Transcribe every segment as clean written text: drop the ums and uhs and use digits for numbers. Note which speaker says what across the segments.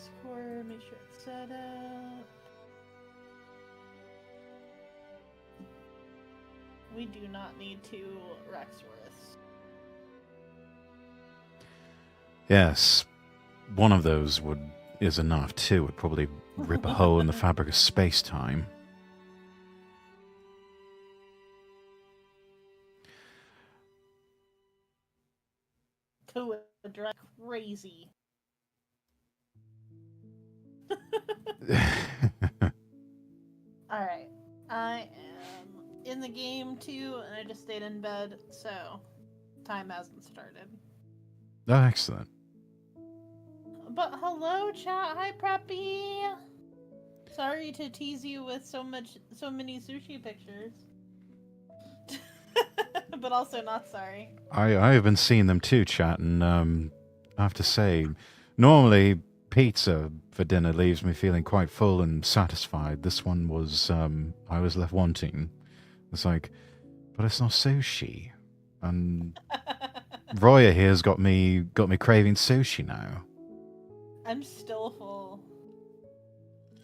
Speaker 1: score, make sure it's set up. We do not need 2 Rexworths.
Speaker 2: Yes, one of those is enough. 2 would probably rip a hole in the fabric of space-time.
Speaker 1: Two would drive crazy. Alright. I am in the game too, and I just stayed in bed, so time hasn't started.
Speaker 2: Oh, excellent.
Speaker 1: But hello, chat. Hi, Preppy. Sorry to tease you with so many sushi pictures. But also not sorry.
Speaker 2: I have been seeing them too, chat, and I have to say, normally pizza for dinner leaves me feeling quite full and satisfied. This one was, I was left wanting. It's like, but it's not sushi. And Roya here's got me craving sushi now.
Speaker 1: I'm still full.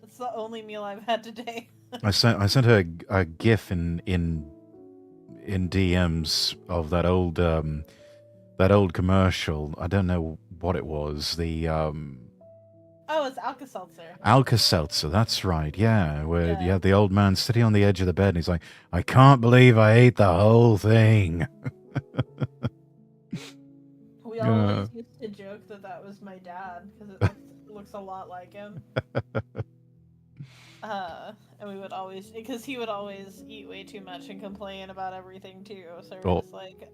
Speaker 1: It's the only meal I've had today.
Speaker 2: I sent her a GIF in DMs of that old commercial. I don't know what it was. The
Speaker 1: Oh, it's Alka-Seltzer.
Speaker 2: Alka-Seltzer, that's right. Yeah, where you have the old man sitting on the edge of the bed, and he's like, "I can't believe I ate the whole thing."
Speaker 1: We always used to joke that was my dad because it looks a lot like him. And we would always, because he would always eat way too much and complain about everything too. So we're just like,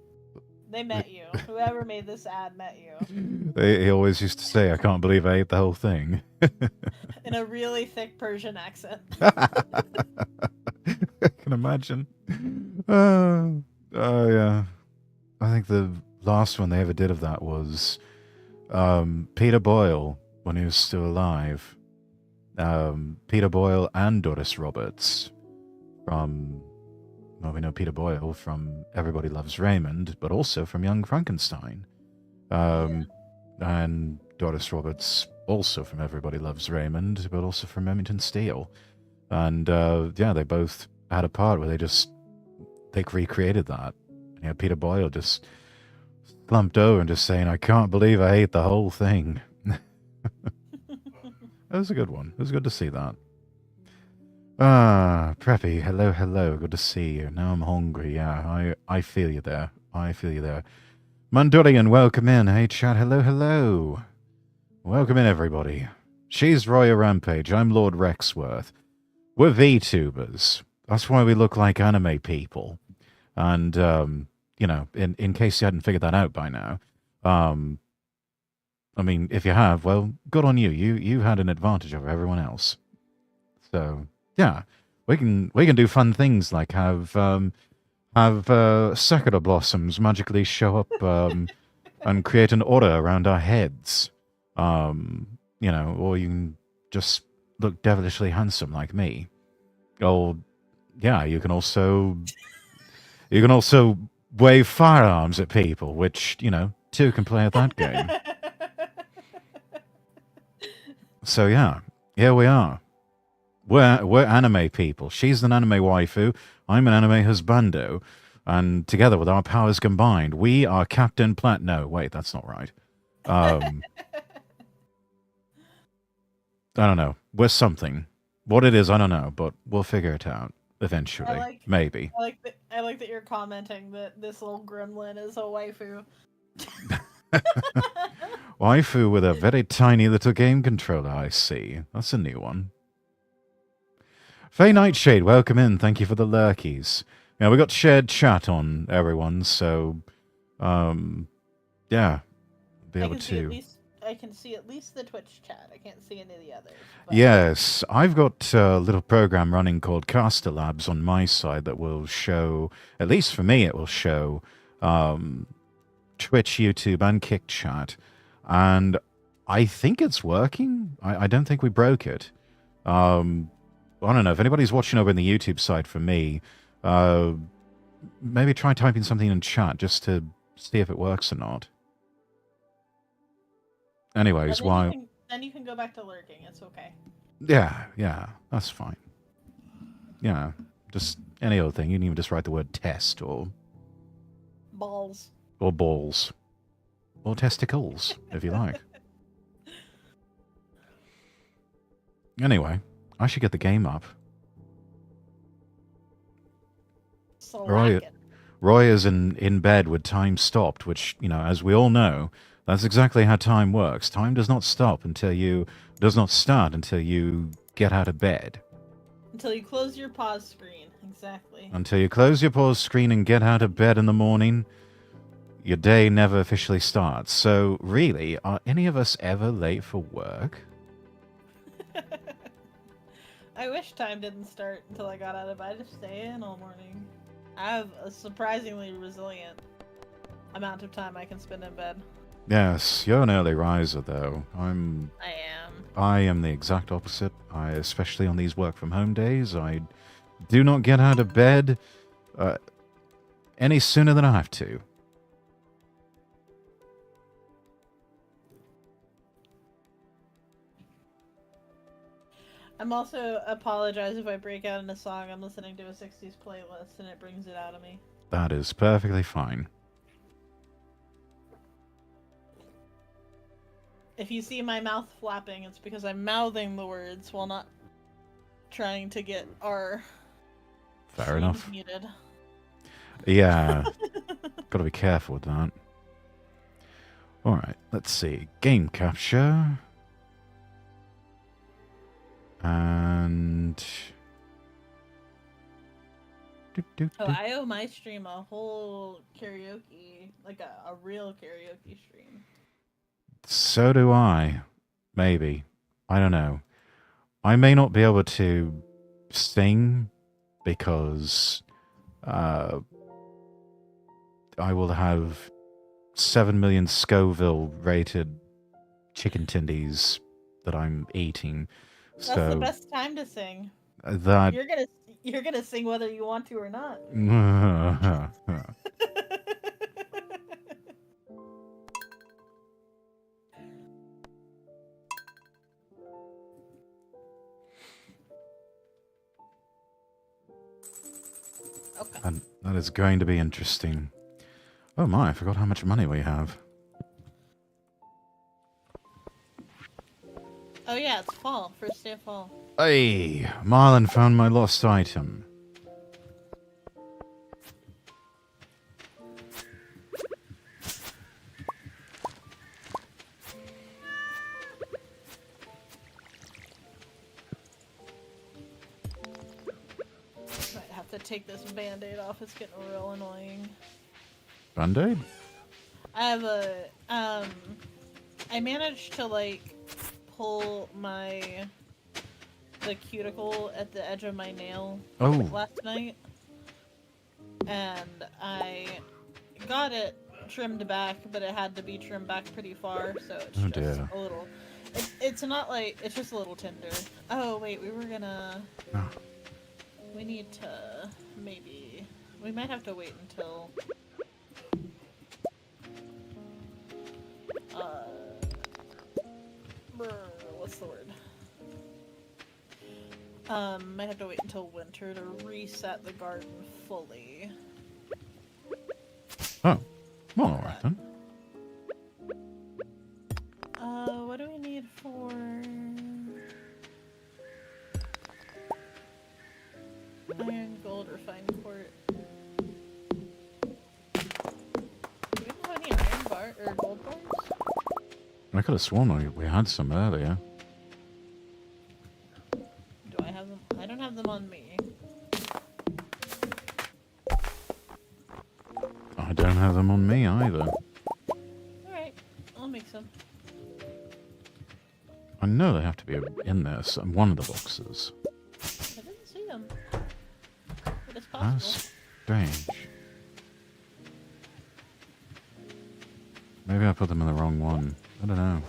Speaker 1: they met you. Whoever made this ad met you.
Speaker 2: He always used to say, "I can't believe I ate the whole thing."
Speaker 1: In a really thick Persian accent.
Speaker 2: I can imagine. Oh, yeah. I think the last one they ever did of that was Peter Boyle, when he was still alive. Peter Boyle and Doris Roberts from, well, we know Peter Boyle from Everybody Loves Raymond, but also from Young Frankenstein. And Doris Roberts also from Everybody Loves Raymond, but also from Remington Steele. And yeah, they both had a part where they recreated that. You know, Peter Boyle just slumped over and just saying, "I can't believe I ate the whole thing." That was a good one. It was good to see that. Ah, Preppy, hello. Good to see you. Now I'm hungry. Yeah, I feel you there. I feel you there. Mundurian, welcome in. Hey, chat. Hello. Welcome in, everybody. She's Roya Rampage. I'm Lord Rexworth. We're VTubers. That's why we look like anime people. And, you know, in case you hadn't figured that out by now, I mean, if you have, well, good on you. You had an advantage over everyone else. So, yeah, we can do fun things like have sakura blossoms magically show up and create an aura around our heads. You know, or you can just look devilishly handsome like me. Or, yeah, you can also wave firearms at people, which, you know, 2 can play at that game. So yeah, here we are. We're anime people. She's an anime waifu. I'm an anime husbando. And together with our powers combined, we are Captain Plat. No, wait, that's not right. I don't know. We're something. What it is, I don't know, but we'll figure it out eventually. Maybe.
Speaker 1: I like that you're commenting that this little gremlin is a waifu.
Speaker 2: Waifu with a very tiny little game controller, I see. That's a new one. Faye Nightshade, welcome in. Thank you for the lurkies. Yeah, we got shared chat on everyone, so yeah, be able to.
Speaker 1: I can see at least the Twitch chat. I can't see any of the others.
Speaker 2: But... Yes, I've got a little program running called Caster Labs on my side that will show, at least for me, it will show Twitch, YouTube, and Kick chat. And I think it's working. I don't think we broke it. I don't know. If anybody's watching over in the YouTube side for me, maybe try typing something in chat just to see if it works or not. Anyways,
Speaker 1: Then you can go back to lurking. It's okay.
Speaker 2: Yeah, that's fine. Yeah, just any other thing. You can even just write the word test or
Speaker 1: Balls.
Speaker 2: or balls or testicles if you like. Anyway, I should get the game up. Roy is in bed with time stopped, which, you know, as we all know, that's exactly how time works. Time does not stop does not start until you get out of bed.
Speaker 1: Until you close your pause screen, exactly.
Speaker 2: Until you close your pause screen and get out of bed in the morning, your day never officially starts. So, really, are any of us ever late for work?
Speaker 1: I wish time didn't start until I got out of bed. I just stay in all morning. I have a surprisingly resilient amount of time I can spend in bed.
Speaker 2: Yes, you're an early riser, though.
Speaker 1: I am.
Speaker 2: I am the exact opposite. Especially on these work from home days, I do not get out of bed any sooner than I have to.
Speaker 1: I'm also apologize if I break out in a song. I'm listening to a 60s playlist and it brings it out of me.
Speaker 2: That is perfectly fine.
Speaker 1: If you see my mouth flapping, it's because I'm mouthing the words while not trying to get our
Speaker 2: Fair enough.
Speaker 1: Muted.
Speaker 2: Yeah. Gotta be careful with that. Alright, let's see. Game capture. And...
Speaker 1: I owe my stream a whole karaoke, like a real karaoke stream.
Speaker 2: So do I. Maybe. I don't know. I may not be able to sing because I will have 7 million Scoville rated chicken tendies that I'm eating.
Speaker 1: That's the best time to sing.
Speaker 2: That
Speaker 1: you're gonna sing whether you want to or not. Okay.
Speaker 2: And that is going to be interesting. Oh my, I forgot how much money we have.
Speaker 1: Oh yeah, it's fall. First day of fall.
Speaker 2: Hey, Marlon found my lost item.
Speaker 1: Might have to take this band-aid off. It's getting real annoying.
Speaker 2: Band-aid?
Speaker 1: I have a I managed to like pull the cuticle at the edge of my nail last night, and I got it trimmed back, but it had to be trimmed back pretty far, so it's just a little. It's not like it's just a little tender. Oh wait, we were gonna.
Speaker 2: Oh.
Speaker 1: We need to maybe. We might have to wait until. What's the word? Might have to wait until winter to reset the garden fully.
Speaker 2: Oh, well, alright then.
Speaker 1: What do we need for... Iron, gold, refined quartz. Do we have any iron bar or gold bars?
Speaker 2: I could have sworn we had some earlier.
Speaker 1: Do I have them? I don't have them on me.
Speaker 2: I don't have them on me either.
Speaker 1: Alright, I'll make some.
Speaker 2: I know they have to be in there, one of the boxes.
Speaker 1: I didn't see them. But it's possible.
Speaker 2: That's strange. Maybe I put them in the wrong one. I don't know.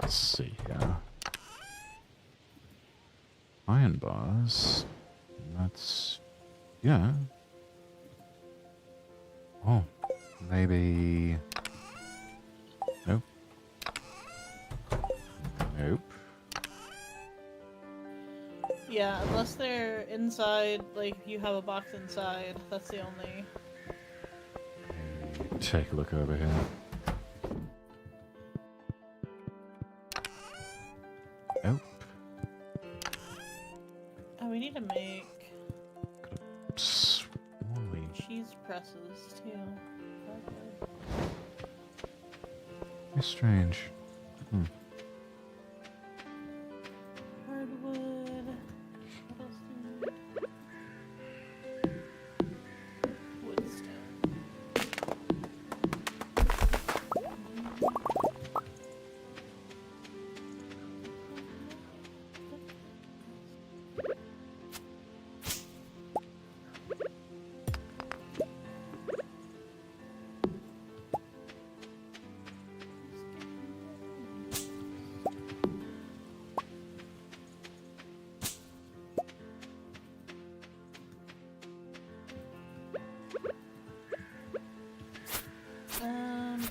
Speaker 2: Let's see here. Iron bars. That's... yeah. Oh. Maybe... nope.
Speaker 1: Yeah, unless they're inside, like if you have a box inside, that's the only...
Speaker 2: Take a look over here. Oh.
Speaker 1: Oh, we need to make
Speaker 2: Swarmy.
Speaker 1: cheese presses too. Probably.
Speaker 2: It's strange. Hmm.
Speaker 1: Hardwood. What else do we need? Woodstone.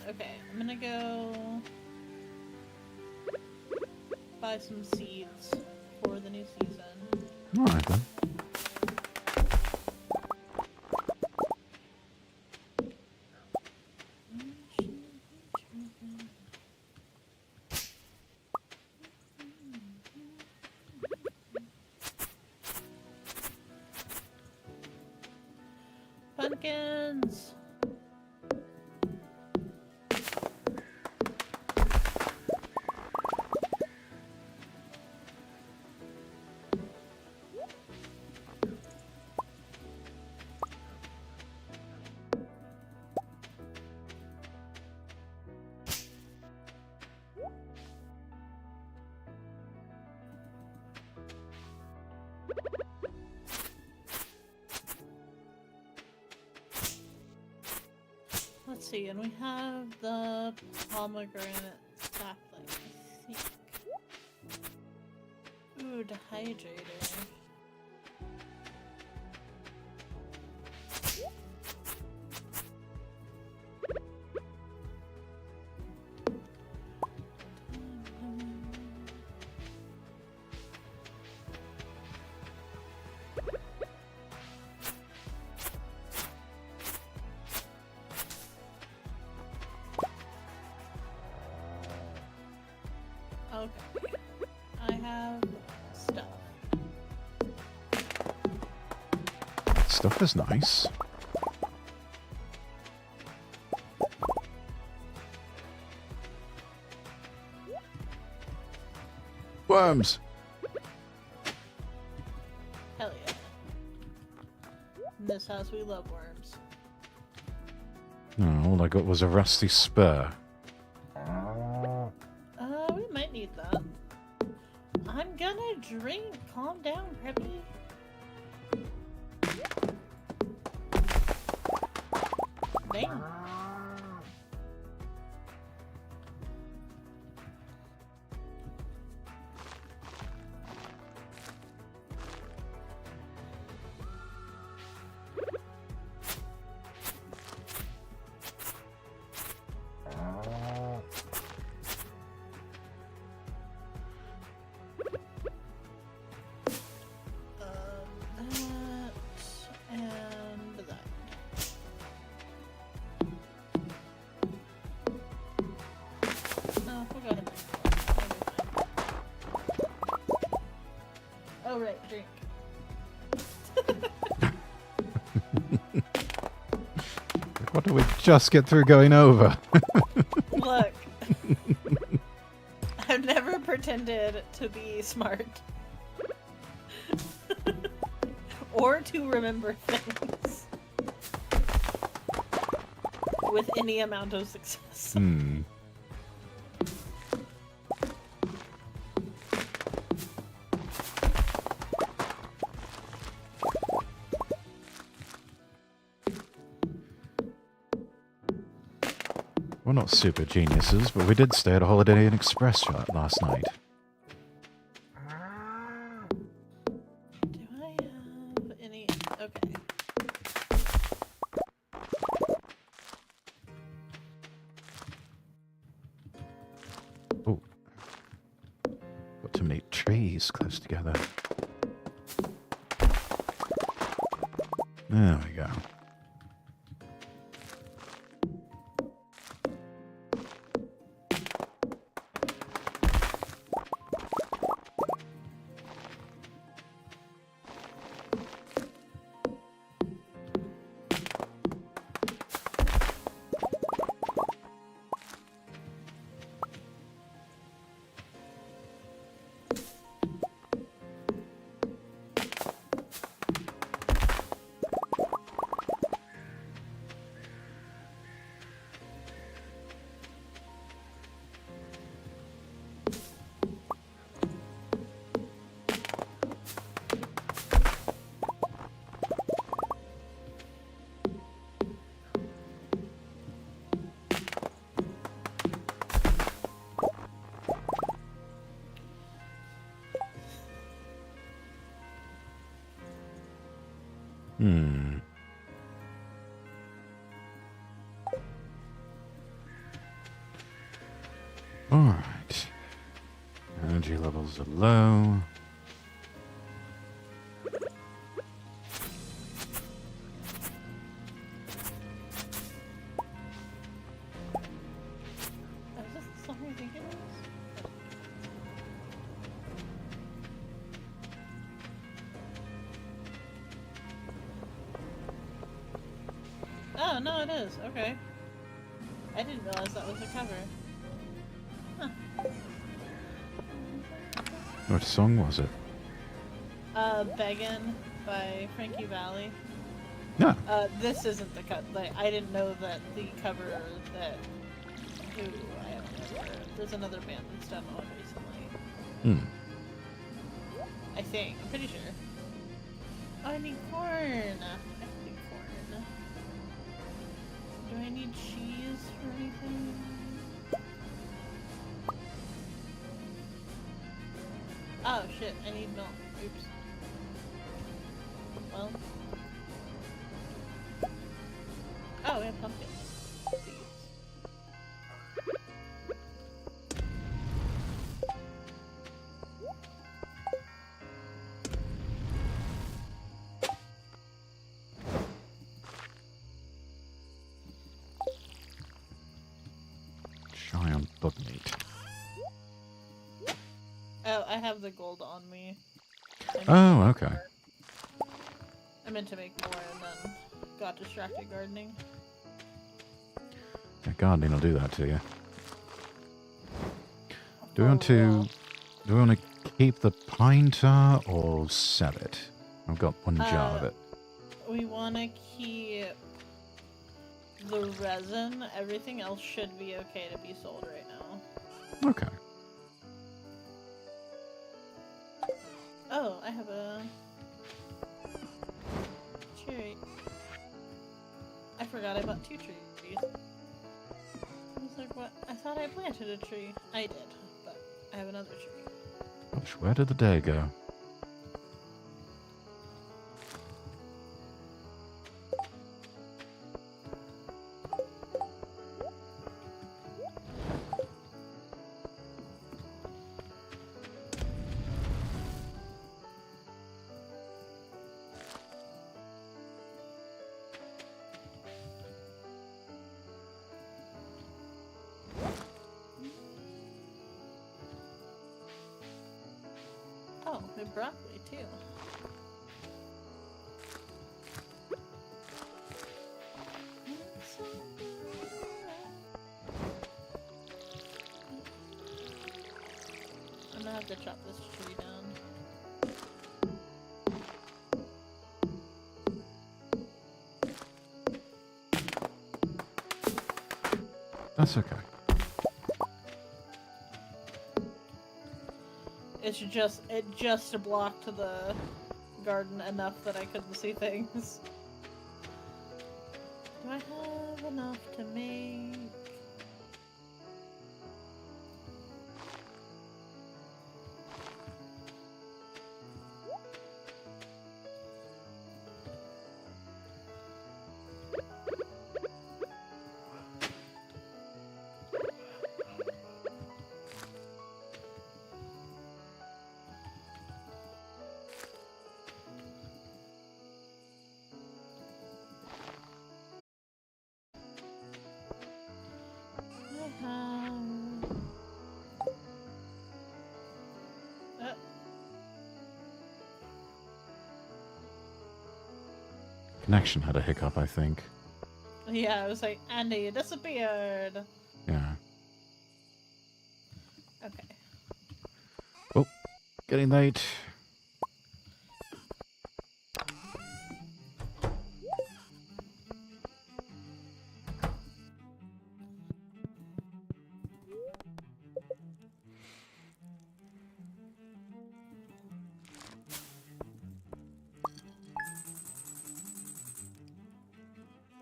Speaker 1: Okay, I'm gonna go buy some seeds for the new season.
Speaker 2: Alright then.
Speaker 1: Pumpkins! Let's see, and we have the pomegranate sapling, I think. Ooh, dehydrator. Okay. I have stuff.
Speaker 2: Stuff is nice. Worms!
Speaker 1: Hell yeah. In this house we love worms.
Speaker 2: Oh, all I got was a rusty spur.
Speaker 1: We might need that. I'm gonna drink. Calm down, Preppy. Dang. That and that. No, we'll go ahead and drink that. That'll be fine. Oh, right, drink.
Speaker 2: What did we just get through going over?
Speaker 1: Look. I've never pretended to be smart. Or to remember things. With any amount of success.
Speaker 2: Hmm. We're not super geniuses, but we did stay at a Holiday Inn Express last night.
Speaker 1: Do I have any? Okay.
Speaker 2: Oh. Got to make trees close together. There we go. Alright. Energy levels are low.
Speaker 1: Is this the song I think it is? Oh, no, it is. Okay. I didn't realize that was a cover. Huh.
Speaker 2: What song was it?
Speaker 1: Beggin' by Frankie Valli.
Speaker 2: No.
Speaker 1: This isn't the cut. Like, I didn't know that the cover that. Who I don't remember. There's another band that's done one recently. I think. I'm pretty sure. Oh, I need corn. I need corn. Do I need cheese or anything? Oh shit, I need milk. Oops. Well. Oh, we have pumpkin seeds.
Speaker 2: Giant bug meat.
Speaker 1: Oh, I have the gold on me.
Speaker 2: Oh, okay.
Speaker 1: I meant to make more and then got distracted gardening.
Speaker 2: Yeah, gardening will do that to you. Do we
Speaker 1: Oh,
Speaker 2: want to? Do we want to keep the pine tar or sell it? I've got one jar of it.
Speaker 1: We want to keep the resin. Everything else should be okay to be sold right now.
Speaker 2: Okay.
Speaker 1: Oh, I have a cherry. I forgot I bought 2 trees. I was like, what? I thought I planted a tree. I did, but I have another tree.
Speaker 2: Gosh, where did the day go?
Speaker 1: Oh, and broccoli too. I'm gonna have to chop this tree down.
Speaker 2: That's okay.
Speaker 1: It just blocked the garden enough that I couldn't see things. Do I have enough to make?
Speaker 2: Connection had a hiccup, I think.
Speaker 1: Yeah, I was like, Andy, you disappeared.
Speaker 2: Yeah.
Speaker 1: Okay.
Speaker 2: Oh, getting late.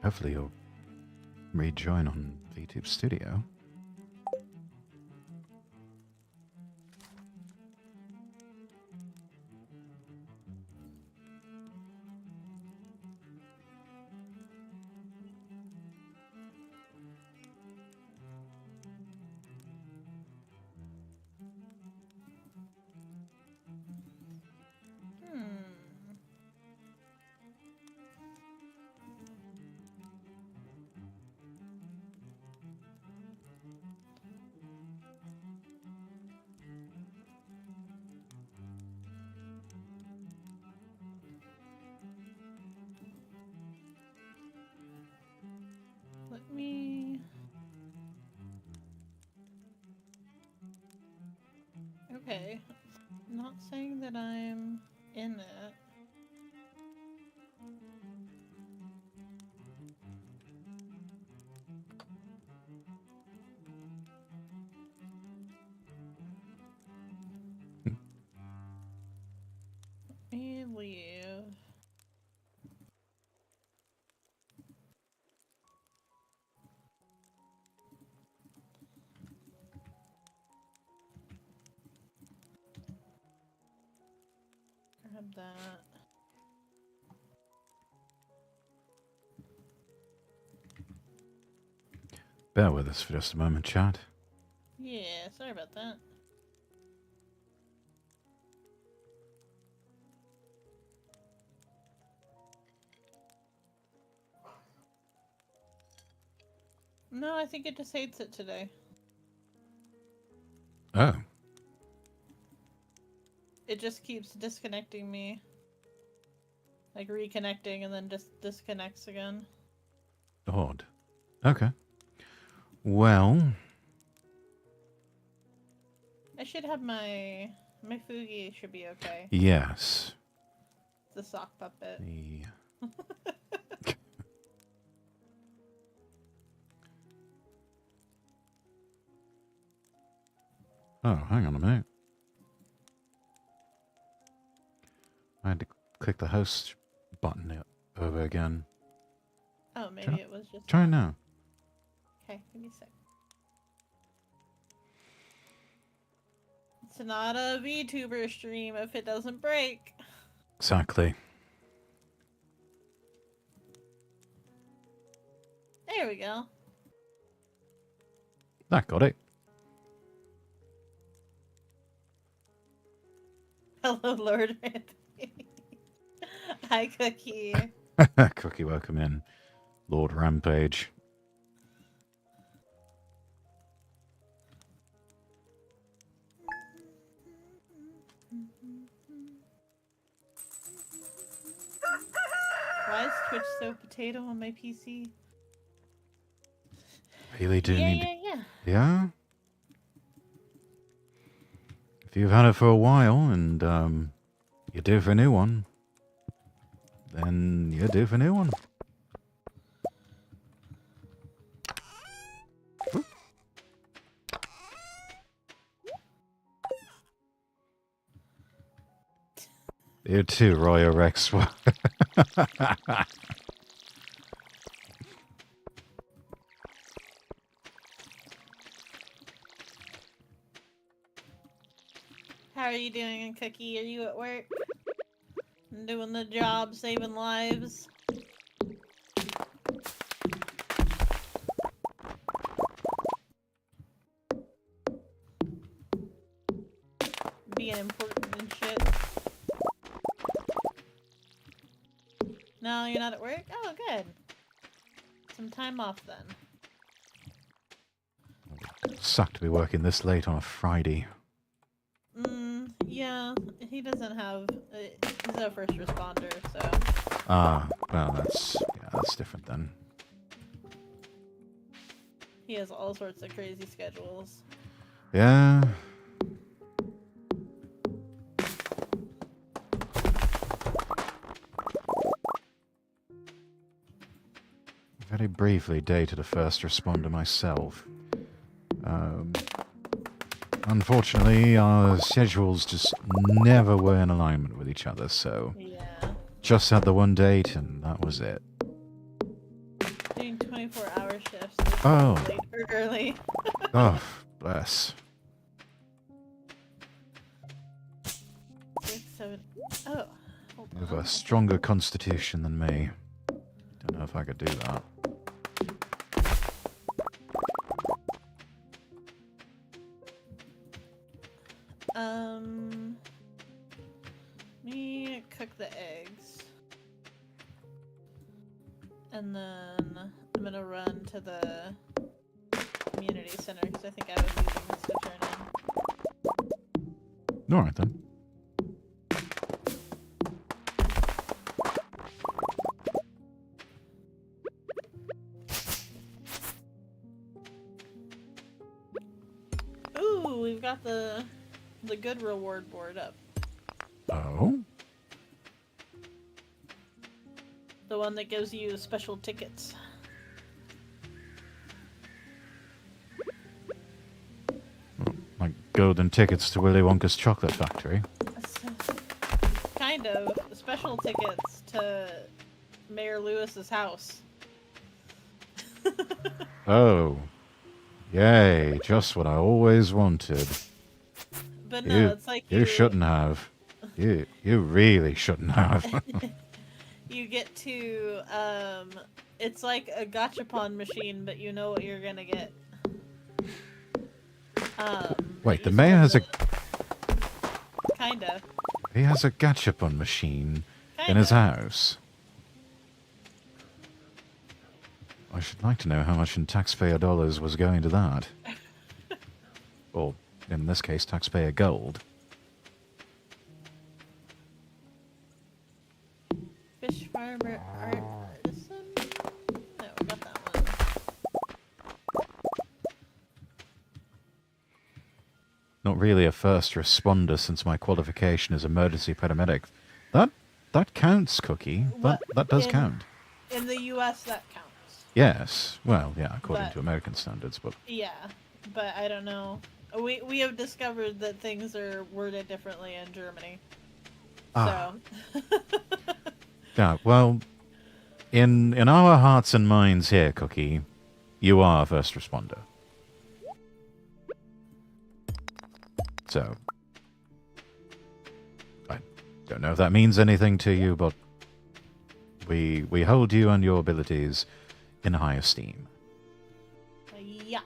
Speaker 2: Hopefully you'll rejoin on VTube Studio.
Speaker 1: Let me... Okay. Not saying that I'm in it. Let me leave. Grab that.
Speaker 2: Bear with us for just a moment, chat.
Speaker 1: Yeah, sorry about that. No, I think it just hates it today.
Speaker 2: Oh.
Speaker 1: It just keeps disconnecting me. Like reconnecting and then just disconnects again.
Speaker 2: Odd. Okay. Well...
Speaker 1: I should have my Fugi should be okay.
Speaker 2: Yes.
Speaker 1: The sock puppet.
Speaker 2: The... Oh, hang on a minute. I had to click the host button over again.
Speaker 1: Oh, maybe it was just...
Speaker 2: Try it now.
Speaker 1: Okay, give me a sec. It's not a VTuber stream if it doesn't break.
Speaker 2: Exactly.
Speaker 1: There we go.
Speaker 2: That got it.
Speaker 1: Hello, Lord Anthony. Hi, Cookie.
Speaker 2: Cookie, welcome in. Lord Rampage.
Speaker 1: Why is Twitch so potato on my PC?
Speaker 2: Really do need...
Speaker 1: Yeah.
Speaker 2: Yeah? If you've had it for a while and you're due for a new one, then you're due for a new one. Ooh. You too, Royal Rex.
Speaker 1: How are you doing, Cookie? Are you at work? Doing the job, saving lives? Being important and shit. No, you're not at work? Oh, good. Some time off then.
Speaker 2: Suck to be working this late on a Friday.
Speaker 1: Yeah, he doesn't have... he's a first responder, so...
Speaker 2: Well, that's different then.
Speaker 1: He has all sorts of crazy schedules.
Speaker 2: Yeah. Very briefly dated a first responder myself. Unfortunately, our schedules just never were in alignment with each other, so
Speaker 1: Yeah.
Speaker 2: just had the one date and that was it.
Speaker 1: Doing 24-hour shifts.
Speaker 2: Oh.
Speaker 1: Late or early.
Speaker 2: Oh, bless.
Speaker 1: 6, 7. Oh. Hold
Speaker 2: You have
Speaker 1: on.
Speaker 2: a stronger constitution than me. Don't know if I could do that.
Speaker 1: Me cook the eggs. And then I'm gonna run to the community center because I think I was using this to turn in.
Speaker 2: Alright then.
Speaker 1: Ooh, we've got the good reward board up.
Speaker 2: Oh?
Speaker 1: The one that gives you special tickets.
Speaker 2: Like golden tickets to Willy Wonka's chocolate factory.
Speaker 1: Kind of. Special tickets to Mayor Lewis's house.
Speaker 2: Oh. Yay, just what I always wanted.
Speaker 1: But no, it's like
Speaker 2: you shouldn't have. You really shouldn't have.
Speaker 1: You get to, it's like a gachapon machine, but you know what you're gonna get.
Speaker 2: Wait, the mayor has a...
Speaker 1: Kinda.
Speaker 2: He has a gachapon machine
Speaker 1: Kinda.
Speaker 2: in his house. I should like to know how much in taxpayer dollars was going to that. Or, in this case, taxpayer gold.
Speaker 1: Fish farmer artisan? No, we got that one.
Speaker 2: Not really a first responder since my qualification as emergency paramedic. That counts, Cookie. That does count.
Speaker 1: In the US, that counts.
Speaker 2: Yes. Well, yeah, according to American standards, but...
Speaker 1: Yeah, but I don't know. We have discovered that things are worded differently in Germany. So...
Speaker 2: Yeah, well, in our hearts and minds here, Cookie, you are a first responder. So, I don't know if that means anything to you, but we hold you and your abilities in high esteem.
Speaker 1: Yeah.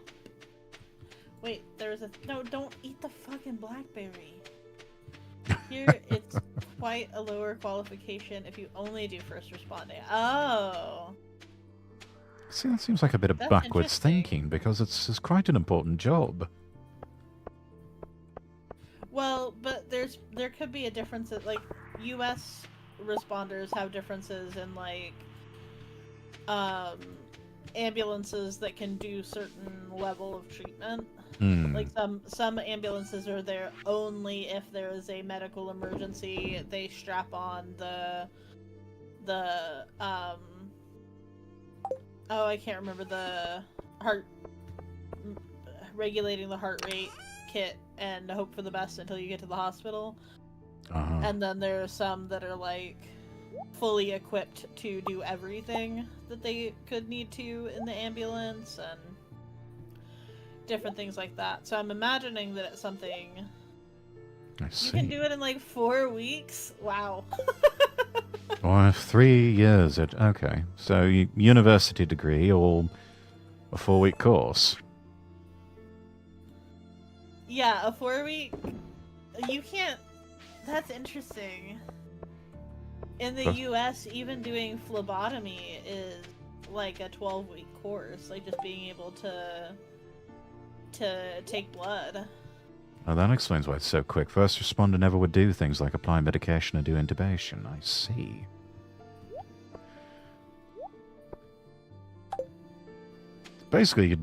Speaker 1: Wait, there's a... No, don't eat the fucking blackberry. Here, it's quite a lower qualification if you only do first responding. Oh.
Speaker 2: See, that seems like a bit of
Speaker 1: That's
Speaker 2: backwards
Speaker 1: interesting.
Speaker 2: thinking, because it's quite an important job.
Speaker 1: Well, but there could be a difference that, like, U.S. responders have differences in, like, ambulances that can do certain level of treatment. Like some ambulances are there only if there is a medical emergency. They strap on the oh, I can't remember, the heart regulating the heart rate kit and hope for the best until you get to the hospital. And then there are some that are like fully equipped to do everything that they could need to in the ambulance and different things like that. So I'm imagining that it's something you can do it in like 4 weeks. Wow.
Speaker 2: Or 3 years. Okay, so university degree or a 4-week course.
Speaker 1: Yeah, a 4-week. You can't. That's interesting. In the U.S., even doing phlebotomy is like a 12-week course. Like just being able to take blood.
Speaker 2: Oh, that explains why it's so quick. First responder never would do things like apply medication or do intubation. I see. basically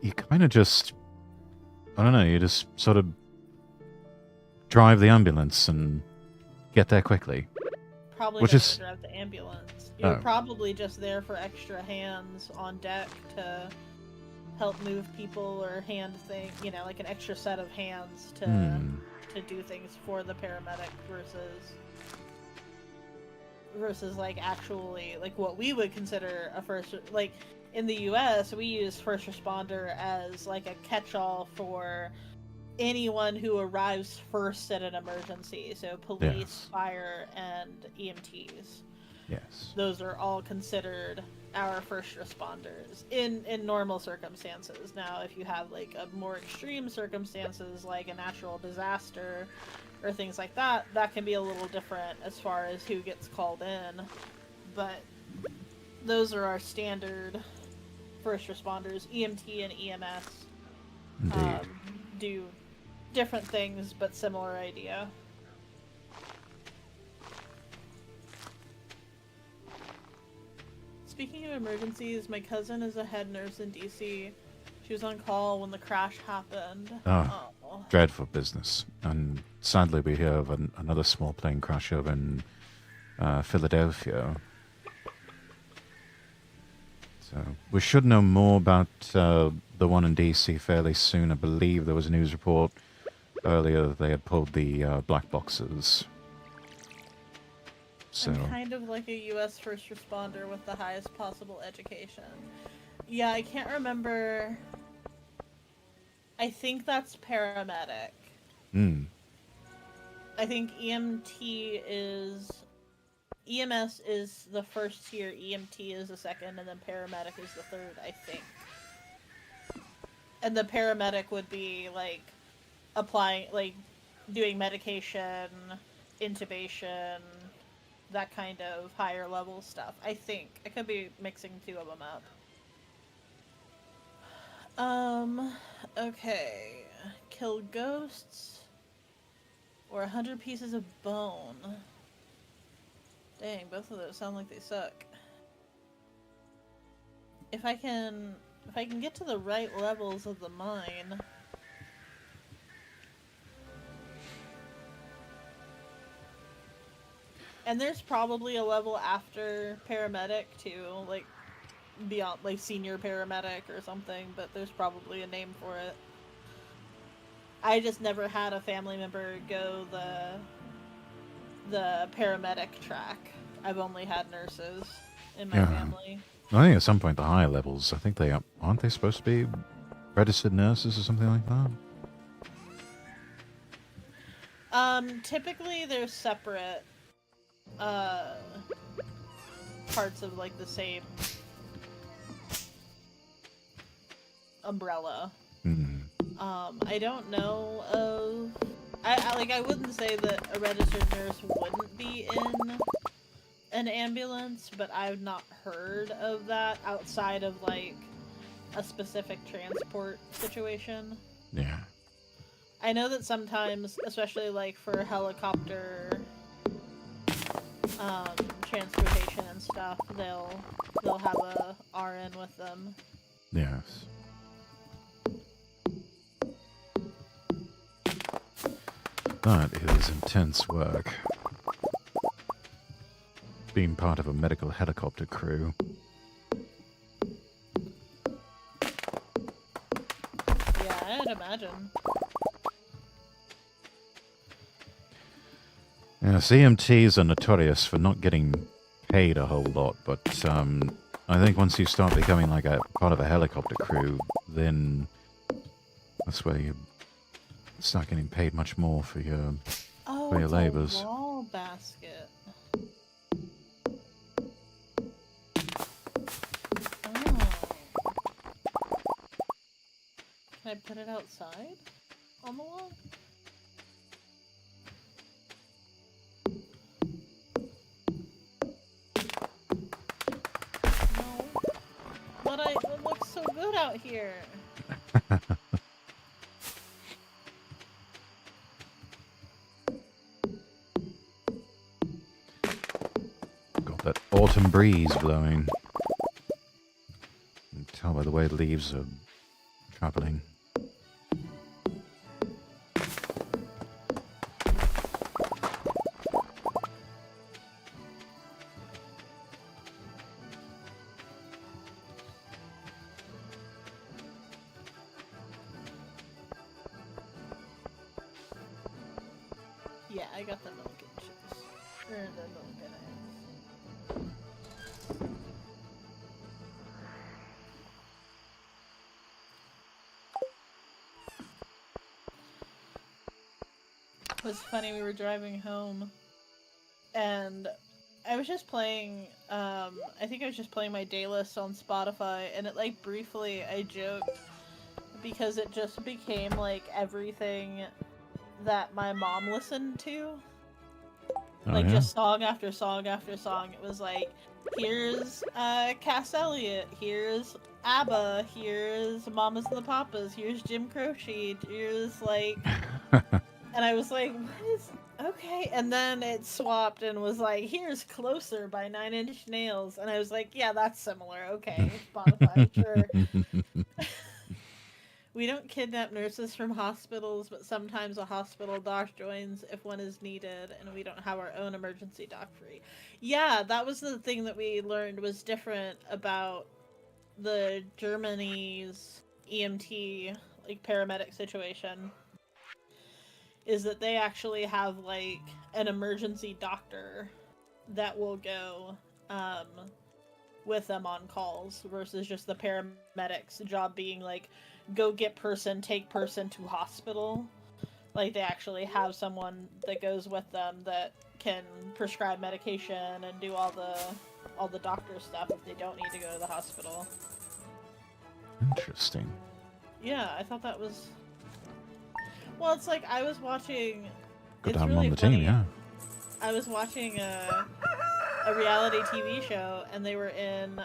Speaker 2: you kind of just, I don't know, you just sort of drive the ambulance and get there quickly.
Speaker 1: Probably
Speaker 2: Which
Speaker 1: don't
Speaker 2: is-
Speaker 1: drive the ambulance. You're
Speaker 2: Oh.
Speaker 1: probably just there for extra hands on deck to help move people or hand things, like an extra set of hands to do things for the paramedic versus like actually like what we would consider a first, like in the US we use first responder as like a catch-all for anyone who arrives first at an emergency. So police,
Speaker 2: Yes.
Speaker 1: fire, and EMTs.
Speaker 2: Yes.
Speaker 1: Those are all considered our first responders in normal circumstances. Now, if you have like a more extreme circumstances like a natural disaster or things like that, that can be a little different as far as who gets called in. But those are our standard first responders. EMT and EMS
Speaker 2: Indeed.
Speaker 1: do different things, but similar idea. Speaking of emergencies, my cousin is a head nurse in DC. She was on call when the crash happened.
Speaker 2: Oh. Dreadful business. And sadly, we hear of another small plane crash over in Philadelphia. So we should know more about the one in DC fairly soon. I believe there was a news report earlier that they had pulled the black boxes. So
Speaker 1: I'm kind of like a U.S. first responder with the highest possible education. Yeah, I can't remember. I think that's paramedic. I think EMS is the first tier, EMT is the second, and then paramedic is the third, I think. And the paramedic would be like applying, like doing medication, intubation, that kind of higher level stuff. I think. I could be mixing two of them up. Okay. Kill ghosts or 100 pieces of bone. Dang, both of those sound like they suck. If I can get to the right levels of the mine. And there's probably a level after paramedic too, like beyond, like senior paramedic or something, but there's probably a name for it. I just never had a family member go the paramedic track. I've only had nurses in my family.
Speaker 2: I think at some point the higher levels, I think they aren't they supposed to be registered nurses or something like that?
Speaker 1: Typically they're separate parts of like the same umbrella. I don't know of I wouldn't say that a registered nurse wouldn't be in an ambulance, but I've not heard of that outside of like a specific transport situation.
Speaker 2: Yeah.
Speaker 1: I know that sometimes, especially like for helicopter transportation and stuff, they'll have a RN with them.
Speaker 2: Yes. That is intense work. Being part of a medical helicopter crew.
Speaker 1: Yeah, I'd imagine.
Speaker 2: Yeah, EMTs are notorious for not getting paid a whole lot, but I think once you start becoming like a part of a helicopter crew, then that's where you start getting paid much more for your labors.
Speaker 1: A wall basket. Oh. Can I put it outside on the wall? No. But it looks so good out here. Got
Speaker 2: that autumn breeze blowing. You can tell by the way the leaves are traveling.
Speaker 1: Yeah, I got the milk and cheese. Or the milk and eggs. It was funny, we were driving home and I was just playing, I think I was just playing my day list on Spotify, and it, like, briefly, I joked, because it just became, like, everything that my mom listened to.
Speaker 2: Oh,
Speaker 1: Like,
Speaker 2: yeah?
Speaker 1: just song after song after song. It was like, here's, Cass Elliot, here's ABBA, here's Mamas and the Papas, here's Jim Croce, here's, like... And I was like, what is... Okay, and then it swapped and was like, here's Closer by 9 Inch Nails. And I was like, yeah, that's similar. Okay, Spotify, sure. We don't kidnap nurses from hospitals, but sometimes a hospital doc joins if one is needed, and we don't have our own emergency doc free. Yeah, that was the thing that we learned was different about the Germany's EMT, like, paramedic situation. Is that they actually have, like, an emergency doctor that will go with them on calls versus just the paramedics' job being, like, go get person, take person to hospital. Like, they actually have someone that goes with them that can prescribe medication and do all the doctor stuff if they don't need to go to the hospital.
Speaker 2: Interesting.
Speaker 1: Yeah, I thought that was... Well, it's like, I was watching...
Speaker 2: Good
Speaker 1: It's
Speaker 2: to have him
Speaker 1: really
Speaker 2: on the
Speaker 1: funny.
Speaker 2: team, yeah.
Speaker 1: I was watching a reality TV show, and they were in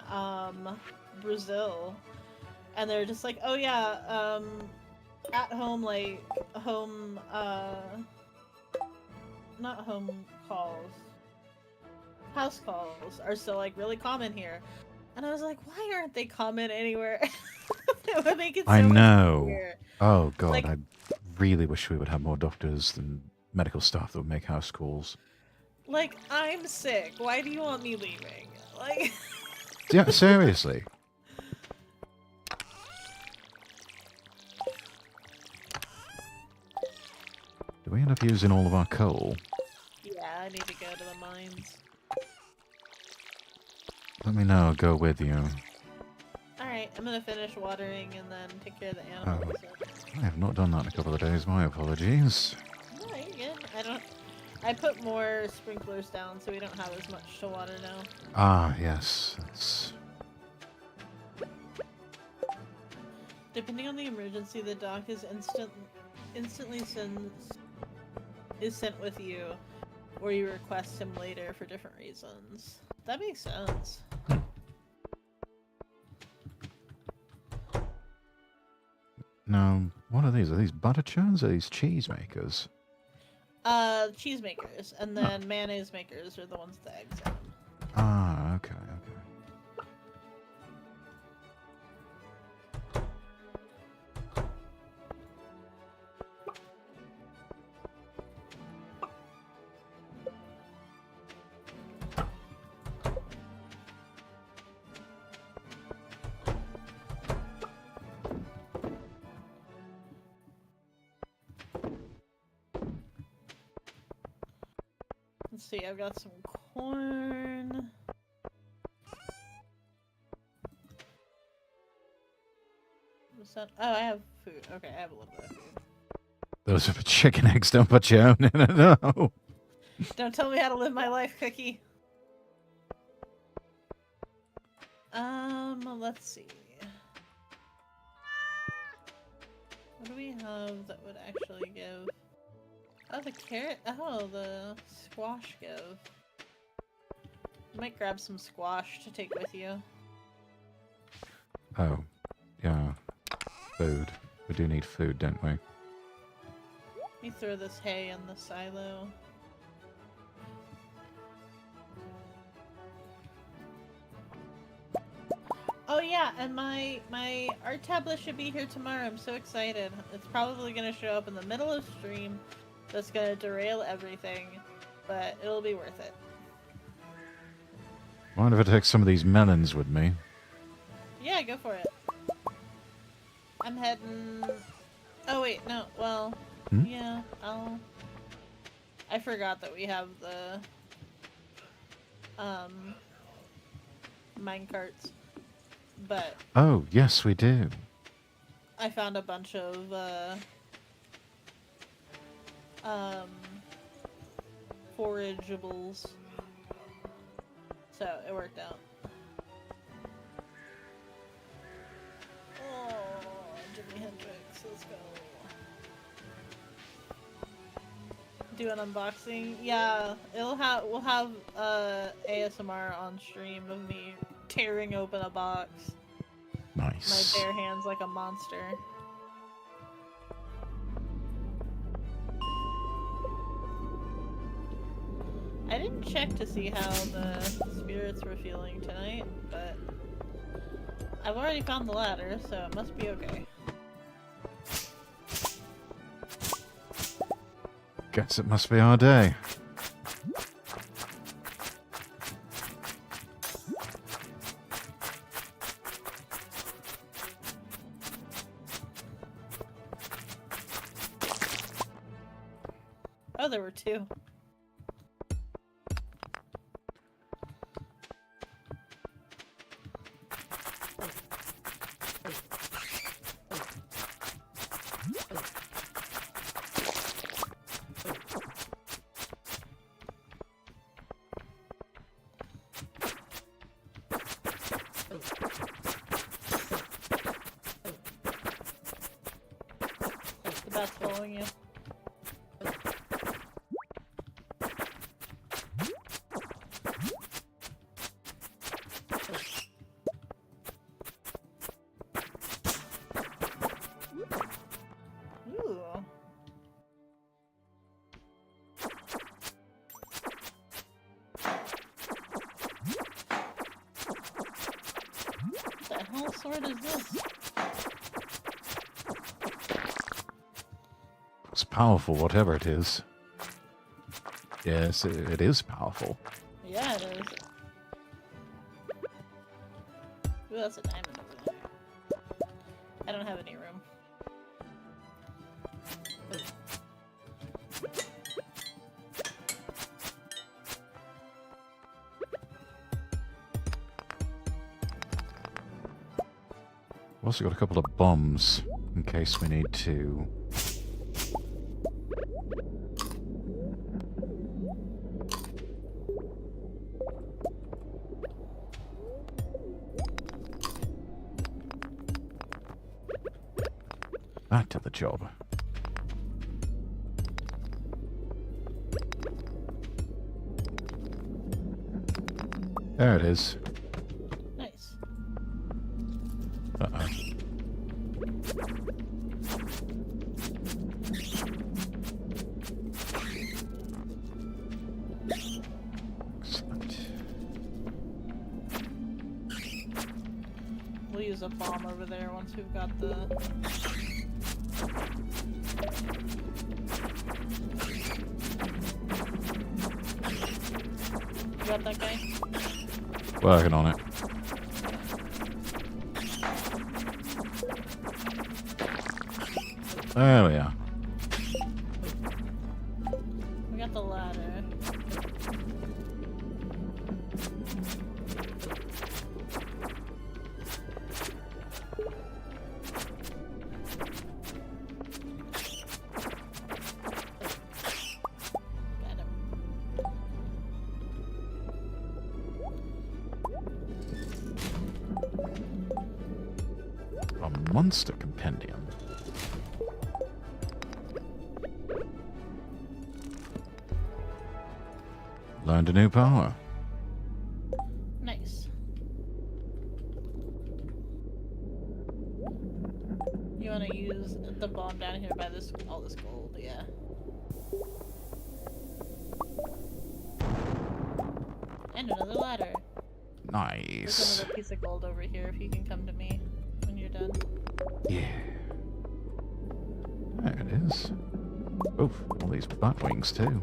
Speaker 1: Brazil, and they were just like, oh yeah, at home, like, home, not home calls, house calls are still, like, really common here. And I was like, why aren't they common anywhere? That would make it so
Speaker 2: I
Speaker 1: much
Speaker 2: know.
Speaker 1: easier.
Speaker 2: Oh, God,
Speaker 1: Like,
Speaker 2: I really wish we would have more doctors and medical staff that would make house calls.
Speaker 1: like, I'm sick. Why do you want me leaving? Like...
Speaker 2: Yeah, seriously. Do we end up using all of our coal?
Speaker 1: Yeah, I need to go to the mines.
Speaker 2: Let me know, I'll go with you.
Speaker 1: Alright, I'm gonna finish watering and then take care of the animals.
Speaker 2: I have not done that in a couple of days, my apologies.
Speaker 1: No, you're good. I put more sprinklers down so we don't have as much to water now.
Speaker 2: Ah, yes. That's...
Speaker 1: Depending on the emergency, the doc is instantly sent with you, or you request him later for different reasons. That makes sense.
Speaker 2: Now, what are these? Are these butter churns or are these cheese makers?
Speaker 1: Cheese makers, and then mayonnaise makers are the ones with the eggs in them.
Speaker 2: Ah, okay, okay.
Speaker 1: Let's see, I've got some corn. What's that? Oh, I have food. Okay, I have a little bit of food.
Speaker 2: Those are for chicken eggs, don't put your own in it, no.
Speaker 1: Don't tell me how to live my life, Cookie. Let's see. What do we have that would actually give? Oh, the carrot. Oh, the squash give. Might grab some squash to take with you.
Speaker 2: Oh, yeah. Food. We do need food, don't we?
Speaker 1: Let me throw this hay in the silo. Oh yeah, and my art tablet should be here tomorrow. I'm so excited. It's probably gonna show up in the middle of stream. That's gonna derail everything, but it'll be worth it.
Speaker 2: Mind if I take some of these melons with me?
Speaker 1: Yeah, go for it. I'm heading... Oh wait, no, well... Yeah, I forgot that we have the... minecarts. But...
Speaker 2: Oh, yes, we do.
Speaker 1: I found a bunch of, forageables. So, it worked out. Oh, Jimi Hendrix, let's go. Do an unboxing? Yeah, we'll have, ASMR on stream of me tearing open a box.
Speaker 2: Nice.
Speaker 1: My bare hands like a monster. I didn't check to see how the spirits were feeling tonight, but I've already found the ladder, so it must be okay.
Speaker 2: Guess it must be our day.
Speaker 1: Oh, there were two. The bat's following you. Ooh. What the hell sword is this?
Speaker 2: It's powerful, whatever it is. Yes, it is powerful.
Speaker 1: Yeah, it is. Ooh, that's a diamond over there. I don't have any room.
Speaker 2: We've also got a couple of bombs in case we need to. Back to the job. There it is.
Speaker 1: Nice.
Speaker 2: Uh-oh. Excellent.
Speaker 1: We'll use a bomb over there once we've got the... You got that guy?
Speaker 2: Working on it. There we are.
Speaker 1: We got the ladder. Got him.
Speaker 2: A monster compendium. Learned a new power.
Speaker 1: Nice. You want to use the bomb down here by this all this gold, yeah. And another ladder. There's
Speaker 2: Nice.
Speaker 1: another piece of gold over here if you can come to me when you're done.
Speaker 2: Yeah. There it is. Oof, all these bat wings too.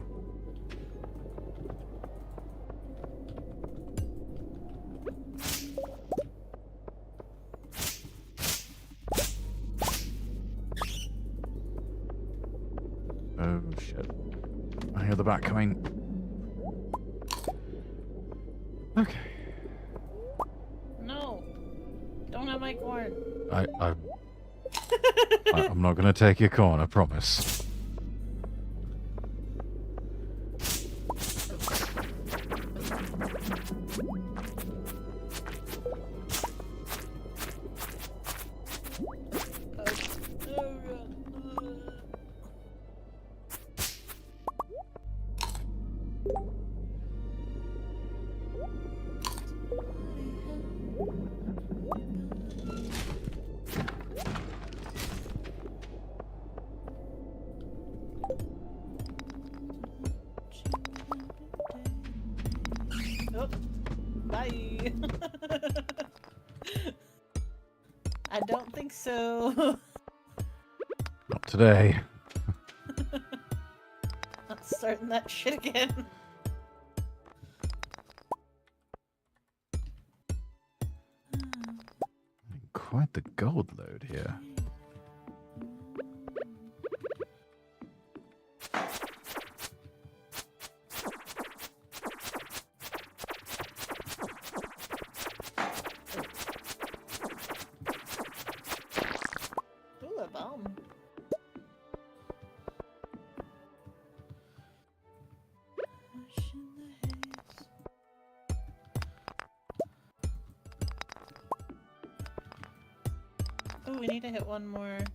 Speaker 2: Oh shit. I hear the bat coming. Okay.
Speaker 1: No! Don't have my corn.
Speaker 2: I'm not gonna take your corn, I promise.
Speaker 1: Oh, bye. I don't think so.
Speaker 2: Not today.
Speaker 1: Not starting that shit again.
Speaker 2: Quite the gold load here.
Speaker 1: Ooh, a bomb. Ooh, we need to hit one more, and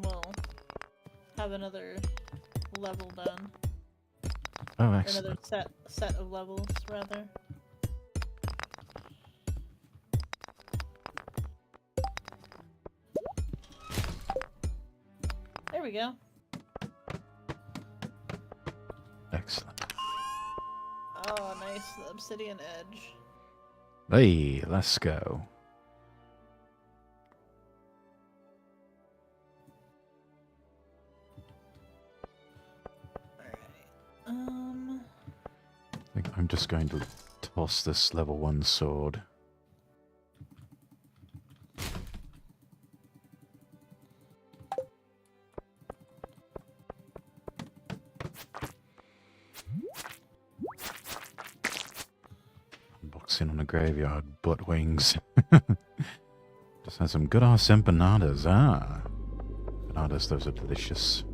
Speaker 1: we'll have another level done.
Speaker 2: Oh,
Speaker 1: Or
Speaker 2: excellent.
Speaker 1: another set of levels, rather. There we go.
Speaker 2: Excellent.
Speaker 1: Oh, nice. The obsidian edge.
Speaker 2: Hey, let's go.
Speaker 1: Alright.
Speaker 2: I think I'm just going to toss this level 1 sword. Unboxing on a graveyard, butt wings. Just had some good ass empanadas. Ah, empanadas, those are delicious.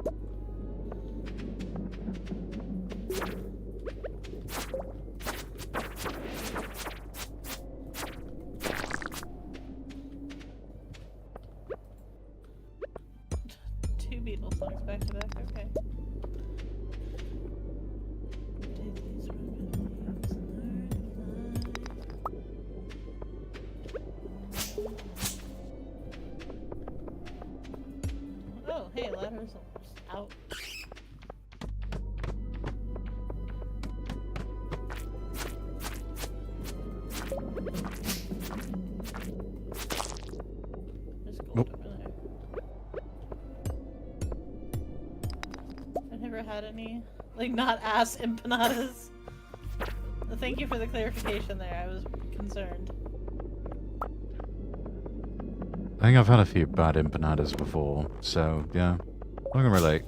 Speaker 1: Two Beatles songs back to back, okay. Oh, hey, ladder's almost out. There's gold
Speaker 2: Nope.
Speaker 1: over there. I've never had any, like, not ass empanadas. Thank you for the clarification there, I was concerned.
Speaker 2: I think I've had a few bad empanadas before, so yeah, I can relate.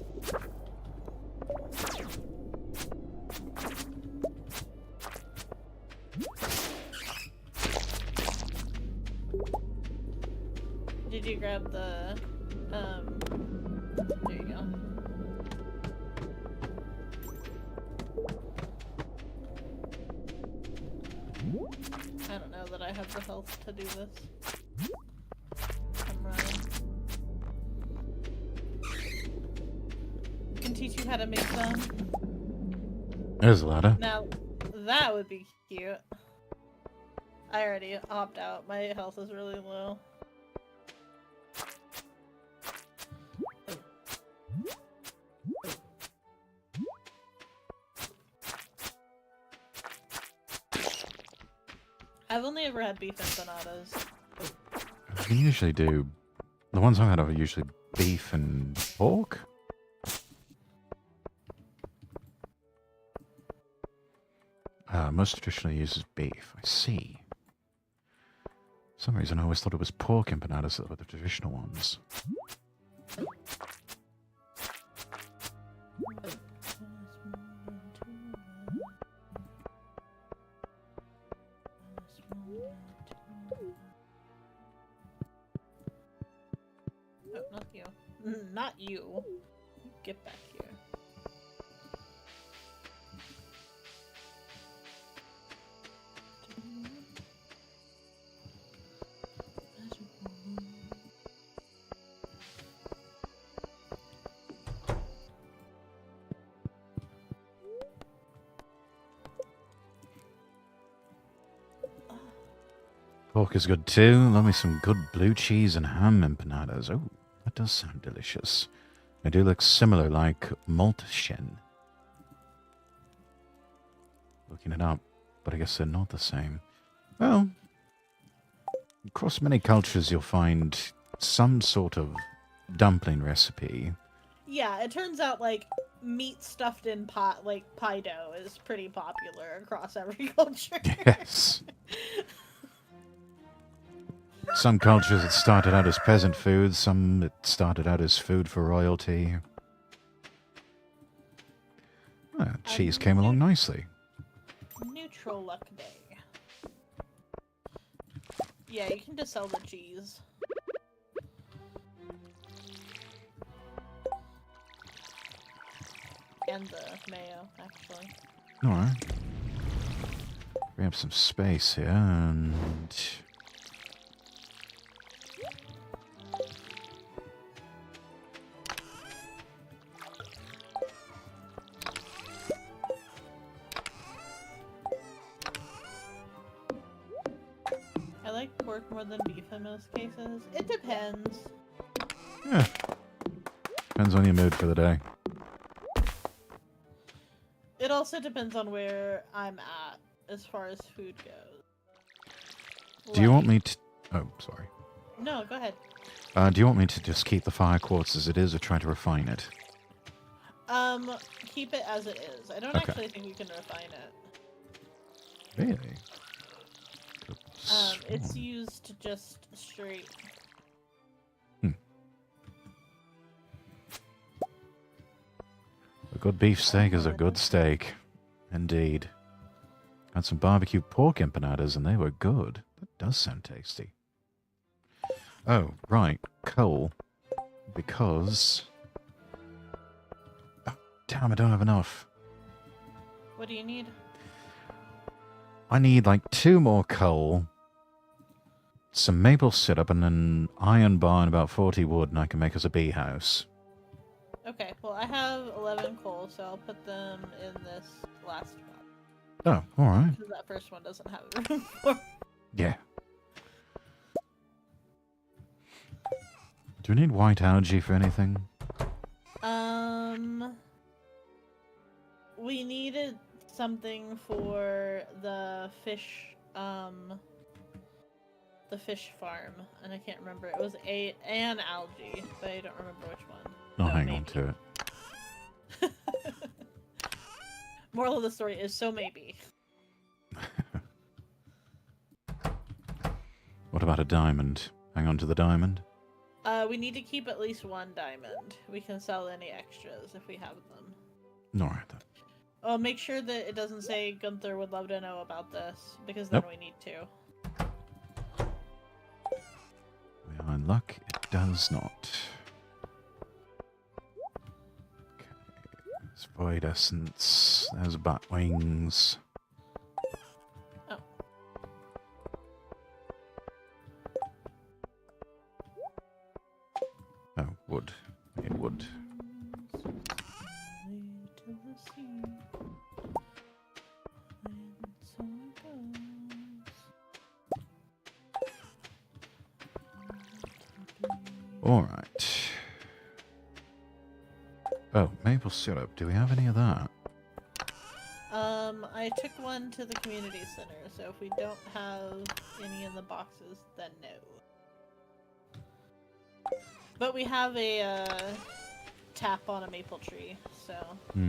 Speaker 1: Did you grab the, there you go. I don't know that I have the health to do this. I'm running. I can teach you how to make them.
Speaker 2: There's a ladder.
Speaker 1: Now, that would be cute. I already opt out. My health is really low. I've only ever had beef empanadas.
Speaker 2: You can usually do... The ones I've had are usually beef and pork. Most traditionally uses beef. I see. For some reason, I always thought it was pork empanadas that were the traditional ones.
Speaker 1: Oh, not you. Not you. Get back here.
Speaker 2: Pork is good too. Love me some good blue cheese and ham empanadas. Oh, that does sound delicious. They do look similar, like malt shin. Looking it up, but I guess they're not the same. Well, across many cultures you'll find some sort of dumpling recipe.
Speaker 1: Yeah, it turns out, like, meat stuffed in pot, like, pie dough is pretty popular across every culture.
Speaker 2: Yes. Some cultures it started out as peasant food, some it started out as food for royalty. Cheese came along nicely.
Speaker 1: Neutral luck day. Yeah, you can just sell the cheese. And the mayo, actually.
Speaker 2: Alright. We have some space here, and...
Speaker 1: I like pork more than beef in most cases. It depends.
Speaker 2: Yeah. Depends on your mood for the day.
Speaker 1: It also depends on where I'm at as far as food goes.
Speaker 2: Do you want me to... Oh, sorry.
Speaker 1: No, go ahead.
Speaker 2: Do you want me to just keep the fire quartz as it is or try to refine it?
Speaker 1: Keep it as it is. I don't
Speaker 2: Okay.
Speaker 1: actually think we can refine it.
Speaker 2: Really?
Speaker 1: It's used to just straight.
Speaker 2: A good beef steak is a good steak. Indeed. Had some barbecue pork empanadas and they were good. That does sound tasty. Oh, right. Coal. Because... Oh, damn, I don't have enough.
Speaker 1: What do you need?
Speaker 2: I need like 2 more coal, some maple syrup, and an iron bar and about 40 wood, and I can make us a bee house.
Speaker 1: Okay, well, I have 11 coal, so I'll put them in this last one.
Speaker 2: Oh, alright.
Speaker 1: Because that first one doesn't have room for.
Speaker 2: Yeah. Do we need white algae for anything?
Speaker 1: We needed something for the fish farm, and I can't remember. It was an algae, but I don't remember which one.
Speaker 2: I'll
Speaker 1: Oh,
Speaker 2: hang
Speaker 1: maybe.
Speaker 2: on to it.
Speaker 1: Moral of the story is so maybe.
Speaker 2: What about a diamond? Hang on to the diamond?
Speaker 1: We need to keep at least 1 diamond. We can sell any extras if we have them.
Speaker 2: Alright then.
Speaker 1: Oh, make sure that it doesn't say Gunther would love to know about this, because then we need to.
Speaker 2: We are in luck. It does not. Okay. There's void essence. There's bat wings.
Speaker 1: Oh.
Speaker 2: Oh, wood. I need wood. Alright. Oh, maple syrup. Do we have any of that?
Speaker 1: I took one to the community center, so if we don't have any in the boxes, then no. But we have a tap on a maple tree, so. Let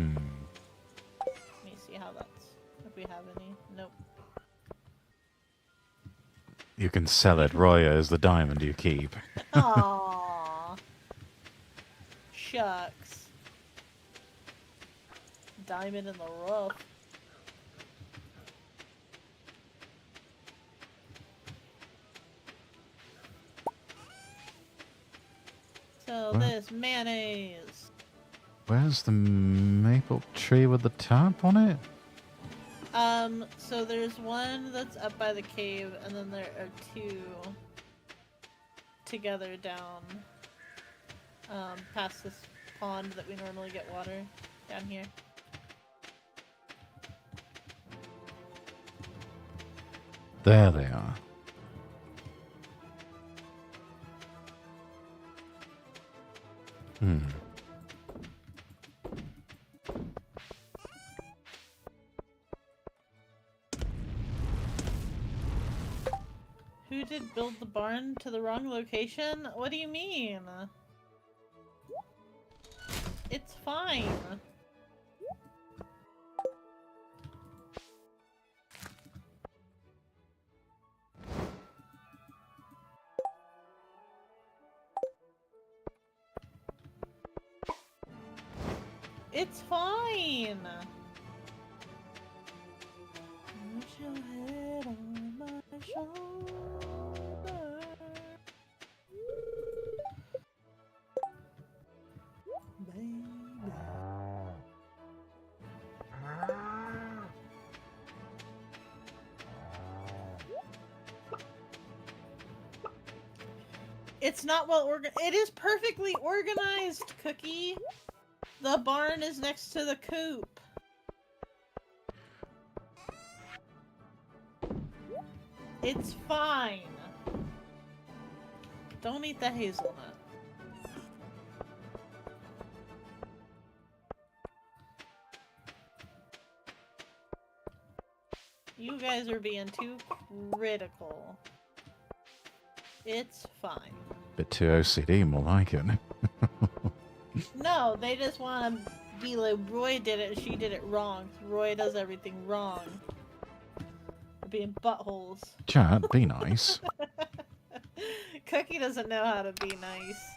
Speaker 1: me see how that's. If we have any. Nope.
Speaker 2: You can sell it. Roya is the diamond you keep.
Speaker 1: Aww. Shucks. Diamond in the rough. So this mayonnaise.
Speaker 2: Where's the maple tree with the tap on it?
Speaker 1: So there's one that's up by the cave, and then there are two together down, past this pond that we normally get water, down here.
Speaker 2: There they are.
Speaker 1: Who did build the barn to the wrong location? What do you mean? It's fine. It's fine. Put your head on my shoulder. Baby. It's not well organized. It is perfectly organized, Cookie. The barn is next to the coop. It's fine. Don't eat the hazelnut. You guys are being too critical. It's fine.
Speaker 2: Bit too OCD, more like it.
Speaker 1: No, they just want to be like, Roy did it, she did it wrong. Roy does everything wrong. They're being buttholes.
Speaker 2: Chat, be nice.
Speaker 1: Cookie doesn't know how to be nice.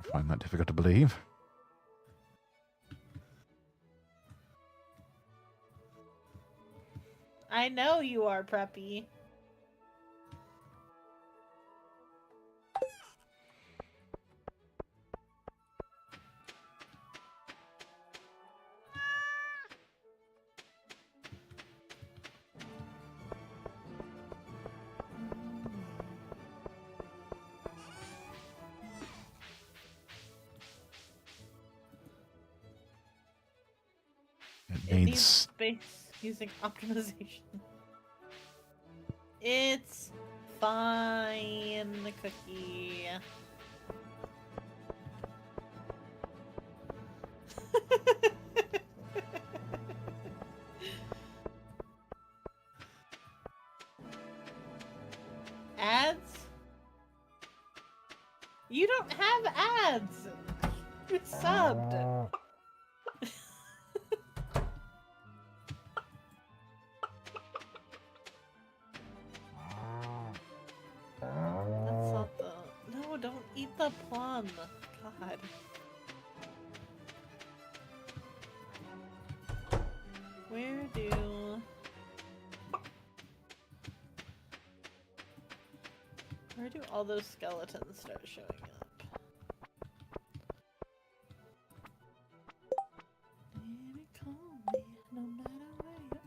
Speaker 2: I find that difficult to believe.
Speaker 1: I know you are, Preppy.
Speaker 2: It
Speaker 1: It needs
Speaker 2: needs...
Speaker 1: space using optimization. It's fine, Cookie. Ads? You don't have ads! You're subbed! That's not the... No, don't eat the plum. God. Where do all those skeletons start showing up? Baby, call me no matter where you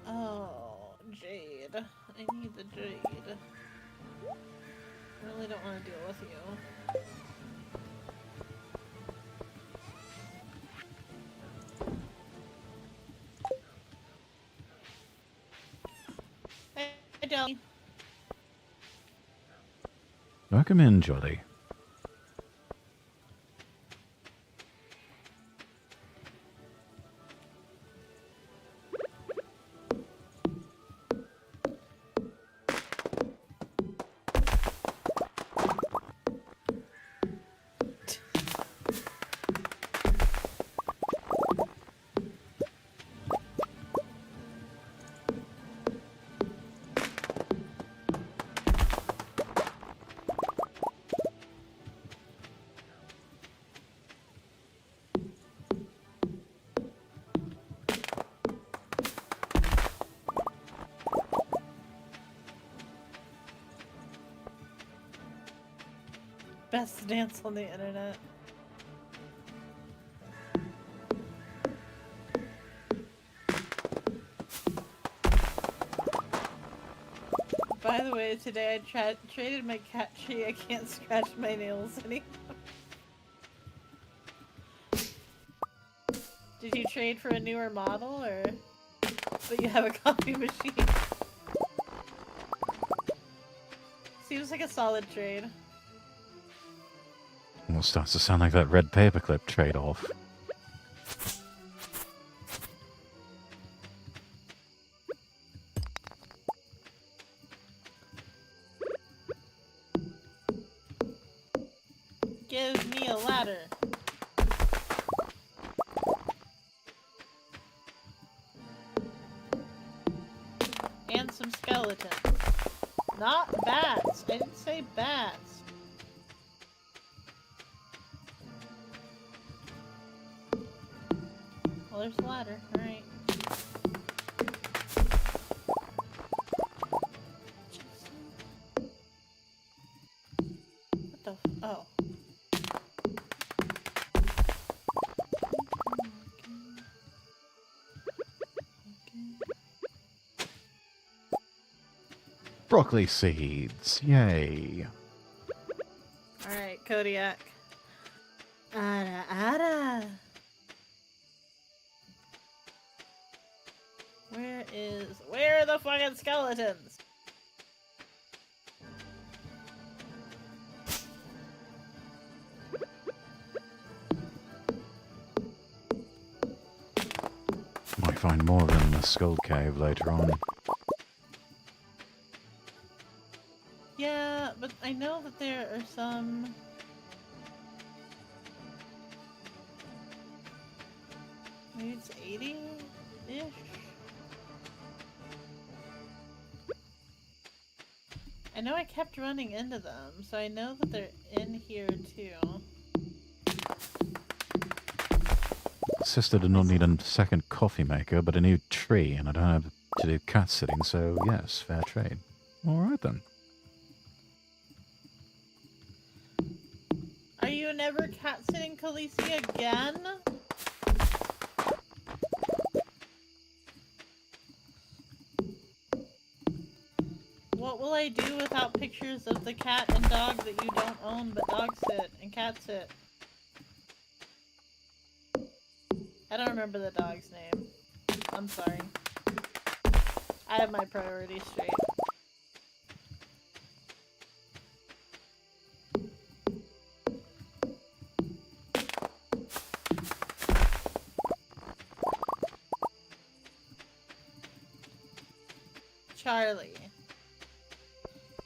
Speaker 1: are. Oh, jade. I need the jade. I really don't want to deal with you. Hey, Jelly.
Speaker 2: Welcome in, Jolly.
Speaker 1: Best dance on the internet. By the way, today I traded my cat tree. I can't scratch my nails anymore. Did you trade for a newer model, or... But you have a coffee machine? Seems like a solid trade.
Speaker 2: Almost starts to sound like that red paperclip trade-off.
Speaker 1: Give me a ladder. And some skeletons. Not bats. I didn't say bats. Well, there's a ladder. Alright. What the oh.
Speaker 2: Broccoli seeds. Yay.
Speaker 1: Alright, Kodiak. Ada. Where are the fucking skeletons?
Speaker 2: Might find more of them in the skull cave later on.
Speaker 1: Yeah, but I know that there are some... Maybe it's 80-ish? I know I kept running into them, so I know that they're in here too.
Speaker 2: Sister did not need a second coffee maker, but a new tree, and I don't have to do cat sitting, so yes, fair trade. Alright then.
Speaker 1: Are you never cat sitting Khaleesi again? What will I do without pictures of the cat and dog that you don't own but dog sit and cat sit? I don't remember the dog's name. I'm sorry. I have my priorities straight. Charlie.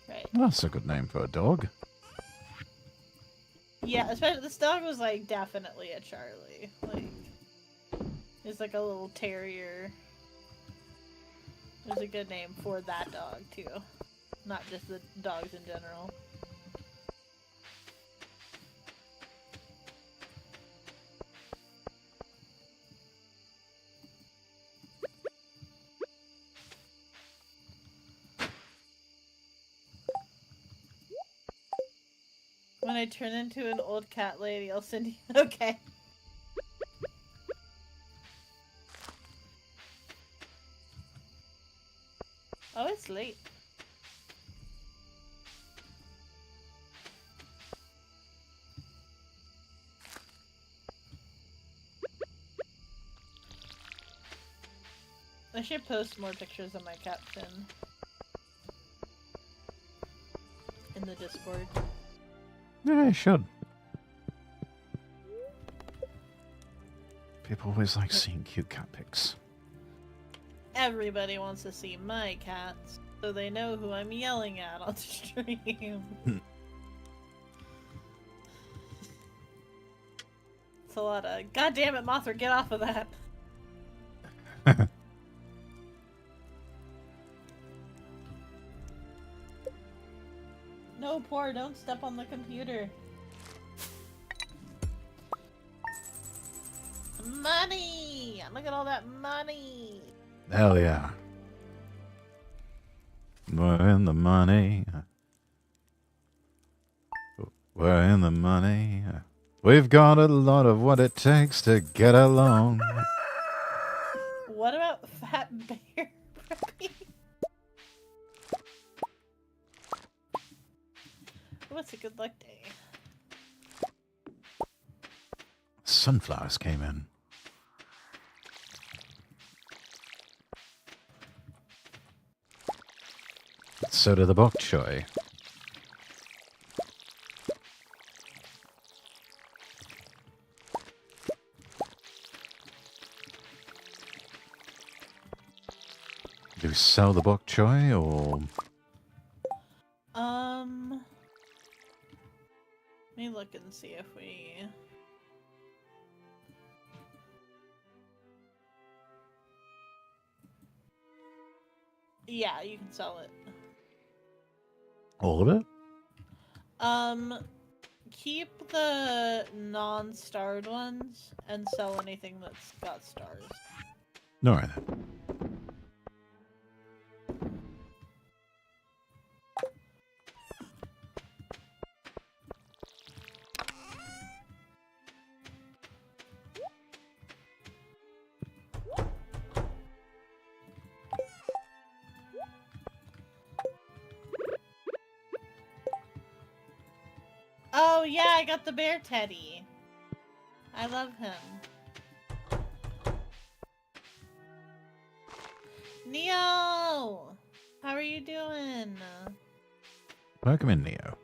Speaker 1: Right.
Speaker 2: That's a good name for a dog.
Speaker 1: Yeah, especially this dog was like definitely a Charlie. Like, it's like a little terrier. There's a good name for that dog too, not just the dogs in general. When I turn into an old cat lady, I'll send you. Okay. Oh, it's late. I should post more pictures of my captain in the Discord.
Speaker 2: Yeah, you should. People always like seeing cute cat pics.
Speaker 1: Everybody wants to see my cats, so they know who I'm yelling at on the stream. It's a lot of, God damn it, Mothra, get off of that. No, poor, don't step on the computer. Money! Look at all that money!
Speaker 2: Hell yeah. More in the money. We're in the money. We've got a lot of what it takes to get along.
Speaker 1: What about Fat Bear Preppy? What's a good luck day?
Speaker 2: Sunflowers came in. So did the bok choy. Do we sell the bok choy or?
Speaker 1: Let me look and see if we. Yeah, you can sell it.
Speaker 2: All of it?
Speaker 1: Keep the non-starred ones and sell anything that's got stars.
Speaker 2: All right then.
Speaker 1: Oh yeah, I got the bear teddy. I love him. Neo! How are you doing?
Speaker 2: Welcome in, Neo.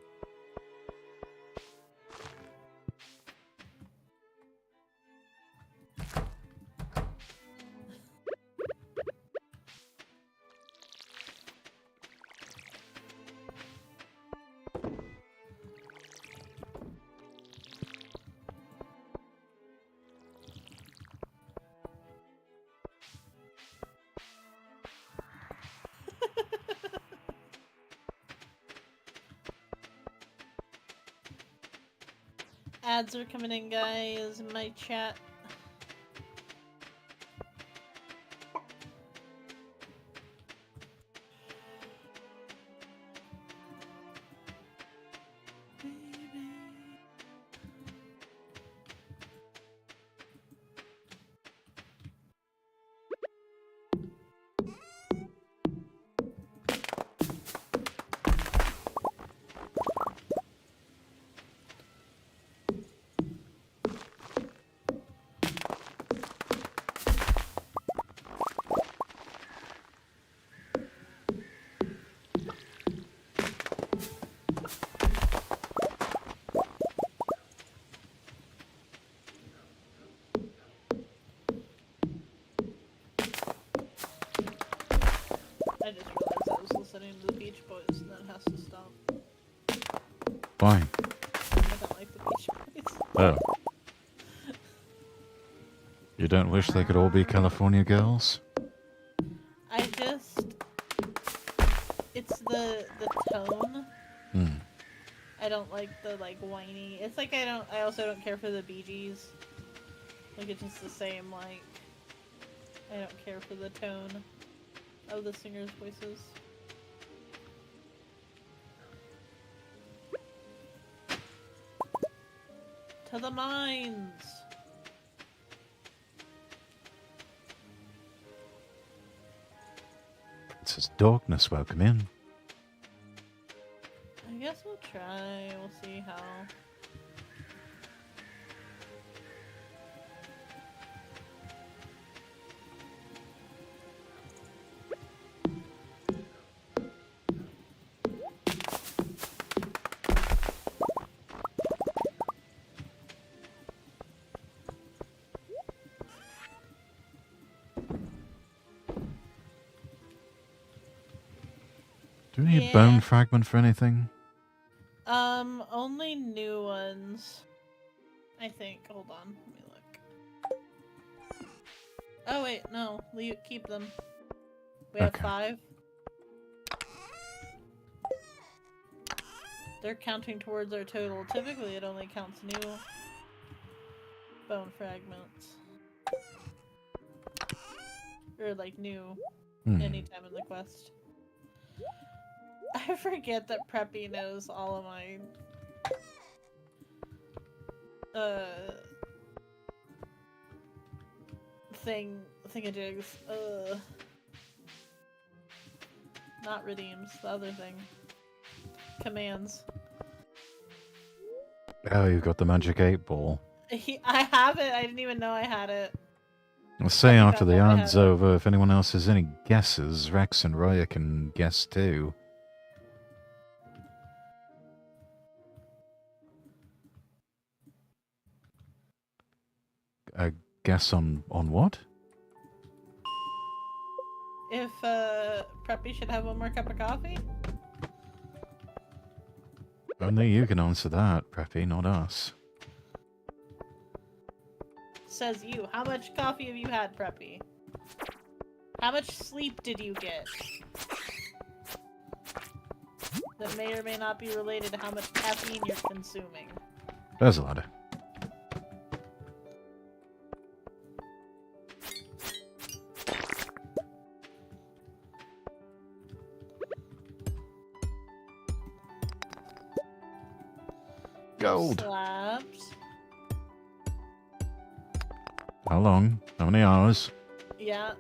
Speaker 1: Ads are coming in, guys. My chat. I just realized I was listening to the Beach Boys and that has to stop.
Speaker 2: Why?
Speaker 1: I don't like the Beach Boys.
Speaker 2: Oh. You don't wish they could all be California girls?
Speaker 1: I just... It's the tone.
Speaker 2: Hmm.
Speaker 1: I don't like the, like, whiny... It's like I also don't care for the Bee Gees. Like, it's just the same, like... I don't care for the tone of the singers' voices. To the mines!
Speaker 2: Princess Darkness, welcome in.
Speaker 1: I guess we'll try. We'll see how.
Speaker 2: Do we need bone fragment for anything?
Speaker 1: Only new ones. I think. Hold on. Let me look. Oh wait, no. Keep them. We have 5. They're counting towards our total. Typically it only counts new bone fragments. Or like new anytime in the quest. I forget that Preppy knows all of my Thingajigs. Not redeems, the other thing. Commands.
Speaker 2: Oh, you've got the magic 8-ball.
Speaker 1: I have it. I didn't even know I had it.
Speaker 2: I'll say after the
Speaker 1: I
Speaker 2: ad's
Speaker 1: had it.
Speaker 2: over, if anyone else has any guesses, Rex and Raya can guess too. A guess on what?
Speaker 1: If Preppy should have one more cup of coffee?
Speaker 2: Only you can answer that, Preppy, not us.
Speaker 1: Says you. How much coffee have you had, Preppy? How much sleep did you get? That may or may not be related to how much caffeine you're consuming.
Speaker 2: There's a ladder. Gold.
Speaker 1: Slabs.
Speaker 2: How long? How many hours?
Speaker 1: Yeah.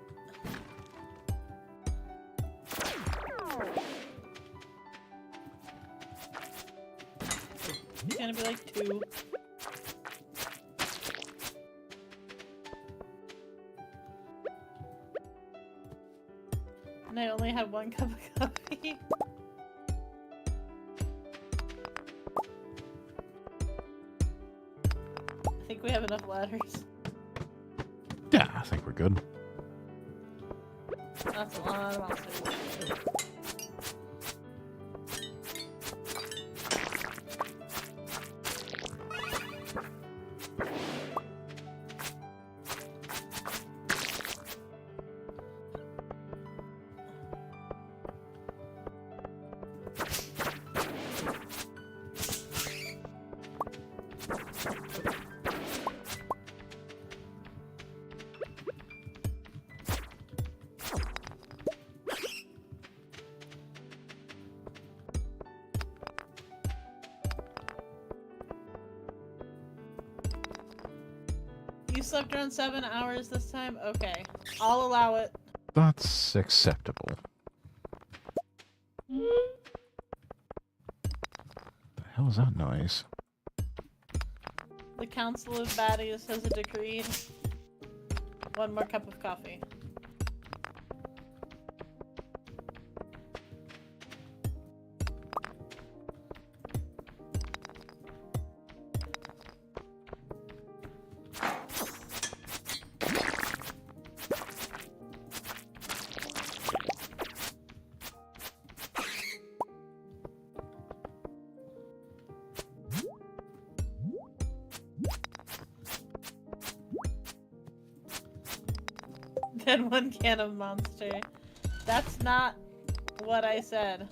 Speaker 1: It's gonna be like 2. And I only have 1 cup of coffee. I think we have enough ladders.
Speaker 2: Yeah, I think we're good.
Speaker 1: That's a lot of monsters. You slept around 7 hours this time? Okay. I'll allow it.
Speaker 2: That's acceptable. The hell was that noise?
Speaker 1: The Council of Baddies has decreed 1 more cup of coffee. Then 1 can of monster. That's not what I said.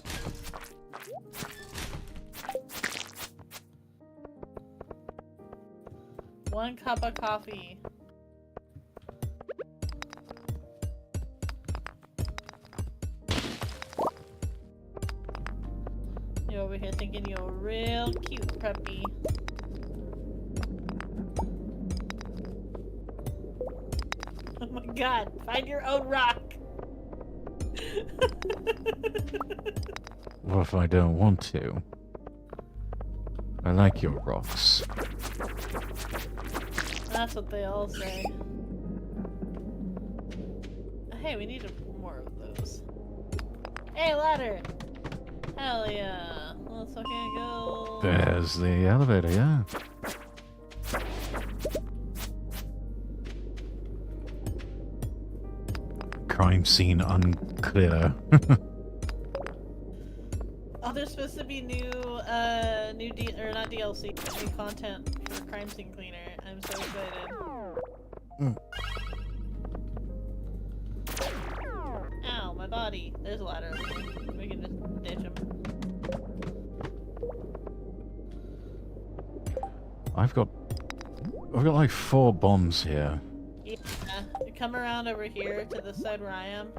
Speaker 1: One cup of coffee. You're over here thinking you're real cute, Preppy. Oh my god, find your own rock!
Speaker 2: What if I don't want to? I like your rocks.
Speaker 1: That's what they all say. Hey, we need more of those. Hey, ladder! Hell yeah. Let's fucking go.
Speaker 2: There's the elevator, yeah. Crime scene unclear.
Speaker 1: Oh, there's supposed to be new not DLC, new content for Crime Scene Cleaner. I'm so excited. Ow, my body. There's a ladder. We can just ditch him.
Speaker 2: I've got like 4 bombs here.
Speaker 1: Yeah, come around over here to the side where I am,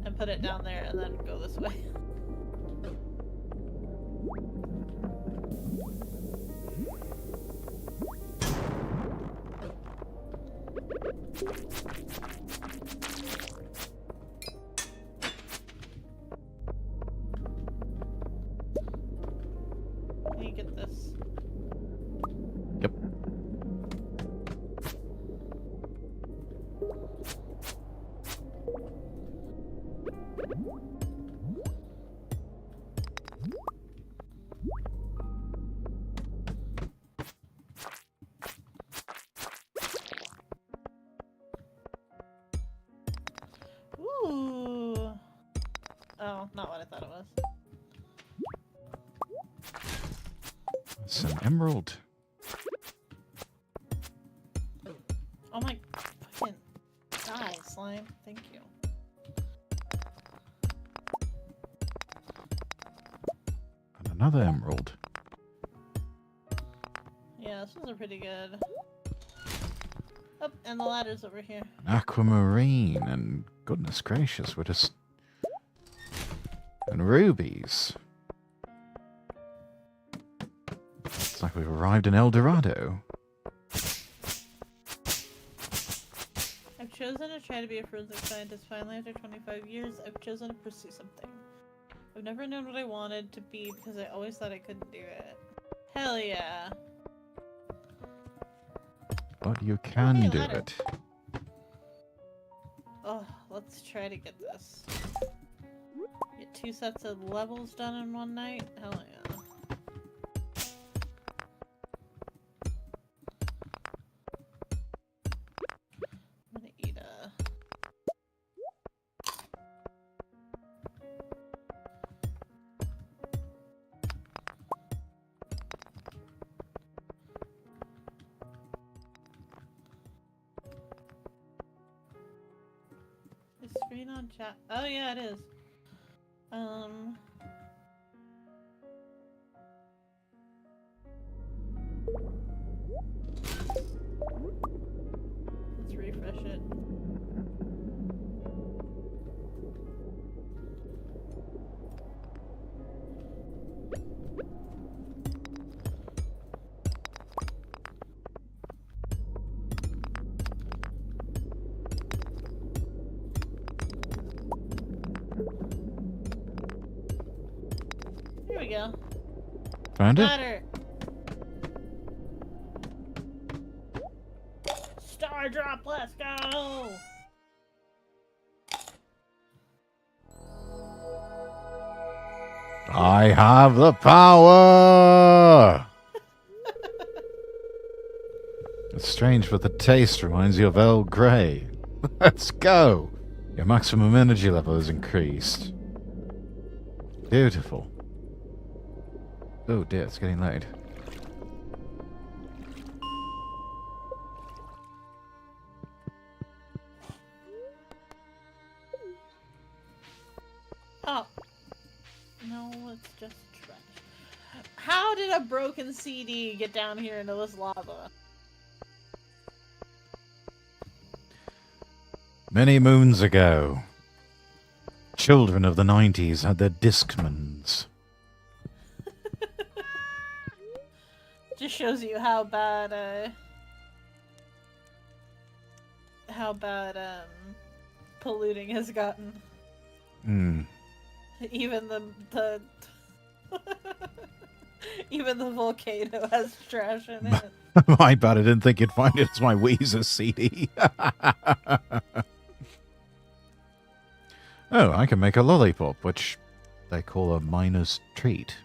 Speaker 1: and put it down there, and then go this way.
Speaker 2: It's an emerald.
Speaker 1: Oh my fucking die, slime. Thank you.
Speaker 2: And another emerald.
Speaker 1: Yeah, this ones are pretty good. Oh, and the ladder's over here.
Speaker 2: An aquamarine, and goodness gracious, we're just... And rubies. It's like we've arrived in El Dorado.
Speaker 1: I've chosen to try to be a forensic scientist. Finally, after 25 years, I've chosen to pursue something. I've never known what I wanted to be because I always thought I couldn't do it. Hell yeah.
Speaker 2: But you can do
Speaker 1: ladder.
Speaker 2: it.
Speaker 1: Oh, let's try to get this. Get 2 sets of levels done in one night? Hell yeah. I'm gonna eat a... Is screen on chat? Oh yeah, it is. Let's refresh it. Here we go.
Speaker 2: Found it?
Speaker 1: Ladder. Star drop, let's go!
Speaker 2: I have the power! It's strange, but the taste reminds you of Earl Grey. Let's go! Your maximum energy level is increased. Beautiful. Oh dear, it's getting late.
Speaker 1: Oh. No, it's just trash. How did a broken CD get down here into this lava?
Speaker 2: Many moons ago, children of the 90s had their Discmans.
Speaker 1: Just shows you how bad, polluting has gotten.
Speaker 2: Hmm.
Speaker 1: Even the even the volcano has trash in it.
Speaker 2: My bad, I didn't think you'd find it as my Weezer CD. Oh, I can make a lollipop, which they call a miner's treat.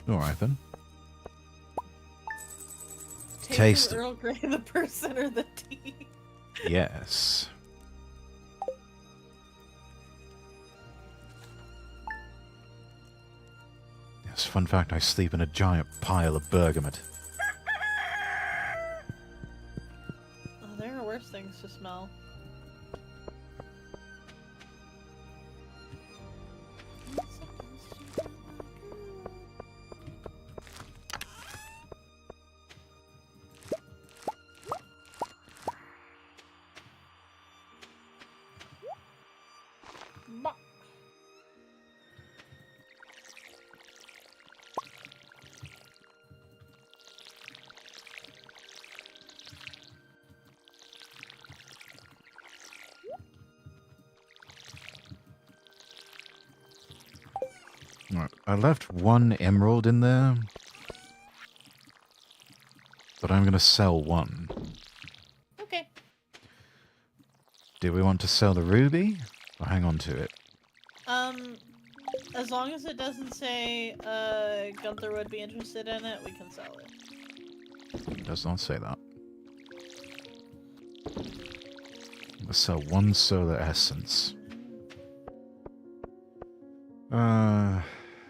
Speaker 2: Alright then. Taste
Speaker 1: Earl Grey, the person or the tea?
Speaker 2: Yes. Yes, fun fact, I sleep in a giant pile of bergamot.
Speaker 1: Oh, there are worse things to smell.
Speaker 2: Right, I left one emerald in there, but I'm going to sell one.
Speaker 1: Okay.
Speaker 2: Do we want to sell the ruby, or hang on to it?
Speaker 1: As long as it doesn't say, Gunther would be interested in it, we can sell it.
Speaker 2: It does not say that. Let's sell one solar essence.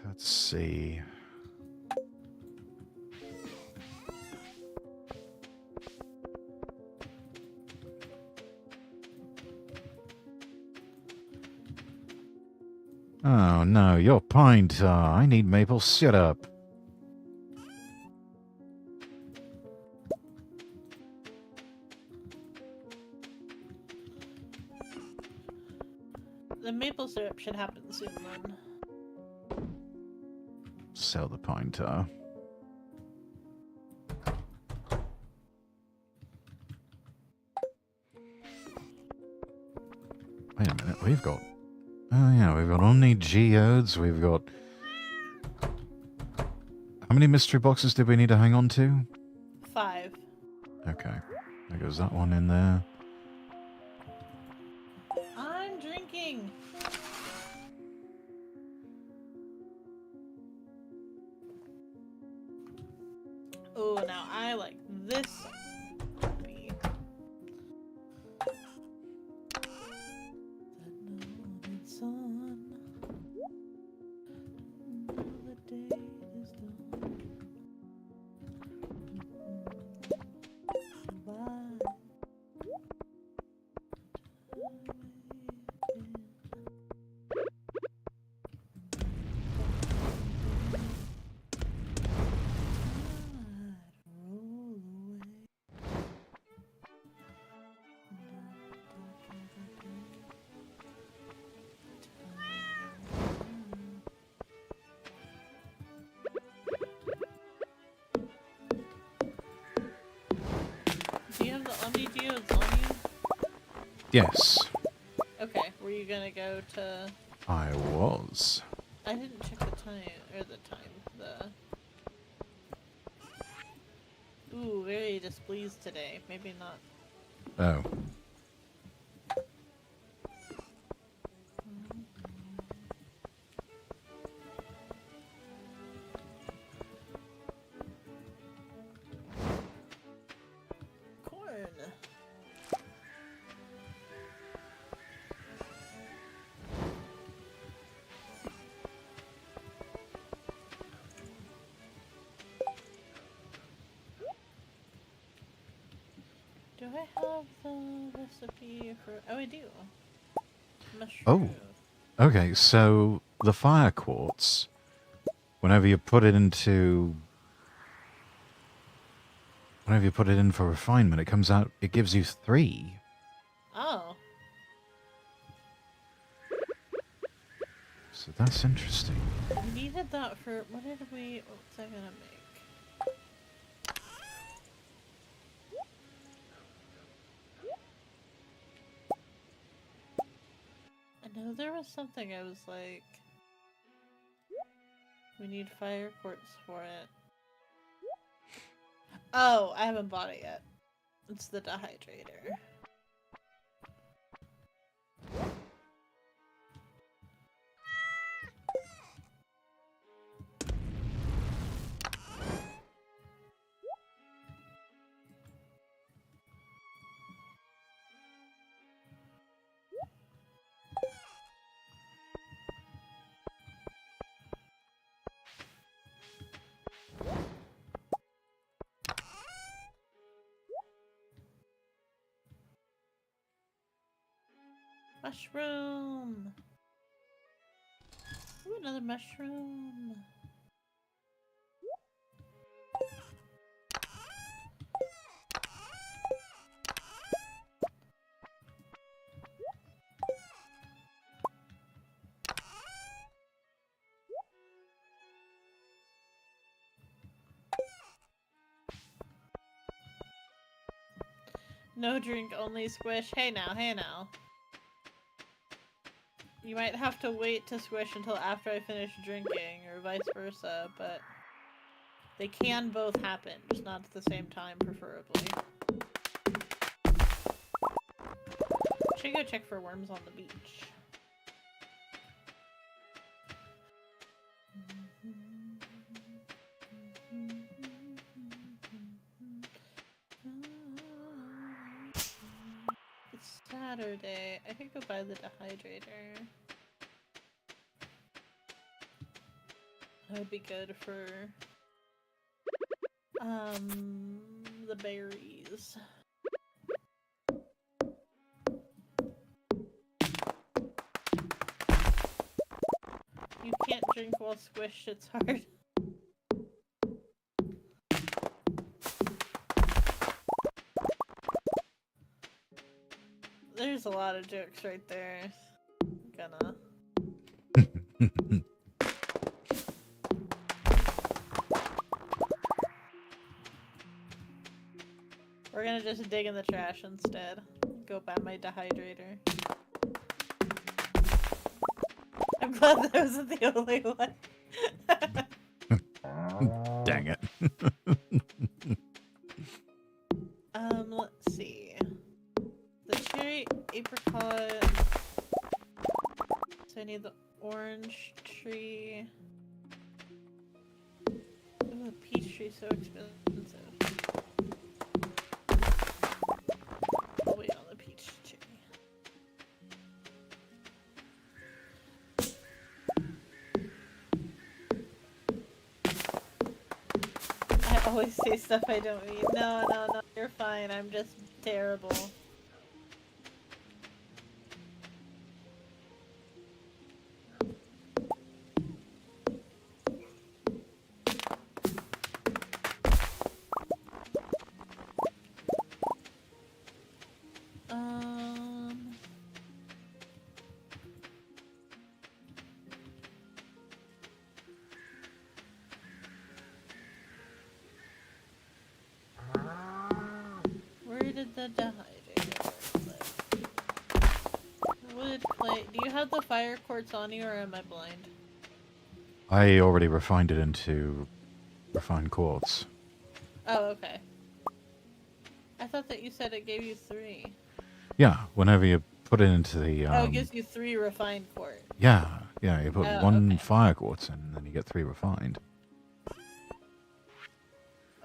Speaker 2: Let's see. Oh no, your pine tar. I need maple syrup.
Speaker 1: The maple syrup should happen soon then.
Speaker 2: Sell the pine tar. Wait a minute, we've got... Oh yeah, we've got only geodes, we've got... How many mystery boxes did we need to hang on to?
Speaker 1: 5.
Speaker 2: Okay. There goes that one in there.
Speaker 1: I'm drinking! Oh, now I like this coffee. The sun. The day is done. Bye. Do you have the Omni Geodes on you?
Speaker 2: Yes,
Speaker 1: Okay, were you gonna go to...
Speaker 2: I was.
Speaker 1: I didn't check the time, Ooh, very displeased today. Maybe not.
Speaker 2: Oh.
Speaker 1: Corn. Do I have the recipe for... Oh, I do. Mushroom.
Speaker 2: Oh. Okay, so the fire quartz, whenever you put it into... Whenever you put it in for refinement, it comes out, it gives you 3.
Speaker 1: Oh.
Speaker 2: So that's interesting.
Speaker 1: We needed that for... What was I gonna make? I know there was something I was like... We need fire quartz for it. Oh, I haven't bought it yet. It's the dehydrator. Mushroom! Ooh, another mushroom! No drink, only squish. Hey now, hey now. You might have to wait to squish until after I finish drinking, or vice versa, but they can both happen, just not at the same time, preferably. Should go check for worms on the beach. It's Saturday. I could go buy the dehydrator. That would be good for the berries. drink while squished, it's hard. There's a lot of jokes right there. Gonna. We're gonna just dig in the trash instead. Go buy my dehydrator. I'm glad that wasn't the only one.
Speaker 2: Dang it.
Speaker 1: Let's see. The cherry apricot. So I need the orange tree. Ooh, the peach tree's so expensive. I'll wait on the peach tree. I always say stuff I don't mean. No, you're fine. I'm just terrible. Where did the dehydrator live? Wood plate. Do you have the fire quartz on you, or am I blind?
Speaker 2: I already refined it into refined quartz.
Speaker 1: Oh, okay. I thought that you said it gave you 3.
Speaker 2: Yeah, whenever you put it into the...
Speaker 1: oh, it gives you 3 refined quartz.
Speaker 2: Yeah, you put one
Speaker 1: okay.
Speaker 2: fire quartz in, and then you get 3 refined.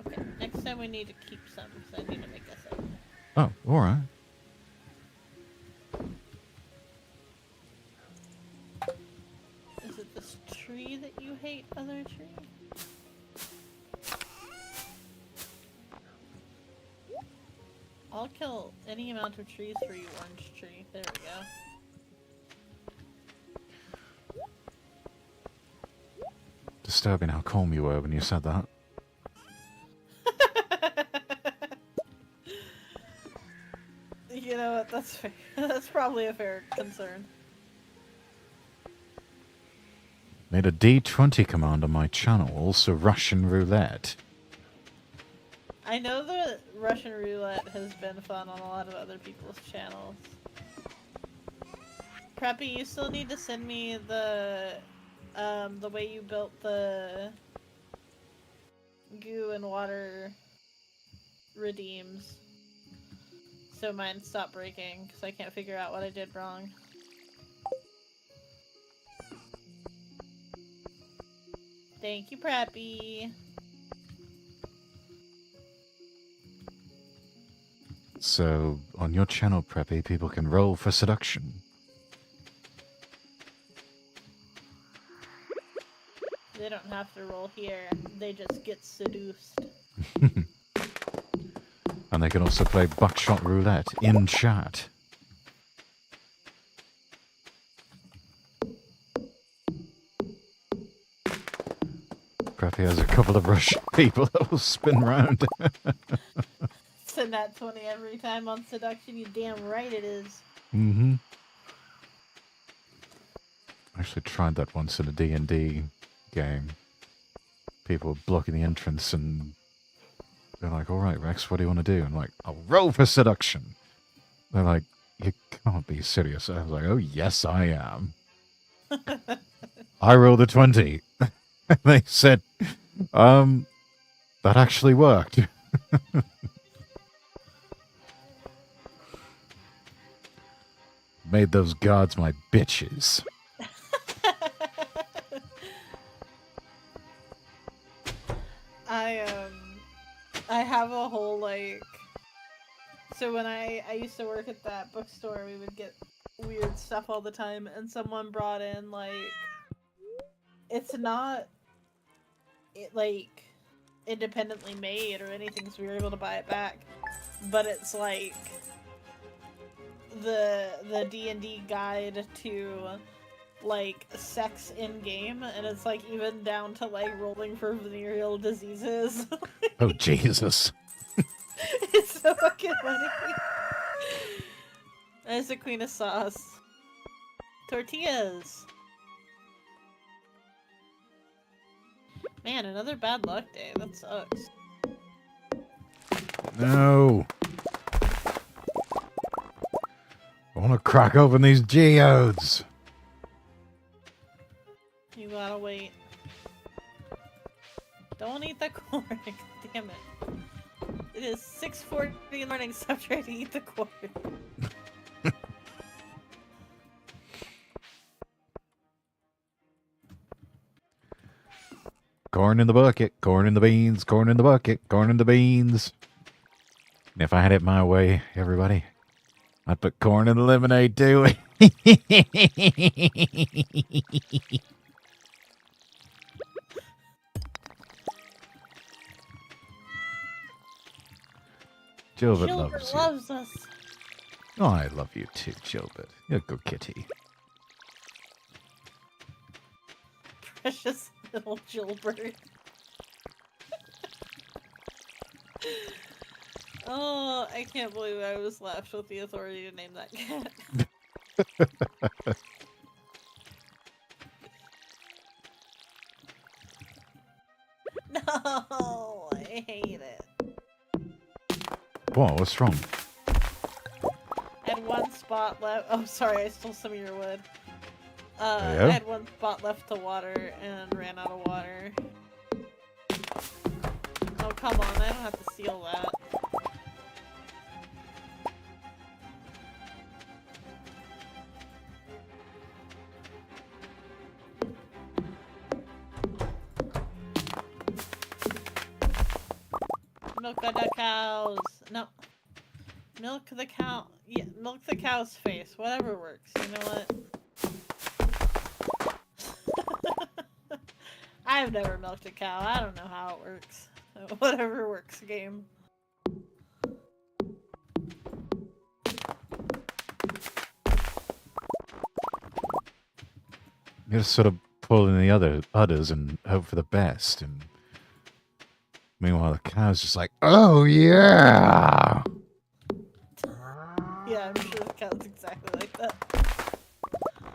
Speaker 1: Okay, next time we need to keep some, because I need to make us up.
Speaker 2: Oh, alright.
Speaker 1: Is it this tree that you hate, other tree? I'll kill any amount of trees for you, orange tree. There we go.
Speaker 2: Disturbing how calm you were when you said that.
Speaker 1: You know what, that's fair. That's probably a fair concern.
Speaker 2: Made a D20 command on my channel, also Russian roulette.
Speaker 1: I know that Russian roulette has been fun on a lot of other people's channels. Preppy, you still need to send me the way you built the goo and water redeems. So mine stop breaking, because I can't figure out what I did wrong. Thank you, Preppy.
Speaker 2: So, on your channel, Preppy, people can roll for seduction.
Speaker 1: They don't have to roll here. They just get seduced.
Speaker 2: And they can also play buckshot roulette in chat. Preppy has a couple of Russian people that will spin round.
Speaker 1: It's a nat 20 every time on seduction, you damn right it is.
Speaker 2: Mm-hmm. I actually tried that once in a D&D game. People were blocking the entrance and they're like, alright Rex, what do you want to do? I'm like, I'll roll for seduction. They're like, you can't be serious. I was like, oh yes I am. I rolled a 20. They said, that actually worked. Made those guards my bitches.
Speaker 1: I have a whole, like... So when I used to work at that bookstore, we would get weird stuff all the time, and someone brought in, like... It's not, like, independently made or anything, so we were able to buy it back. But it's, like, the D&D guide to like sex in game, and it's like even down to like rolling for venereal diseases.
Speaker 2: Oh, Jesus.
Speaker 1: It's so fucking funny. There's the queen of sauce. Tortillas. Man, another bad luck day. That sucks.
Speaker 2: No. I want to crack open these geodes.
Speaker 1: You gotta wait. Don't eat the corn. Damn it. It is 6:40 in the morning. Stop trying to eat the corn.
Speaker 2: Corn in the bucket, corn in the beans, corn in the bucket, corn in the beans. And if I had it my way, everybody, I'd put corn in the lemonade too. Gilbert loves you.
Speaker 1: Loves us.
Speaker 2: Oh, I love you too, Gilbert. You're a good kitty.
Speaker 1: Precious little Gilbert. Oh, I can't believe I was left with the authority to name that cat. No, I hate it.
Speaker 2: Whoa, what's wrong?
Speaker 1: I had one spot left. Oh, sorry, I stole some of your wood.
Speaker 2: Yeah?
Speaker 1: I had one spot left to water and ran out of water. Oh, come on, I don't have to seal that. Milk the cows. No. Milk the cow. Yeah, milk the cow's face. Whatever works. You know what? I've never milked a cow. I don't know how it works. Whatever works, game.
Speaker 2: You just sort of pull in the udders and hope for the best. And meanwhile, the cow's just like, oh yeah.
Speaker 1: Yeah, I'm sure the cow's exactly like that.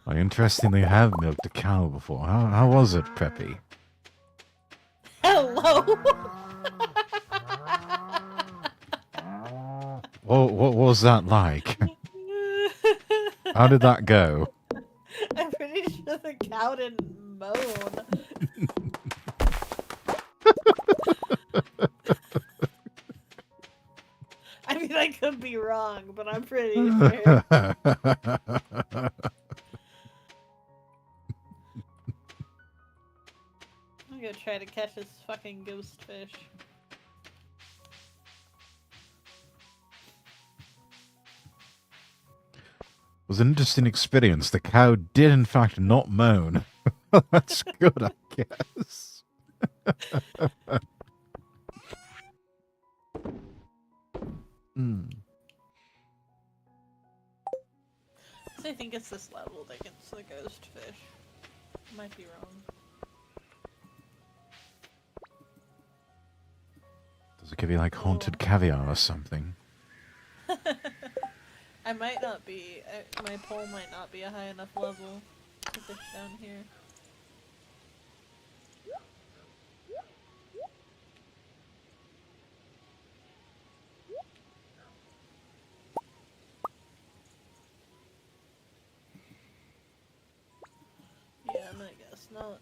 Speaker 2: I interestingly have milked a cow before. How was it, Preppy?
Speaker 1: Hello.
Speaker 2: What was that like? How did that go?
Speaker 1: I'm pretty sure the cow didn't moan. I mean, I could be wrong, but I'm pretty sure. I'm gonna try to catch this fucking ghost fish.
Speaker 2: It was an interesting experience. The cow did, in fact, not moan. That's good, I guess.
Speaker 1: So I think it's this level that gets the ghost fish. Might be wrong.
Speaker 2: Does it give you, like, haunted caviar or something?
Speaker 1: I might not be. My pole might not be a high enough level to fish down here. Yeah, I'm gonna guess not.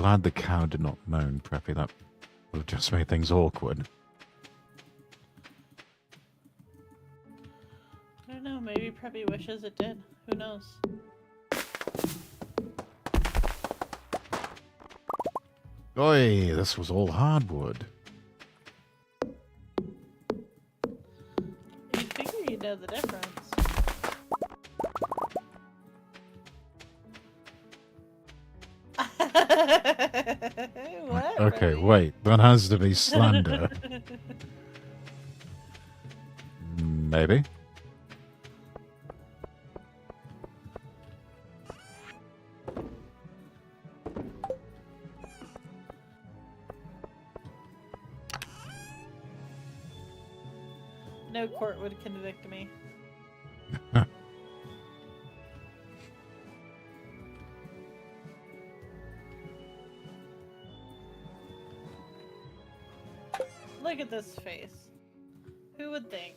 Speaker 2: glad the cow did not moan, Preppy. That would have just made things awkward.
Speaker 1: I don't know, maybe Preppy wishes it did. Who knows?
Speaker 2: Oi, this was all hardwood.
Speaker 1: You'd figure you'd know the difference. What?
Speaker 2: Okay,
Speaker 1: Preppy?
Speaker 2: wait. That has to be slander. Maybe.
Speaker 1: No court would convict me. Look at this face. Who would think?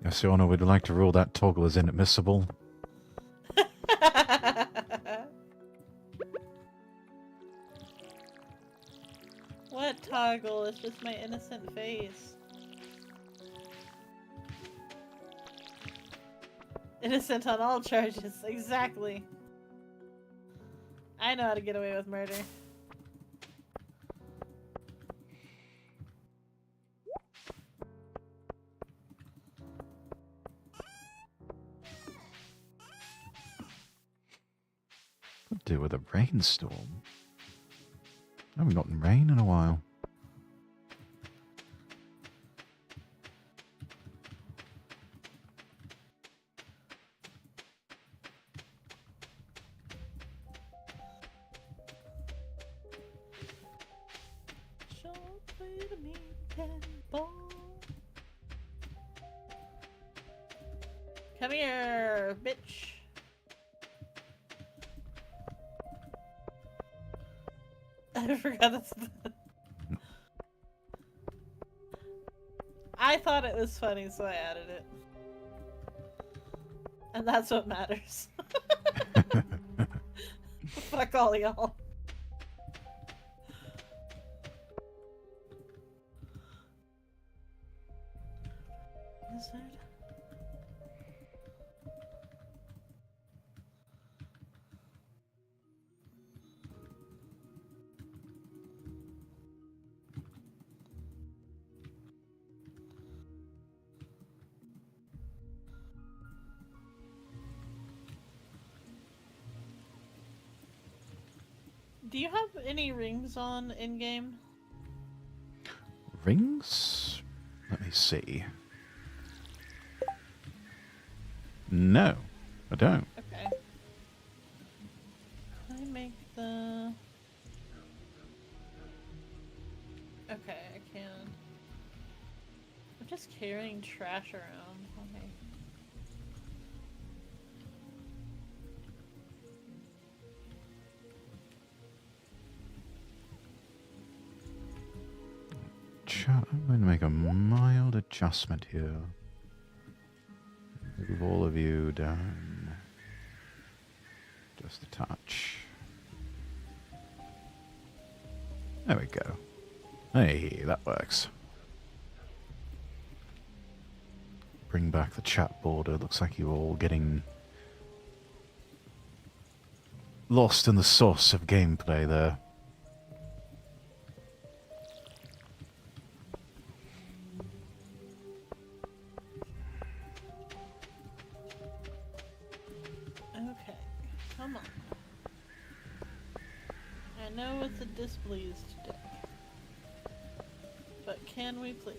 Speaker 2: Yes, Your Honor, we'd like to rule that toggle as inadmissible.
Speaker 1: What toggle? It's just my innocent face. Innocent on all charges, exactly. I know how to get away with murder.
Speaker 2: Could do with a rainstorm. I haven't gotten rain in a while.
Speaker 1: Come here, bitch. I forgot that's the... I thought it was funny, so I added it. And that's what matters. Fuck all y'all. Lizard. Do you have any rings on in-game?
Speaker 2: Rings? Let me see. No, I don't.
Speaker 1: Okay. Can I make the... Okay, I can. I'm just carrying trash around. Okay.
Speaker 2: I'm going to make a mild adjustment here. Move all of you down. Just a touch. There we go. Hey, that works. Bring back the chat border. Looks like you're all getting lost in the sauce of gameplay there.
Speaker 1: Okay, come on. I know it's a displeased dick. But can we please?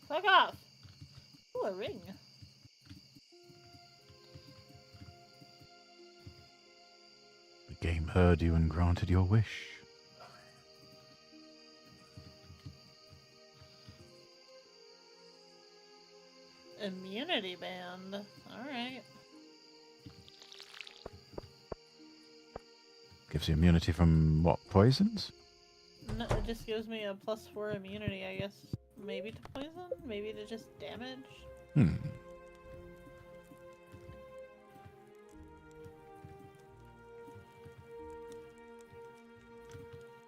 Speaker 1: Fuck off! Ooh, a ring.
Speaker 2: The game heard you and granted your wish.
Speaker 1: Immunity band. Alright.
Speaker 2: Gives you immunity from what, poisons?
Speaker 1: No, it just gives me a +4 immunity, I guess. Maybe to poison? Maybe to just damage?
Speaker 2: Hmm.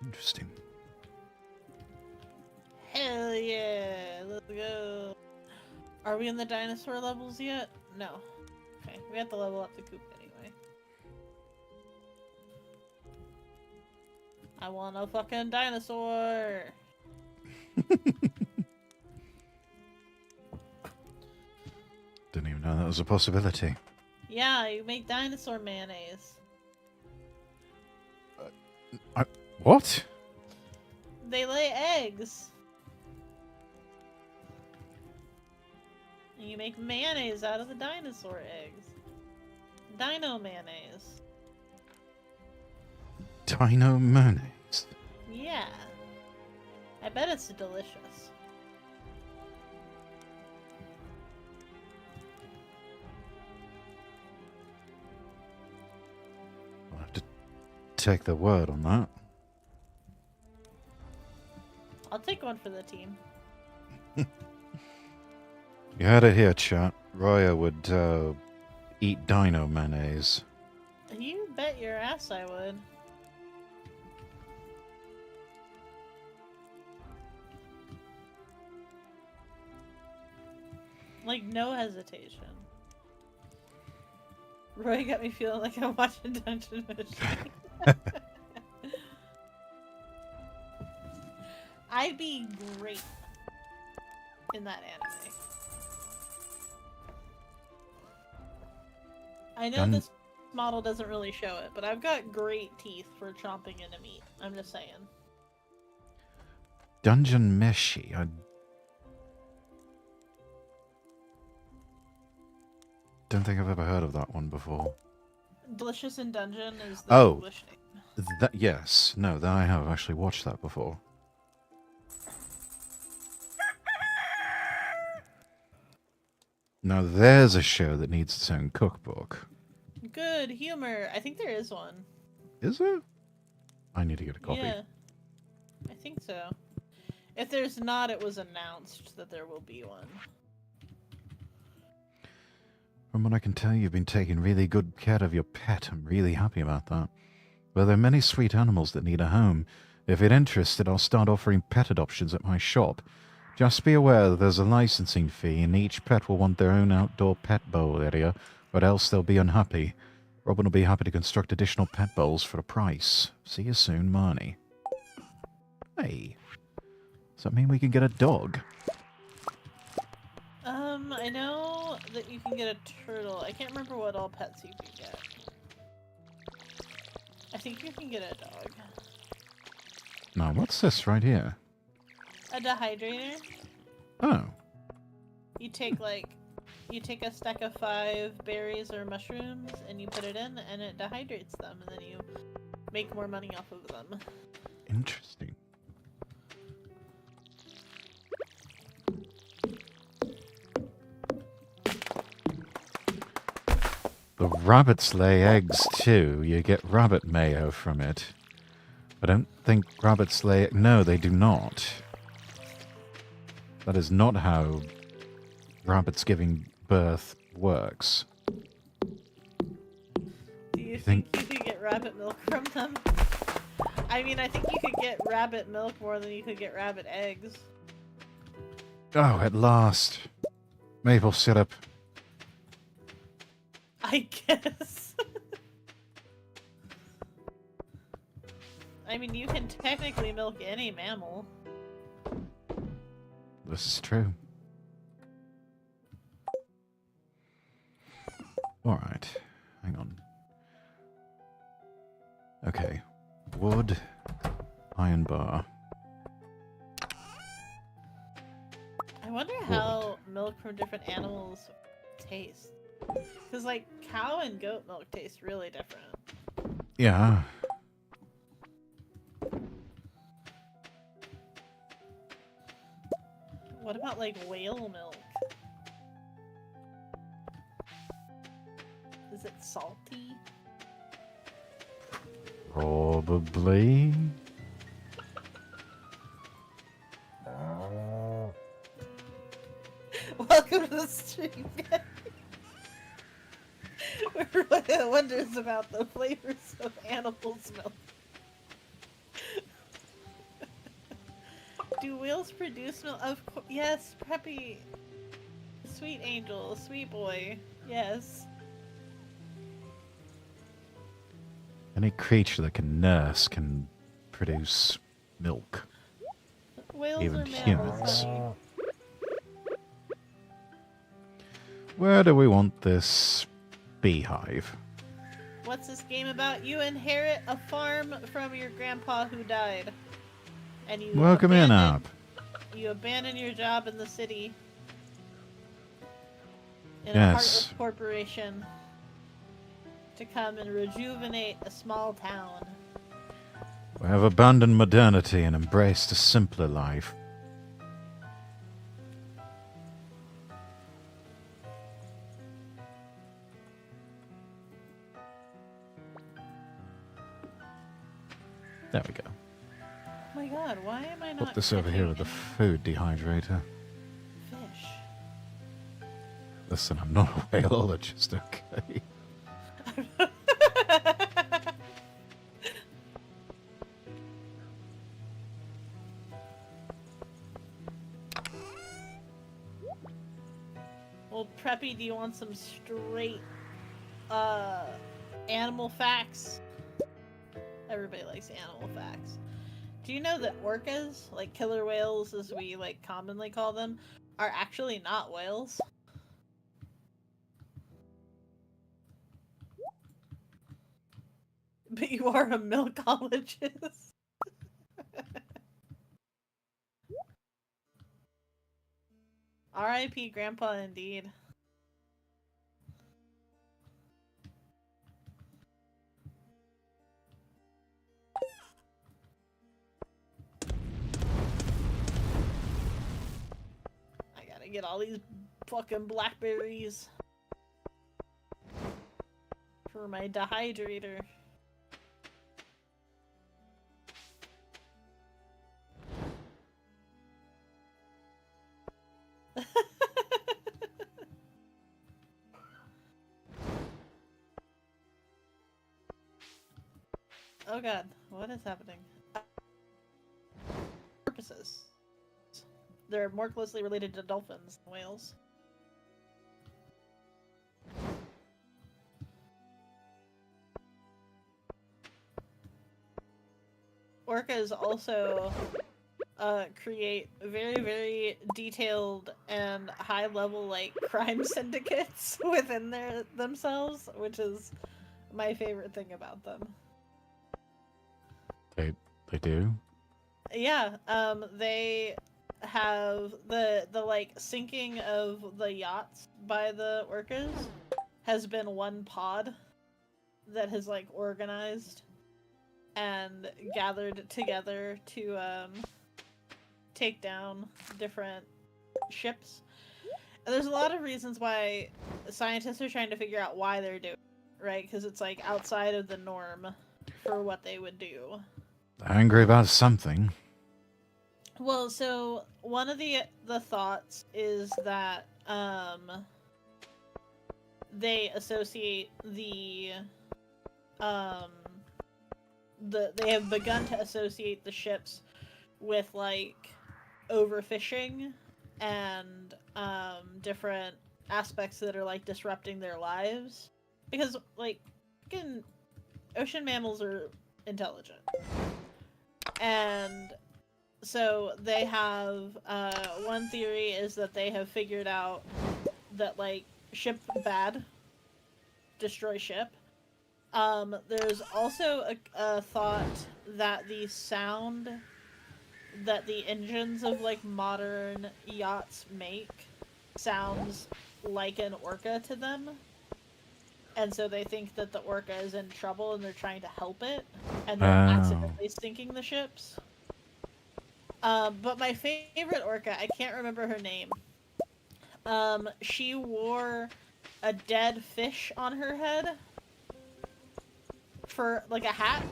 Speaker 2: Interesting.
Speaker 1: Hell yeah! Let's go! Are we in the dinosaur levels yet? No. Okay, we have to level up the coop anyway. I want a fucking dinosaur!
Speaker 2: Didn't even know that was a possibility.
Speaker 1: Yeah, you make dinosaur mayonnaise.
Speaker 2: What?
Speaker 1: They lay eggs! And you make mayonnaise out of the dinosaur eggs. Dino mayonnaise.
Speaker 2: Dino mayonnaise.
Speaker 1: Yeah. I bet it's delicious.
Speaker 2: I'll have to take the word on that.
Speaker 1: I'll take one for the team.
Speaker 2: You heard it here, chat. Roya would eat dino mayonnaise.
Speaker 1: You bet your ass I would. Like, no hesitation. Roy got me feeling like I'm watching Dungeon Machine. I'd be great in that anime. I know this model doesn't really show it, but I've got great teeth for chomping into meat. I'm just saying.
Speaker 2: Dungeon Meshi. I don't think I've ever heard of that one before.
Speaker 1: Delicious in Dungeon is the English name.
Speaker 2: Yes. No, that I have actually watched that before. Now there's a show that needs its own cookbook.
Speaker 1: Good humor. I think there is one.
Speaker 2: Is there? I need to get a copy.
Speaker 1: Yeah. I think so. If there's not, it was announced that there will be one.
Speaker 2: From what I can tell, you've been taking really good care of your pet. I'm really happy about that. Well, there are many sweet animals that need a home. If you're interested, I'll start offering pet adoptions at my shop. Just be aware that there's a licensing fee, and each pet will want their own outdoor pet bowl area, or else they'll be unhappy. Robin will be happy to construct additional pet bowls for a price. See you soon, Marnie. Hey. Does that mean we can get a dog?
Speaker 1: I know that you can get a turtle. I can't remember what all pets you can get. I think you can get a dog.
Speaker 2: Now, what's this right here?
Speaker 1: A dehydrator.
Speaker 2: Oh.
Speaker 1: You take a stack of 5 berries or mushrooms and you put it in and it dehydrates them and then you make more money off of them.
Speaker 2: Interesting. The rabbits lay eggs too. You get rabbit mayo from it. I don't think rabbits lay... No, they do not. That is not how rabbits giving birth works.
Speaker 1: Do you think you could get rabbit milk from them? I mean, I think you could get rabbit milk more than you could get rabbit eggs.
Speaker 2: Oh, at last. Maple syrup.
Speaker 1: I guess. I mean, you can technically milk any mammal.
Speaker 2: This is true. Alright. Hang on. Okay. Wood. Iron bar.
Speaker 1: I wonder how milk from different animals tastes. Because, like, cow and goat milk taste really different.
Speaker 2: Yeah.
Speaker 1: What about, like, whale milk? Is it salty?
Speaker 2: Probably.
Speaker 1: Welcome to the stream, guys. Everyone wonders about the flavors of animals' milk. Do whales produce milk? Of course. Yes, Preppy. Sweet angel, sweet boy. Yes.
Speaker 2: Any creature that can nurse can produce milk.
Speaker 1: Whales
Speaker 2: Even
Speaker 1: are mammals,
Speaker 2: humans.
Speaker 1: honey.
Speaker 2: Where do we want this beehive?
Speaker 1: What's this game about? You inherit a farm from your grandpa who died. And you
Speaker 2: Welcome in,
Speaker 1: abandon-
Speaker 2: Up.
Speaker 1: You abandon your job in the city. In a
Speaker 2: Yes.
Speaker 1: heartless corporation. To come and rejuvenate a small town.
Speaker 2: We have abandoned modernity and embraced a simpler life. There we go.
Speaker 1: Oh my god, why am I not
Speaker 2: Put this over here with the
Speaker 1: catching
Speaker 2: food dehydrator.
Speaker 1: any fish?
Speaker 2: Listen, I'm not a whaleologist, okay?
Speaker 1: Well, Preppy, do you want some straight, animal facts? Everybody likes animal facts. Do you know that orcas, like killer whales as we, like, commonly call them, are actually not whales? But you are a milkologist. R.I.P. Grandpa, indeed. I gotta get all these fucking blackberries for my dehydrator. Oh god, what is happening? Purposes. They're more closely related to dolphins than whales. Orcas also create very, very detailed and high-level, like, crime syndicates within themselves, which is my favorite thing about them.
Speaker 2: They do?
Speaker 1: Yeah, they have the like sinking of the yachts by the orcas has been one pod that has like organized and gathered together to take down different ships. And there's a lot of reasons why scientists are trying to figure out why they're doing it, right? Because it's like outside of the norm for what they would do.
Speaker 2: Angry about something.
Speaker 1: Well, so one of the thoughts is that they associate they have begun to associate the ships with like overfishing and different aspects that are like disrupting their lives, because like fucking ocean mammals are intelligent. And so they have, one theory is that they have figured out that, like, ship bad, destroy ship. There's also a thought that the sound that the engines of, like, modern yachts make sounds like an orca to them. And so they think that the orca is in trouble and they're trying to help it, and they're accidentally sinking the ships. But my favorite orca, I can't remember her name. She wore a dead fish on her head for like a hat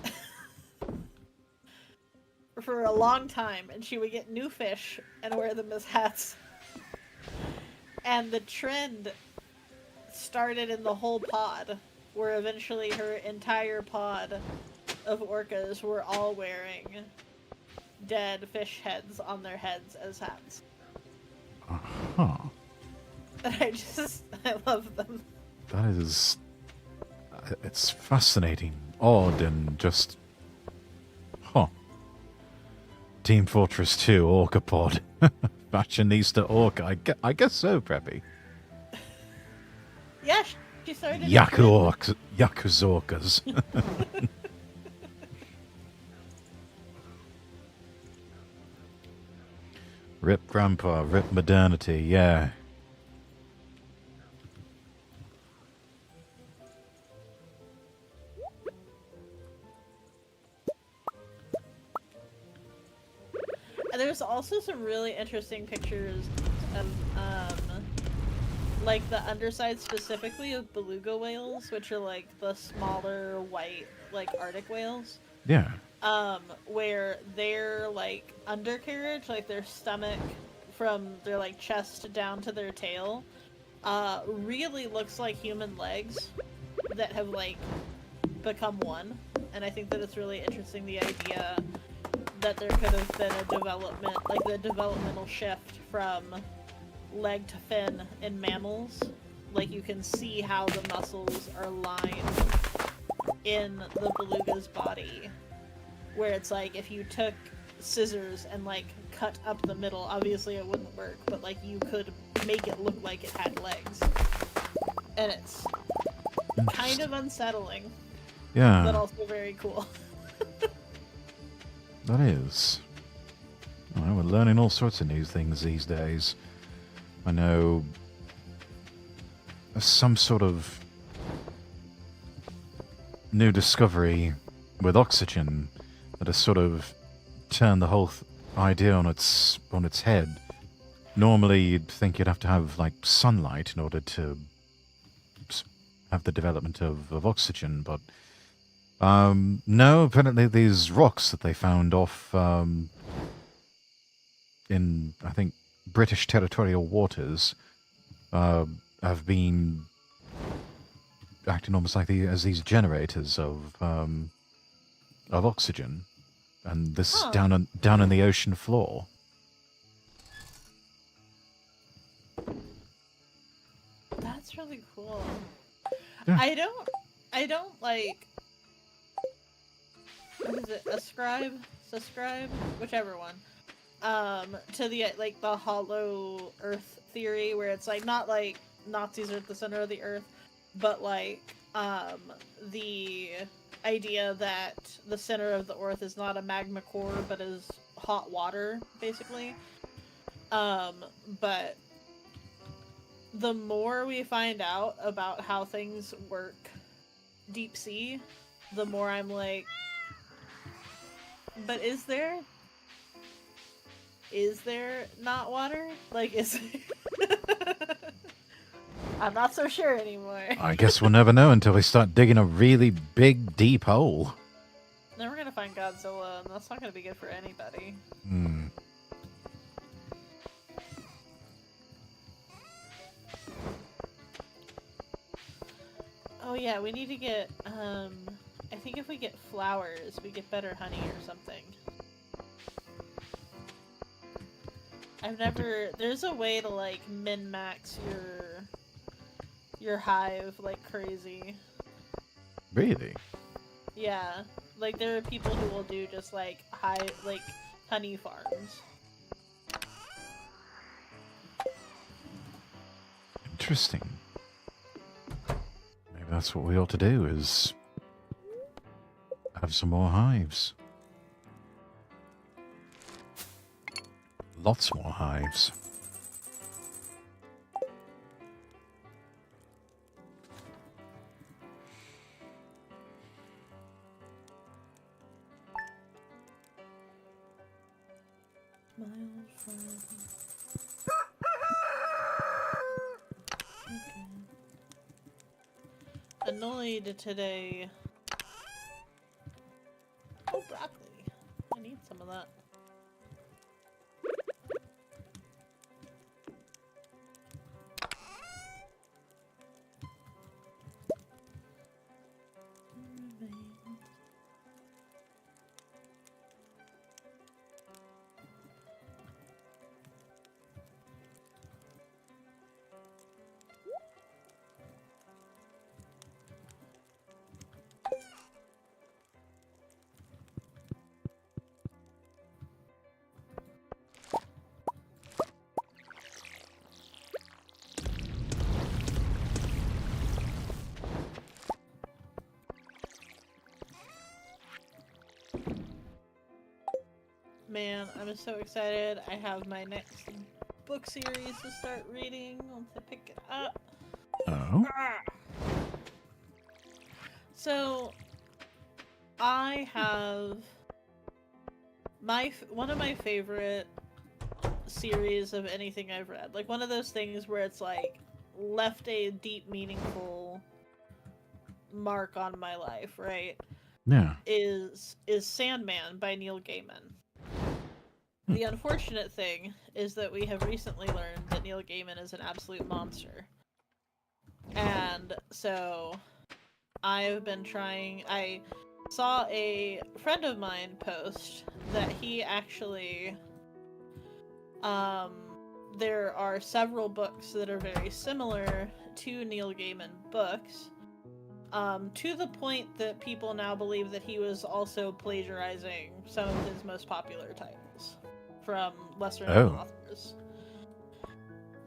Speaker 1: for a long time, and she would get new fish and wear them as hats. And the trend started in the whole pod, where eventually her entire pod of orcas were all wearing dead fish heads on their heads as hats.
Speaker 2: Uh-huh.
Speaker 1: And I love them.
Speaker 2: That is... It's fascinating, odd, and just... Huh. Team Fortress 2 Orca Pod. Fashionista Orca. I guess so, Preppy.
Speaker 1: Yeah, she started...
Speaker 2: Yakuza Orcas. Rip Grandpa, rip modernity, yeah.
Speaker 1: And there's also some really interesting pictures of, like the underside specifically of beluga whales, which are like the smaller white, like Arctic whales.
Speaker 2: Yeah.
Speaker 1: Where their like undercarriage, like their stomach from their like chest down to their tail, really looks like human legs that have like become one. And I think that it's really interesting, the idea that there could have been a development, like the developmental shift from leg to fin in mammals. Like you can see how the muscles are lined in the beluga's body, where it's like if you took scissors and like cut up the middle, obviously it wouldn't work, but like you could make it look like it had legs. And it's kind of unsettling.
Speaker 2: Yeah.
Speaker 1: But also very cool.
Speaker 2: That is. Well, we're learning all sorts of new things these days. I know some sort of new discovery with oxygen that has sort of turned the whole idea on its head. Normally, you'd think you'd have to have like sunlight in order to have the development of oxygen, but no, apparently these rocks that they found off in, I think, British territorial waters have been acting almost like as these generators of oxygen, and this down on the ocean floor.
Speaker 1: That's really cool.
Speaker 2: Yeah.
Speaker 1: I don't like, what is it, subscribe, whichever one, to the, like, the hollow earth theory, where it's, like, not, like, Nazis are at the center of the earth, but, like, the idea that the center of the earth is not a magma core, but is hot water, basically. But the more we find out about how things work deep sea, the more I'm like, but is there not water? Like, is I'm not so sure anymore.
Speaker 2: I guess we'll never know until we start digging a really big, deep hole.
Speaker 1: Then we're gonna find Godzilla, and that's not gonna be good for anybody.
Speaker 2: Hmm.
Speaker 1: Oh yeah, we need to get, I think if we get flowers, we get better honey or something. I've never, there's a way to, like, min-max your hive like crazy.
Speaker 2: Really?
Speaker 1: Yeah. Like, there are people who will do just, like, honey farms.
Speaker 2: Interesting. Maybe that's what we ought to do, is have some more hives. Lots more hives.
Speaker 1: annoyed today. Oh, broccoli. I need some of that. Man, I'm so excited. I have my next book series to start reading once I pick it up.
Speaker 2: Oh?
Speaker 1: So, I have one of my favorite series of anything I've read. Like, one of those things where it's, like, left a deep, meaningful mark on my life, right?
Speaker 2: Yeah.
Speaker 1: Is Sandman by Neil Gaiman. The unfortunate thing is that we have recently learned that Neil Gaiman is an absolute monster. And so I've been trying. I saw a friend of mine post that he actually there are several books that are very similar to Neil Gaiman books, to the point that people now believe that he was also plagiarizing some of his most popular titles from lesser known authors.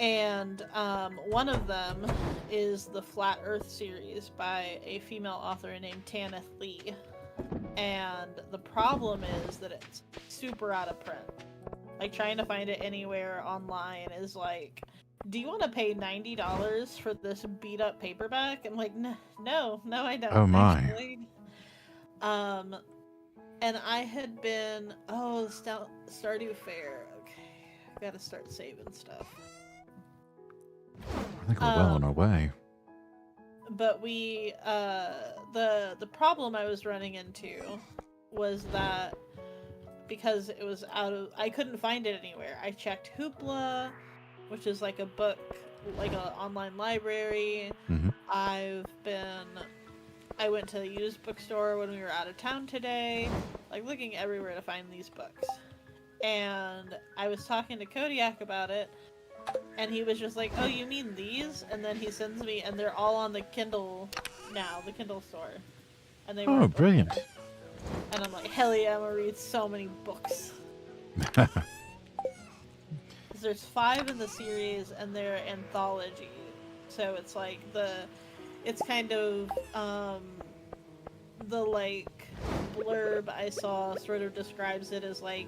Speaker 1: And one of them is the Flat Earth series by a female author named Tanith Lee. And the problem is that it's super out of print. Like, trying to find it anywhere online is like, do you want to pay $90 for this beat up paperback? I'm like, no, I don't.
Speaker 2: Oh my.
Speaker 1: Actually. And I had been, Stardew Fair. Okay, I gotta start saving stuff.
Speaker 2: I think we're well on our way.
Speaker 1: But we, the problem I was running into was that because it was I couldn't find it anywhere. I checked Hoopla, which is like a book, like an online library.
Speaker 2: Mm-hmm.
Speaker 1: I went to the used bookstore when we were out of town today, like looking everywhere to find these books. And I was talking to Kodiak about it, and he was just like, oh, you mean these? And then he sends me, and they're all on the Kindle now, the Kindle store. And they were
Speaker 2: brilliant.
Speaker 1: And I'm like, hell yeah, I'm gonna read so many books. There's 5 in the series, and they're anthology. So it's like it's kind of, the, like, blurb I saw sort of describes it as, like,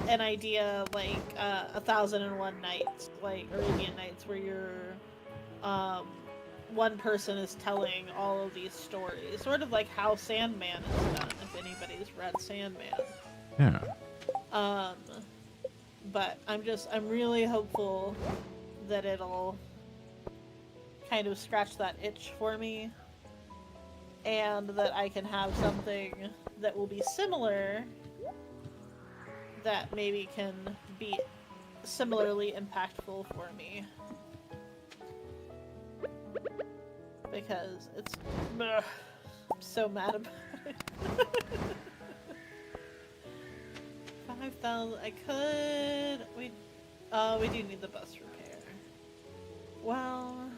Speaker 1: an idea like 1001 Nights, like Arabian Nights, where you're one person is telling all of these stories, sort of like how Sandman is done, if anybody's read Sandman.
Speaker 2: Yeah.
Speaker 1: But I'm really hopeful that it'll kind of scratch that itch for me, and that I can have something that will be similar, that maybe can be similarly impactful for me. Because I'm so mad about it. 5,000, I could... we do need the bus repair. Well...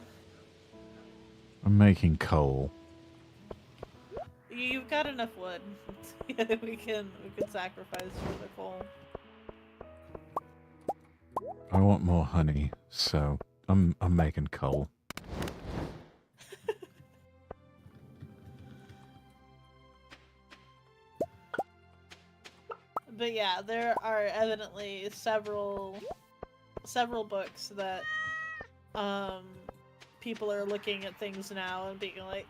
Speaker 2: I'm making coal.
Speaker 1: You've got enough wood. we can sacrifice for the coal.
Speaker 2: I want more honey, so I'm making coal.
Speaker 1: But yeah, there are evidently several books that people are looking at things now and being like,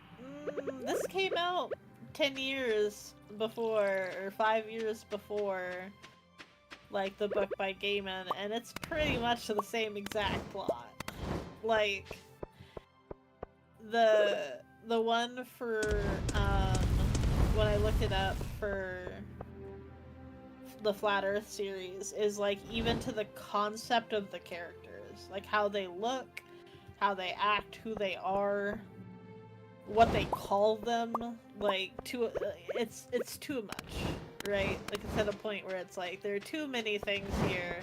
Speaker 1: this came out 10 years before, or 5 years before, like, the book by Gaiman, and it's pretty much the same exact plot. Like, the the one for when I looked it up for the Flat Earth series is like even to the concept of the characters, like how they look, how they act, who they are, what they call them, like it's too much, right? Like it's at a point where it's like there are too many things here.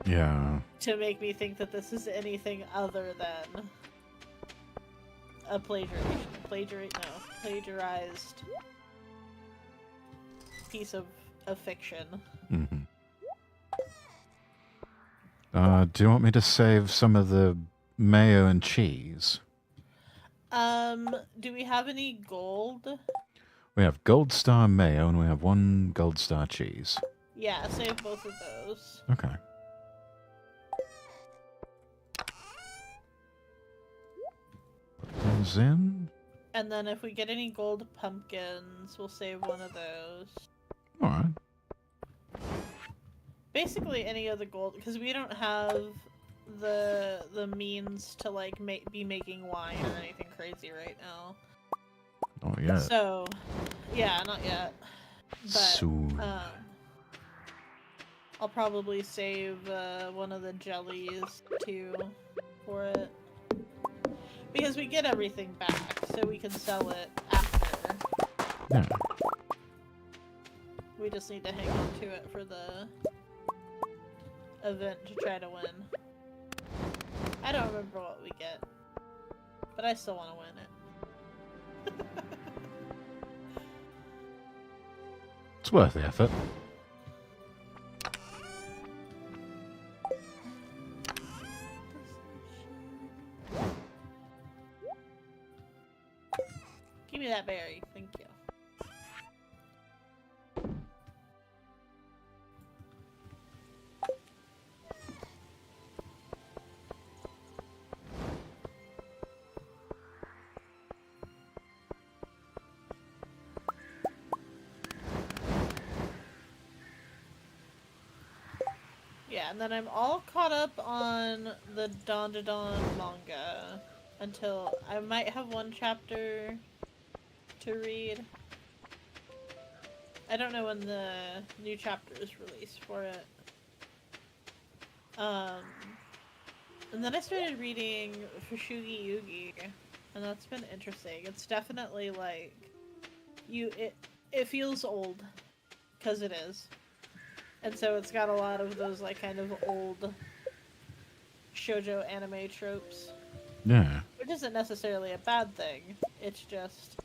Speaker 2: Yeah.
Speaker 1: To make me think that this is anything other than a plagiarized piece of fiction.
Speaker 2: Mm-hmm. Do you want me to save some of the mayo and cheese?
Speaker 1: Do we have any gold?
Speaker 2: We have gold star mayo and we have 1 gold star cheese.
Speaker 1: Yeah, save both of those.
Speaker 2: Okay. Put those in.
Speaker 1: And then if we get any gold pumpkins, we'll save one of those.
Speaker 2: Alright.
Speaker 1: Basically any of the gold, because we don't have the means to like be making wine or anything crazy right now.
Speaker 2: Not yet.
Speaker 1: So, yeah, not yet. But
Speaker 2: Soon.
Speaker 1: I'll probably save one of the jellies too for it. Because we get everything back, so we can sell it after.
Speaker 2: Yeah.
Speaker 1: We just need to hang on to it for the event to try to win. I don't remember what we get, but I still want to win it.
Speaker 2: It's worth the effort.
Speaker 1: Give me that berry, thank you. Yeah, and then I'm all caught up on the Dawn to Dawn manga until I might have 1 chapter to read. I don't know when the new chapter is released for it. And then I started reading Fushugi Yugi, and that's been interesting. It's definitely like it feels old, because it is. And so it's got a lot of those like kind of old shoujo anime tropes.
Speaker 2: Yeah.
Speaker 1: Which isn't necessarily a bad thing. It's just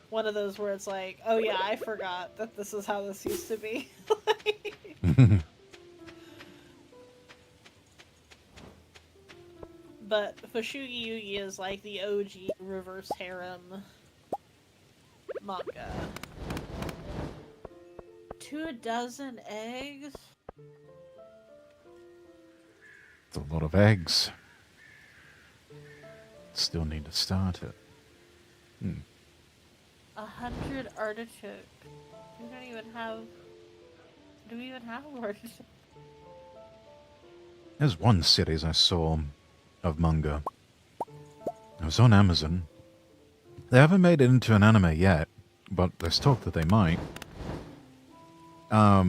Speaker 1: one of those where it's like, oh yeah, I forgot that this is how this used to be. But Fushugi Yugi is like the OG reverse harem manga. 24 eggs?
Speaker 2: It's a lot of eggs. Still need to start it.
Speaker 1: 100 artichoke. We don't even have... Do we even have artichoke?
Speaker 2: There's one series I saw of manga. It was on Amazon. They haven't made it into an anime yet, but there's talk that they might. I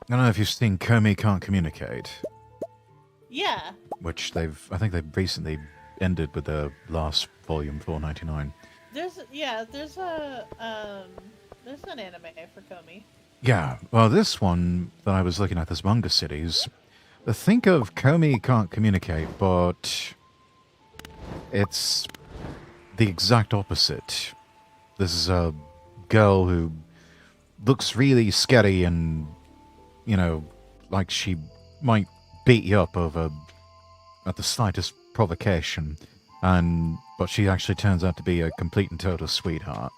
Speaker 2: don't know if you've seen Komi Can't Communicate.
Speaker 1: Yeah.
Speaker 2: Which I think they've recently ended with their last volume, 499.
Speaker 1: There's an anime for Komi.
Speaker 2: Yeah, well, this one that I was looking at, this manga series, think of Komi Can't Communicate, but it's the exact opposite. This is a girl who looks really scary and, you know, like she might beat you up over at the slightest provocation, but she actually turns out to be a complete and total sweetheart.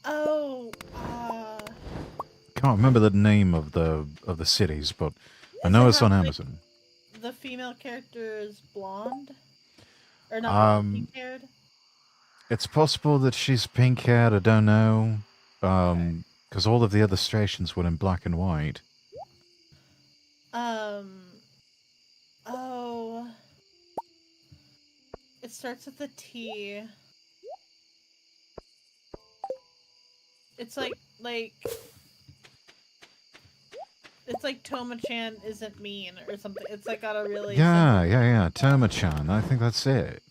Speaker 1: Oh,
Speaker 2: can't remember the name of the series, but I know it's on Amazon.
Speaker 1: The female character is blonde? Or not pink-haired?
Speaker 2: It's possible that she's pink-haired, I don't know. Because all of the illustrations were in black and white.
Speaker 1: It starts with a T. It's like it's like Toma-chan isn't mean or something. It's like got a really
Speaker 2: Yeah. Toma-chan. I think that's it.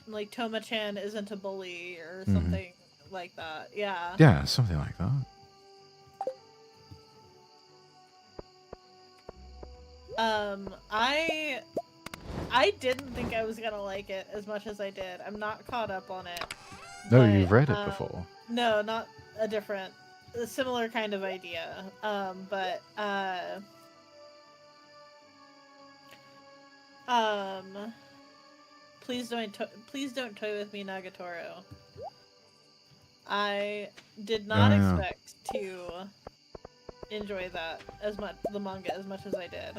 Speaker 1: like Toma-chan isn't a bully or something like that. Yeah.
Speaker 2: Yeah, something like that.
Speaker 1: I didn't think I was gonna like it as much as I did. I'm not caught up on it.
Speaker 2: No,
Speaker 1: But,
Speaker 2: you've read it before.
Speaker 1: No, not a similar kind of idea. Please don't toy with me, Nagatoro. I did not expect to enjoy that as much, the manga as much as I did.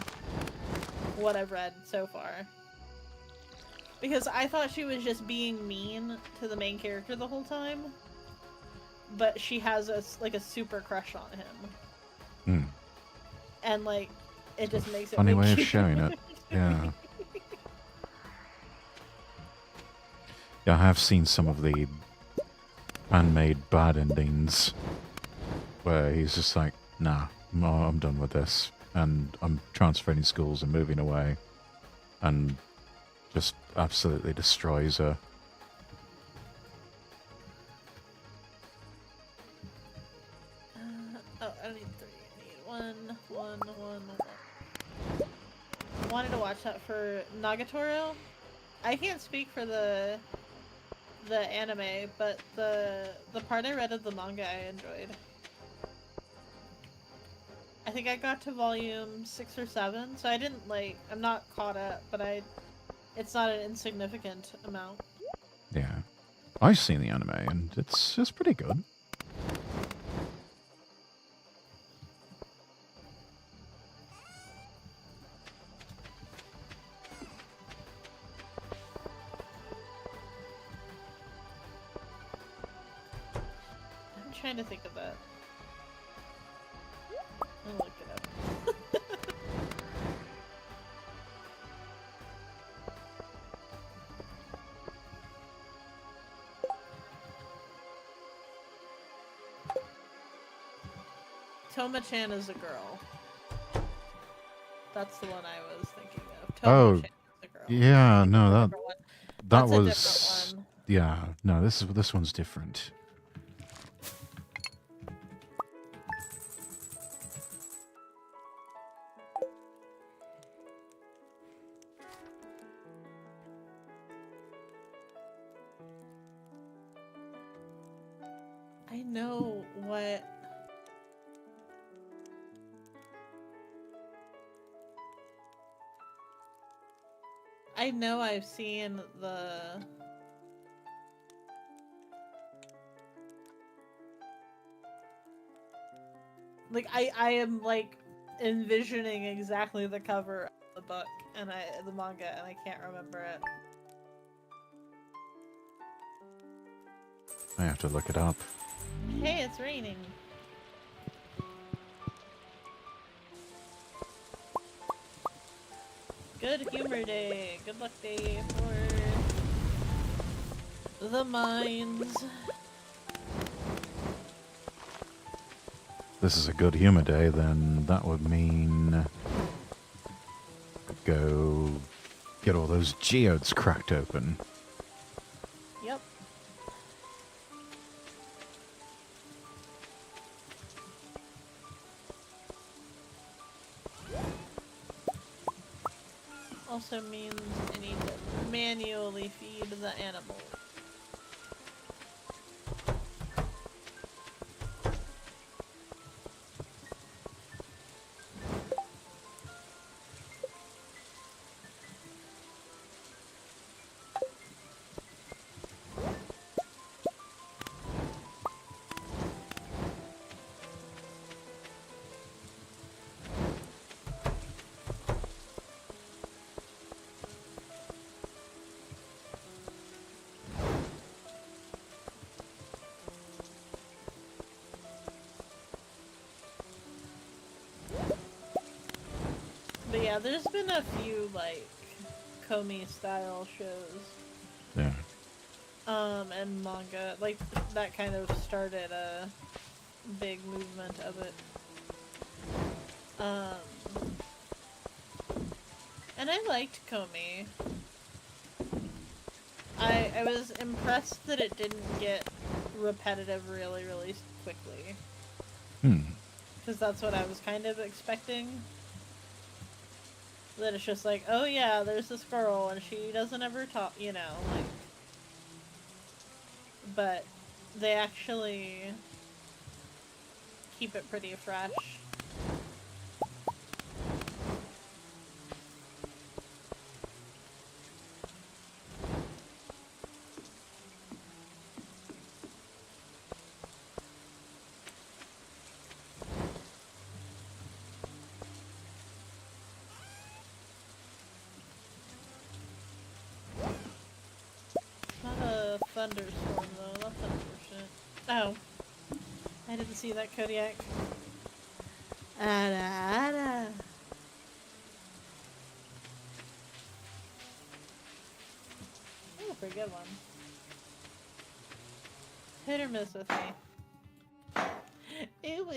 Speaker 1: What I've read so far. Because I thought she was just being mean to the main character the whole time. But she has a super crush on him. And like, it just makes it
Speaker 2: funny way of showing it. Yeah. Yeah, I have seen some of the fan-made bad endings where he's just like, nah, I'm done with this, and I'm transferring schools and moving away, and just absolutely destroys her.
Speaker 1: I don't need 3. I need 1. I wanted to watch that for Nagatoro. I can't speak for the anime, but the part I read of the manga I enjoyed. I think I got to volume 6 or 7, so I didn't I'm not caught up, but it's not an insignificant amount.
Speaker 2: Yeah. I've seen the anime, and it's pretty good.
Speaker 1: I'm trying to think of that. I'll look it up. Toma-chan is a girl. That's the one I was thinking of. Toma-chan is a girl.
Speaker 2: Yeah, no, that was
Speaker 1: a different one.
Speaker 2: Yeah, no, this one's different.
Speaker 1: I know what... I know I've seen the... Like, I am, like, envisioning exactly the cover of the book and the manga, and I can't remember it.
Speaker 2: I have to look it up.
Speaker 1: Hey, it's raining. Good humor day. Good luck day for the mines.
Speaker 2: This is a good humor day, then that would mean go get all those geodes cracked open.
Speaker 1: Yep. Also means I need to manually feed the animals. Yeah, there's been a few, like, Komi-style shows.
Speaker 2: Yeah.
Speaker 1: And manga. Like, that kind of started a big movement of it. And I liked Komi. I was impressed that it didn't get repetitive really, really quickly. Because that's what I was kind of expecting. That it's just like, oh yeah, there's this girl and she doesn't ever talk, you know, like... But they actually keep it pretty fresh. Not a thunderstorm though, that's unfortunate. Oh. I didn't see that Kodiak. Ada. Oh, pretty good one. Hit or miss with me. Ew.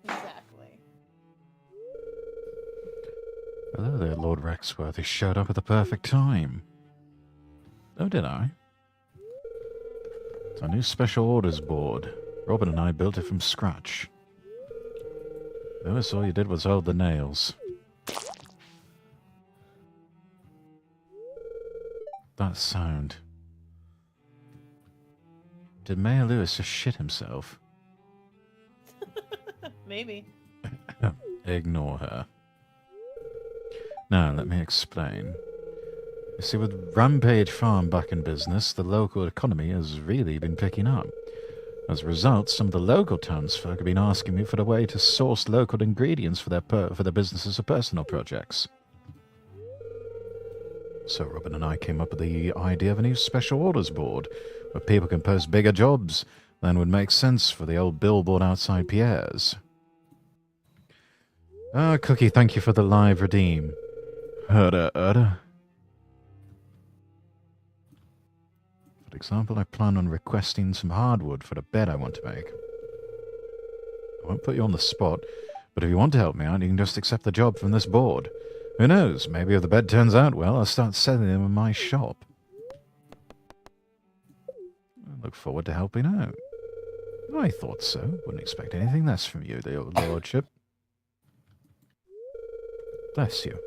Speaker 1: Exactly.
Speaker 2: Hello there, Lord Rexworth. You showed up at the perfect time. Oh, did I? It's our new special orders board. Robin and I built it from scratch. Notice all you did was hold the nails. That sound. Did Mayor Lewis just shit himself?
Speaker 1: Maybe.
Speaker 2: Ignore her. Now, let me explain. You see, with Rampage Farm back in business, the local economy has really been picking up. As a result, some of the local townsfolk have been asking me for a way to source local ingredients for their businesses or personal projects. So Robin and I came up with the idea of a new special orders board, where people can post bigger jobs than would make sense for the old billboard outside Pierre's. Ah, Cookie, thank you for the live redeem. For example, I plan on requesting some hardwood for the bed I want to make. I won't put you on the spot, but if you want to help me out, you can just accept the job from this board. Who knows, maybe if the bed turns out well, I'll start selling them in my shop. I look forward to helping out. I thought so. Wouldn't expect anything less from you, your lordship. Bless you.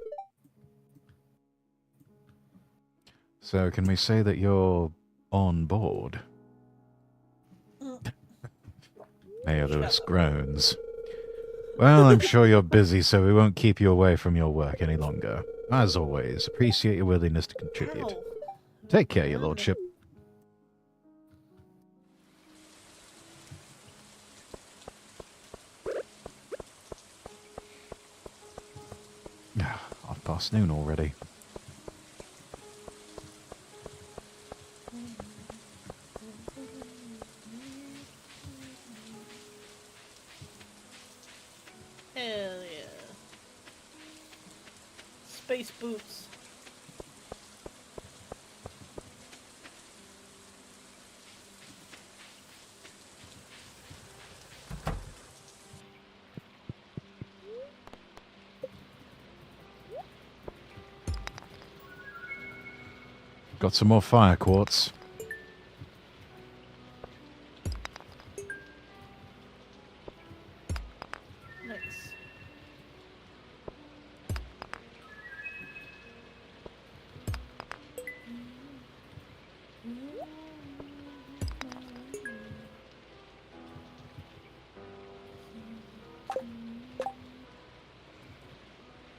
Speaker 2: So, can we say that you're on board? Mayor Lewis groans. Well, I'm sure you're busy, so we won't keep you away from your work any longer. As always, appreciate your willingness to contribute.
Speaker 1: Ow.
Speaker 2: Take care, your lordship. Half past noon already.
Speaker 1: Hell yeah. Space boots.
Speaker 2: Got some more fire quartz.
Speaker 1: Nice.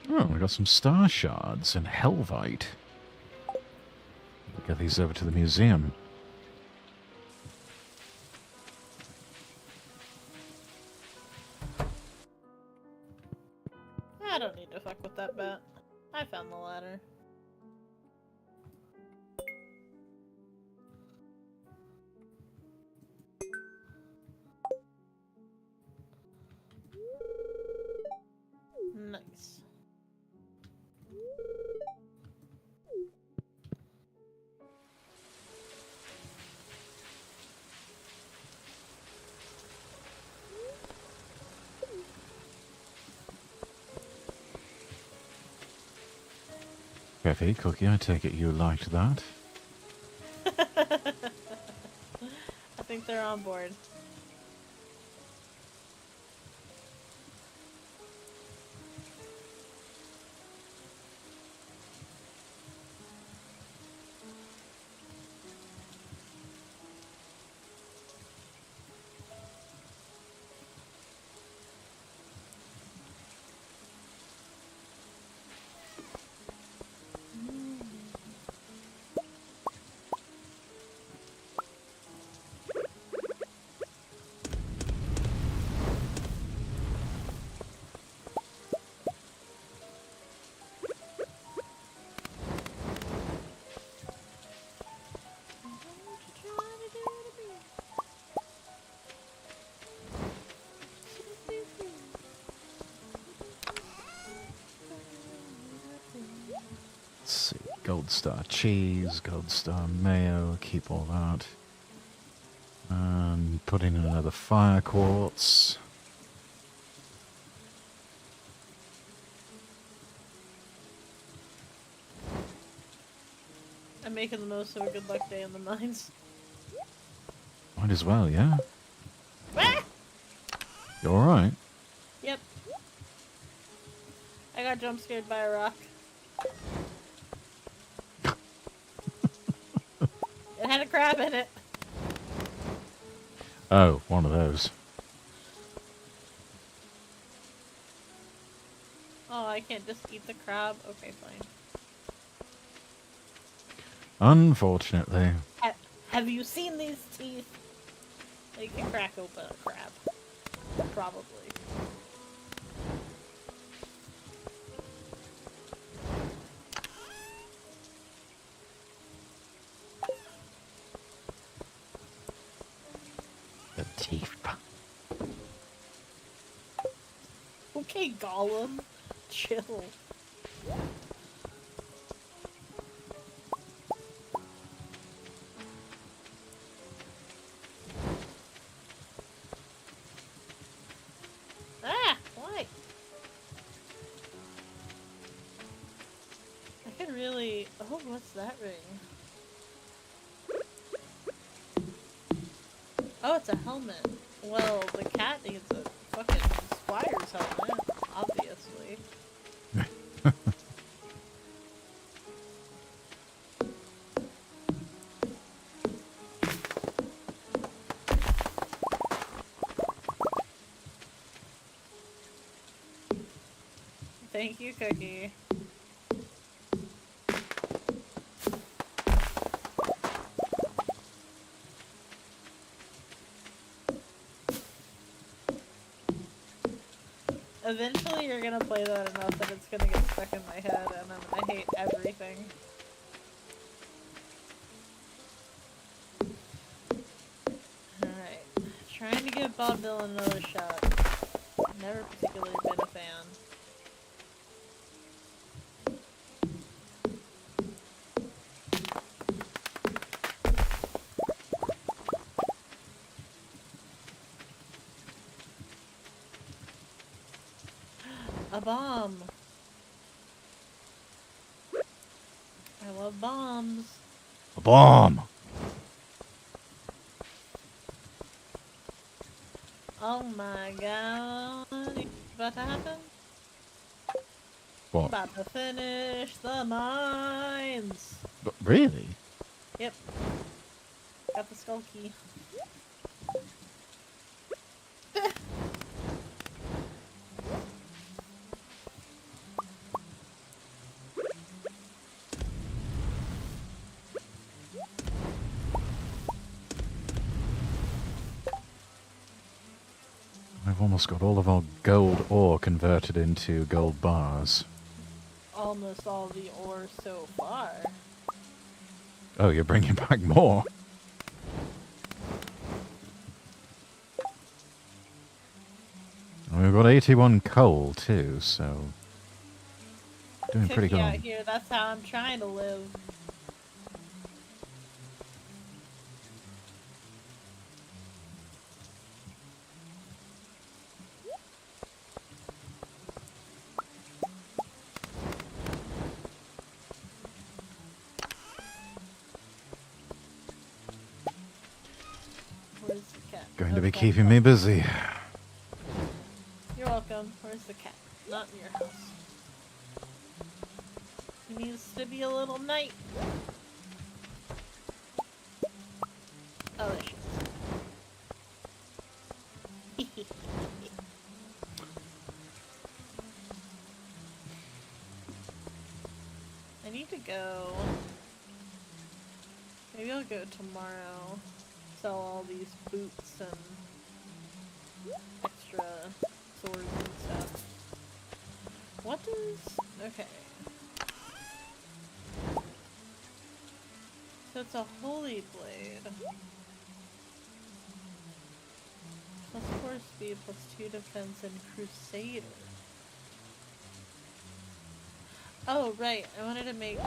Speaker 2: Oh, we got some star shards and helvite. Get these over to the museum.
Speaker 1: I don't need to fuck with that bet. I found the ladder. Nice.
Speaker 2: Heavy Cookie, I take it you liked that.
Speaker 1: I think they're on board.
Speaker 2: Let's see. Gold Star cheese, Gold Star mayo, keep all that. And put in another fire quartz.
Speaker 1: I'm making the most of a good luck day in the mines.
Speaker 2: Might as well, yeah?
Speaker 1: Ah!
Speaker 2: You alright?
Speaker 1: Yep. I got jump scared by a rock. It had a crab in it.
Speaker 2: Oh, one of those.
Speaker 1: Oh, I can't just eat the crab? Okay, fine.
Speaker 2: Unfortunately.
Speaker 1: Have you seen these teeth? They can crack open a crab. Probably.
Speaker 2: The teeth.
Speaker 1: Okay, Gollum. Chill. Ah! Why? I could really... Oh, what's that ring? Oh, it's a helmet. Well, the cat needs a fucking squire's helmet, obviously. Thank you, Cookie. Eventually you're gonna play that enough that it's gonna get stuck in my head and I'm gonna hate everything. Alright. Trying to give Bob Dylan another shot. Never particularly been a fan. A bomb! I love bombs.
Speaker 2: A bomb!
Speaker 1: Oh my god. About to happen?
Speaker 2: What?
Speaker 1: About to finish the mines!
Speaker 2: But really?
Speaker 1: Yep. Got the skull key.
Speaker 2: I've almost got all of our gold ore converted into gold bars.
Speaker 1: Almost all the ore so far.
Speaker 2: Oh, you're bringing back more? And we've got 81 coal too, so... Doing pretty good.
Speaker 1: Out here, that's how I'm trying to live.
Speaker 2: going to be
Speaker 1: Okay.
Speaker 2: keeping me busy.
Speaker 1: You're welcome. Where's the cat? Not in your house. He needs to be a little night. Oh, there she is. I need to go. Maybe I'll go tomorrow. Sell all these boots and extra swords and stuff. What is... Okay. So it's a holy blade. Plus 4 speed, plus 2 defense, and crusader. Oh, right. I wanted to make...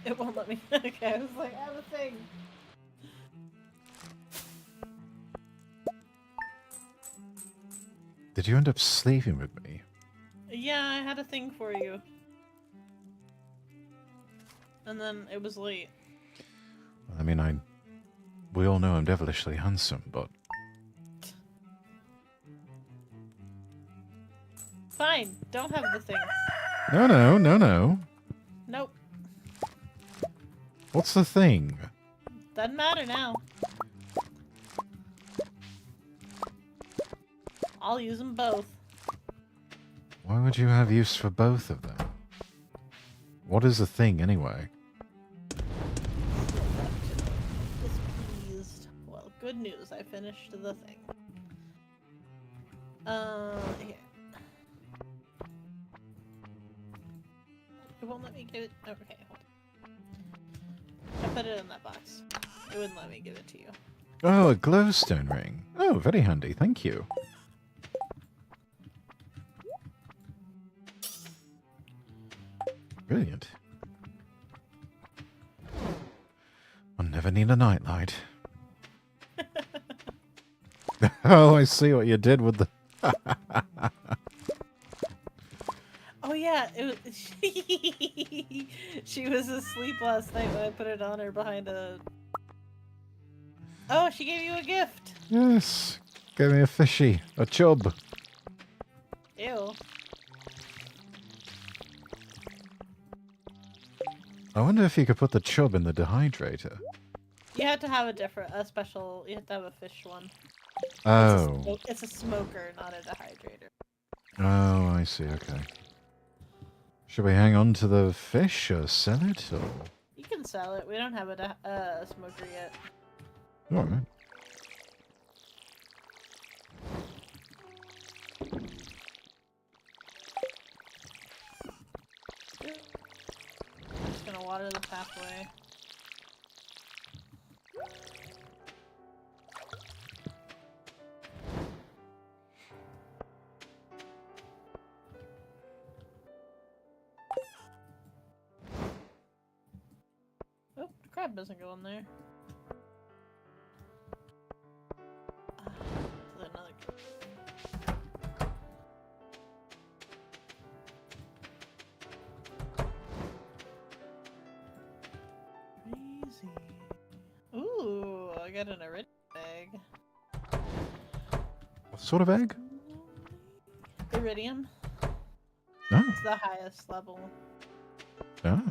Speaker 1: It won't let me. Okay, I was like, I have a thing.
Speaker 2: Did you end up sleeping with me?
Speaker 1: Yeah, I had a thing for you. And then it was late.
Speaker 2: I mean, we all know I'm devilishly handsome, but...
Speaker 1: Fine, don't have the thing.
Speaker 2: No.
Speaker 1: Nope.
Speaker 2: What's the thing?
Speaker 1: Doesn't matter now. I'll use them both.
Speaker 2: Why would you have use for both of them? What is the thing, anyway?
Speaker 1: Displeased. Well, good news. I finished the thing. Here. It won't let me give it. Okay, hold on. I put it in that box. It wouldn't let me give it to you.
Speaker 2: Oh, a glowstone ring. Oh, very handy, thank you. Brilliant. I'll never need a nightlight. Oh, I see what you did with the...
Speaker 1: Oh yeah, it was... She was asleep last night when I put it on her behind a... Oh, she gave you a gift!
Speaker 2: Yes, gave me a fishy, a chub.
Speaker 1: Ew.
Speaker 2: I wonder if you could put the chub in the dehydrator.
Speaker 1: You have to have a special, you have to have a fish one.
Speaker 2: Oh.
Speaker 1: It's a smoker, not a dehydrator.
Speaker 2: Oh, I see, okay. Should we hang on to the fish or sell it, or...?
Speaker 1: You can sell it, we don't have a smoker yet.
Speaker 2: Alright.
Speaker 1: I'm just gonna water the pathway. Oh, the crab doesn't go in there. There's another crab. Crazy. Ooh, I got an iridium egg.
Speaker 2: What sort of egg?
Speaker 1: Iridium.
Speaker 2: Oh.
Speaker 1: It's the highest level.
Speaker 2: Ah.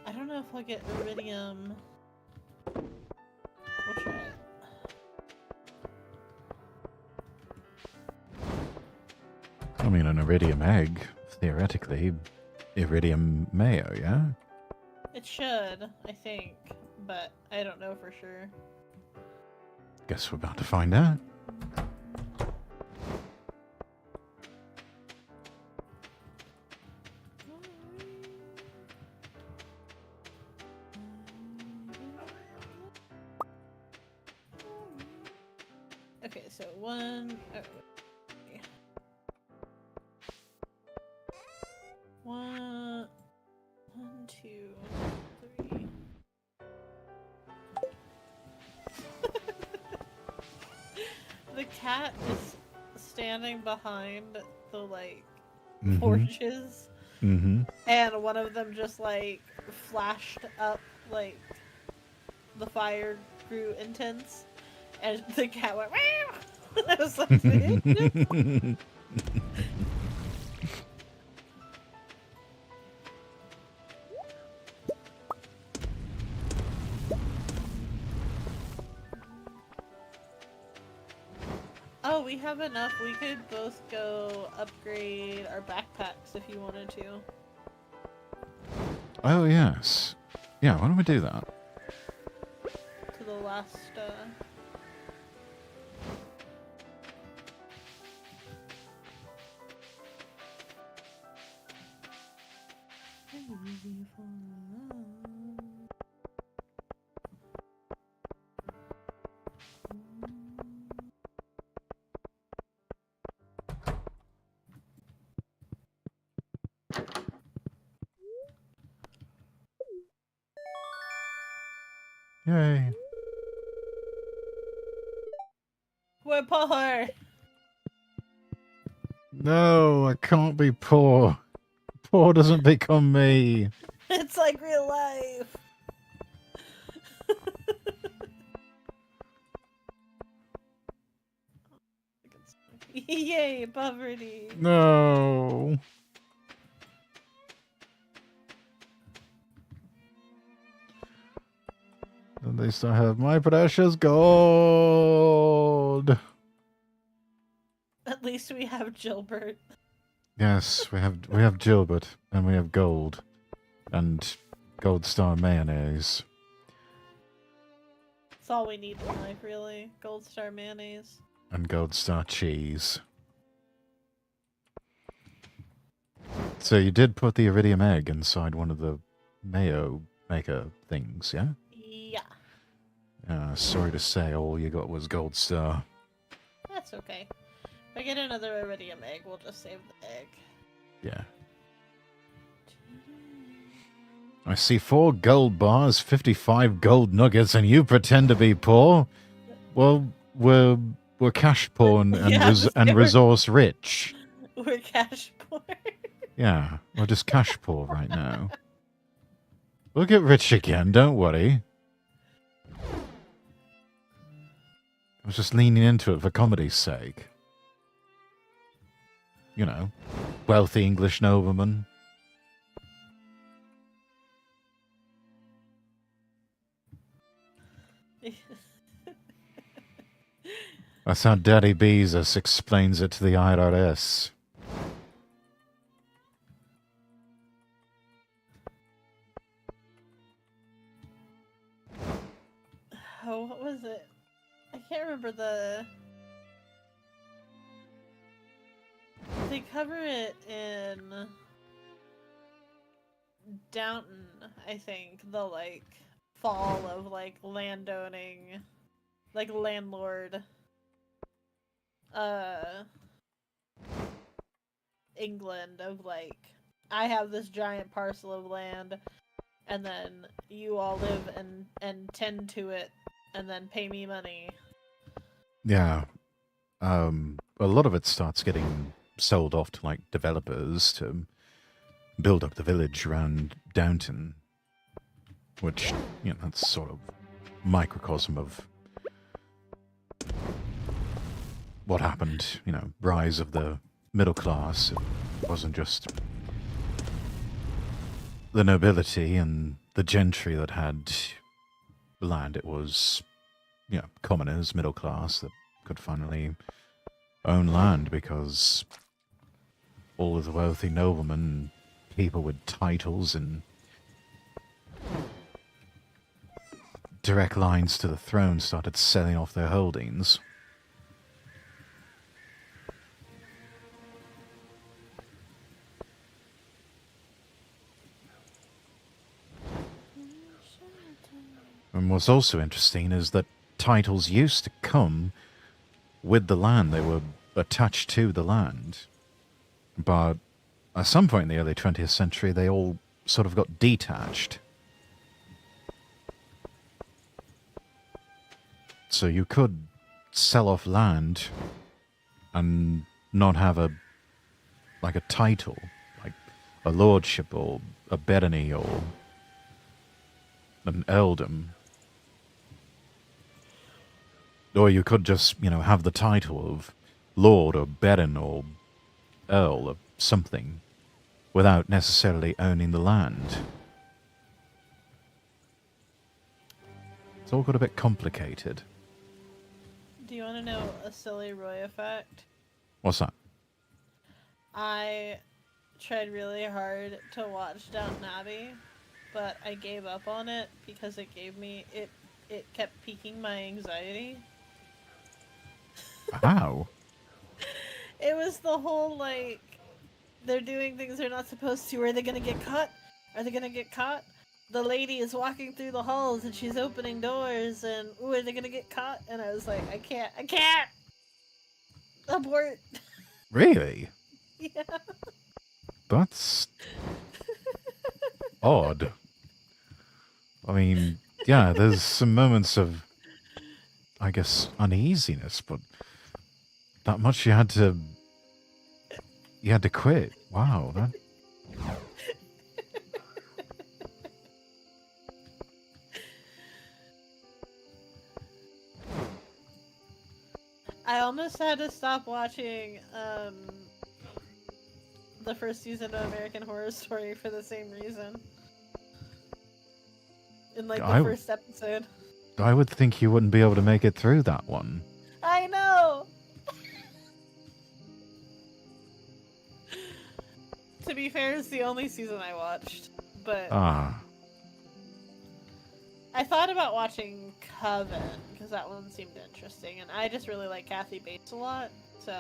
Speaker 1: I don't know if I'll get iridium. We'll try it.
Speaker 2: I mean, an iridium egg, theoretically, iridium mayo, yeah?
Speaker 1: It should, I think. but I don't know for sure.
Speaker 2: Guess we're about to find out.
Speaker 1: Okay, so one. Oh, okay. One, two, three. The cat is standing behind the like torches, and one of them just like flashed up, like the fire grew intense, and the cat went. Meow! I was like, oh, we have enough. We could both go upgrade our backpacks if you wanted to.
Speaker 2: Oh, yes. Yeah, why don't we do that?
Speaker 1: To the last,
Speaker 2: Yay.
Speaker 1: We're poor!
Speaker 2: No, I can't be poor. Poor doesn't become me.
Speaker 1: It's like real life! Yay, poverty!
Speaker 2: No. At least I have my precious gold.
Speaker 1: At least we have Gilbert.
Speaker 2: Yes, we have Gilbert and we have gold and Gold Star mayonnaise.
Speaker 1: That's all we need in life, really. Gold Star mayonnaise.
Speaker 2: And Gold Star cheese. So you did put the iridium egg inside one of the mayo maker things, yeah?
Speaker 1: Yeah.
Speaker 2: Sorry to say, all you got was Gold Star.
Speaker 1: That's okay. If I get another iridium egg, we'll just save the egg.
Speaker 2: Yeah. I see 4 gold bars, 55 gold nuggets, and you pretend to be poor? Well, we're cash poor and,
Speaker 1: Yeah,
Speaker 2: and resource rich.
Speaker 1: We're cash poor.
Speaker 2: Yeah, we're just cash poor right now. We'll get rich again, don't worry. I was just leaning into it for comedy's sake. You know, wealthy English nobleman. That's how Daddy Beezus explains it to the IRS.
Speaker 1: Oh, what was it? I can't remember the... They cover it in Downton, I think. The, like, fall of, like, landowning, like, landlord, England of, like, I have this giant parcel of land, and then you all live and tend to it, and then pay me money.
Speaker 2: Yeah. A lot of it starts getting sold off to, like, developers to build up the village around Downton, which, you know, that's sort of microcosm of what happened, you know, rise of the middle class. It wasn't just the nobility and the gentry that had land. It was, you know, commoners, middle class, that could finally own land because all of the wealthy noblemen, people with titles and direct lines to the throne started selling off their holdings. And what's also interesting is that titles used to come with the land. They were attached to the land. But at some point in the early 20th century, they all sort of got detached. So you could sell off land and not have a title, like a lordship or a barony or an earldom. Or you could just, have the title of lord or baron or earl or something without necessarily owning the land. It's all got a bit complicated.
Speaker 1: Do you want to know a silly Roy effect?
Speaker 2: What's that?
Speaker 1: I tried really hard to watch Downton Abbey, but I gave up on it because it kept piquing my anxiety.
Speaker 2: How?
Speaker 1: It was the whole, like, they're doing things they're not supposed to. Are they gonna get caught? Are they gonna get caught? The lady is walking through the halls and she's opening doors and, ooh, are they gonna get caught? And I was like, I can't! Abort!
Speaker 2: Really?
Speaker 1: Yeah.
Speaker 2: That's odd. I mean, yeah, there's some moments of, I guess, uneasiness, but that much you had to quit. Wow, that...
Speaker 1: I almost had to stop watching the first season of American Horror Story for the same reason. In like the first episode.
Speaker 2: I would think you wouldn't be able to make it through that one.
Speaker 1: I know! To be fair, it's the only season I watched, but... I thought about watching Coven, because that one seemed interesting, and I just really like Kathy Bates a lot, so...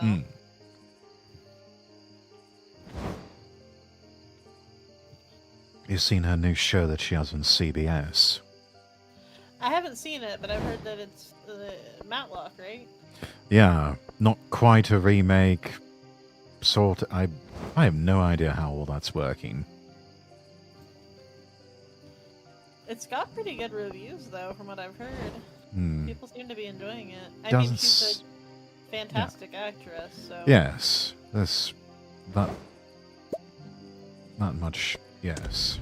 Speaker 2: You've seen her new show that she has on CBS.
Speaker 1: I haven't seen it, but I've heard that it's Matlock, right?
Speaker 2: Yeah, not quite a remake. Sort of, I have no idea how all that's working.
Speaker 1: It's got pretty good reviews, though, from what I've heard. People seem to be enjoying it. I mean, she's a fantastic actress, so...
Speaker 2: Yes, that much, yes.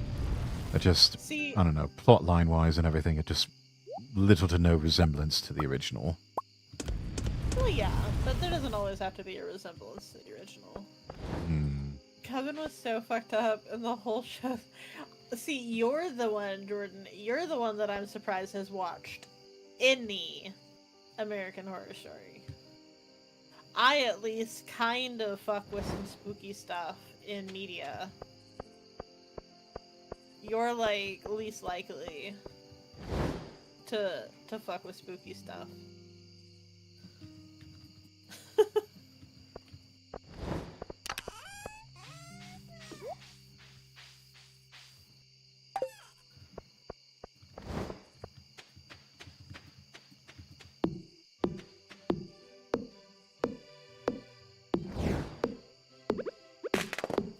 Speaker 2: It just, I don't know, plot line-wise and everything, it just little to no resemblance to the original.
Speaker 1: Well, yeah, but there doesn't always have to be a resemblance to the original. Coven was so fucked up, and the whole show... See, you're the one, Jordan, you're the one that I'm surprised has watched any American Horror Story. I at least kind of fuck with some spooky stuff in media. You're, like, least likely to fuck with spooky stuff.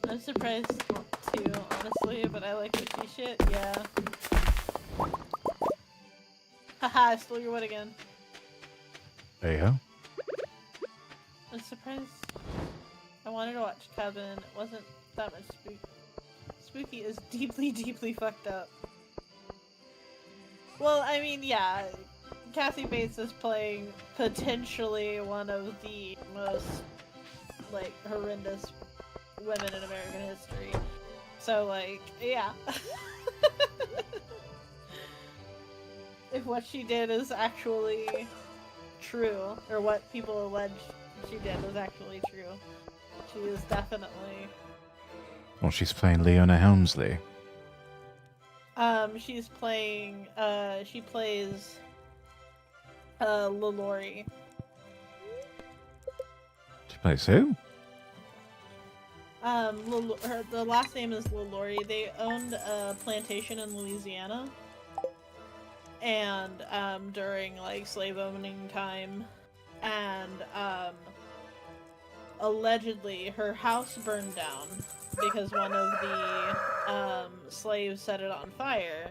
Speaker 1: I'm surprised too, honestly, but I like witchy shit, yeah. Haha, I stole your wood again.
Speaker 2: There you go.
Speaker 1: I'm surprised. I wanted to watch Coven. It wasn't that much spooky. Spooky is deeply, deeply fucked up. Well, I mean, yeah. Kathy Bates is playing potentially one of the most, like, horrendous women in American history. So, like, yeah. If what she did is actually true, or what people allege she did is actually true, she is definitely...
Speaker 2: Well, she's playing Leona Helmsley.
Speaker 1: She's playing. She plays. Lilori.
Speaker 2: She plays who?
Speaker 1: The last name is Lilori. They owned a plantation in Louisiana, and during like slave owning time, and allegedly her house burned down because one of the slaves set it on fire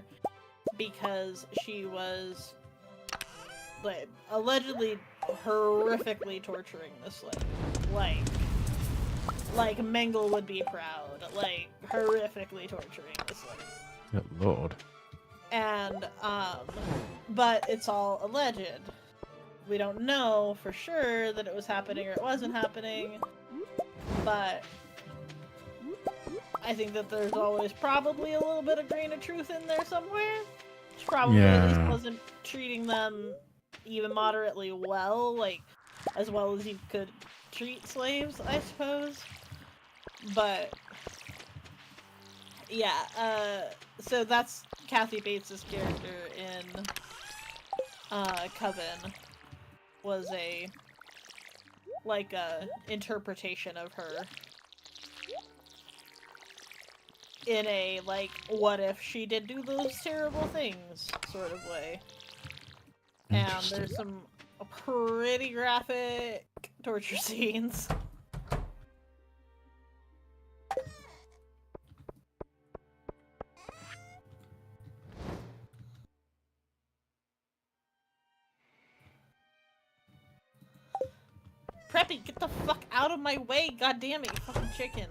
Speaker 1: because she was like allegedly horrifically torturing the slave, like Mengele would be proud, like horrifically torturing the slave.
Speaker 2: Good lord.
Speaker 1: And but it's all alleged. We don't know for sure that it was happening or it wasn't happening, but I think that there's always probably a little bit of grain of truth in there somewhere. She probably at least wasn't treating them even moderately well, like as well as you could treat slaves, I suppose. But yeah, so that's Kathy Bates' character in Coven. Was a interpretation of her in a like what if she did do those terrible things sort of way. And there's some pretty graphic torture scenes. Preppy, get the fuck out of my way, goddamn it, you fucking chicken.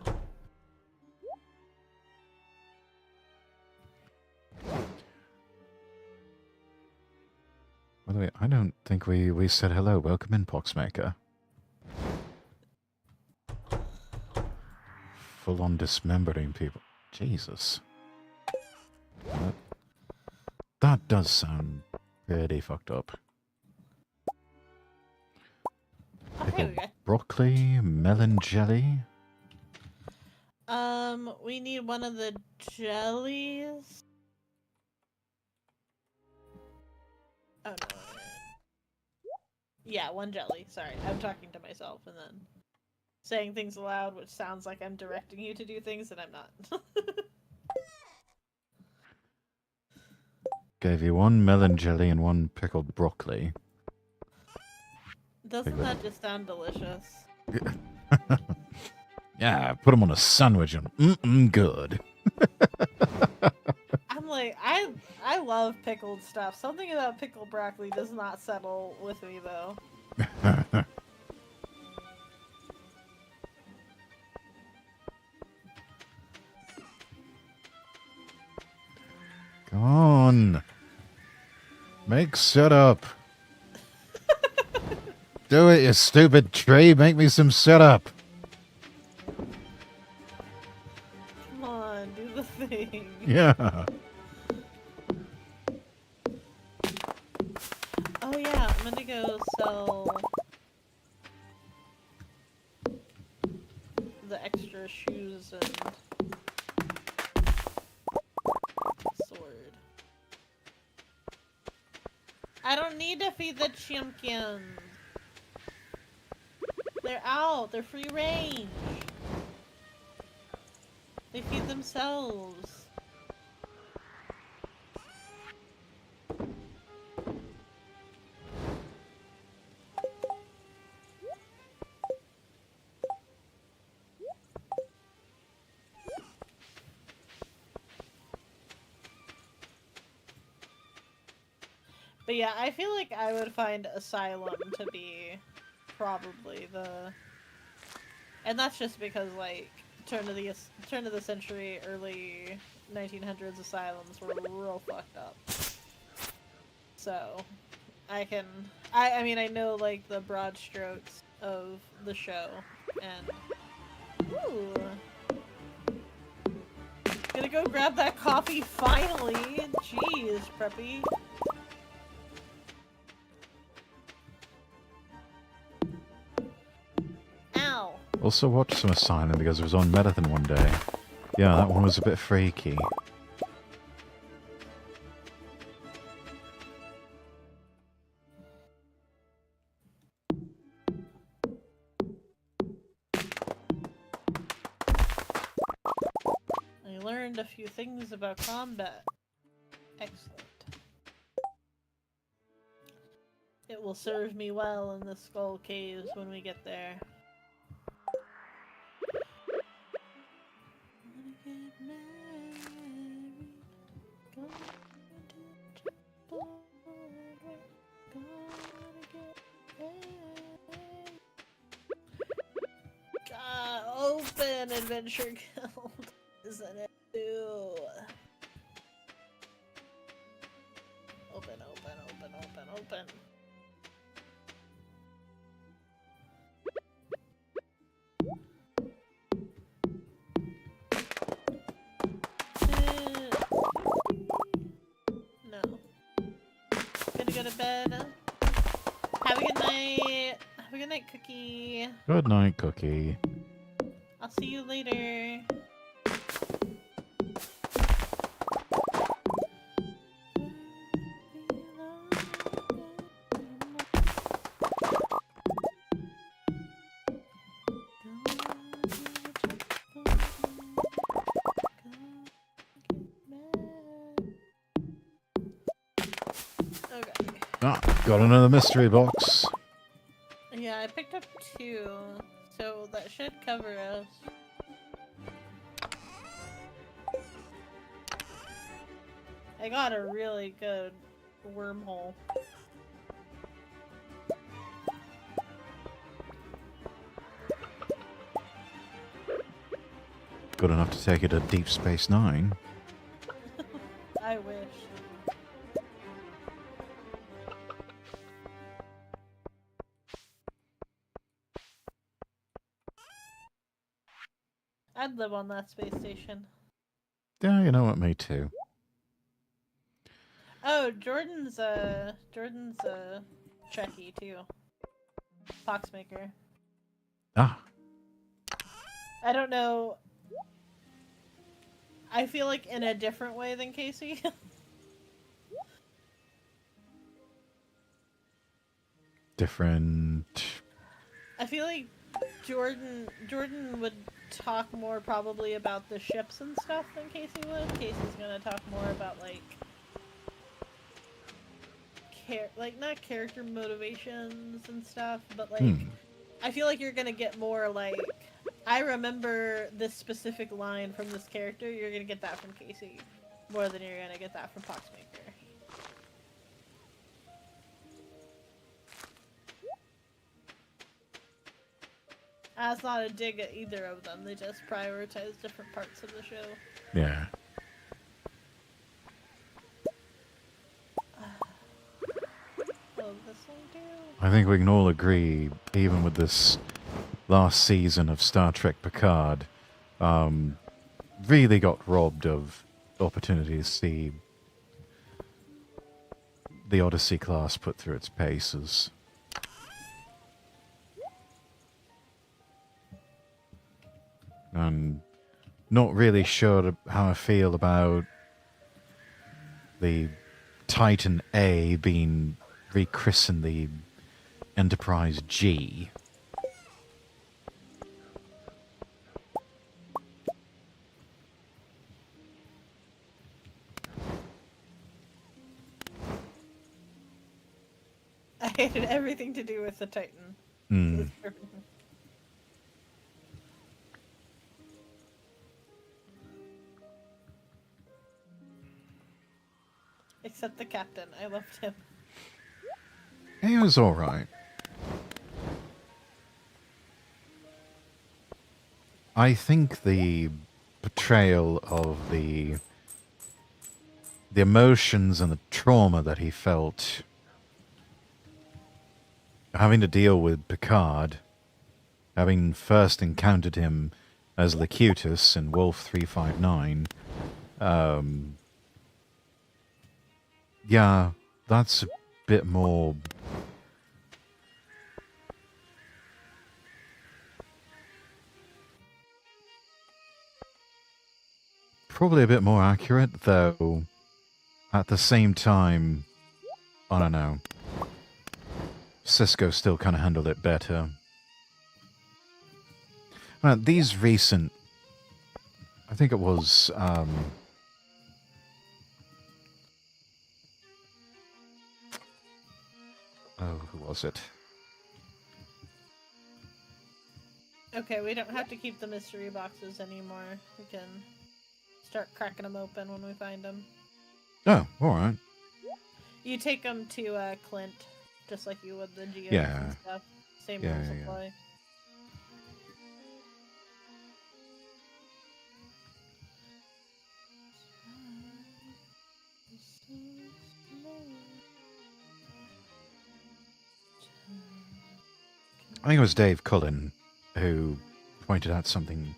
Speaker 2: By the way, I don't think we said hello. Welcome in, Poxmaker. Full on dismembering people. Jesus. That does sound pretty fucked up. Pickled broccoli, melon jelly.
Speaker 1: We need one of the jellies. Oh no. Yeah, one jelly. Sorry, I'm talking to myself and then saying things aloud, which sounds like I'm directing you to do things that I'm not.
Speaker 2: Gave you one melon jelly and one pickled broccoli.
Speaker 1: Doesn't that just sound delicious?
Speaker 2: Yeah, put them on a sandwich and good.
Speaker 1: I'm like, I love pickled stuff. Something about pickled broccoli does not settle with me though.
Speaker 2: Come on. Make setup. Do it, you stupid tree. Make me some setup.
Speaker 1: Come on, do the thing.
Speaker 2: Yeah.
Speaker 1: Oh yeah, I'm gonna go sell the extra shoes and sword. I don't need to feed the champions. They're out. They're free range. They feed themselves. But yeah, I feel like I would find Asylum to be probably the, and that's just because like turn of the century, early 1900s asylums were real fucked up. So I mean I know like the broad strokes of the show, and ooh, gonna go grab that coffee finally. Jeez, Preppy.
Speaker 2: Also watched some Asylum because it was on Marathon one day. Yeah, that one was a bit freaky.
Speaker 1: learned a few things about combat. Excellent. It will serve me well in the Skull Caves when we get there. God, open Adventure Guild, isn't it? Too. Open, open, open, open, open. No. Gonna go to bed. Have a good night. Have a good night, Cookie.
Speaker 2: Good night, Cookie.
Speaker 1: I'll see you later.
Speaker 2: Ah, got another mystery box.
Speaker 1: Yeah, I picked up 2, so that should cover us. I got a really good wormhole.
Speaker 2: Good enough to take it to Deep Space Nine.
Speaker 1: I wish. I'd live on that space station.
Speaker 2: Yeah, you know what, me too.
Speaker 1: Oh, Jordan's Trekkie too. Poxmaker.
Speaker 2: Ah.
Speaker 1: I don't know. I feel like in a different way than Casey.
Speaker 2: Different.
Speaker 1: I feel like Jordan would talk more probably about the ships and stuff than Casey would. Casey's gonna talk more about like not character motivations and stuff, but like I feel like you're gonna get more like I remember this specific line from this character. You're gonna get that from Casey more than you're gonna get that from Poxmaker. That's not a dig at either of them. They just prioritize different parts of the show.
Speaker 2: Yeah.
Speaker 1: Oh, this one too?
Speaker 2: I think we can all agree, even with this last season of Star Trek Picard, really got robbed of opportunities to see the Odyssey class put through its paces. And not really sure how I feel about the Titan A being rechristened the Enterprise G.
Speaker 1: I hated everything to do with the Titan.
Speaker 2: Mm.
Speaker 1: Except the captain. I loved him.
Speaker 2: He was alright. I think the portrayal of the emotions and the trauma that he felt having to deal with Picard, having first encountered him as Locutus in Wolf 359, yeah, that's a bit more... Probably a bit more accurate, though at the same time, I don't know. Cisco still kind of handled it better. These recent I think it was, oh, who was it?
Speaker 1: Okay, we don't have to keep the mystery boxes anymore. We can start cracking them open when we find them.
Speaker 2: Oh, alright.
Speaker 1: You take them to Clint, just like you would the geos
Speaker 2: Yeah.
Speaker 1: and stuff. Same
Speaker 2: Yeah,
Speaker 1: rules
Speaker 2: yeah, yeah.
Speaker 1: apply.
Speaker 2: I think it was Dave Cullen who pointed out something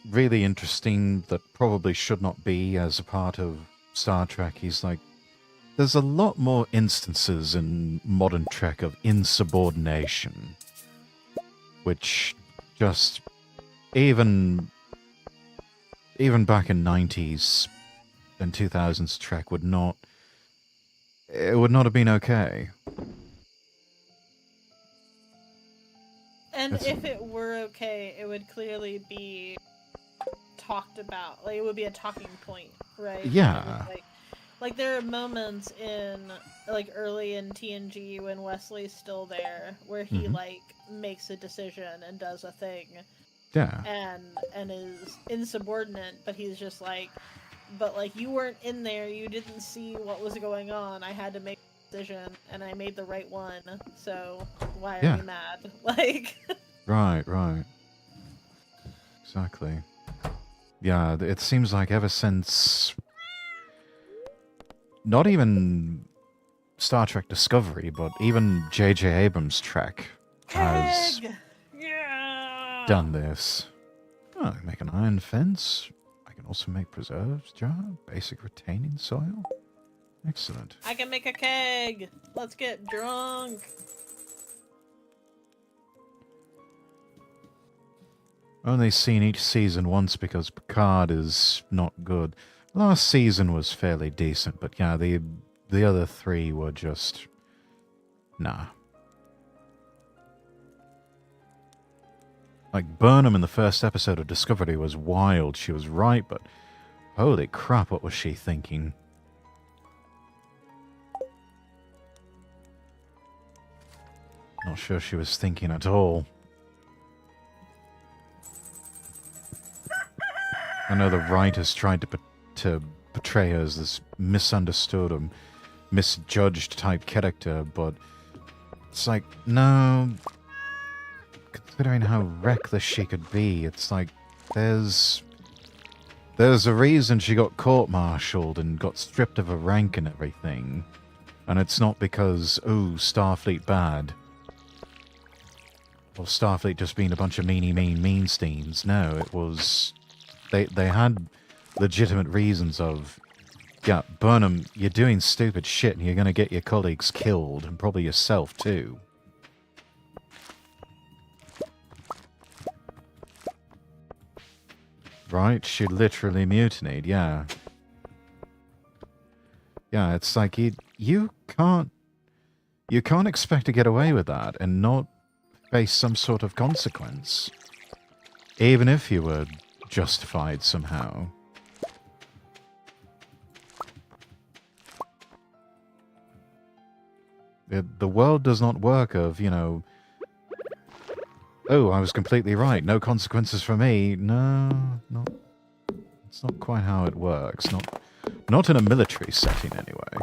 Speaker 2: really interesting that probably should not be as a part of Star Trek. He's like, there's a lot more instances in modern Trek of insubordination, which just even back in 90s and 2000s Trek would not have been okay.
Speaker 1: And if it were okay, it would clearly be talked about. Like, it would be a talking point, right?
Speaker 2: Yeah.
Speaker 1: Like there are moments in, like, early in TNG when Wesley's still there, where he, like, makes a decision and does a thing.
Speaker 2: Yeah.
Speaker 1: And is insubordinate, but he's just like, but, like, you weren't in there, you didn't see what was going on, I had to make a decision, and I made the right one, so why are you mad? Like...
Speaker 2: Right. Exactly. Yeah, it seems like ever since... Not even Star Trek Discovery, but even J.J. Abrams' Trek has done this. Oh, I can make an iron fence. I can also make preserves jar, basic retaining soil. Excellent.
Speaker 1: I can make a keg. Let's get drunk.
Speaker 2: Only seen each season once because Picard is not good. Last season was fairly decent, but yeah, the other three were just... nah. Like, Burnham in the first episode of Discovery was wild. She was right, but holy crap, what was she thinking? Not sure she was thinking at all. I know the writers tried to portray her as this misunderstood or misjudged type character, but it's like, no, considering how reckless she could be, it's like, there's a reason she got court-martialed and got stripped of her rank and everything, and it's not because, oh, Starfleet bad, or Starfleet just being a bunch of mean-steens. No, it was... They had legitimate reasons of, yeah, Burnham, you're doing stupid shit and you're going to get your colleagues killed, and probably yourself too. Right? She literally mutinied, yeah. Yeah, it's like you can't expect to get away with that and not face some sort of consequence. Even if you were justified somehow. The world does not work of, you know, oh, I was completely right, no consequences for me. No, it's not quite how it works. Not in a military setting, anyway.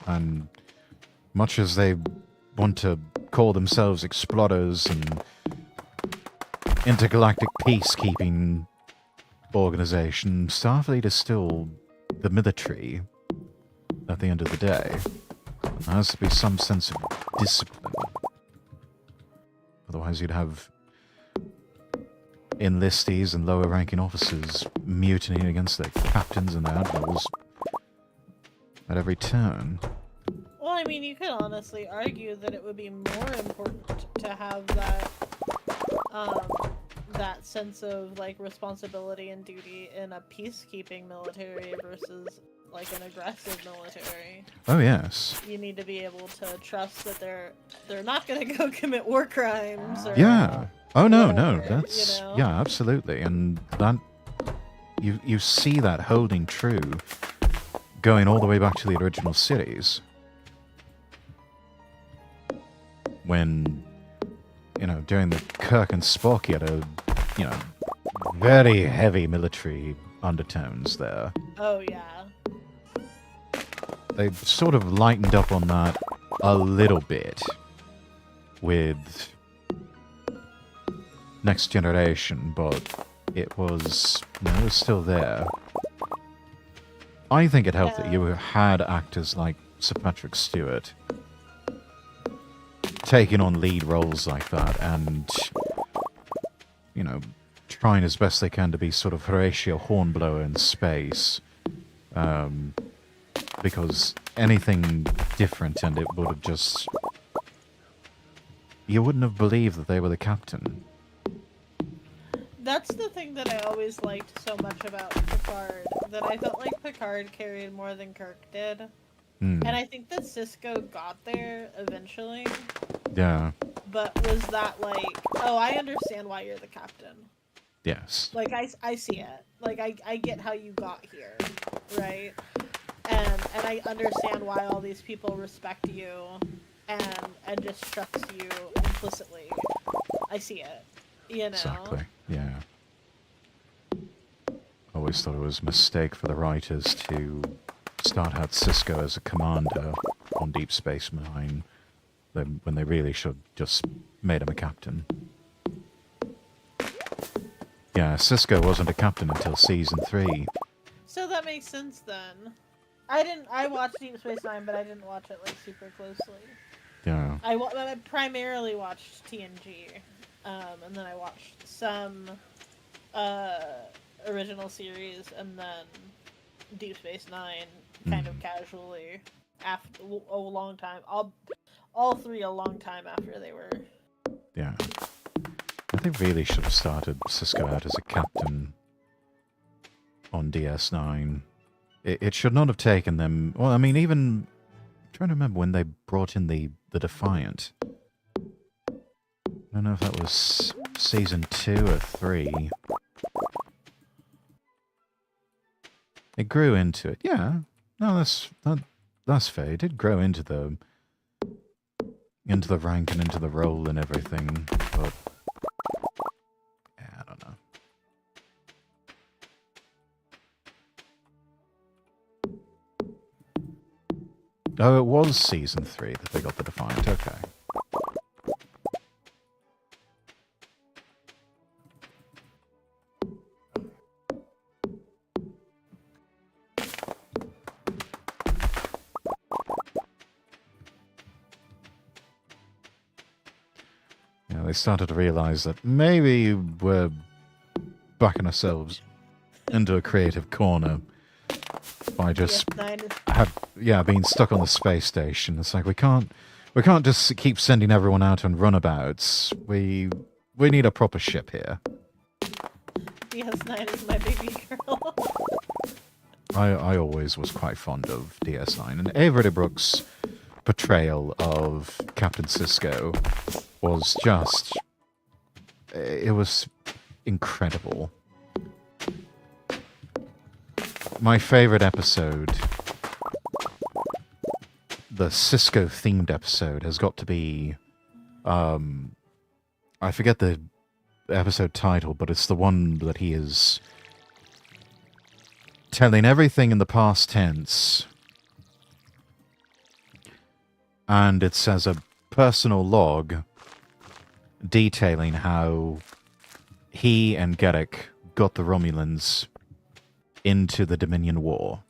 Speaker 2: And much as they want to call themselves explorers and intergalactic peacekeeping organization, Starfleet is still the military at the end of the day. There has to be some sense of discipline. Otherwise you'd have enlistees and lower ranking officers mutinying against their captains and their admirals at every turn.
Speaker 1: Well, I mean, you could honestly argue that it would be more important to have that that sense of, like, responsibility and duty in a peacekeeping military versus, like, an aggressive military.
Speaker 2: Oh yes.
Speaker 1: You need to be able to trust that they're not going to go commit war crimes. Or,
Speaker 2: yeah. Oh no,
Speaker 1: whatever,
Speaker 2: no, that's
Speaker 1: you know?
Speaker 2: yeah, absolutely, and that you see that holding true, going all the way back to the original series, when during the Kirk and Spock, you had very heavy military undertones there.
Speaker 1: Oh yeah.
Speaker 2: They sort of lightened up on that a little bit with Next Generation, but it was still there. I think it helped that you had actors like Sir Patrick Stewart taking on lead roles like that and, trying as best they can to be sort of Horatio Hornblower in space. Because anything different and it would have just... You wouldn't have believed that they were the captain.
Speaker 1: That's the thing that I always liked so much about Picard, that I felt like Picard carried more than Kirk did.
Speaker 2: Mm.
Speaker 1: And I think that Sisko got there eventually.
Speaker 2: Yeah.
Speaker 1: But was that like, oh, I understand why you're the captain.
Speaker 2: Yes.
Speaker 1: Like, I see it. Like, I get how you got here, right? And I understand why all these people respect you and just trust you implicitly. I see it,
Speaker 2: Exactly, yeah. Always thought it was a mistake for the writers to start out Sisko as a commander on Deep Space Nine, when they really should have just made him a captain. Yeah, Sisko wasn't a captain until Season 3.
Speaker 1: So that makes sense then. I watched Deep Space Nine, but I didn't watch it like super closely.
Speaker 2: Yeah.
Speaker 1: I primarily watched TNG, and then I watched some original series, and then Deep Space Nine kind of casually after a long time. All three a long time after they were.
Speaker 2: Yeah. I think really should have started Sisko out as a captain on DS9. It should not have taken them... Well, I mean, even... I'm trying to remember when they brought in the Defiant. I don't know if that was Season 2 or 3. It grew into it. Yeah. No, that's fair. It did grow into the rank and into the role and everything, but... I don't know. Oh, it was Season 3 that they got the Defiant, okay. Yeah, they started to realize that maybe we're backing ourselves into a creative corner by just being stuck on the space station. It's like we can't just keep sending everyone out on runabouts. We need a proper ship here.
Speaker 1: DS9 is my baby girl.
Speaker 2: I always was quite fond of DS9, and Avery Brooks' portrayal of Captain Sisko was just... It was incredible. My favorite episode, the Sisko-themed episode, has got to be... I forget the episode title, but it's the one that he is telling everything in the past tense. And it says a personal log detailing how he and Garrick got the Romulans into the Dominion War.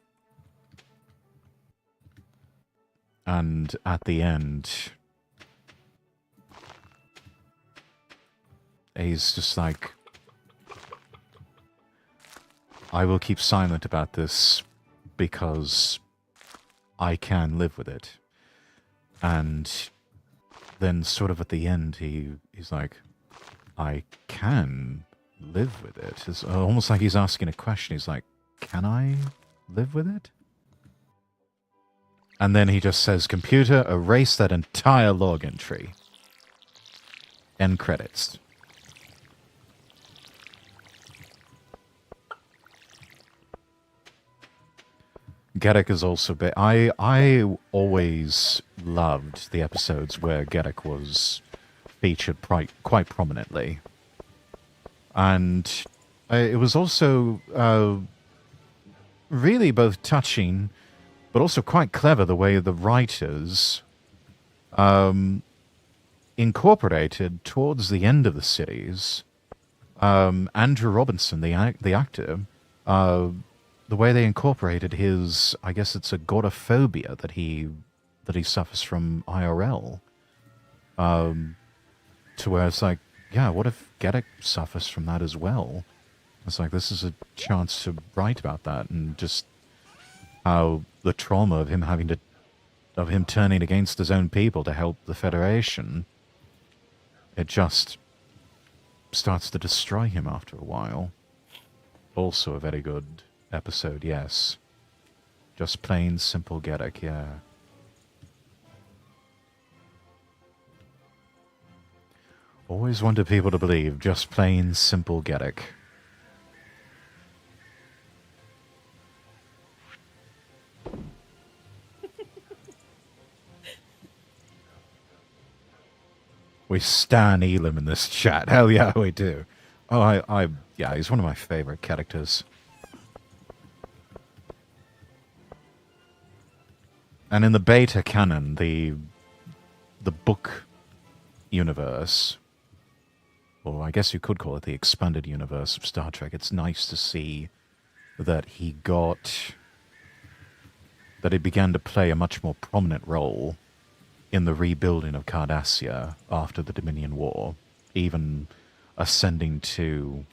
Speaker 2: And at the end, he's just like, I will keep silent about this because I can live with it. And then sort of at the end, he's like, I can live with it. It's almost like he's asking a question. He's like, can I live with it? And then he just says, computer, erase that entire log entry. End credits. Gedek is also bit. I always loved the episodes where Gedek was featured quite prominently, and it was also really both touching, but also quite clever the way the writers incorporated towards the end of the series Andrew Robinson, the actor. The way they incorporated his, I guess it's agoraphobia that he suffers from IRL, to where it's like, yeah, what if Gedek suffers from that as well? It's like, this is a chance to write about that, and just how the trauma of him turning against his own people to help the Federation, it just starts to destroy him after a while. Also a very good episode, yes. Just plain simple Gedek, yeah. Always wanted people to believe just plain simple Gedek. We stan Elam in this chat. Hell yeah, we do. Oh, yeah, he's one of my favorite characters. And in the beta canon, the book universe, or I guess you could call it the expanded universe of Star Trek, it's nice to see that he began to play a much more prominent role in the rebuilding of Cardassia after the Dominion War, even ascending to,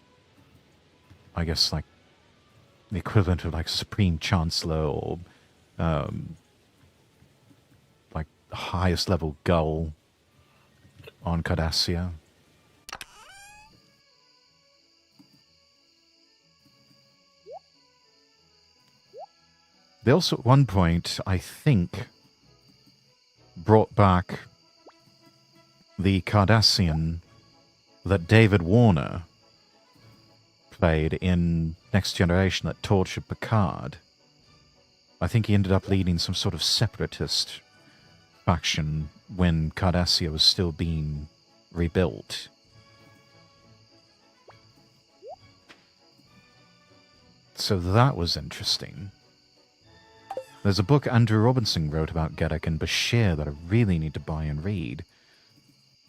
Speaker 2: I guess, like, the equivalent of, like, Supreme Chancellor or, like, highest level Gull on Cardassia. They also, at one point, I think, brought back the Cardassian that David Warner played in Next Generation that tortured Picard. I think he ended up leading some sort of separatist faction when Cardassia was still being rebuilt. So that was interesting. There's a book Andrew Robinson wrote about Gedek and Bashir that I really need to buy and read.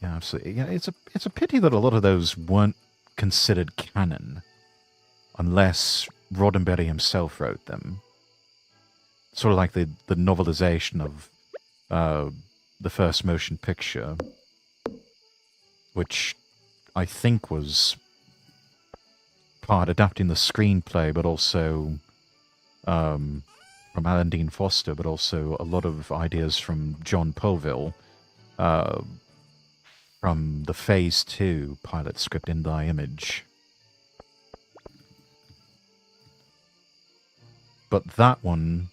Speaker 2: Yeah, absolutely. Yeah, it's a pity that a lot of those weren't considered canon, unless Roddenberry himself wrote them. Sort of like the novelization of the first motion picture, which I think was part adapting the screenplay, but also from Alan Dean Foster, but also a lot of ideas from John Poville, from the Phase 2 pilot script in Thy Image. But that one,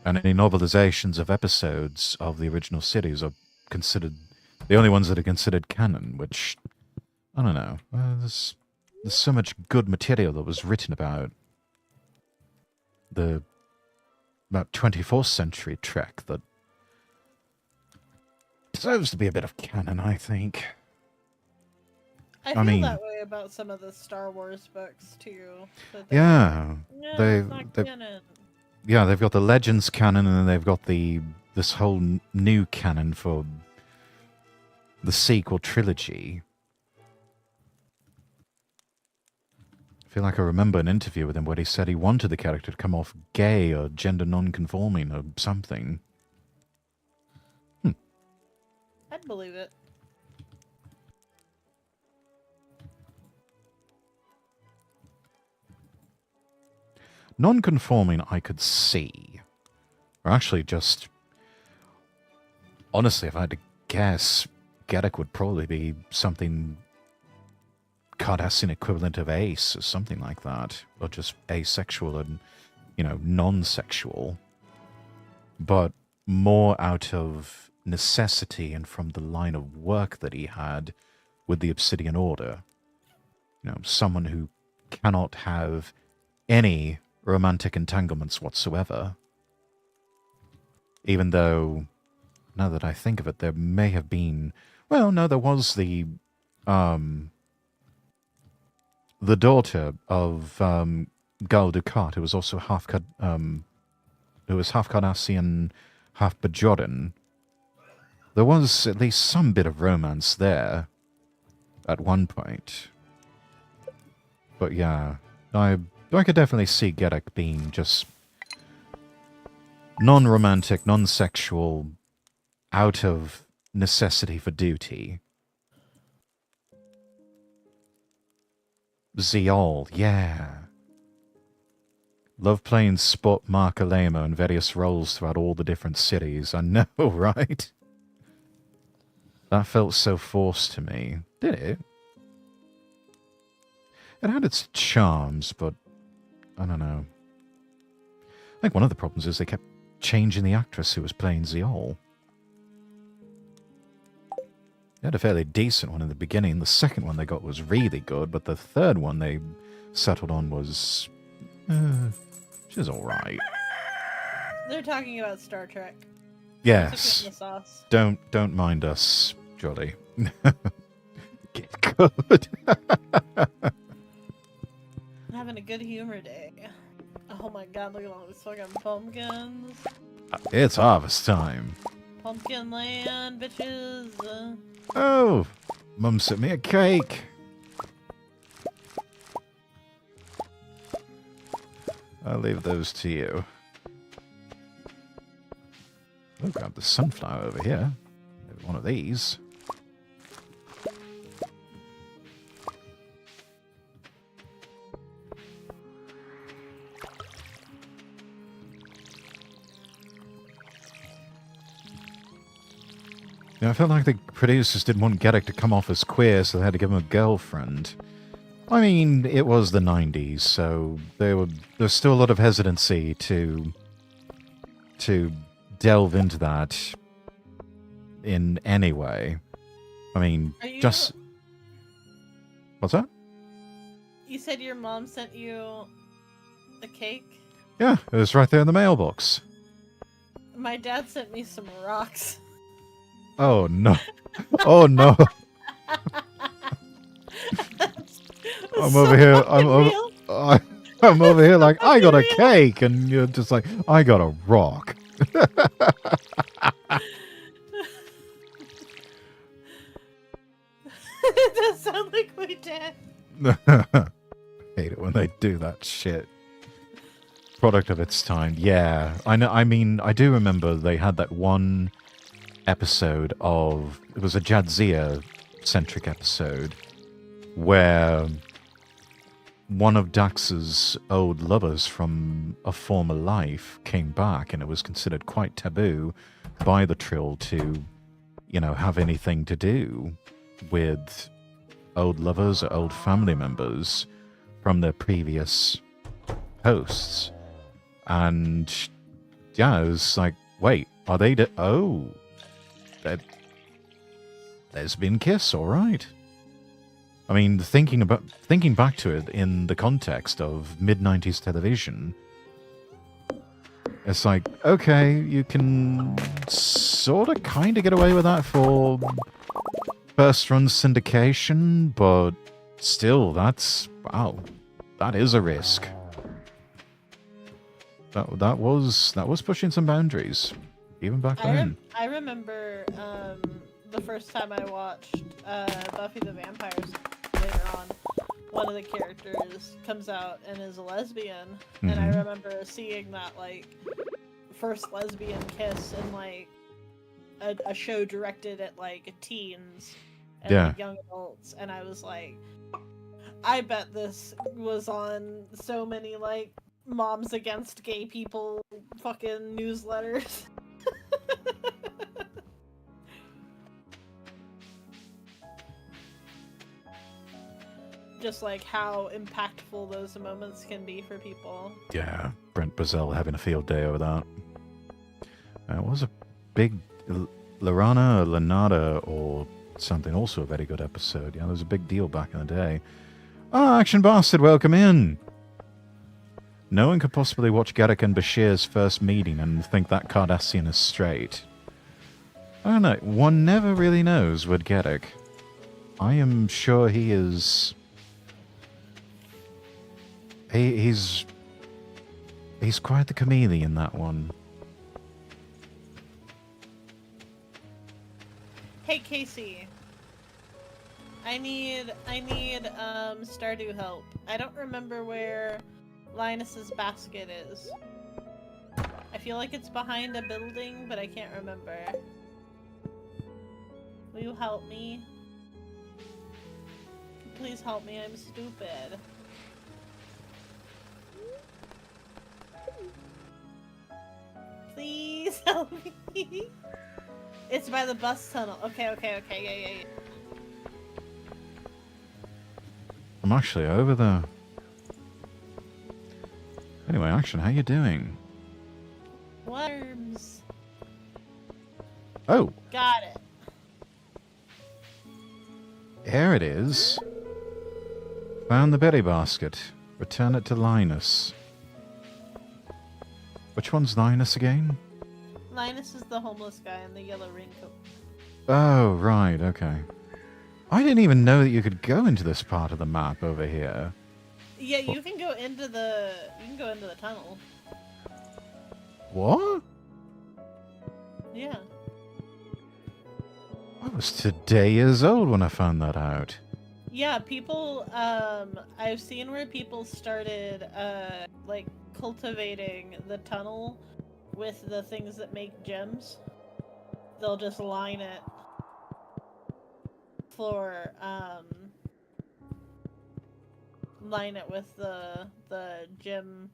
Speaker 2: and any novelizations of episodes of the original series are considered the only ones that are considered canon, which, I don't know, there's so much good material that was written about 24th century Trek that deserves to be a bit of canon, I think.
Speaker 1: I feel that way about some of the Star Wars books too.
Speaker 2: Yeah,
Speaker 1: it's not canon.
Speaker 2: Yeah, they've got the Legends canon, and then they've got this whole new canon for the sequel trilogy. I feel like I remember an interview with him where he said he wanted the character to come off gay or gender non-conforming or something.
Speaker 1: I'd believe it.
Speaker 2: Non-conforming I could see. Or actually just... Honestly, if I had to guess, Gedek would probably be something... Cardassian equivalent of ace or something like that. Or just asexual and, non-sexual. But more out of necessity and from the line of work that he had with the Obsidian Order. Someone who cannot have any romantic entanglements whatsoever Even though, now that I think of it, there may have been... Well, no, there was the daughter of Gul Dukat, who was also who was half Cardassian, half Bajoran. There was at least some bit of romance there at one point. But yeah, I could definitely see Gedek being just non-romantic, non-sexual, out of necessity for duty. Ziol, yeah. Love playing Spot Mark Alema in various roles throughout all the different cities. I know, right? That felt so forced to me. Did it? It had its charms, but I don't know. I think one of the problems is they kept changing the actress who was playing Ziol. They had a fairly decent one in the beginning. The second one they got was really good, but the third one they settled on was... she's alright.
Speaker 1: They're talking about Star Trek.
Speaker 2: Yes.
Speaker 1: The sauce.
Speaker 2: Don't mind us, Jolly. Get good.
Speaker 1: I'm having a good humor day. Oh my god, look at all these fucking pumpkins.
Speaker 2: It's harvest time.
Speaker 1: Pumpkin land, bitches.
Speaker 2: Oh, Mum sent me a cake. I'll leave those to you. I'll grab the sunflower over here. Maybe one of these. Yeah, I felt like the producers didn't want Gedek to come off as queer, so they had to give him a girlfriend. I mean, it was the 90s, so there's still a lot of hesitancy to delve into that in any way. I mean, just... What's that?
Speaker 1: You said your mom sent you a cake?
Speaker 2: Yeah, it was right there in the mailbox.
Speaker 1: My dad sent me some rocks.
Speaker 2: Oh, no. Oh, no. I'm over here. I'm over here like, I got a cake. And you're just like, I got a rock.
Speaker 1: It does sound like my dad.
Speaker 2: Hate it when they do that shit. Product of its time. Yeah. I know. I mean, I do remember they had that one episode of... It was a Jadzia-centric episode where one of Dax's old lovers from a former life came back, and it was considered quite taboo by the Trill to, you know, have anything to do with old lovers or old family members from their previous hosts. And yeah, it was like, wait, are they... Oh, lesbian kiss, all right. I mean, thinking back to it in the context of mid-90s television, it's like, okay, you can sort of kind of get away with that for first-run syndication, but still, that's... Wow, that is a risk. That was pushing some boundaries, even back then.
Speaker 1: I remember the first time I watched Buffy the Vampire Slayer later on. One of the characters comes out and is a lesbian, and I remember seeing that like first lesbian kiss in like a show directed at like teens and like, young adults, and I was like, I bet this was on so many like Moms Against Gay People fucking newsletters. Just like how impactful those moments can be for people. Yeah,
Speaker 2: Brent Brazell having a field day over that. It was a big Lorana or Lanada or something, also a very good episode. Yeah, there was a big deal back in the day. Oh, Action Bastard, welcome in. No one could possibly watch Garrick and Bashir's first meeting and think that Cardassian is straight. I don't know. One never really knows with Garrick. I am sure he is... He's quite the chameleon, that one.
Speaker 1: Hey, Casey. I need Stardew help. I don't remember where Linus's basket is. I feel like it's behind a building, but I can't remember. Will you help me? Please help me, I'm stupid. Please help me. It's by the bus tunnel. Okay, yeah.
Speaker 2: I'm actually over there. Anyway, Action, how you doing?
Speaker 1: Worms.
Speaker 2: Oh!
Speaker 1: Got it.
Speaker 2: Here it is. Found the berry basket. Return it to Linus. Which one's Linus again?
Speaker 1: Linus is the homeless guy in the yellow raincoat.
Speaker 2: Oh, right, okay. I didn't even know that you could go into this part of the map over here.
Speaker 1: Yeah, you can go into the tunnel.
Speaker 2: What?
Speaker 1: Yeah.
Speaker 2: I was today years old when I found that out.
Speaker 1: Yeah, people, I've seen where people started, like, cultivating the tunnel with the things that make gems. They'll just line it for, line it with the gem,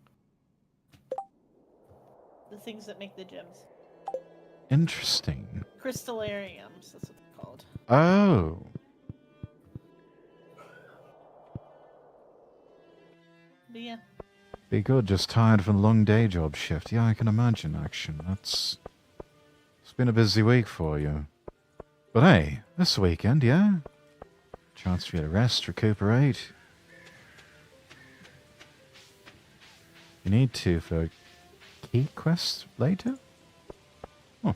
Speaker 1: the things that make the gems.
Speaker 2: Interesting.
Speaker 1: Crystallariums, that's what they're called.
Speaker 2: Oh.
Speaker 1: But yeah.
Speaker 2: Be good, just tired from a long day job shift. Yeah, I can imagine, Action. It's been a busy week for you. But hey, this weekend, yeah? Chance for you to rest, recuperate. You need to for key quest later? Oh.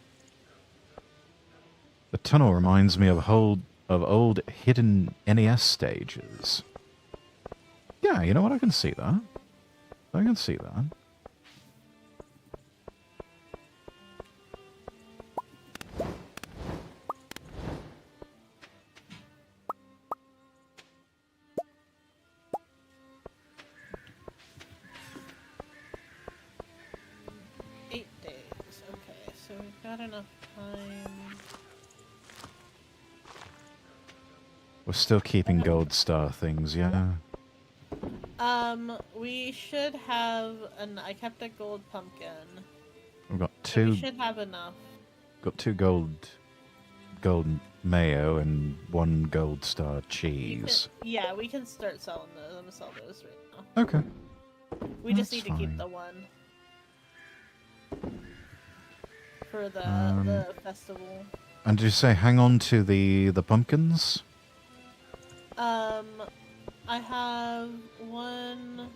Speaker 2: The tunnel reminds me of old hidden NES stages. Yeah, you know what? I can see that. I can see that.
Speaker 1: Not enough time.
Speaker 2: We're still keeping gold star things, yeah?
Speaker 1: We should have I kept a gold pumpkin.
Speaker 2: We've got
Speaker 1: So
Speaker 2: two.
Speaker 1: we should have enough.
Speaker 2: Got two gold mayo and one gold star cheese.
Speaker 1: Yeah, we can start selling those. I'm gonna sell those right now.
Speaker 2: Okay.
Speaker 1: We just
Speaker 2: That's
Speaker 1: need to keep
Speaker 2: fine.
Speaker 1: the one for the festival.
Speaker 2: And did you say hang on to the pumpkins?
Speaker 1: I have one.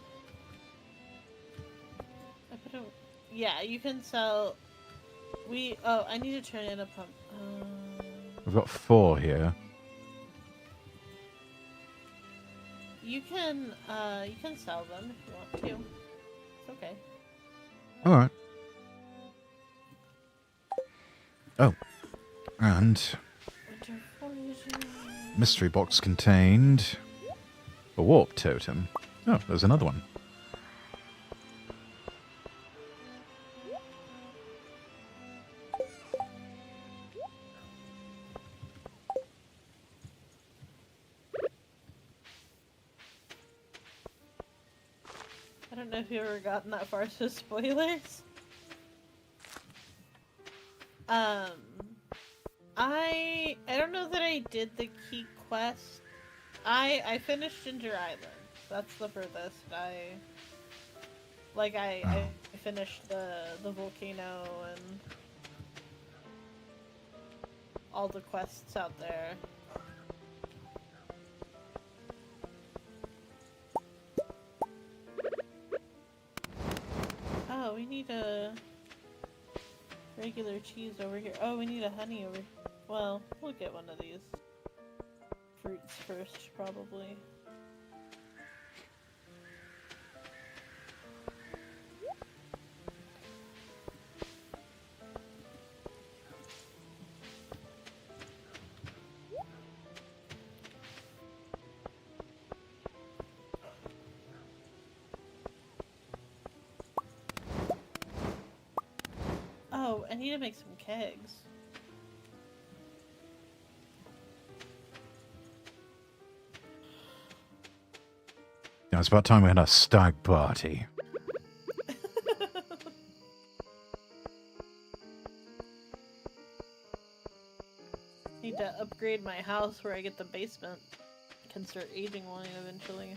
Speaker 1: Yeah, you can sell. I need to turn in a pump.
Speaker 2: We've got 4 here.
Speaker 1: You can sell them if you want to. It's okay.
Speaker 2: All right. Oh, and mystery box contained a warp totem. Oh, there's another one.
Speaker 1: I don't know if you've ever gotten that far, so spoilers. I don't know that I did the key quest. I finished Ginger Island. That's the furthest I finished the volcano and all the quests out there. regular cheese over here. Oh, we need a honey over here. Well, we'll get one of these fruits first, probably. Oh, I need to make some kegs.
Speaker 2: Yeah, it's about time we had a stag party.
Speaker 1: Need to upgrade my house where I get the basement. Can start aging wine eventually.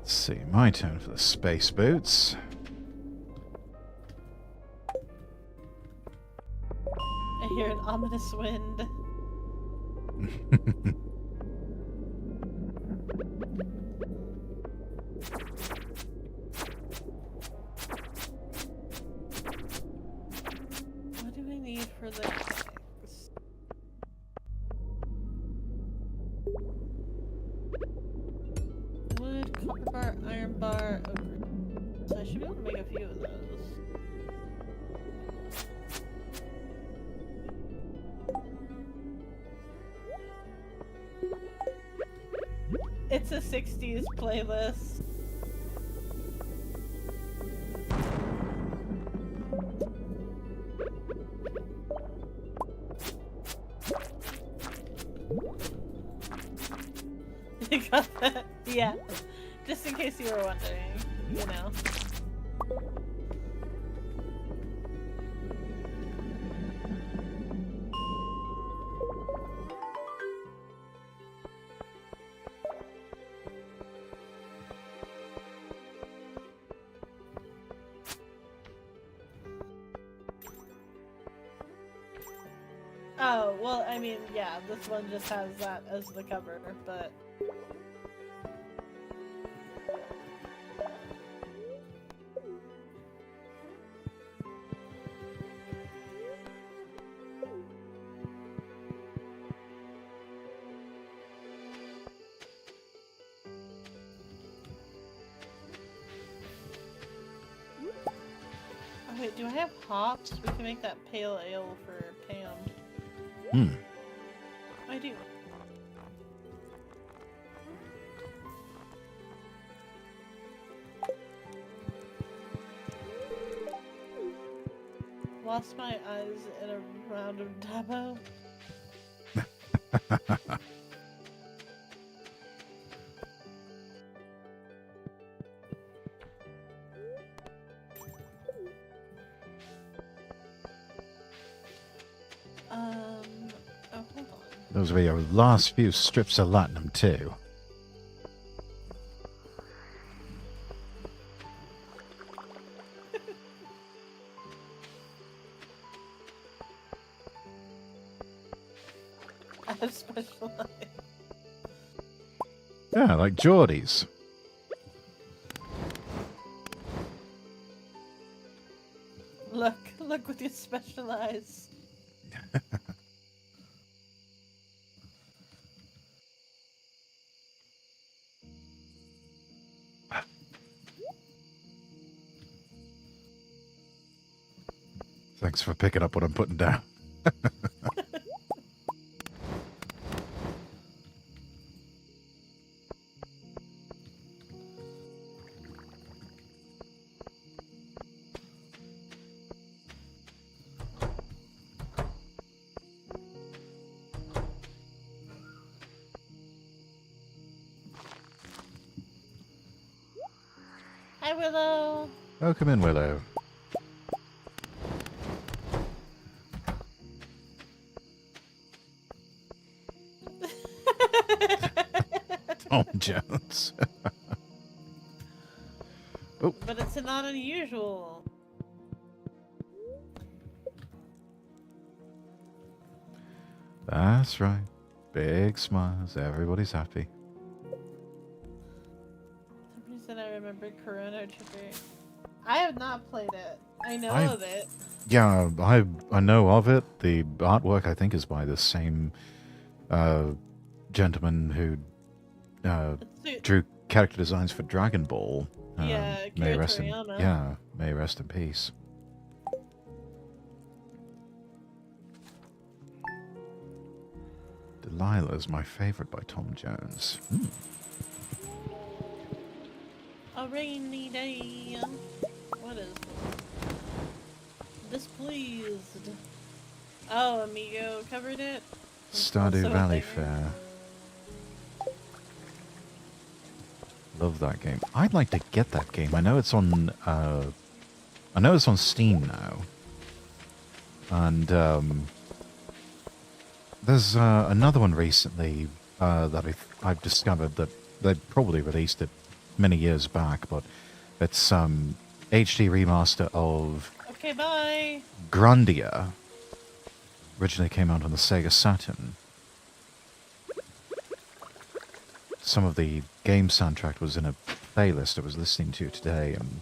Speaker 2: Let's see, my turn for the space boots.
Speaker 1: I hear an ominous wind. What do we need for the kegs? Wood, copper bar, iron bar, oak. So I should be able to make a few of those. It's a 60s playlist. You got that? Yeah. Just in case you were wondering, you know. Oh, well, I mean, yeah, this one just has that as the cover, but... Oh, wait, do I have hops? We can make that pale ale for Pam.
Speaker 2: Hmm.
Speaker 1: I do. Lost my eyes in a round of Dabo. Oh, hold on.
Speaker 2: Those were your last few strips of latinum, too.
Speaker 1: I have special eyes.
Speaker 2: Yeah, like Geordie's.
Speaker 1: Look with your special eyes.
Speaker 2: Thanks for picking up what I'm putting down.
Speaker 1: Hi, Willow.
Speaker 2: Oh, come in, Willow. Tom Jones. Oh.
Speaker 1: But it's not unusual.
Speaker 2: That's right. Big smiles. Everybody's happy.
Speaker 1: For some reason I remember Chrono Trigger. I have not played it. I know of it.
Speaker 2: Yeah, I know of it. The artwork, I think, is by the same gentleman who drew character designs for Dragon Ball.
Speaker 1: Yeah,
Speaker 2: may rest in,
Speaker 1: Toriyama.
Speaker 2: yeah, may rest in peace. Delilah is my favorite by Tom Jones.
Speaker 1: A rainy day. What is this? Displeased. Oh, Amigo covered it.
Speaker 2: Stardew
Speaker 1: Also
Speaker 2: Valley
Speaker 1: a
Speaker 2: Fair. Love that game. I'd like to get that game. I know it's on. I know it's on Steam now. And there's another one recently that I've discovered that they probably released it many years back, but it's HD remaster of
Speaker 1: Okay, bye.
Speaker 2: Grandia. Originally came out on the Sega Saturn. Some of the game soundtrack was in a playlist I was listening to today, and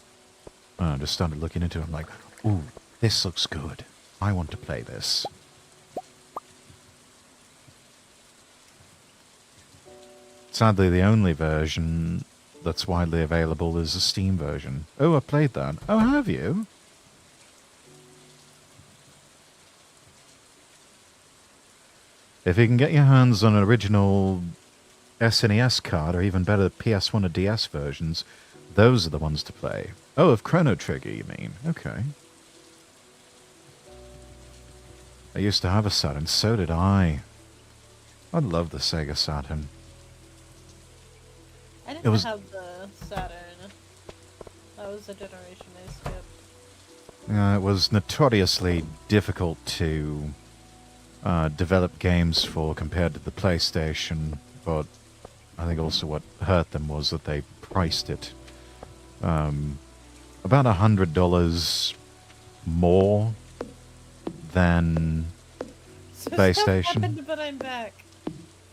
Speaker 2: I just started looking into it. I'm like, ooh, this looks good. I want to play this. Sadly, the only version that's widely available is a Steam version. Oh, I played that. Oh, have you? If you can get your hands on an original SNES card, or even better, PS1 or DS versions, those are the ones to play. Oh, of Chrono Trigger, you mean? Okay. I used to have a Saturn, so did I. I love the Sega Saturn.
Speaker 1: I didn't have the Saturn. That was the generation I skipped.
Speaker 2: It was notoriously difficult to develop games for compared to the PlayStation, but I think also what hurt them was that they priced it about $100 more than PlayStation.
Speaker 1: Stuff happened, but I'm back.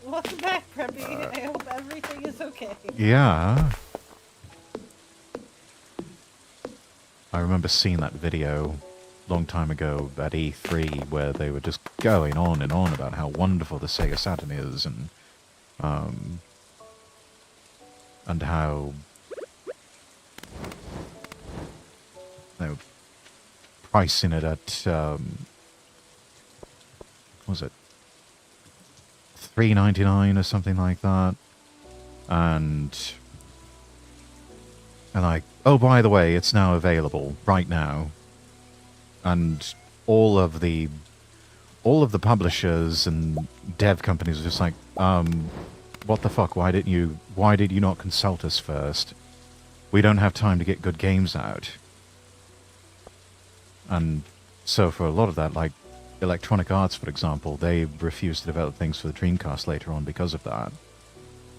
Speaker 1: Welcome back, Preppy. I hope everything is okay.
Speaker 2: Yeah. I remember seeing that video a long time ago at E3 where they were just going on and on about how wonderful the Sega Saturn is, and how they were pricing it at what was it, $3.99 or something like that, and like, oh, by the way, it's now available right now, and all of the publishers and dev companies are just like, what the fuck? Why did you not consult us first? We don't have time to get good games out. And so for a lot of that, like Electronic Arts, for example, they refused to develop things for the Dreamcast later on because of that.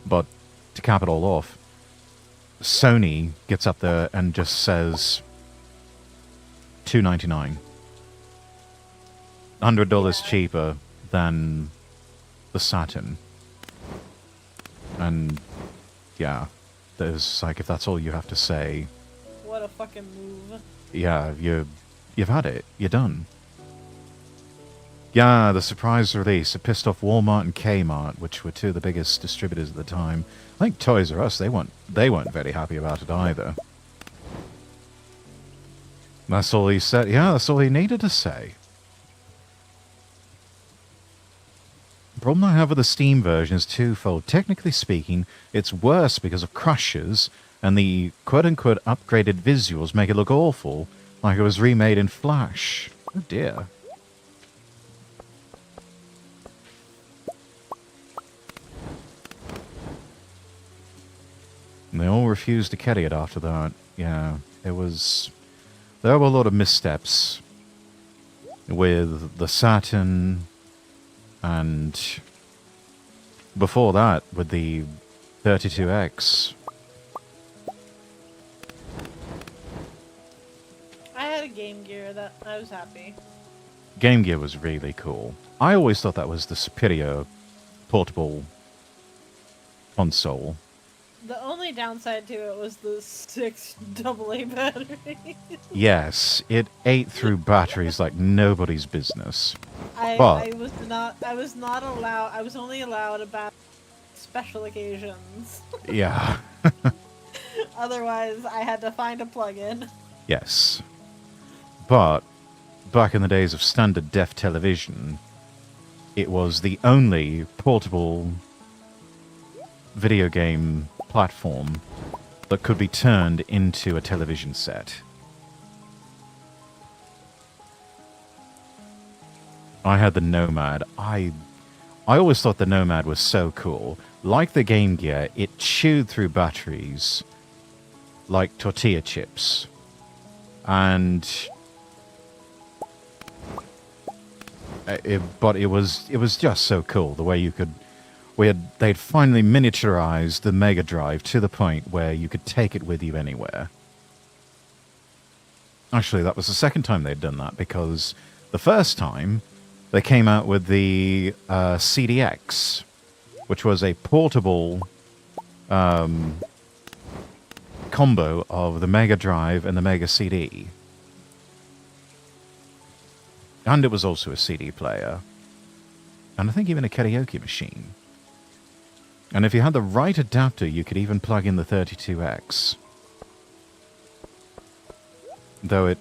Speaker 2: But to cap it all off, Sony gets up there and just says $2.99. $100 cheaper than the Saturn. And yeah, there's like, if that's all you have to say,
Speaker 1: What a fucking move.
Speaker 2: yeah, you've had it. You're done. Yeah, the surprise release. It pissed off Walmart and Kmart, which were two of the biggest distributors at the time. I think Toys R Us, they weren't very happy about it either. That's all he said. Yeah, that's all he needed to say. The problem I have with the Steam version is twofold. Technically speaking, it's worse because of crashes, and the quote-unquote upgraded visuals make it look awful, like it was remade in Flash. Oh dear. And they all refused to carry it after that. Yeah, there were a lot of missteps with the Saturn, and before that with the 32X.
Speaker 1: I had a Game Gear that I was happy.
Speaker 2: Game Gear was really cool. I always thought that was the superior portable console.
Speaker 1: The only downside to it was the 6 AA batteries.
Speaker 2: Yes, it ate through batteries like nobody's business.
Speaker 1: I was not allowed. I was only allowed about special occasions.
Speaker 2: Yeah.
Speaker 1: Otherwise, I had to find a plug-in.
Speaker 2: Yes. But back in the days of standard def television, it was the only portable video game platform that could be turned into a television set. I had the Nomad. I always thought the Nomad was so cool. Like the Game Gear, it chewed through batteries like tortilla chips. And but it was just so cool the way you could. They'd finally miniaturized the Mega Drive to the point where you could take it with you anywhere. Actually, that was the second time they'd done that, because the first time they came out with the CDX, which was a portable combo of the Mega Drive and the Mega CD. And it was also a CD player. And I think even a karaoke machine. And if you had the right adapter, you could even plug in the 32X. Though it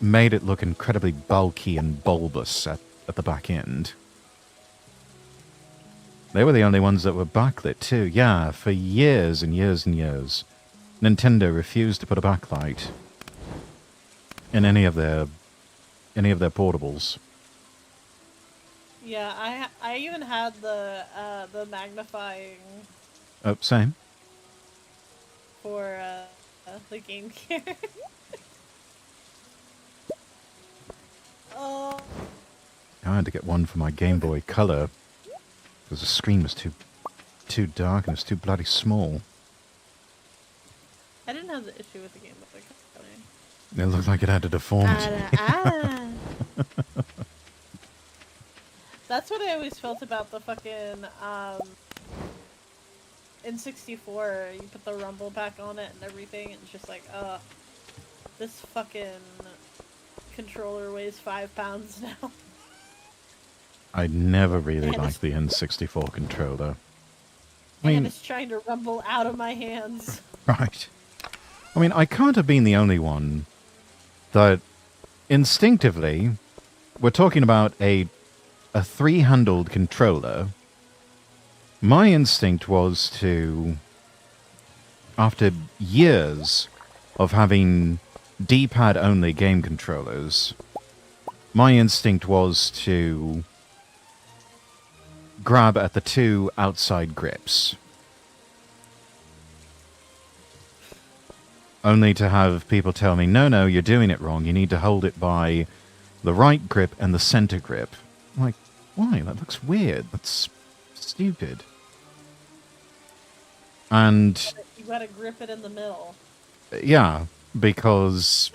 Speaker 2: made it look incredibly bulky and bulbous at the back end. They were the only ones that were backlit too. Yeah, for years and years and years. Nintendo refused to put a backlight in any of their portables.
Speaker 1: Yeah, I even had the magnifying.
Speaker 2: Oh, same.
Speaker 1: For the Game Gear. Oh.
Speaker 2: I had to get one for my Game Boy Color because the screen was too dark and it was too bloody small.
Speaker 1: I didn't have the issue with the Game Boy Color.
Speaker 2: It looked like it had a deformity.
Speaker 1: That's what I always felt about the fucking N64. You put the rumble pack on it and everything, and it's just like, this fucking controller weighs 5 pounds now.
Speaker 2: I never really liked the N64 controller.
Speaker 1: And it's trying to rumble out of my hands.
Speaker 2: Right. I mean, I can't have been the only one that instinctively, we're talking about a three-handled controller. My instinct was to, after years of having D-pad only game controllers, my instinct was to grab at the two outside grips. Only to have people tell me, no, you're doing it wrong. You need to hold it by the right grip and the center grip. I'm like, why? That looks weird. That's stupid. And
Speaker 1: you gotta grip it in the middle.
Speaker 2: Yeah, because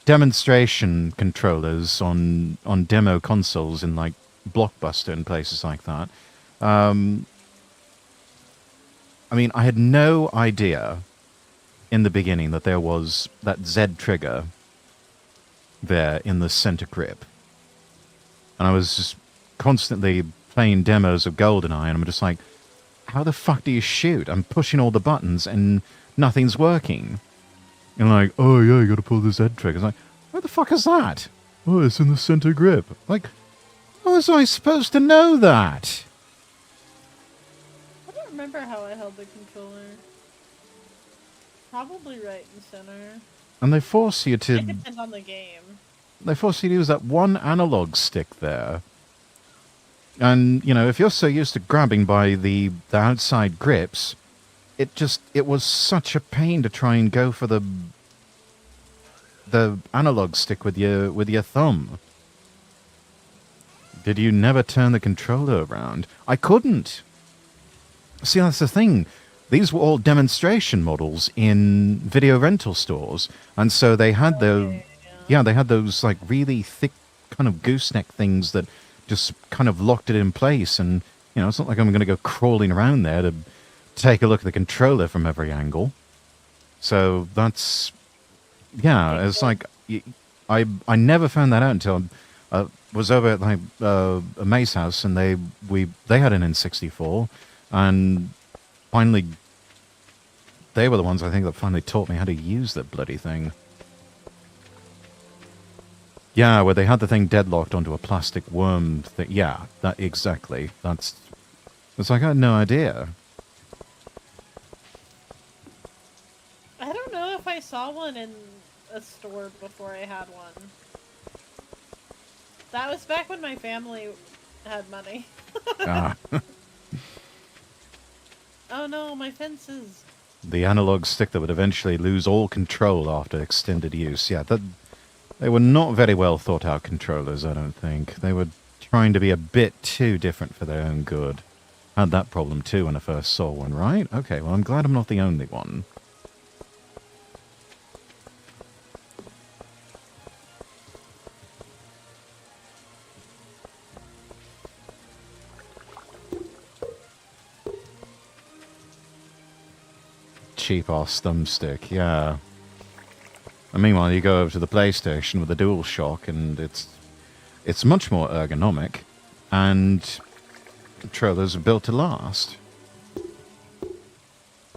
Speaker 2: demonstration controllers on demo consoles in like Blockbuster and places like that. I mean, I had no idea in the beginning that there was that Z trigger there in the center grip. And I was just constantly playing demos of GoldenEye, and I'm just like, how the fuck do you shoot? I'm pushing all the buttons and nothing's working. And like, oh yeah, you gotta pull the Z trigger. It's like, where the fuck is that? Oh, it's in the center grip. Like, how was I supposed to know that?
Speaker 1: I don't remember how I held the controller. Probably right and center.
Speaker 2: And they force you to...
Speaker 1: It depends on the game.
Speaker 2: They force you to use that one analog stick there. And, if you're so used to grabbing by the outside grips, it was such a pain to try and go for the analog stick with your thumb. Did you never turn the controller around? I couldn't. See, that's the thing. These were all demonstration models in video rental stores, and so they had
Speaker 1: Okay,
Speaker 2: yeah, they had those like really thick kind of gooseneck things that just kind of locked it in place. And it's not like I'm going to go crawling around there to take a look at the controller from every angle. So that's yeah.
Speaker 1: okay,
Speaker 2: It's
Speaker 1: good.
Speaker 2: like I never found that out until I was over at like a Mace house, and they had an N64, and finally they were the ones I think that finally taught me how to use that bloody thing. Yeah, where they had the thing deadlocked onto a plastic worm thing. Yeah, that exactly. It's like I had no idea.
Speaker 1: I don't know if I saw one in a store before I had one. That was back when my family had money.
Speaker 2: Ah,
Speaker 1: Oh no, my fences.
Speaker 2: the analog stick that would eventually lose all control after extended use. Yeah, they were not very well thought out controllers, I don't think. They were trying to be a bit too different for their own good. Had that problem too when I first saw one, right? Okay, well, I'm glad I'm not the only one. Cheap ass thumbstick, yeah. And meanwhile, you go over to the PlayStation with the DualShock, and it's much more ergonomic, and the controllers are built to last.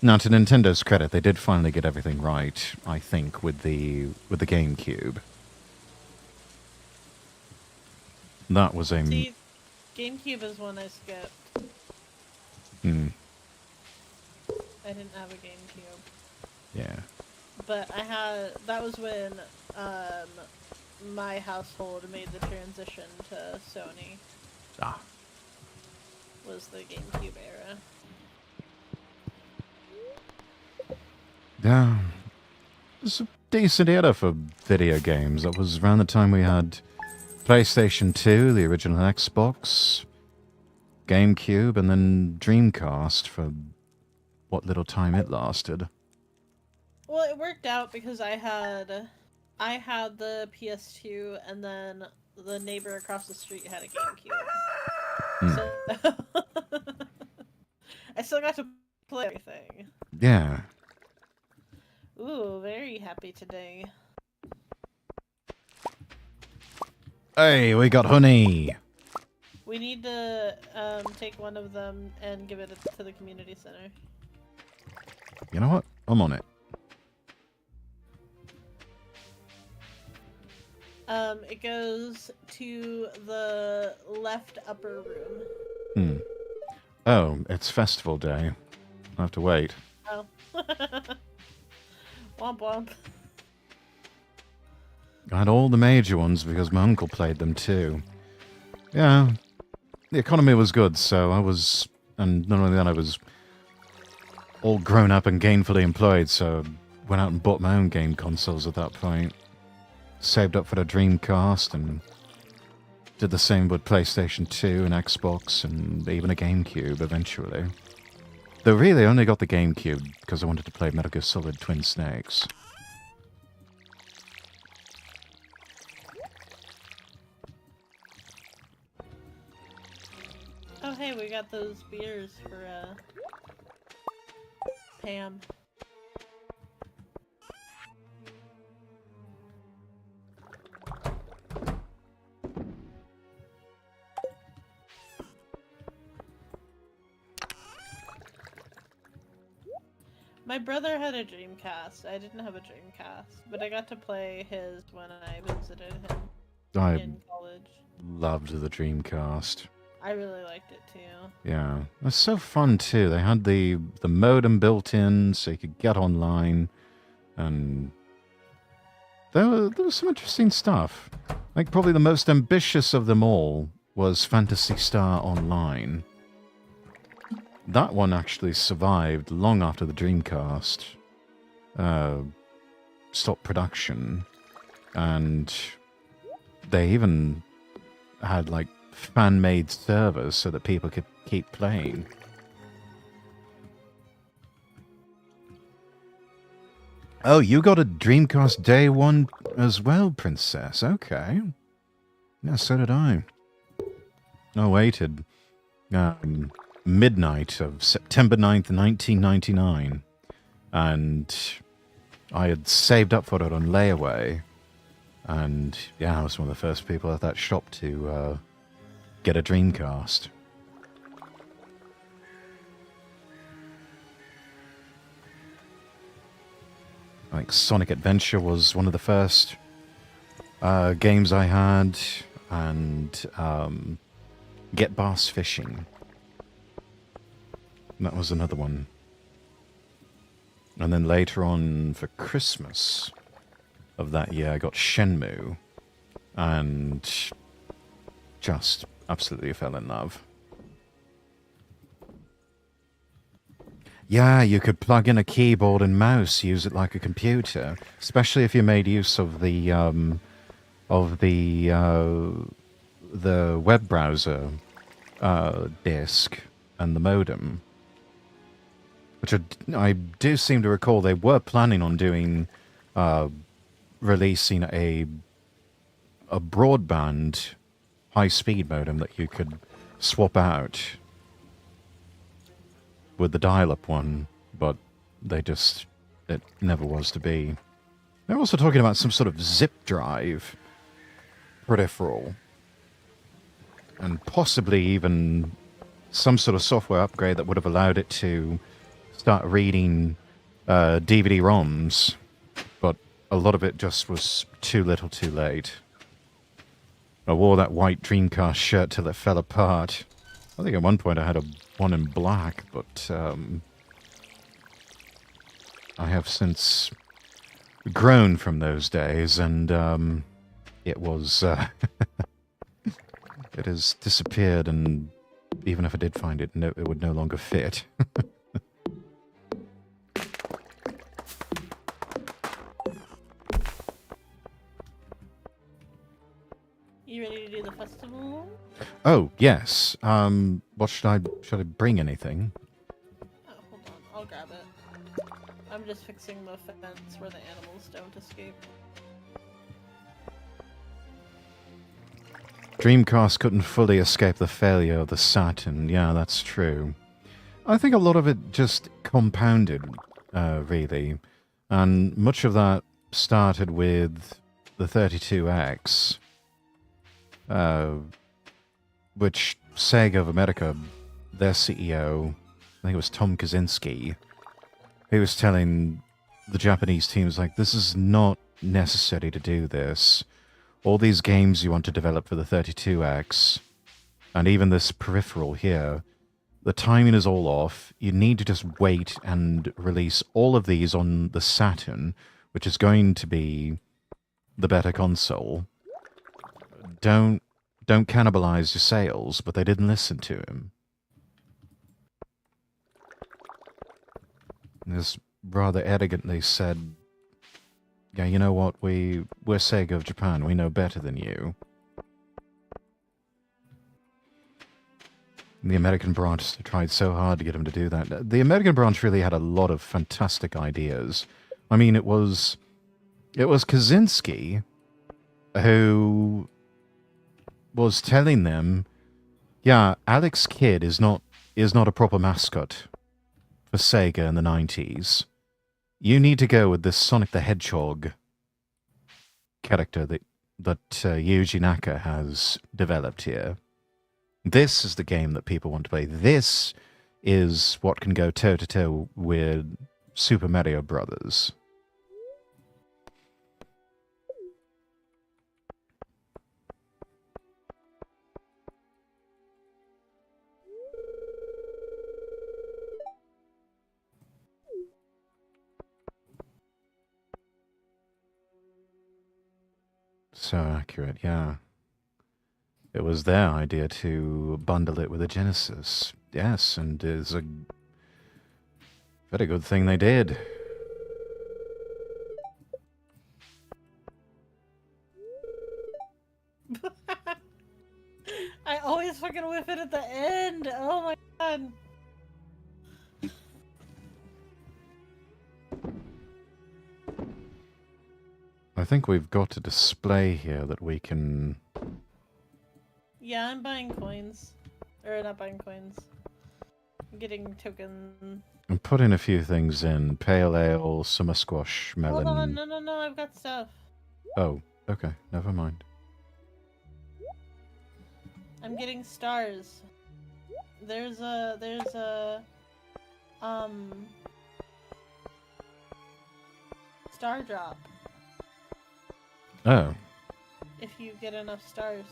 Speaker 2: Now, to Nintendo's credit, they did finally get everything right, I think, with the GameCube. That was a
Speaker 1: See, GameCube is one I skipped.
Speaker 2: hmm,
Speaker 1: I didn't have a GameCube.
Speaker 2: yeah.
Speaker 1: But that was when my household made the transition to Sony,
Speaker 2: Ah,
Speaker 1: was the GameCube era.
Speaker 2: yeah. It was a decent era for video games. That was around the time we had PlayStation 2, the original Xbox, GameCube, and then Dreamcast for what little time it lasted.
Speaker 1: Well, it worked out because I had the PS2, and then the neighbor across the street had a GameCube.
Speaker 2: Hmm.
Speaker 1: So I still got to play everything.
Speaker 2: Yeah.
Speaker 1: Ooh, very happy today.
Speaker 2: Hey, we got honey.
Speaker 1: We need to take one of them and give it to the community center.
Speaker 2: You know what? I'm on it.
Speaker 1: It goes to the left upper room.
Speaker 2: Hmm. Oh, it's festival day. I'll have to wait.
Speaker 1: Oh. Womp womp.
Speaker 2: I had all the major ones because my uncle played them too. Yeah, the economy was good, so and not only that, I was all grown up and gainfully employed, so went out and bought my own game consoles at that point. Saved up for the Dreamcast and did the same with PlayStation 2 and Xbox and even a GameCube eventually. Though really I only got the GameCube because I wanted to play Metal Gear Solid Twin Snakes.
Speaker 1: Oh hey, we got those beers for Pam. My brother had a Dreamcast. I didn't have a Dreamcast, but I got to play his when I visited him
Speaker 2: I
Speaker 1: in college.
Speaker 2: loved the Dreamcast.
Speaker 1: I really liked it too.
Speaker 2: Yeah, it was so fun too. They had the modem built in, so you could get online, and there was some interesting stuff. Like probably the most ambitious of them all was Phantasy Star Online. That one actually survived long after the Dreamcast stopped production, and they even had like fan-made servers so that people could keep playing. Oh, you got a Dreamcast day one as well, Princess. Okay. Yeah, so did I. I waited midnight of September 9th, 1999. And I had saved up for it on layaway. And yeah, I was one of the first people at that shop to get a Dreamcast. I think Sonic Adventure was one of the first games I had, and Get Bass Fishing. That was another one. And then later on for Christmas of that year, I got Shenmue, and just absolutely fell in love. Yeah, you could plug in a keyboard and mouse, use it like a computer, especially if you made use of the web browser disk and the modem, which I do seem to recall they were planning on doing, releasing a broadband high-speed modem that you could swap out with the dial-up one, but it never was to be. They're also talking about some sort of zip drive peripheral, and possibly even some sort of software upgrade that would have allowed it to start reading DVD-ROMs, but a lot of it just was too little too late. I wore that white Dreamcast shirt till it fell apart. I think at one point I had one in black, but I have since grown from those days, and it was it has disappeared, and even if I did find it, it would no longer fit.
Speaker 1: You ready to do the festival?
Speaker 2: Oh, yes. What should I bring anything?
Speaker 1: Oh, hold on. I'll grab it. I'm just fixing the fence where the animals don't escape.
Speaker 2: Dreamcast couldn't fully escape the failure of the Saturn. Yeah, that's true. I think a lot of it just compounded, really. And much of that started with the 32X. Which Sega of America, their CEO, I think it was Tom Kaczynski, he was telling the Japanese teams, like, this is not necessary to do this. All these games you want to develop for the 32X, and even this peripheral here, the timing is all off. You need to just wait and release all of these on the Saturn, which is going to be the better console. Don't cannibalize your sales, but they didn't listen to him. This rather arrogantly said, yeah, you know what, we're Sega of Japan, we know better than you. And the American branch tried so hard to get him to do that. The American branch really had a lot of fantastic ideas. I mean, it was Kaczynski who was telling them, yeah, Alex Kidd is not a proper mascot for Sega in the 90s. You need to go with this Sonic the Hedgehog character that Yuji Naka has developed here. This is the game that people want to play. This is what can go toe-to-toe with Super Mario Brothers. So accurate, yeah. It was their idea to bundle it with a Genesis. Yes, and it's a very good thing they did.
Speaker 1: I always fucking whiff it at the end! Oh my god!
Speaker 2: think we've got a display here that we can...
Speaker 1: Yeah, I'm buying coins. Or not buying coins. I'm getting tokens.
Speaker 2: And put in a few things in. Pale ale, summer squash, melon...
Speaker 1: Hold on, no, I've got stuff.
Speaker 2: Oh, okay, never mind.
Speaker 1: I'm getting stars. There's a star drop.
Speaker 2: Oh.
Speaker 1: If you get enough stars.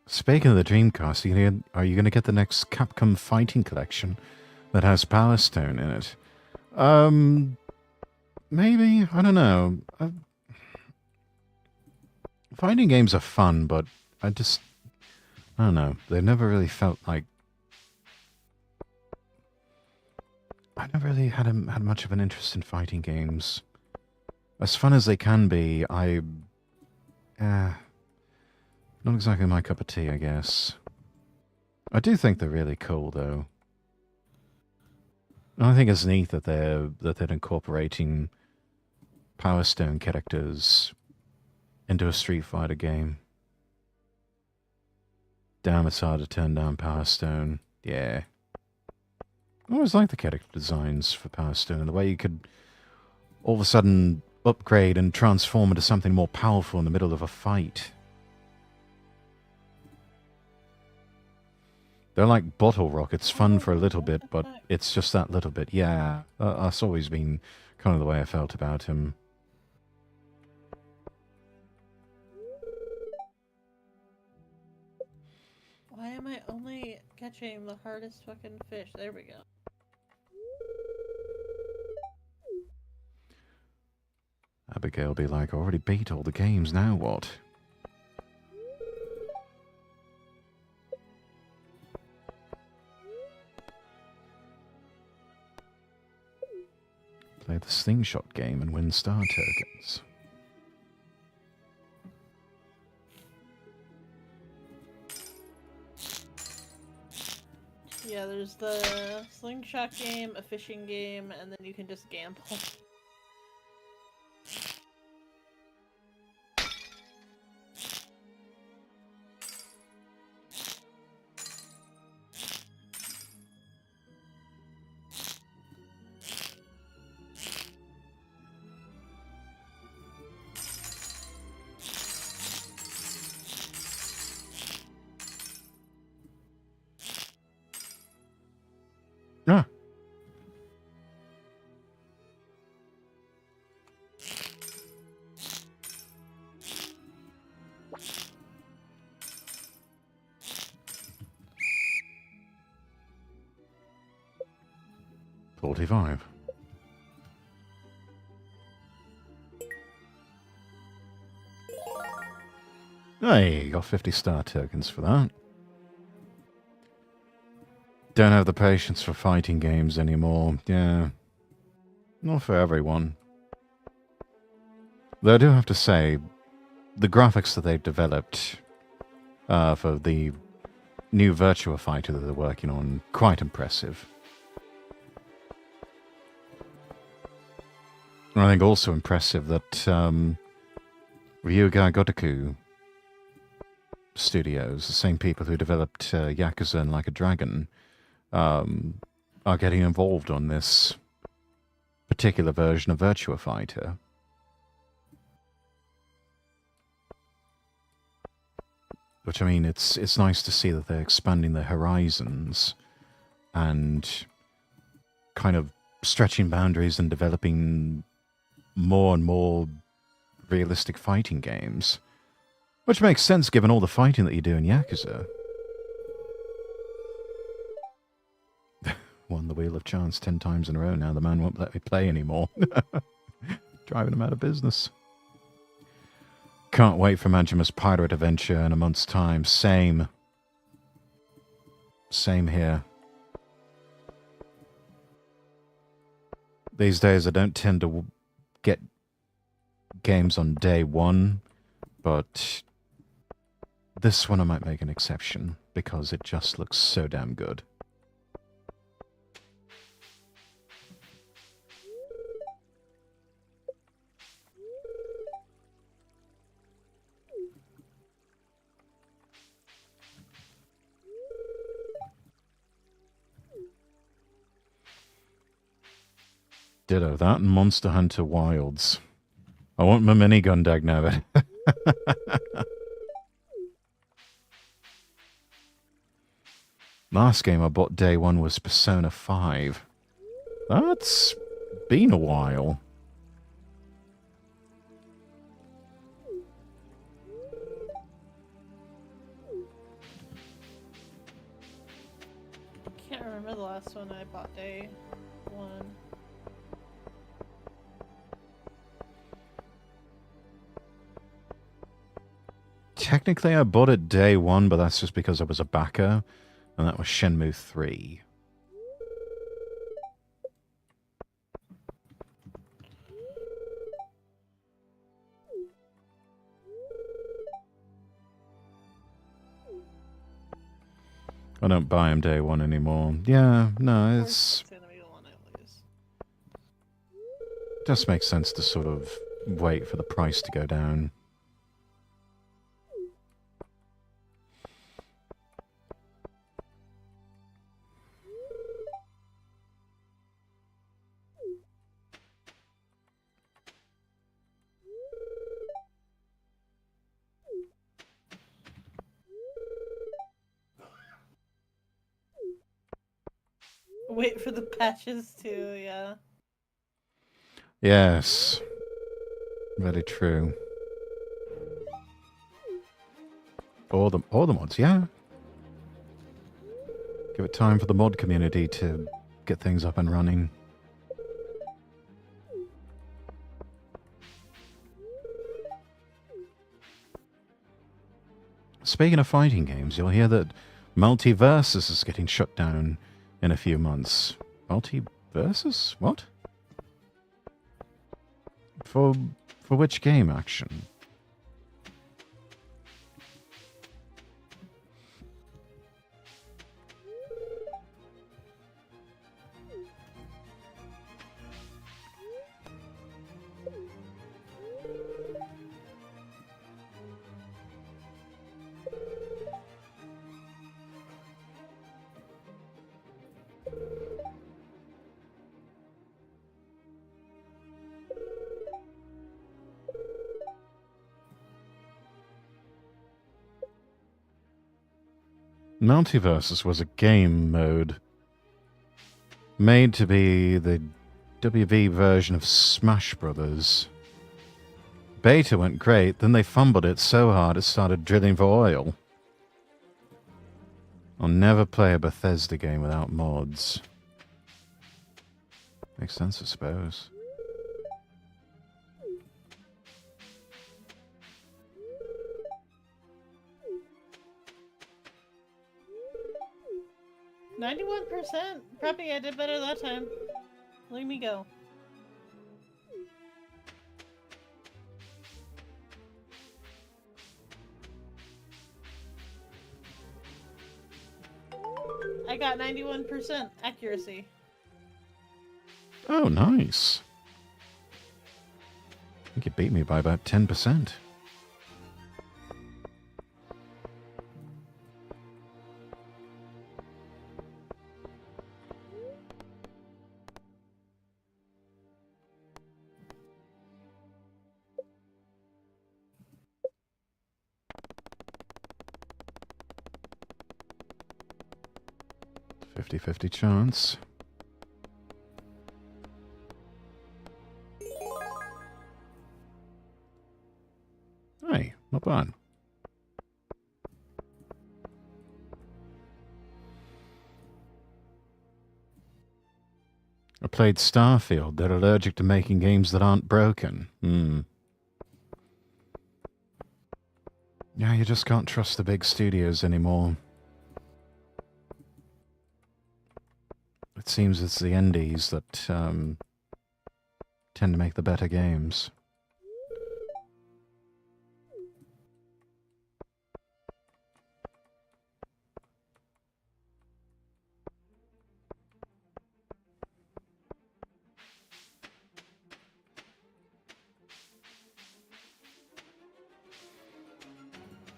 Speaker 2: Speaking of the Dreamcast, are you going to get the next Capcom Fighting Collection that has Power Stone in it? Maybe? I don't know. Fighting games are fun, but I don't know. They never really felt like... I never really had much of an interest in fighting games. As fun as they can be, not exactly my cup of tea, I guess. I do think they're really cool, though. And I think it's neat that they're incorporating Power Stone characters into a Street Fighter game. Damn, it's hard to turn down Power Stone. Yeah. I always liked the character designs for Power Stone, and the way you could all of a sudden upgrade and transform into something more powerful in the middle of a fight. They're like bottle rockets, fun for a little bit, but it's just that little bit. Yeah, that's always been kind of the way I felt about him.
Speaker 1: Why am I only catching the hardest fucking fish? There we go.
Speaker 2: Abigail will be like, I already beat all the games, now what? Play the slingshot game and win star tokens.
Speaker 1: Yeah, there's the slingshot game, a fishing game, and then you can just gamble.
Speaker 2: Ah. $45. Hey, got 50 star tokens for that. Don't have the patience for fighting games anymore. Yeah. Not for everyone. Though I do have to say, the graphics that they've developed for the new Virtua Fighter that they're working on, quite impressive. And I think also impressive that Ryuga Gotoku Studios, the same people who developed Yakuza and Like a Dragon, are getting involved on this particular version of Virtua Fighter. Which, I mean, it's nice to see that they're expanding their horizons and kind of stretching boundaries and developing more and more realistic fighting games. Which makes sense given all the fighting that you do in Yakuza. Won the Wheel of Chance 10 times in a row now. The man won't let me play anymore. Driving him out of business. Can't wait for Majima's Pirate Adventure in a month's time. Same. Same here. These days I don't tend to get games on day one, but this one I might make an exception because it just looks so damn good. Ditto. That and Monster Hunter Wilds. I want my minigun, dagnabbit. Last game I bought day one was Persona 5. That's been a while.
Speaker 1: Can't remember the last one I bought day one.
Speaker 2: Technically, I bought it day one, but that's just because I was a backer, and that was Shenmue 3. I don't buy them day one anymore. Yeah, no, it's...
Speaker 1: Gonna be the one I lose.
Speaker 2: It does make sense to sort of wait for the price to go down.
Speaker 1: Wait for the patches too, yeah.
Speaker 2: Yes. Very true. All the mods, yeah. Give it time for the mod community to get things up and running. Speaking of fighting games, you'll hear that Multiversus is getting shut down in a few months. Multiversus? What? For which game, action? Multiversus was a game mode made to be the WV version of Smash Brothers. Beta went great, then they fumbled it so hard it started drilling for oil. I'll never play a Bethesda game without mods. Makes sense, I suppose.
Speaker 1: %. Probably I did better that time. Let me go. I got 91% accuracy.
Speaker 2: Oh, nice. I think you beat me by about 10%. .50 chance. Hey, not bad. I played Starfield. They're allergic to making games that aren't broken. Yeah, you just can't trust the big studios anymore. It seems it's the indies that tend to make the better games.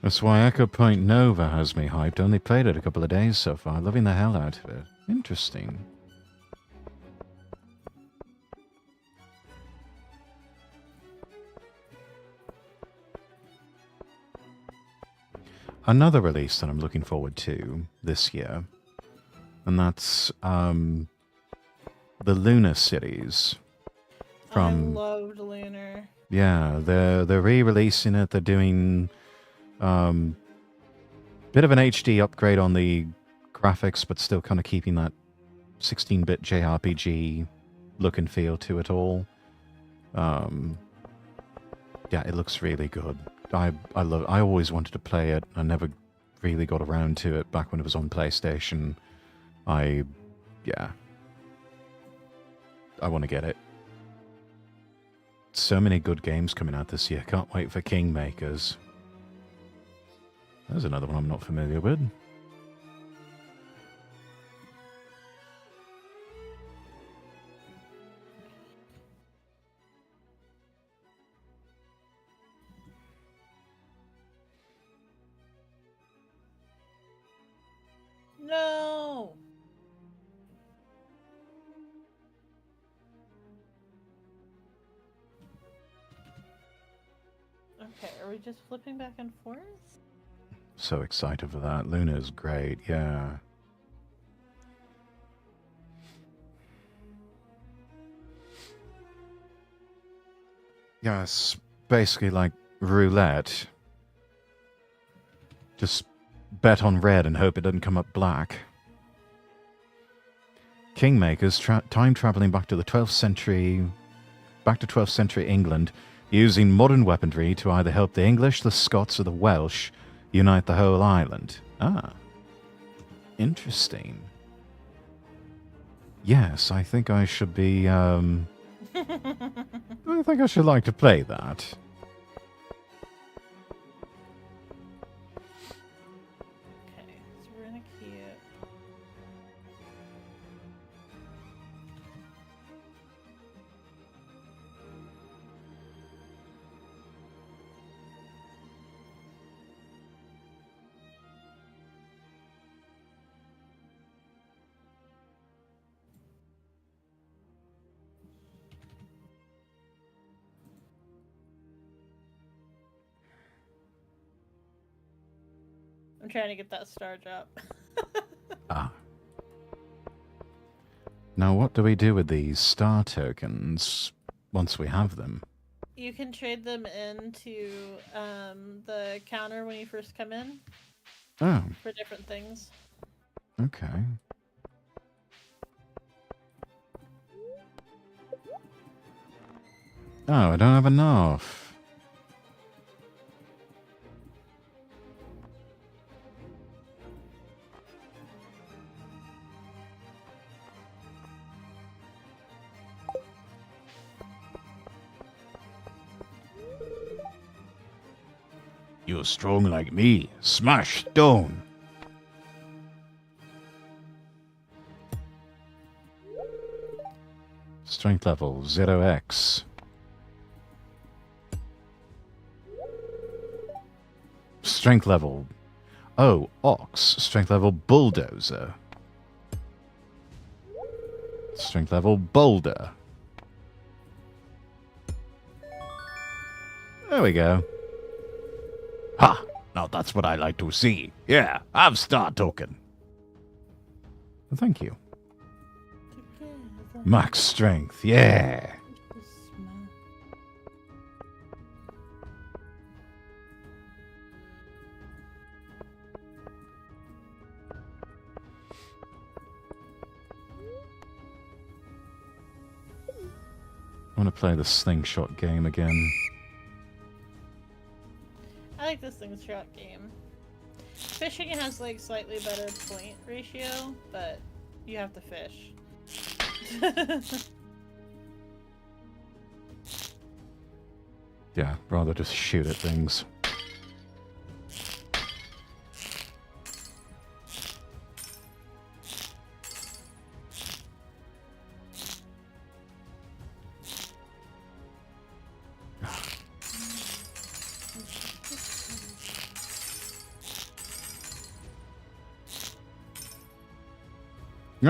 Speaker 2: That's why Echo Point Nova has me hyped. Only played it a couple of days so far. Loving the hell out of it. Interesting. another release that I'm looking forward to this year, and that's the Lunar cities.
Speaker 1: I loved Lunar.
Speaker 2: Yeah, they're re-releasing it. They're doing bit of an HD upgrade on the graphics, but still kind of keeping that 16-bit JRPG look and feel to it all. Yeah, it looks really good. I always wanted to play it. I never really got around to it back when it was on PlayStation. I want to get it. So many good games coming out this year. Can't wait for Kingmakers. There's another one I'm not familiar with.
Speaker 1: No! Okay, are we just flipping back and forth?
Speaker 2: So excited for that. Luna's great, yeah. Yeah, it's basically like roulette. Just bet on red and hope it doesn't come up black. Kingmakers time traveling back to the 12th century, back to 12th century England, using modern weaponry to either help the English, the Scots, or the Welsh unite the whole island. Ah, interesting. Yes, I think I should be. I think I should like to play that.
Speaker 1: Okay, so we're gonna keep. I'm trying to get that star drop.
Speaker 2: Ah. Now, what do we do with these star tokens once we have them?
Speaker 1: You can trade them into the counter when you first come in.
Speaker 2: Oh.
Speaker 1: For different things.
Speaker 2: Okay. Oh, I don't have enough. You're strong like me. Smash stone. Strength level 0x. Strength level. Oh, ox. Strength level bulldozer. Strength level boulder. There we go. Ha! Now that's what I like to see. Yeah, have star token. Thank you. Max strength, yeah. I want to play the slingshot game again.
Speaker 1: I like this slingshot game. Fishing has like slightly better point ratio, but you have to fish.
Speaker 2: Yeah, rather just shoot at things.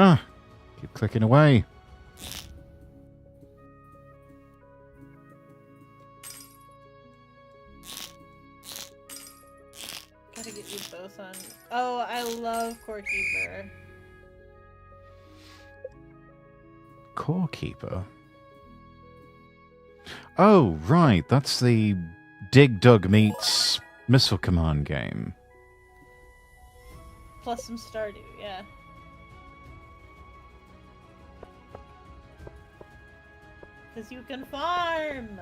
Speaker 2: Ah, keep clicking away.
Speaker 1: Gotta get eat both on. Oh, I love Core Keeper.
Speaker 2: Core Keeper? Oh, right. That's the Dig Dug meets Missile Command game.
Speaker 1: Plus some Stardew, yeah. Because you can farm!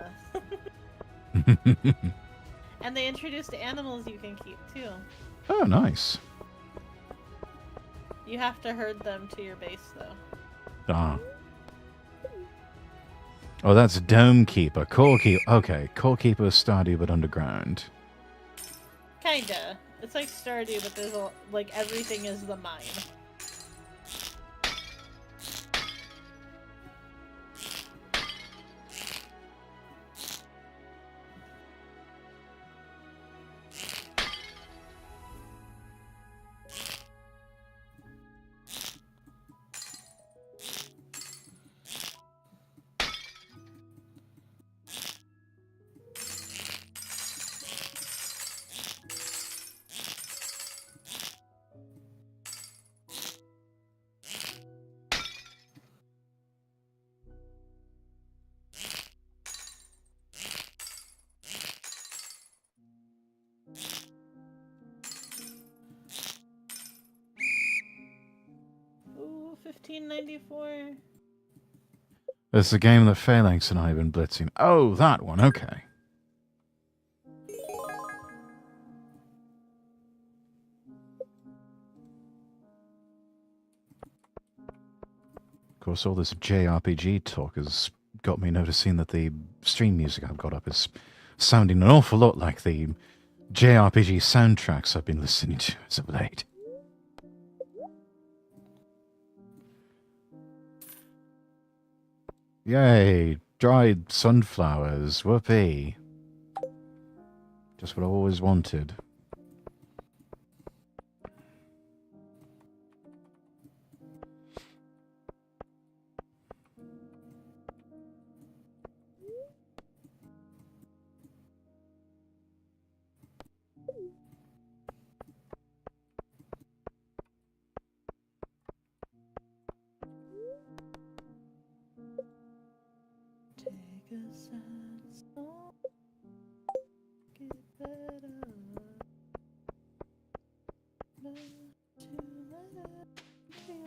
Speaker 1: And they introduced animals you can keep, too.
Speaker 2: Oh, nice.
Speaker 1: You have to herd them to your base, though.
Speaker 2: Ah. Oh, that's Dome Keeper. Core Keeper. Okay, Core Keeper is Stardew, but underground.
Speaker 1: Kinda. It's like Stardew, but there's like everything is the mine. Ooh, 1594.
Speaker 2: It's the game that Phalanx and I have been blitzing. Oh, that one. Okay. Of course, all this JRPG talk has got me noticing that the stream music I've got up is sounding an awful lot like the JRPG soundtracks I've been listening to as of late. Yay! Dried sunflowers. Whoopee. Just what I always wanted.
Speaker 1: Take a sad song, get better. Not to let it be a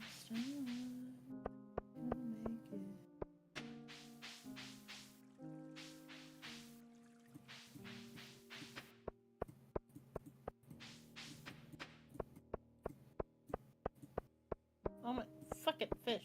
Speaker 1: It's time to make it. Oh my fucking fish.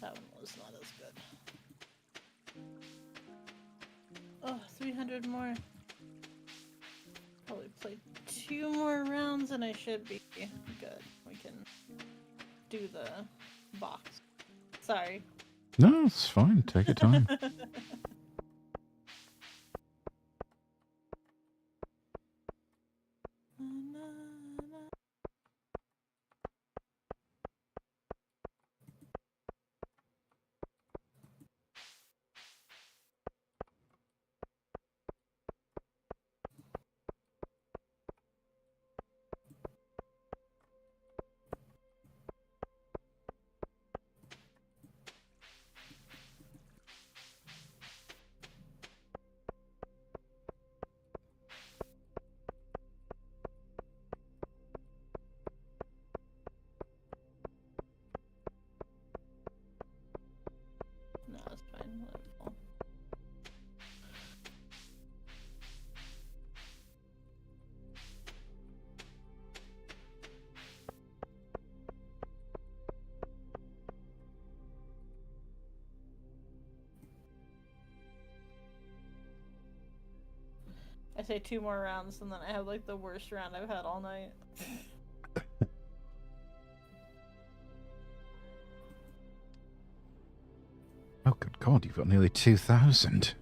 Speaker 1: That one was not as good. Oh, 300 more. Probably play 2 more rounds and I should be good. We can do the box. Sorry.
Speaker 2: No, it's fine. Take your time.
Speaker 1: No, it's fine. Wonderful. I say 2 more rounds and then I have like the worst round I've had all night.
Speaker 2: God, you've got nearly 2,000.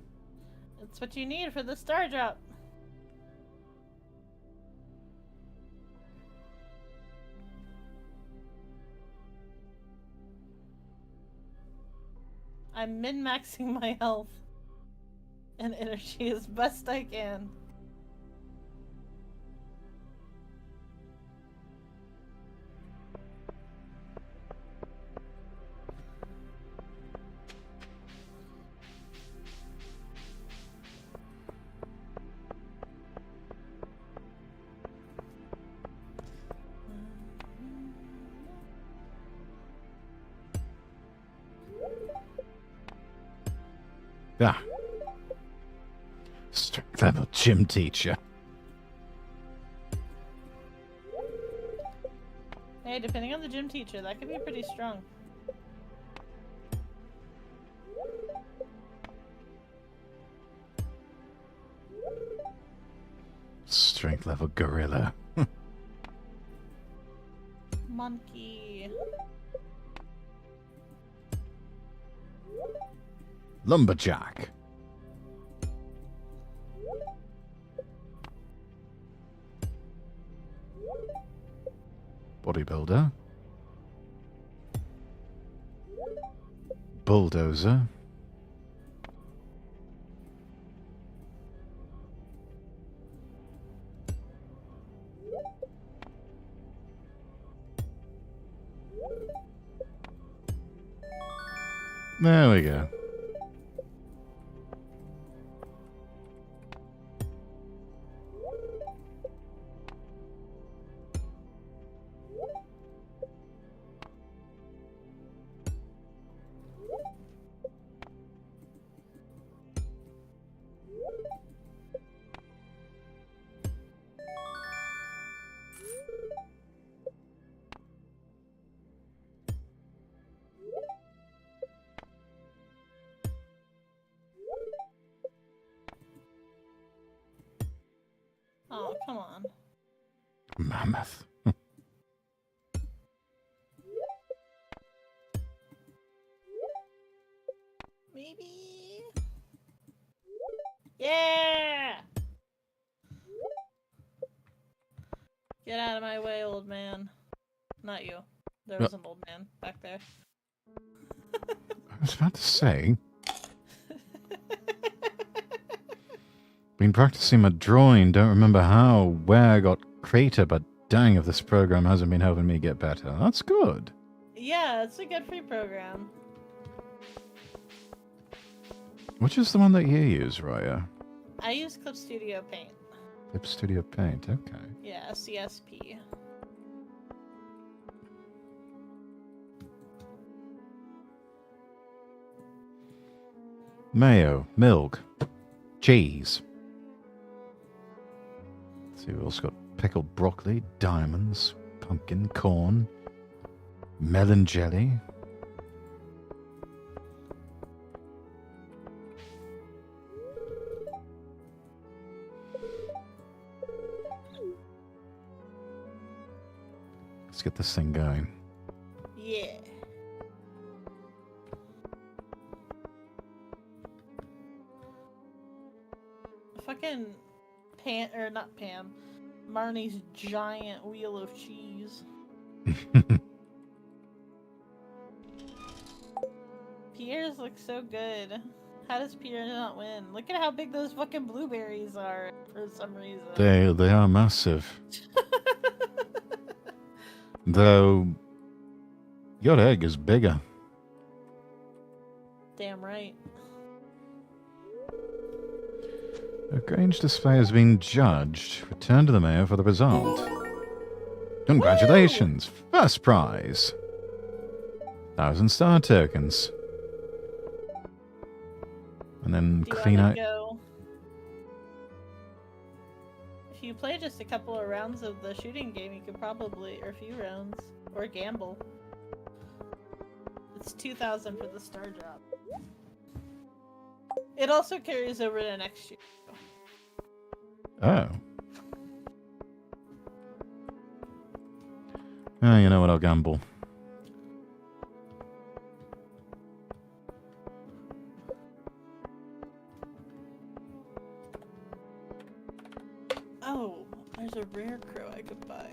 Speaker 1: It's what you need for the star drop. I'm min-maxing my health and energy as best I can.
Speaker 2: Ah. Strength level gym teacher.
Speaker 1: Hey, depending on the gym teacher, that could be pretty strong.
Speaker 2: Strength level gorilla.
Speaker 1: Monkey.
Speaker 2: Lumberjack. Bodybuilder. Bulldozer. There we go.
Speaker 1: Oh, come on.
Speaker 2: Mammoth.
Speaker 1: Maybe. Yeah! Get out of my way, old man. Not you. There was an old man back there.
Speaker 2: I was about to say. Been practicing my drawing, don't remember how, where I got crater, but dang if this program hasn't been helping me get better. That's good.
Speaker 1: Yeah, it's a good free program.
Speaker 2: Which is the one that you use, Raya?
Speaker 1: I use Clip Studio Paint.
Speaker 2: Clip Studio Paint, okay.
Speaker 1: Yeah, CSP.
Speaker 2: Mayo, milk, cheese. Let's see, we've also got pickled broccoli, diamonds, pumpkin, corn, melon jelly. Let's get this thing going.
Speaker 1: Yeah. Fucking Pam, or not Pam, Marnie's giant wheel of cheese. Pierre's look so good. How does Pierre not win? Look at how big those fucking blueberries are for some reason.
Speaker 2: They are massive. Though your egg is bigger.
Speaker 1: Damn right.
Speaker 2: A Grange display has been judged. Return to the mayor for the result. Congratulations! Woo! First prize. 1,000 star tokens. And then clean out.
Speaker 1: If you play just a couple of rounds of the shooting game, you could probably, or a few rounds, or gamble. It's 2,000 for the star drop. It also carries over to next year.
Speaker 2: Oh. Oh, you know what? I'll gamble.
Speaker 1: Oh, there's a rare crow I could buy.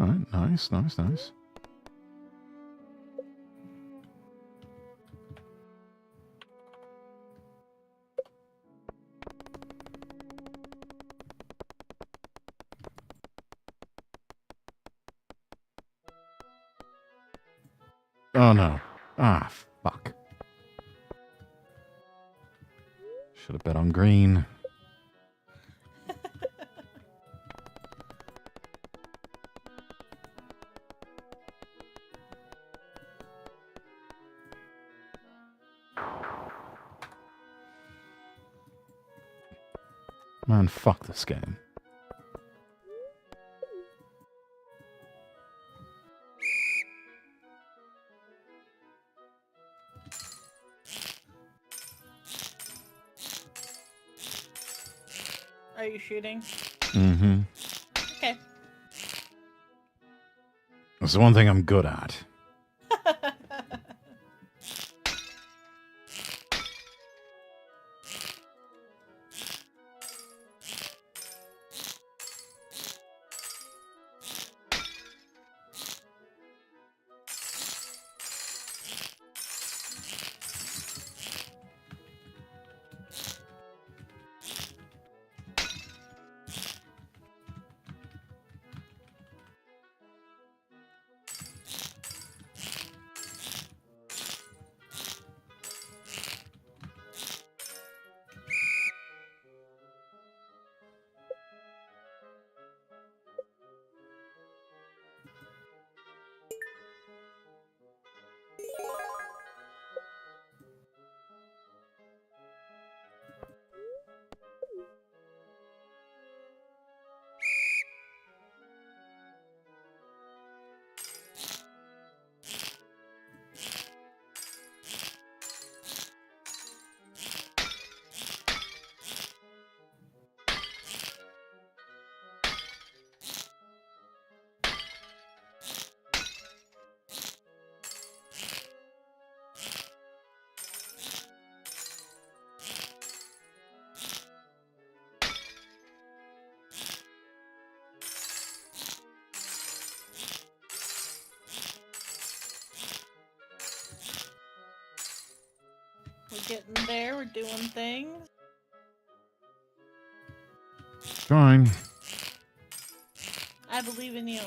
Speaker 2: Alright, nice, nice, nice. Oh no. Ah, fuck. Should have bet on green. Man, fuck this game.
Speaker 1: Are you shooting?
Speaker 2: Mm-hmm.
Speaker 1: Okay.
Speaker 2: That's the one thing I'm good at.
Speaker 1: We're getting there. We're doing things.
Speaker 2: Trying.
Speaker 1: I believe in you.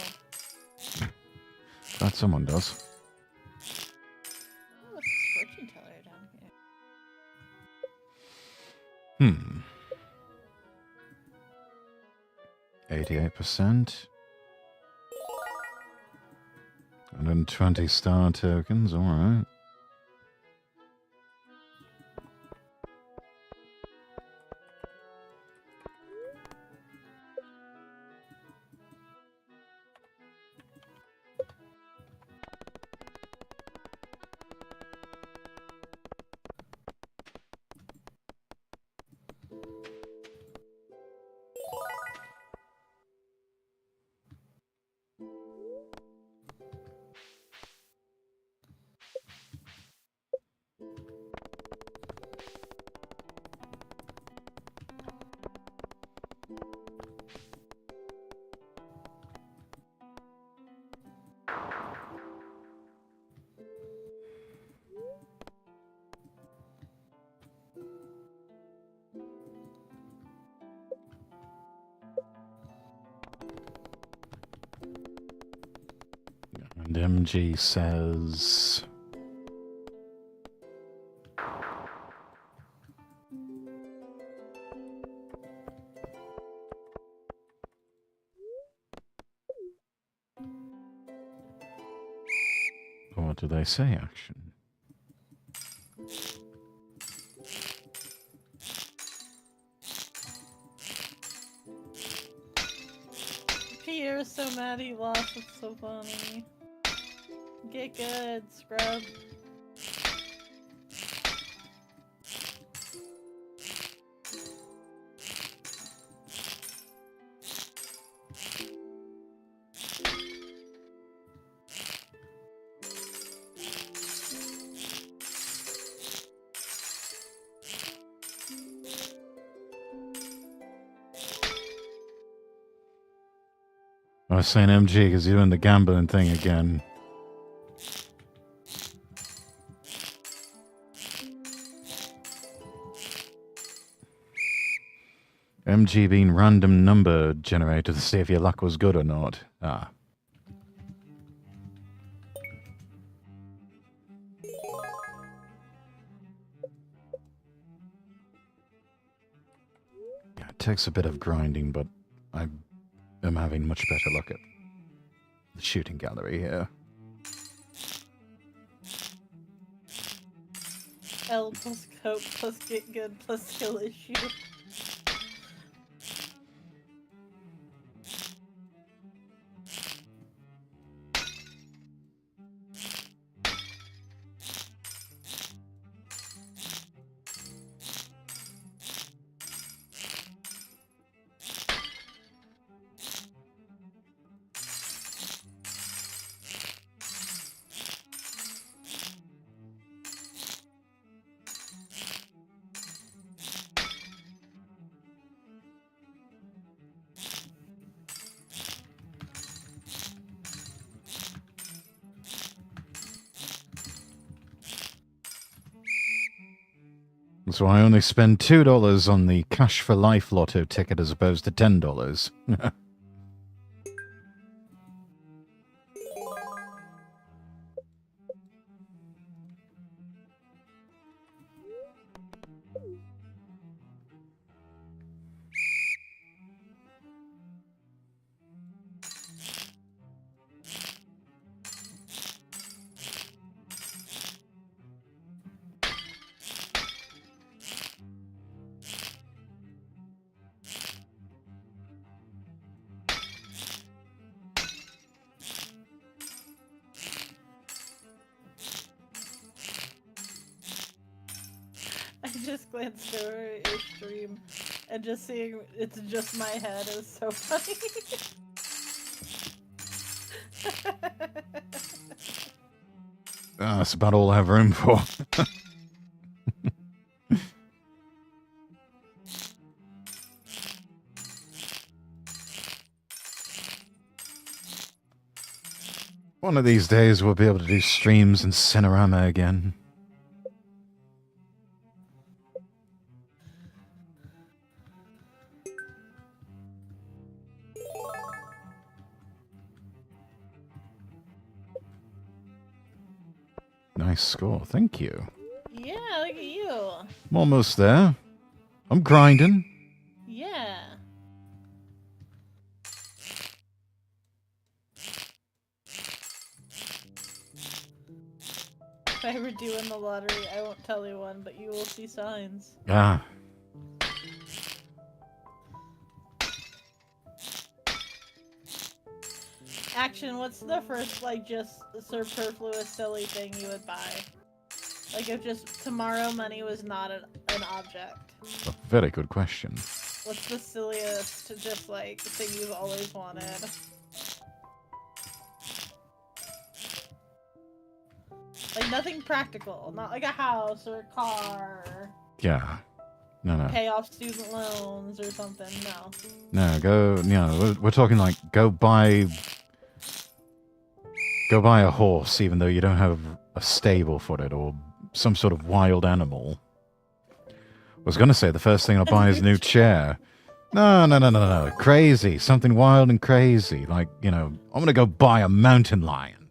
Speaker 2: Glad someone does.
Speaker 1: Oh, what's this fortune teller down here?
Speaker 2: 88%. 120 star tokens, alright. And MG says... What do they say, action?
Speaker 1: Pierre's so mad he lost. It's so funny. Get good, scrub.
Speaker 2: I was saying MG because you're doing the gambling thing again. MG being random number generator to see if your luck was good or not. Ah. Yeah, it takes a bit of grinding, but I am having much better luck at the shooting gallery here.
Speaker 1: L plus cope plus get good plus skill issue.
Speaker 2: So I only spend $2 on the Cash for Life lotto ticket as opposed to $10.
Speaker 1: I just glanced over your stream and just seeing it's just my head is so funny.
Speaker 2: That's about all I have room for. One of these days we'll be able to do streams in Cinerama again. Nice score, thank you.
Speaker 1: Yeah, look at you.
Speaker 2: I'm almost there. I'm grinding.
Speaker 1: Yeah. If I ever do win the lottery, I won't tell anyone, but you will see signs.
Speaker 2: Ah.
Speaker 1: Action, what's the first, like, just superfluous, silly thing you would buy? Like, if just tomorrow money was not an object.
Speaker 2: A very good question.
Speaker 1: What's the silliest, just, like, thing you've always wanted? Like, nothing practical. Not like a house or a car. Or
Speaker 2: Yeah. No.
Speaker 1: pay off student loans or something. No.
Speaker 2: No, we're talking like go buy a horse even though you don't have a stable for it or some sort of wild animal. I was going to say the first thing I'll buy is a new chair. No. Crazy. Something wild and crazy. Like, I'm going to go buy a mountain lion.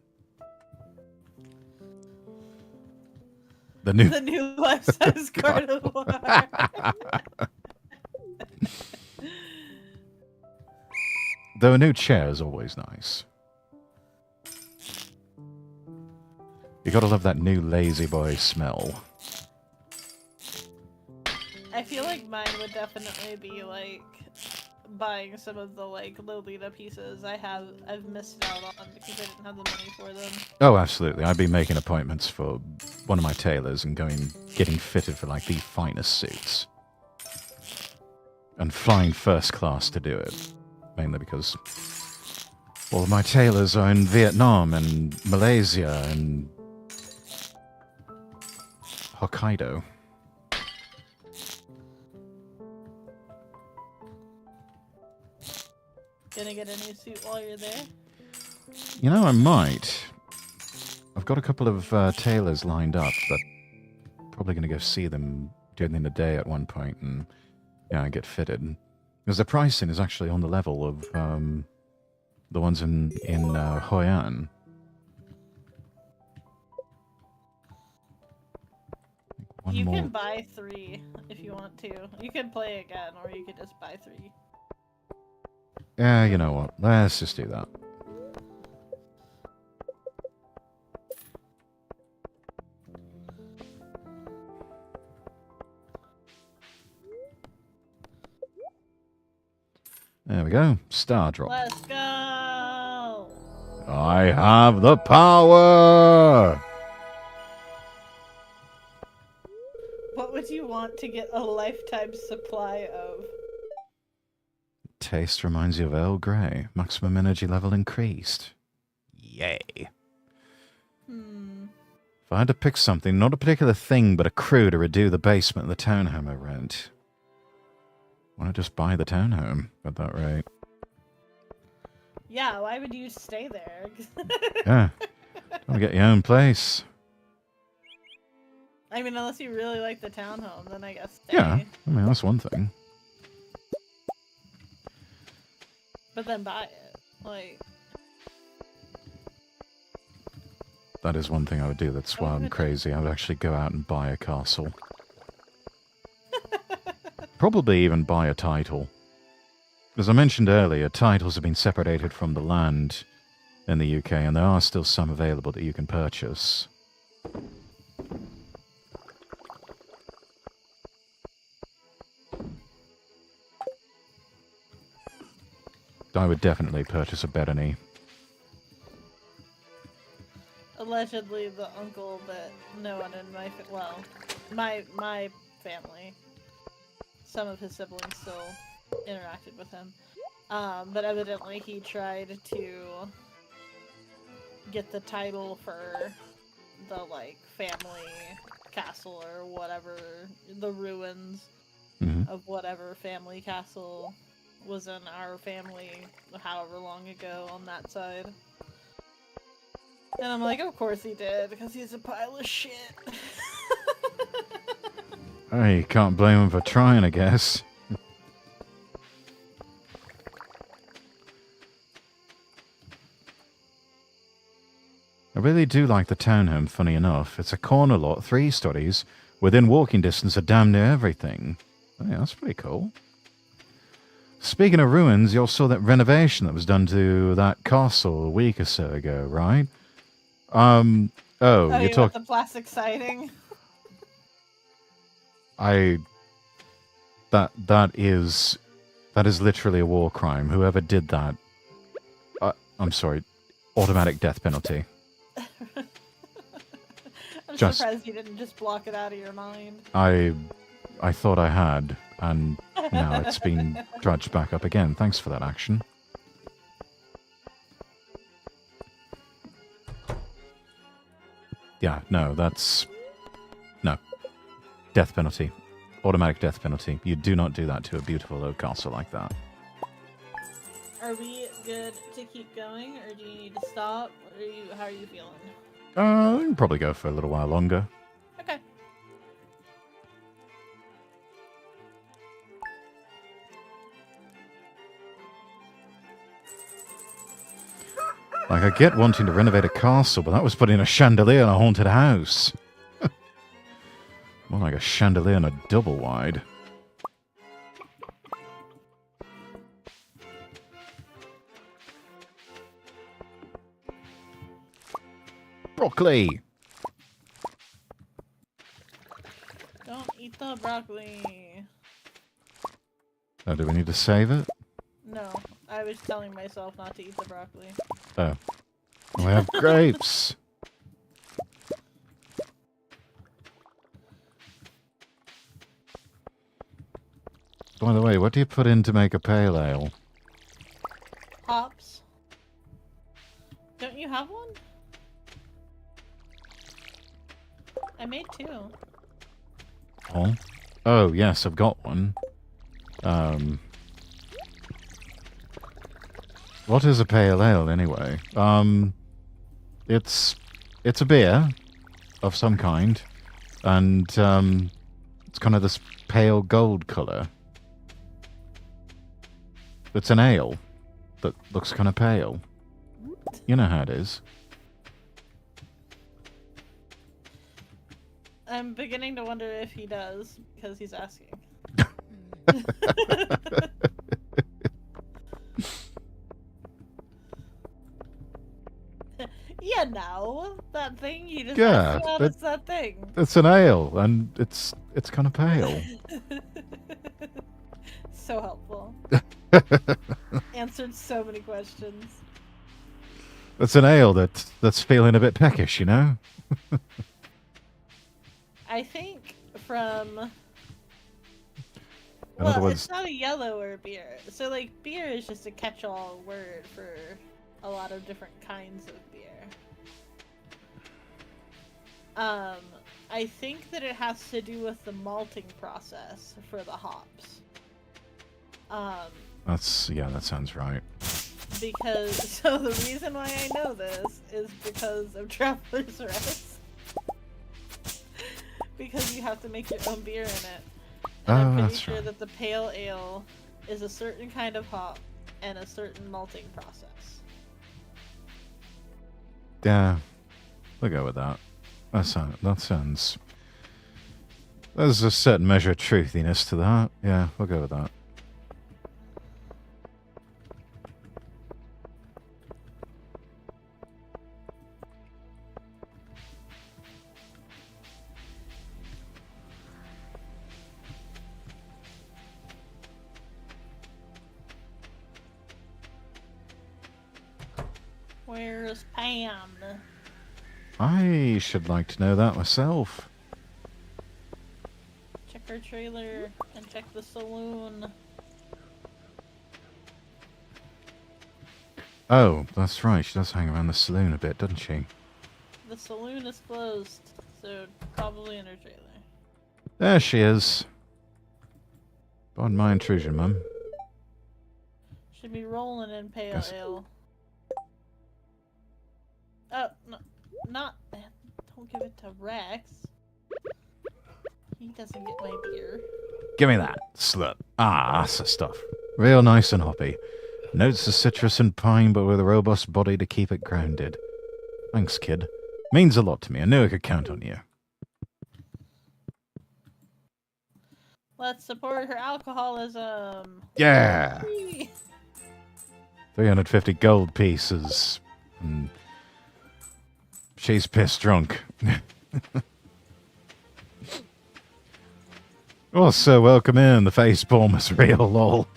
Speaker 2: The new
Speaker 1: life-size carnivore.
Speaker 2: Though a new chair is always nice. You gotta love that new lazy boy smell.
Speaker 1: I feel like mine would definitely be like buying some of the like Lolita pieces I've missed out on because I didn't have the money for them.
Speaker 2: Oh, absolutely. I'd be making appointments for one of my tailors and getting fitted for like the finest suits. And flying first class to do it. Mainly because all of my tailors are in Vietnam and Malaysia and Hokkaido.
Speaker 1: Gonna get a new suit while you're there?
Speaker 2: You know, I might. I've got a couple of tailors lined up, but probably going to go see them during the day at one point and get fitted. Because the pricing is actually on the level of the ones in Hoi An.
Speaker 1: You can buy 3 if you want to. You can play again, or you could just buy 3.
Speaker 2: Yeah, you know what? Let's just do that. There we go. Star drop.
Speaker 1: Let's go!
Speaker 2: I have the power!
Speaker 1: What would you want to get a lifetime supply of?
Speaker 2: Taste reminds you of Earl Grey. Maximum energy level increased. Yay. If I had to pick something, not a particular thing, but a crew to redo the basement and the townhome I rent, why not just buy the townhome at that rate?
Speaker 1: Yeah, why would you stay there?
Speaker 2: Yeah. Want to get your own place.
Speaker 1: I mean, unless you really like the townhome, then I guess stay.
Speaker 2: Yeah, I mean, that's one thing.
Speaker 1: But then buy it. Like...
Speaker 2: That is one thing I would do. That's why I'm crazy. I would actually go out and buy a castle. Probably even buy a title. As I mentioned earlier, titles have been separated from the land in the UK, and there are still some available that you can purchase. I would definitely purchase a Bereni.
Speaker 1: Allegedly, the uncle that no one in my family, some of his siblings still interacted with him, but evidently he tried to get the title for the family castle or whatever, the ruins of whatever family castle was in our family however long ago on that side. And I'm like, of course he did, because he's a pile of shit.
Speaker 2: Hey, you can't blame him for trying, I guess. I really do like the townhome, funny enough. It's a corner lot, 3 stories, within walking distance of damn near everything. Oh, yeah, that's pretty cool. Speaking of ruins, you all saw that renovation that was done to that castle a week or so ago, right? You're talking
Speaker 1: the plastic siding.
Speaker 2: That is literally a war crime. Whoever did that, I'm sorry, automatic death penalty.
Speaker 1: I'm surprised you didn't just block it out of your mind.
Speaker 2: I thought I had, and now it's been dredged back up again. Thanks for that action. Yeah, no, no. Death penalty. Automatic death penalty. You do not do that to a beautiful old castle like that.
Speaker 1: Are we good to keep going, or do you need to stop? How are you feeling?
Speaker 2: We can probably go for a little while longer.
Speaker 1: Okay.
Speaker 2: Like, I get wanting to renovate a castle, but that was putting a chandelier in a haunted house. More like a chandelier in a double wide. Broccoli!
Speaker 1: Don't eat the broccoli.
Speaker 2: Oh, do we need to save it?
Speaker 1: No, I was telling myself not to eat the broccoli.
Speaker 2: Oh. We have grapes! By the way, what do you put in to make a pale ale?
Speaker 1: Hops. Don't you have one? I made 2.
Speaker 2: Oh? Oh, yes, I've got one. What is a pale ale, anyway? It's a beer of some kind, and it's kind of this pale gold color. It's an ale that looks kind of pale. You know how it is.
Speaker 1: I'm beginning to wonder if he does, because he's asking. Yeah, no, that thing you just asked about, it's that thing.
Speaker 2: It's an ale, and it's kind of pale.
Speaker 1: So helpful. Answered so many questions.
Speaker 2: It's an ale that's feeling a bit peckish, you know?
Speaker 1: I think from...
Speaker 2: In other words,
Speaker 1: it's not a yellower beer. So, like, beer is just a catch-all word for a lot of different kinds of beer. I think that it has to do with the malting process for the hops.
Speaker 2: that sounds right.
Speaker 1: Because, so the reason why I know this is because of Traveler's Rest. Because you have to make your own beer in it. And I'm pretty sure that the pale ale is a certain kind of hop and a certain malting process.
Speaker 2: Yeah, we'll go with that. That sounds... There's a certain measure of truthiness to that. Yeah, we'll go with that.
Speaker 1: Where's Pam?
Speaker 2: I should like to know that myself.
Speaker 1: Check her trailer and check the saloon.
Speaker 2: Oh, that's right. She does hang around the saloon a bit, doesn't she?
Speaker 1: The saloon is closed, so probably in her trailer.
Speaker 2: There she is. Pardon my intrusion, Mum.
Speaker 1: Should be rolling in pale ale. Oh, no, not... Don't give it to Rex. He doesn't get my beer.
Speaker 2: Give me that, slut. Ah, that's the stuff. Real nice and hoppy. Notes of citrus and pine, but with a robust body to keep it grounded. Thanks, kid. Means a lot to me. I knew I could count on you.
Speaker 1: Let's support her alcoholism.
Speaker 2: Yeah! 350 gold pieces. And she's pissed drunk. Also, welcome in. The face palm is real, lol.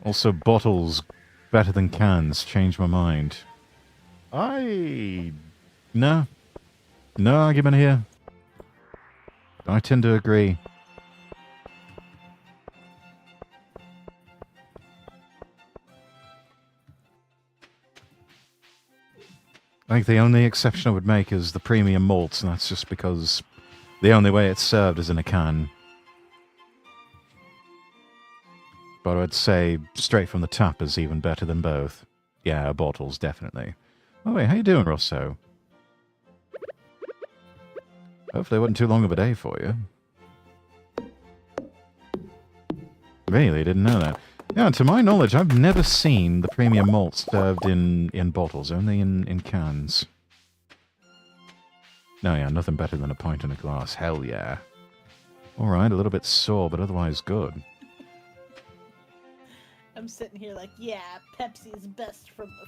Speaker 2: Also, bottles better than cans. Change my mind. No argument here. I tend to agree. I think the only exception I would make is the premium malts, and that's just because the only way it's served is in a can. But I'd say straight from the tap is even better than both. Yeah, bottles, definitely. Oh wait, how you doing, Rosso? Hopefully it wasn't too long of a day for you. Really? Didn't know that. Yeah, to my knowledge, I've never seen the premium malt served in bottles, only in cans. No, yeah, nothing better than a pint in a glass. Hell yeah. Alright, a little bit sore, but otherwise good.
Speaker 1: I'm sitting here like, yeah, Pepsi's best from the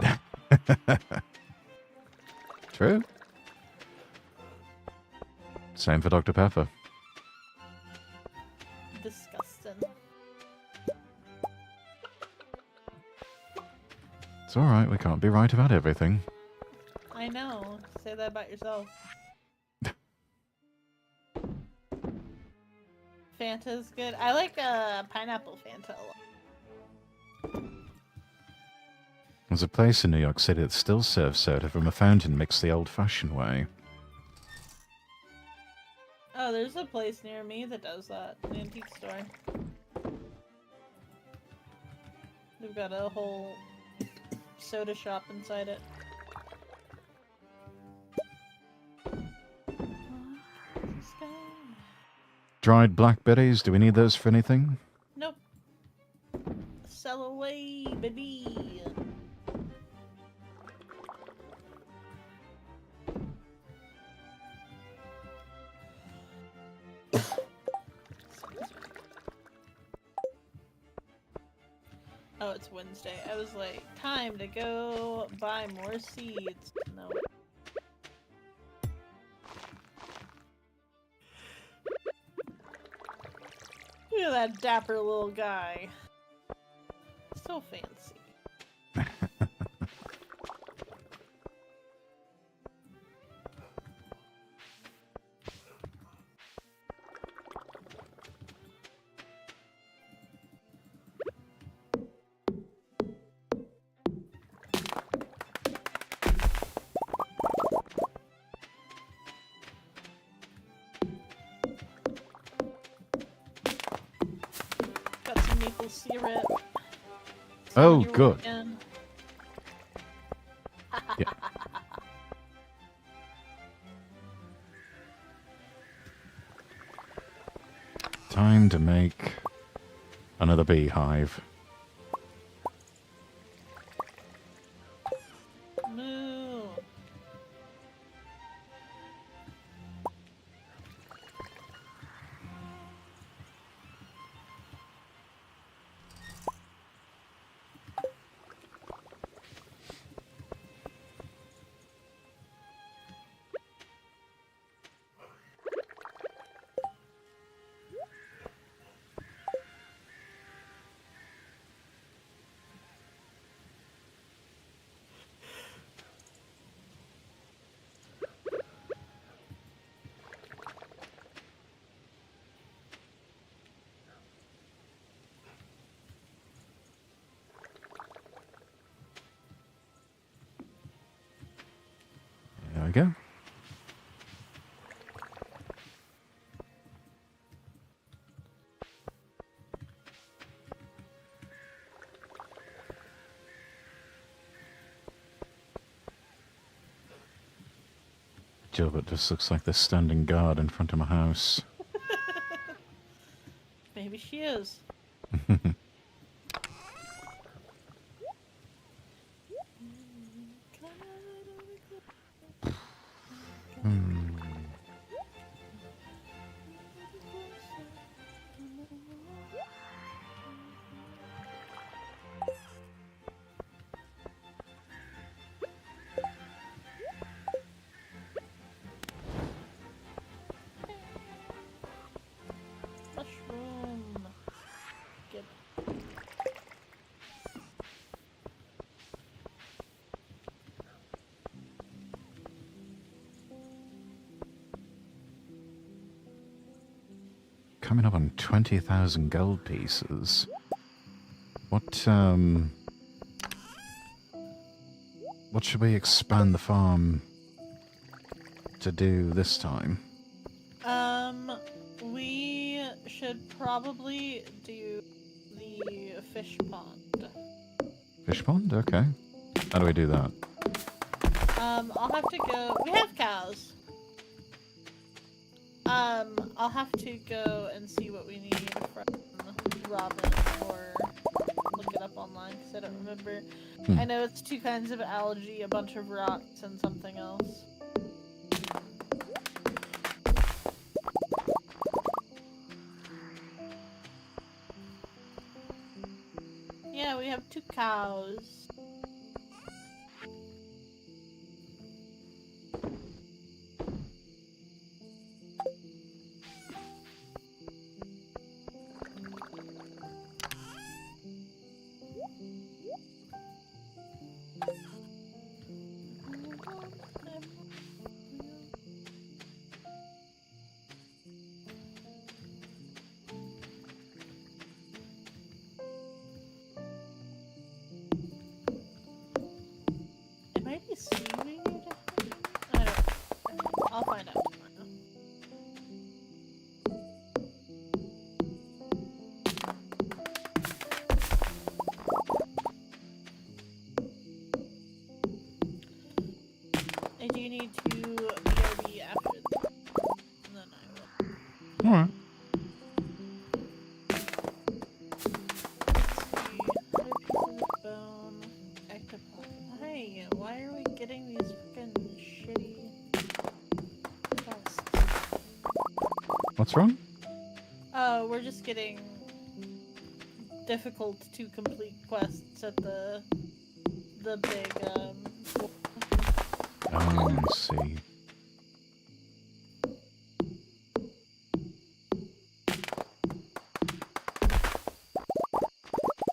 Speaker 1: fountain.
Speaker 2: True. Same for Dr. Pepper.
Speaker 1: Disgusting.
Speaker 2: It's alright, we can't be right about everything.
Speaker 1: I know. Say that about yourself. Fanta's good. I like pineapple Fanta a lot.
Speaker 2: There's a place in New York City that still serves soda from a fountain mixed the old-fashioned way.
Speaker 1: Oh, there's a place near me that does that. An antique store. They've got a whole soda shop inside it.
Speaker 2: Dried blackberries, do we need those for anything?
Speaker 1: Nope. Sell away, baby. Oh, it's Wednesday. I was like, time to go buy more seeds. No. Look at that dapper little guy. So fancy. Got some maple syrup.
Speaker 2: Oh,
Speaker 1: On your way
Speaker 2: good.
Speaker 1: in.
Speaker 2: Yeah. Time to make another beehive.
Speaker 1: Moo.
Speaker 2: There we go. Gilbert just looks like they're standing guard in front of my house.
Speaker 1: Maybe she is. Mushroom. Get.
Speaker 2: Coming up on 20,000 gold pieces. What should we expand the farm to do this time?
Speaker 1: We should probably do the fish pond.
Speaker 2: Fish pond? Okay. How do we do that?
Speaker 1: I'll have to go. We have cows. I'll have to go and see what we need from Robin or look it up online because I don't remember. I know it's 2 kinds of algae, a bunch of rocks, and something else. Yeah, we have 2 cows. I do need to BRB after this, and then I will.
Speaker 2: Alright.
Speaker 1: Let's see. Other pieces of bone. Ectoplasm. Hey, why are we getting these fucking shitty quests?
Speaker 2: What's wrong?
Speaker 1: Oh, we're just getting difficult to complete quests at the big
Speaker 2: Oh, I see.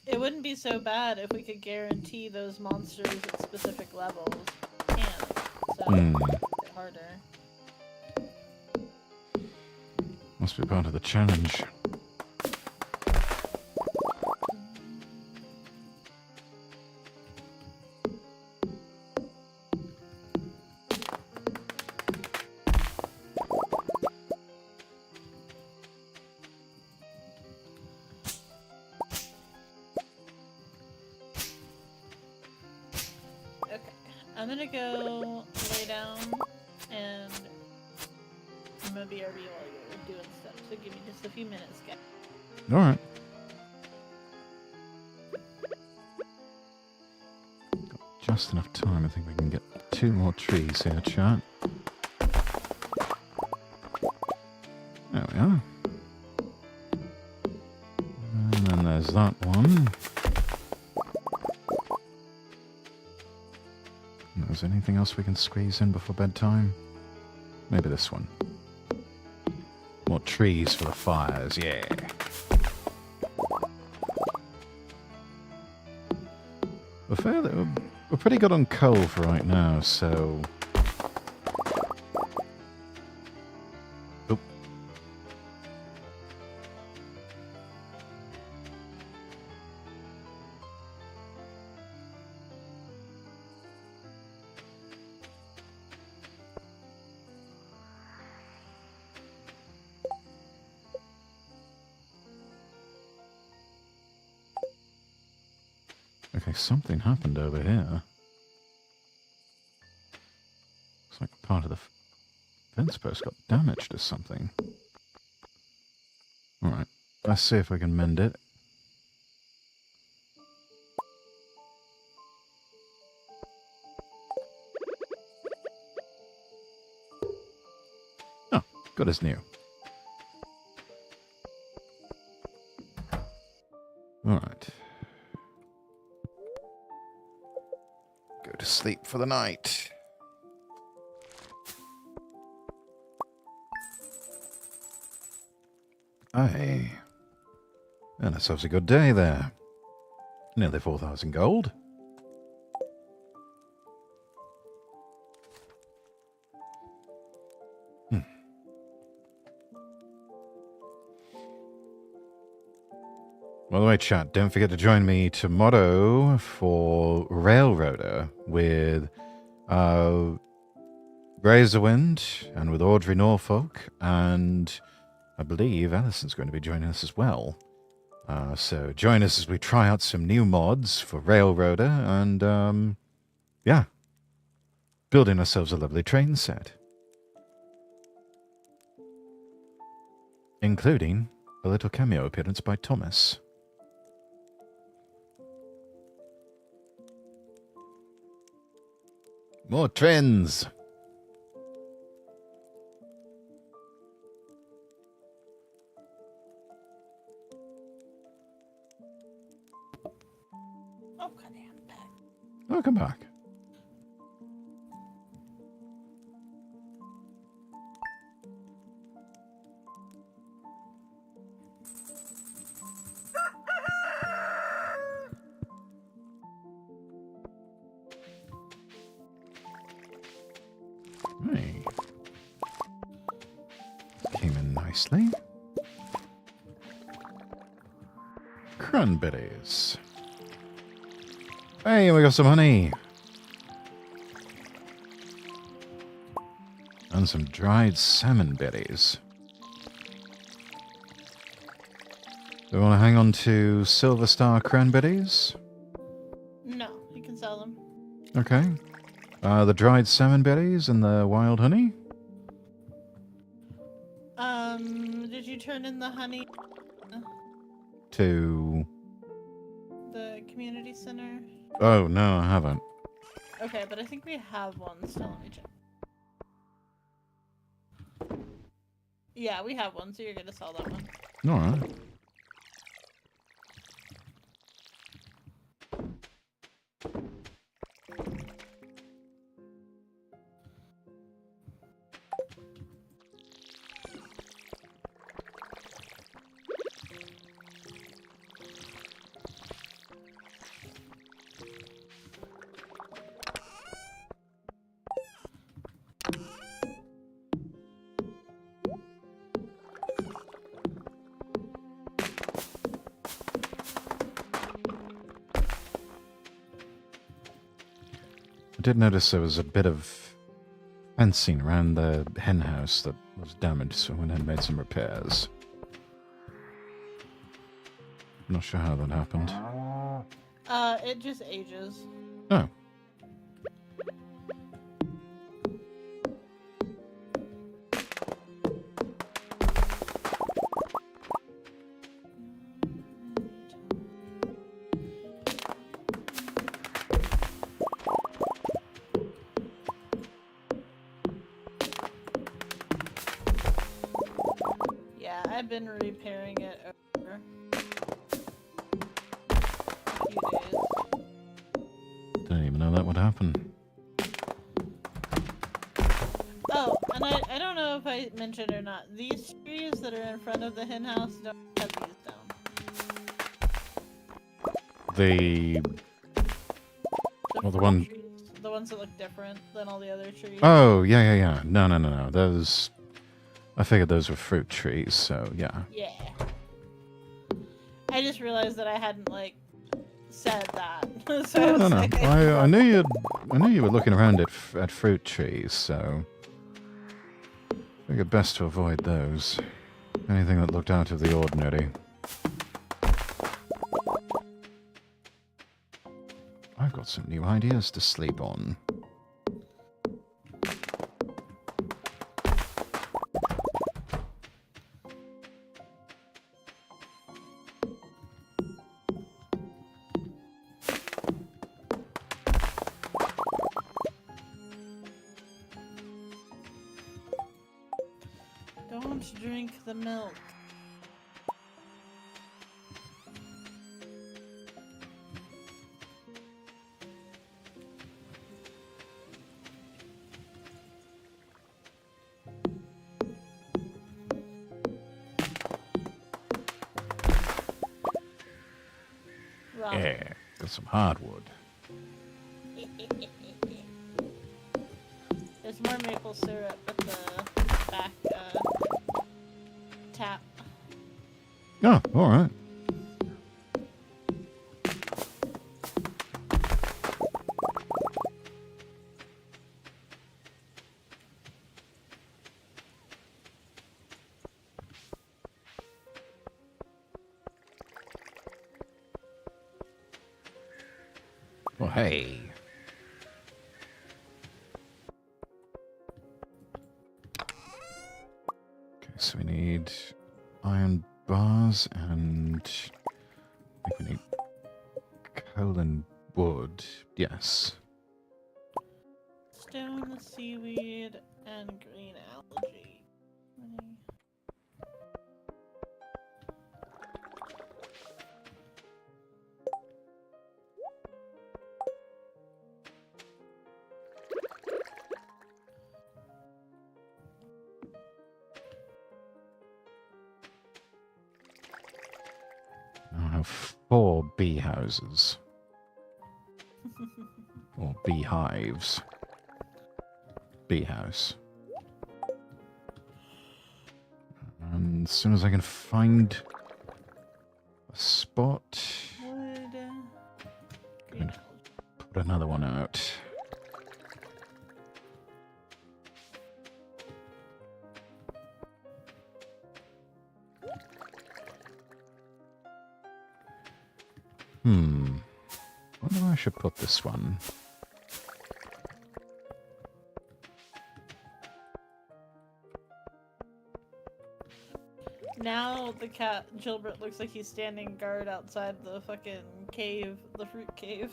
Speaker 1: It wouldn't be so bad if we could guarantee those monsters at specific levels. We can't, so it's a bit harder.
Speaker 2: Must be part of the challenge.
Speaker 1: Okay, I'm gonna go lay down and I'm gonna BRB while you're doing stuff. So give me just a few minutes, guys.
Speaker 2: Alright. Just enough time. I think we can get 2 more trees here, chat. There we are. And then there's that one. Is there anything else we can squeeze in before bedtime? Maybe this one. More trees for the fires, yeah. We're pretty good on coal for right now, so... Oop. Okay, something happened over here. Looks like part of the fence post got damaged or something. Alright, let's see if we can mend it. Oh, good as new. Alright. Go to sleep for the night. Aye. And that serves a good day there. Nearly 4,000 gold. By the way, chat, don't forget to join me tomorrow for Railroader with Razorwind and with Audrey Norfolk, and I believe Alison's going to be joining us as well. So join us as we try out some new mods for Railroader and, yeah, building ourselves a lovely train set. Including a little cameo appearance by Thomas. More trends!
Speaker 1: Oh, goddamn back.
Speaker 2: Welcome back. Hey. Came in nicely. Cranberries. Hey, we got some honey. And some dried salmon berries. Do we want to hang on to Silver Star cranberries?
Speaker 1: No, you can sell them.
Speaker 2: Okay. The dried salmon berries and the wild honey?
Speaker 1: Did you turn in the honey?
Speaker 2: To...
Speaker 1: The community center?
Speaker 2: Oh, no, I haven't.
Speaker 1: Okay, but I think we have one still. Let me check. Yeah, we have one, so you're gonna sell that one.
Speaker 2: Alright. I did notice there was a bit of fencing around the hen house that was damaged, so I went ahead and made some repairs. I'm not sure how that happened.
Speaker 1: It just ages.
Speaker 2: Oh.
Speaker 1: Yeah, I've been repairing it over a few days.
Speaker 2: Didn't even know that would happen.
Speaker 1: Oh, and I don't know if I mentioned or not. These trees that are in front of the hen house, don't cut these down.
Speaker 2: The
Speaker 1: The
Speaker 2: the one...
Speaker 1: trees, the ones that look different than all the other trees.
Speaker 2: Oh, yeah. No. Those... I figured those were fruit trees, so yeah.
Speaker 1: Yeah. I just realized that I hadn't, like, said that. So I was
Speaker 2: No.
Speaker 1: like,
Speaker 2: I knew you were looking around at fruit trees, so I figured best to avoid those. Anything that looked out of the ordinary. I've got some new ideas to sleep on.
Speaker 1: Don't drink the milk. Wrong.
Speaker 2: Yeah, got some hardwood.
Speaker 1: There's more maple syrup at the back tap.
Speaker 2: Oh, alright. Well, hey. Okay, so we need iron bars and I think we need coal and wood. Yes.
Speaker 1: Stone, seaweed, and green algae.
Speaker 2: I have 4 bee houses. Or beehives. Bee house. And as soon as I can find a spot,
Speaker 1: Wood. Green
Speaker 2: Good.
Speaker 1: algae.
Speaker 2: put another one out. Wonder where I should put this one.
Speaker 1: Now the cat Gilbert looks like he's standing guard outside the fucking cave, the fruit cave.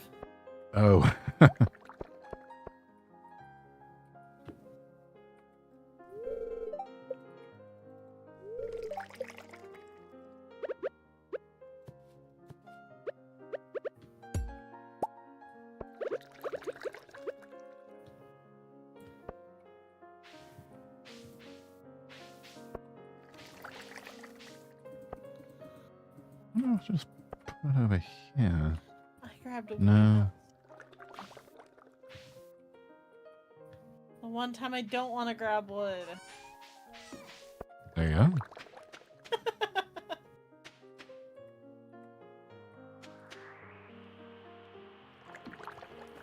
Speaker 2: Oh. I'll just put it over here.
Speaker 1: I grabbed a
Speaker 2: No.
Speaker 1: The one time I don't want to grab wood.
Speaker 2: There you go.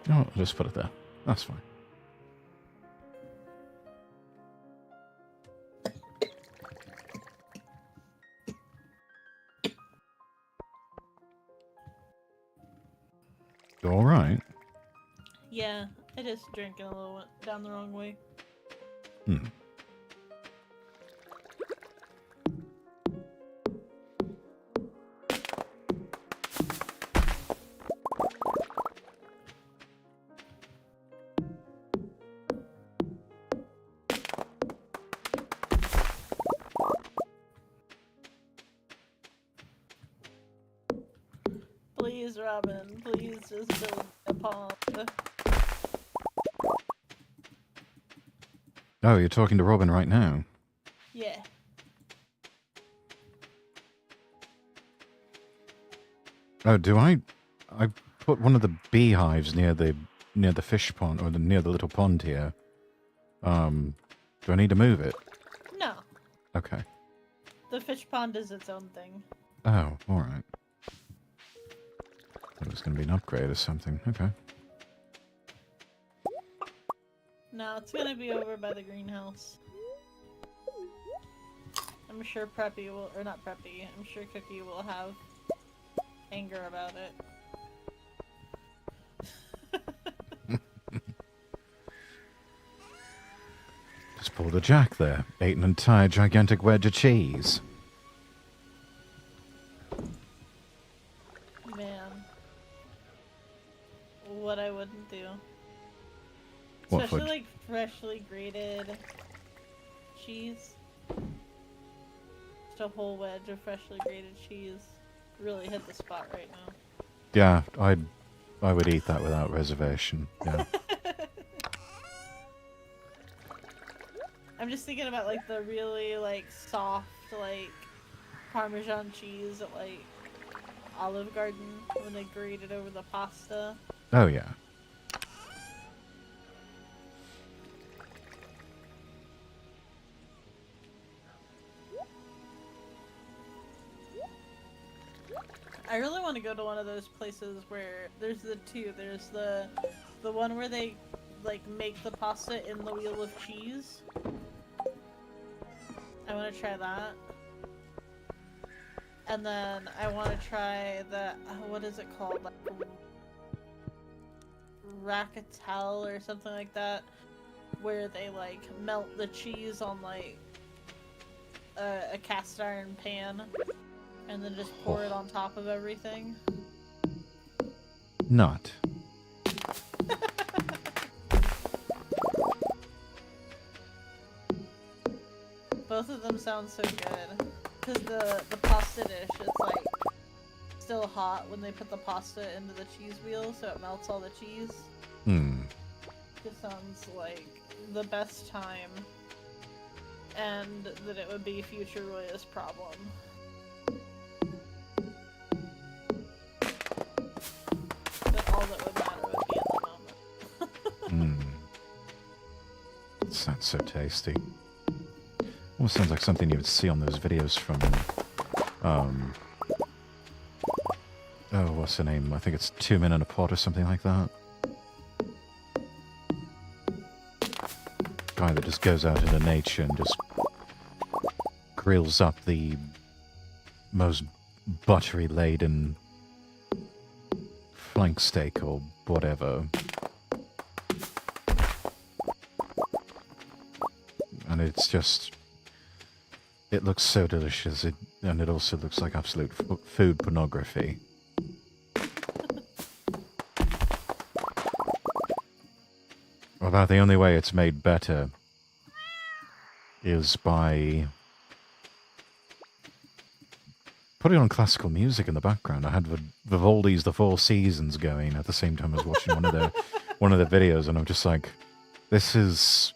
Speaker 2: No, I'll just put it there. That's fine. You all right?
Speaker 1: Yeah, I just drinking a little down the wrong way.
Speaker 2: Hmm.
Speaker 1: Please, Robin, please just build a pond.
Speaker 2: Oh, you're talking to Robin right now?
Speaker 1: Yeah.
Speaker 2: Oh, do I put one of the beehives near the fish pond, or near the little pond here. Do I need to move it?
Speaker 1: No.
Speaker 2: Okay.
Speaker 1: The fish pond is its own thing.
Speaker 2: Oh, alright. Thought it was going to be an upgrade or something. Okay.
Speaker 1: No, it's gonna be over by the greenhouse. I'm sure Preppy will, or not Preppy, I'm sure Cookie will have anger about it.
Speaker 2: Just pulled a jack there. Ate an entire gigantic wedge of cheese.
Speaker 1: Man. What I wouldn't do.
Speaker 2: What
Speaker 1: Especially
Speaker 2: for?
Speaker 1: like freshly grated cheese. Just a whole wedge of freshly grated cheese. Really hit the spot right now.
Speaker 2: Yeah, I would eat that without reservation. Yeah.
Speaker 1: I'm just thinking about like the really like soft like Parmesan cheese at like Olive Garden when they grate it over the pasta.
Speaker 2: Oh yeah.
Speaker 1: I really want to go to one of those places where there's the two. There's the one where they like make the pasta in the wheel of cheese. I want to try that. And then I want to try the what is it called? Like Racatel or something like that, where they like melt the cheese on like a cast iron pan. And then just pour it on top of everything.
Speaker 2: Not.
Speaker 1: Both of them sound so good. Because the pasta dish is like still hot when they put the pasta into the cheese wheel, so it melts all the cheese.
Speaker 2: Hmm.
Speaker 1: It sounds like the best time. And that it would be future Roya's problem. All that would matter would be in the moment.
Speaker 2: Sounds so tasty. Almost sounds like something you would see on those videos from, oh, what's her name? I think it's 2 Men in a Pot or something like that. Guy that just goes out into nature and just grills up the most buttery laden flank steak or whatever. And it's just... It looks so delicious, and it also looks like absolute food pornography. About the only way it's made better is by putting on classical music in the background. I had Vivaldi's The Four Seasons going at the same time as watching one of the videos, and I'm just like, this is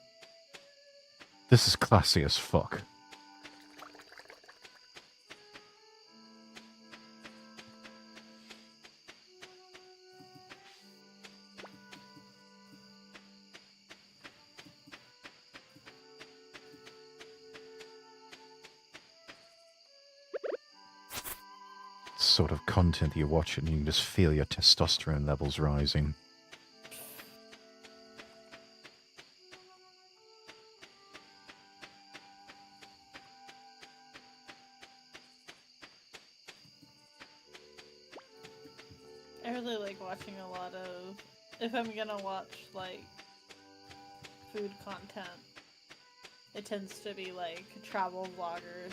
Speaker 2: classy as fuck. Sort of content you watch and you can just feel your testosterone levels rising.
Speaker 1: I really like watching a lot of, if I'm gonna watch like food content, it tends to be like travel vloggers,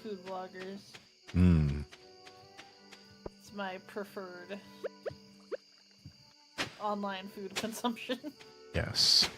Speaker 1: food vloggers. It's my preferred online food consumption.
Speaker 2: Yes.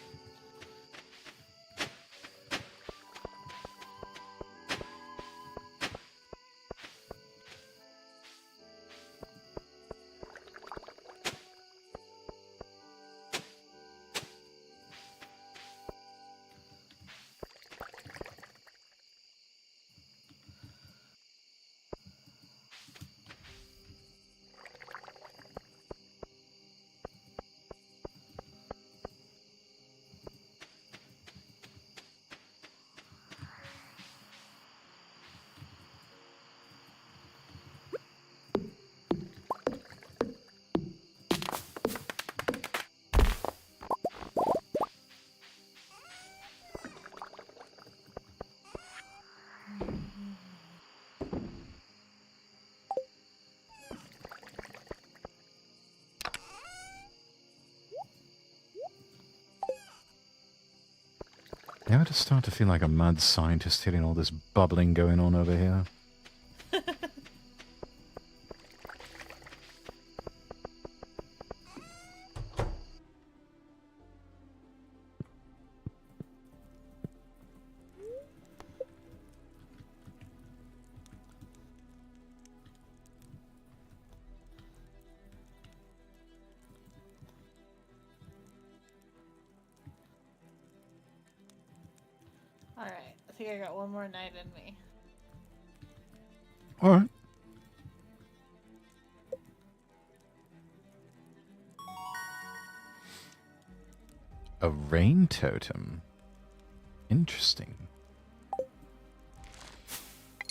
Speaker 2: Yeah, I just start to feel like a mad scientist hitting all this bubbling going on over here.
Speaker 1: Alright, I think I got one more night in me.
Speaker 2: Alright. A rain totem. Interesting.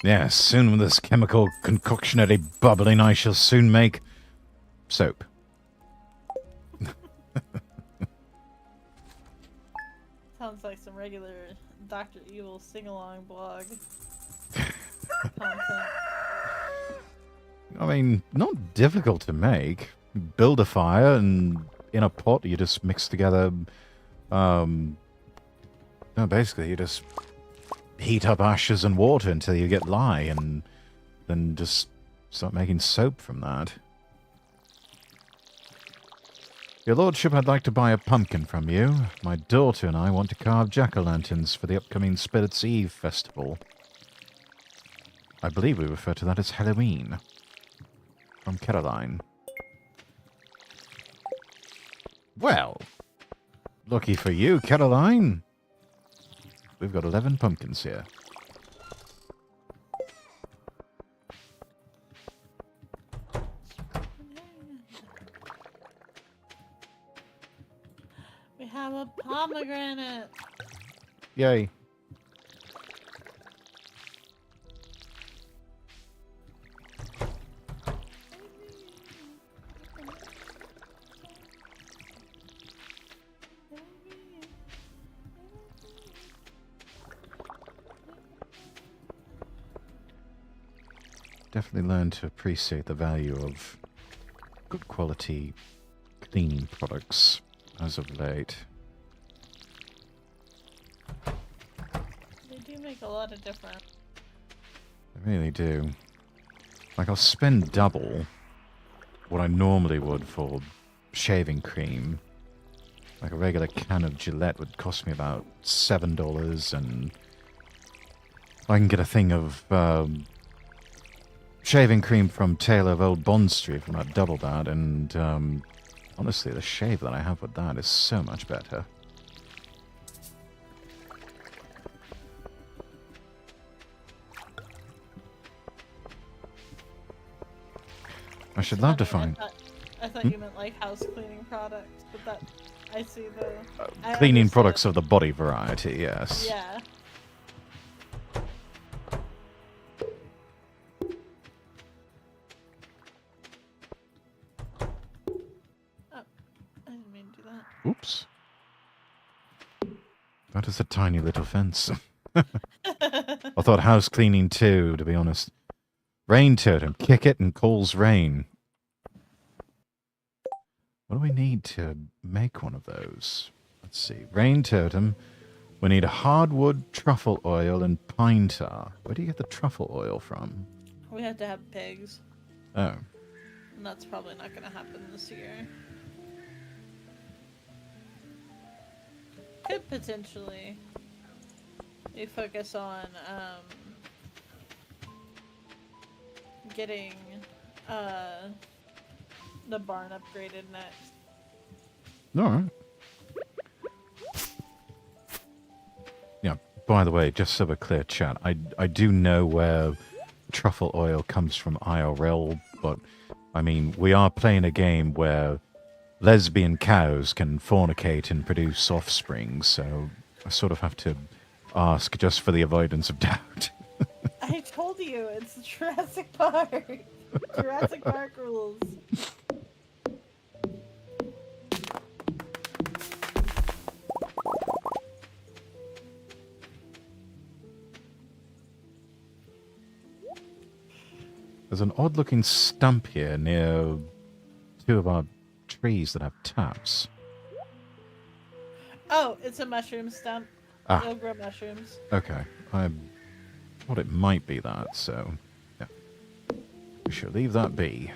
Speaker 2: Yes, soon with this chemical concoctionary bubbling I shall soon make soap.
Speaker 1: Sounds like some regular Dr. Evil sing-along blog content.
Speaker 2: I mean, not difficult to make. Build a fire, and in a pot you just mix together, no, basically you just heat up ashes and water until you get lye, and then just start making soap from that. Your lordship, I'd like to buy a pumpkin from you. My daughter and I want to carve jack-o'-lanterns for the upcoming Spirit's Eve festival. I believe we refer to that as Halloween. From Caroline. Well, lucky for you, Caroline. We've got 11 pumpkins here.
Speaker 1: We have a pomegranate!
Speaker 2: Yay. Definitely learned to appreciate the value of good quality cleaning products as of late.
Speaker 1: They do make a lot of difference.
Speaker 2: really do. Like, I'll spend double what I normally would for shaving cream. Like, a regular can of Gillette would cost me about $7, and I can get a thing of shaving cream from Taylor of Old Bond Street for about double that, and honestly, the shave that I have with that is so much better. I should love to find...
Speaker 1: I thought you meant like house cleaning products, but that... I see the...
Speaker 2: cleaning products of the body variety, yes.
Speaker 1: Yeah. Oh, I didn't mean to do that.
Speaker 2: Oops. That is a tiny little fence. I thought house cleaning too, to be honest. Rain totem. Kick it and calls rain. What do we need to make one of those? Let's see. Rain totem. We need a hardwood, truffle oil, and pine tar. Where do you get the truffle oil from?
Speaker 1: We have to have pigs.
Speaker 2: Oh.
Speaker 1: And that's probably not going to happen this year. Could potentially. We focus on getting the barn upgraded next.
Speaker 2: Alright. Yeah, by the way, just so we're clear, chat, I do know where truffle oil comes from IRL, but, I mean, we are playing a game where lesbian cows can fornicate and produce offspring, so I sort of have to ask just for the avoidance of doubt.
Speaker 1: I told you, it's Jurassic Park. Jurassic Park rules.
Speaker 2: There's an odd-looking stump here near two of our trees that have taps.
Speaker 1: Oh, it's a mushroom stump.
Speaker 2: Ah.
Speaker 1: It'll grow mushrooms.
Speaker 2: Okay. I thought it might be that, so... yeah. We should leave that be.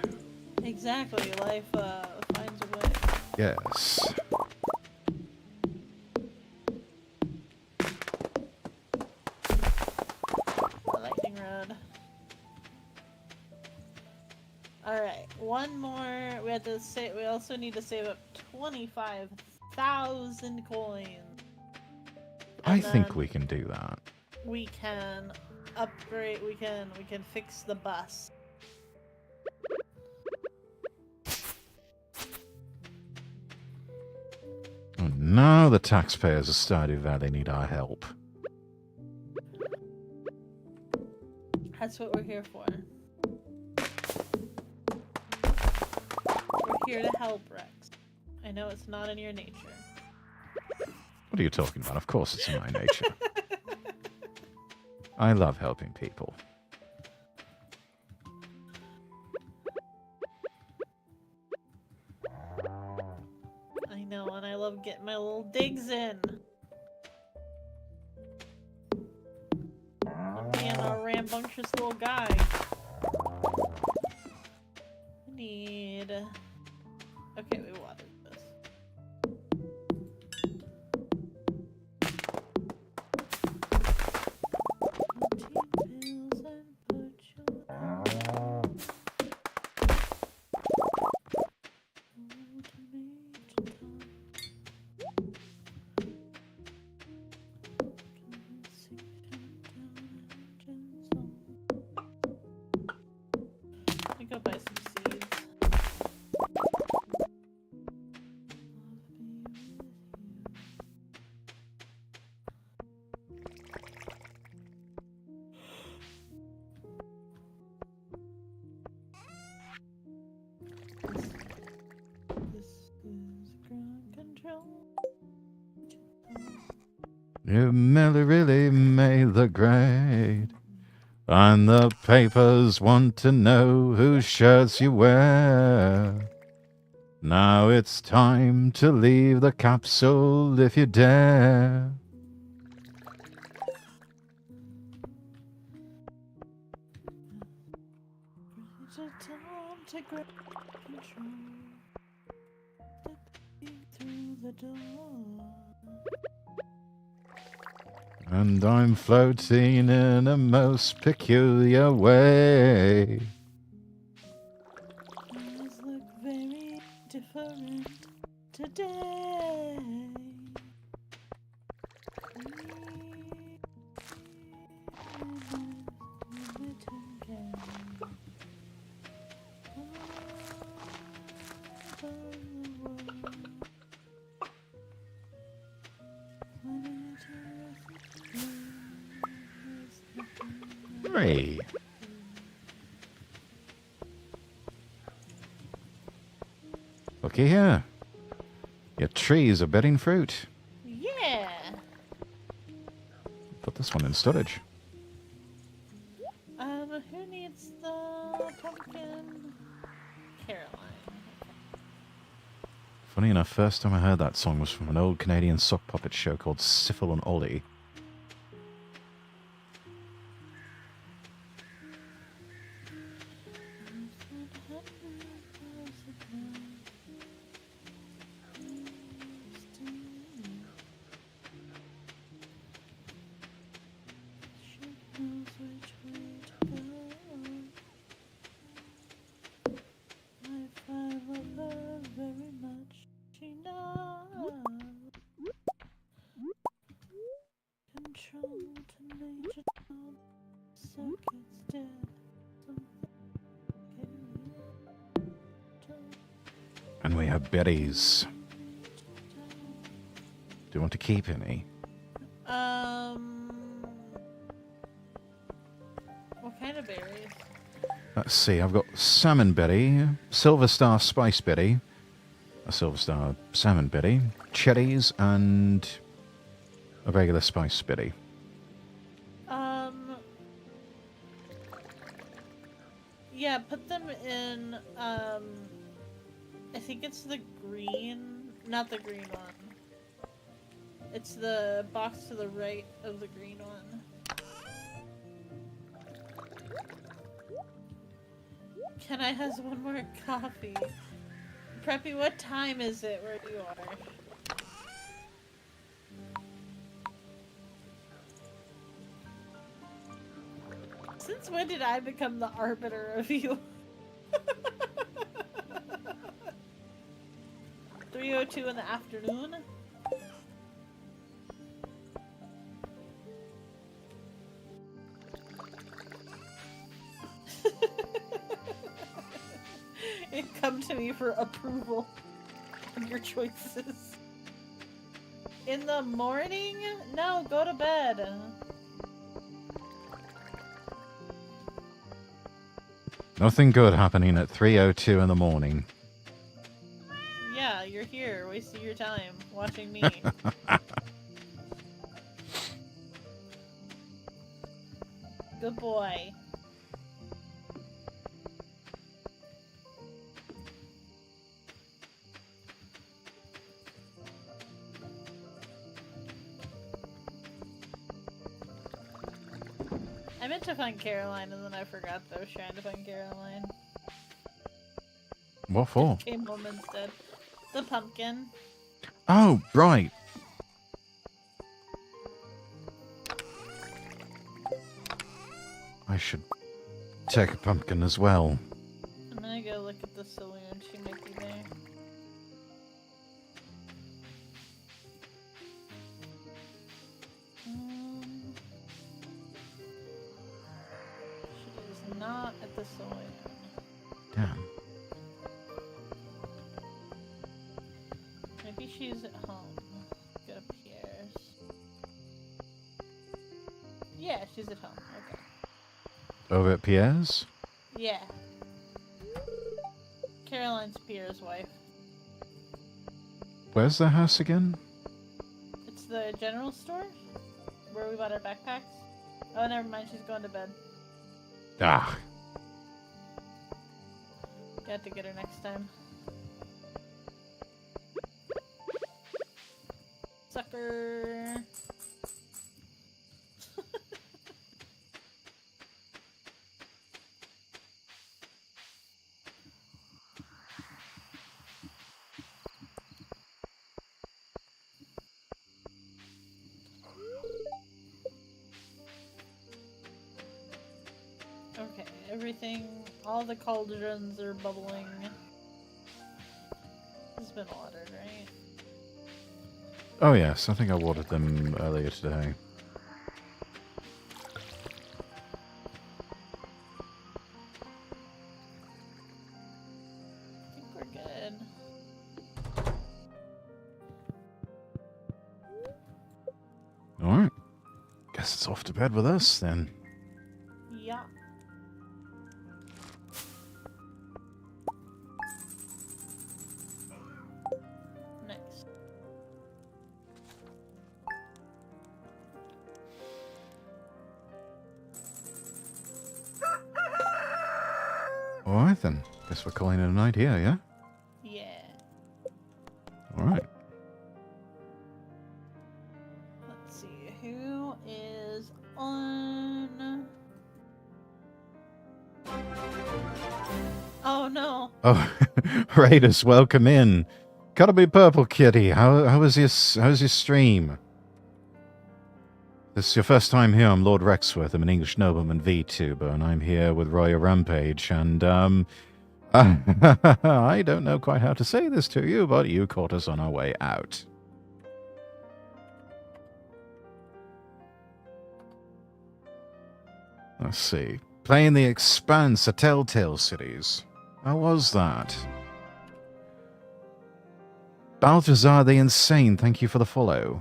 Speaker 1: Exactly. Life finds a way.
Speaker 2: Yes.
Speaker 1: Lightning rod. Alright, one more. We have to save. We also need to save up 25,000 coins.
Speaker 2: I think we can do that.
Speaker 1: We can upgrade. We can fix the bus.
Speaker 2: Oh, now the taxpayers of Stardew Valley need our help.
Speaker 1: That's what we're here for. We're here to help, Rex. I know it's not in your nature.
Speaker 2: What are you talking about? Of course it's in my nature. I love helping people.
Speaker 1: I know, and I love getting my little digs in. I'm being a rambunctious little guy. I need... Okay, we watered this. Let me go buy some seeds. This is ground control.
Speaker 2: You merely really made the grade. And the papers want to know whose shirts you wear. Now it's time to leave the capsule if you dare.
Speaker 1: to grab control. Stepping through the door.
Speaker 2: And I'm floating in a most peculiar way.
Speaker 1: Things look very different today.
Speaker 2: Hey. Looky here. Your trees are bearing fruit.
Speaker 1: Yeah.
Speaker 2: Put this one in storage.
Speaker 1: Who needs the pumpkin? Caroline.
Speaker 2: Funny enough, first time I heard that song was from an old Canadian sock puppet show called Syphil and Ollie. And we have berries. Do you want to keep any?
Speaker 1: What kind of berries?
Speaker 2: Let's see, I've got salmon berry, silver star spice berry, a silver star salmon berry, cherries, and a regular spice berry.
Speaker 1: Yeah, put them in, I think it's the green, not the green one. It's the box to the right of the green one. Can I have one more coffee? Preppy, what time is it where you are? Since when did I become the arbiter of you? 3:02 in the afternoon? It come to me for approval of your choices. In the morning? No, go to bed.
Speaker 2: Nothing good happening at 3:02 in the morning.
Speaker 1: Yeah, you're here, wasting your time watching me. Good boy. I meant to find Caroline and then I forgot that I was trying to find Caroline.
Speaker 2: What for?
Speaker 1: Came home instead. The pumpkin.
Speaker 2: Oh, right. I should take a pumpkin as well.
Speaker 1: I'm gonna go look at the saloon she might be there. She is not at the saloon.
Speaker 2: Damn.
Speaker 1: Maybe she's at home. Go to Pierre's. Yeah, she's at home. Okay.
Speaker 2: Over at Pierre's?
Speaker 1: Yeah. Caroline's Pierre's wife.
Speaker 2: Where's the house again?
Speaker 1: It's the general store where we bought our backpacks. Oh, never mind. She's going to bed.
Speaker 2: Ah.
Speaker 1: Got to get her next time. Sucker. everything, all the cauldrons are bubbling. It's been watered, right?
Speaker 2: Oh yes, I think I watered them earlier today.
Speaker 1: I think we're good.
Speaker 2: Alright. Guess it's off to bed with us then.
Speaker 1: Yeah. Next.
Speaker 2: Alright then. Guess we're calling it a night here, yeah?
Speaker 1: Yeah.
Speaker 2: Alright.
Speaker 1: Let's see, who is on? Oh no.
Speaker 2: Oh, Raiders, welcome in. Gotta be Purple Kitty. How's your stream? This is your first time here. I'm Lord Rexworth. I'm an English nobleman Vtuber, and I'm here with Royal Rampage. And I don't know quite how to say this to you, but you caught us on our way out. Let's see. Playing The Expanse, a Telltale series. How was that? Balthazar the Insane, thank you for the follow.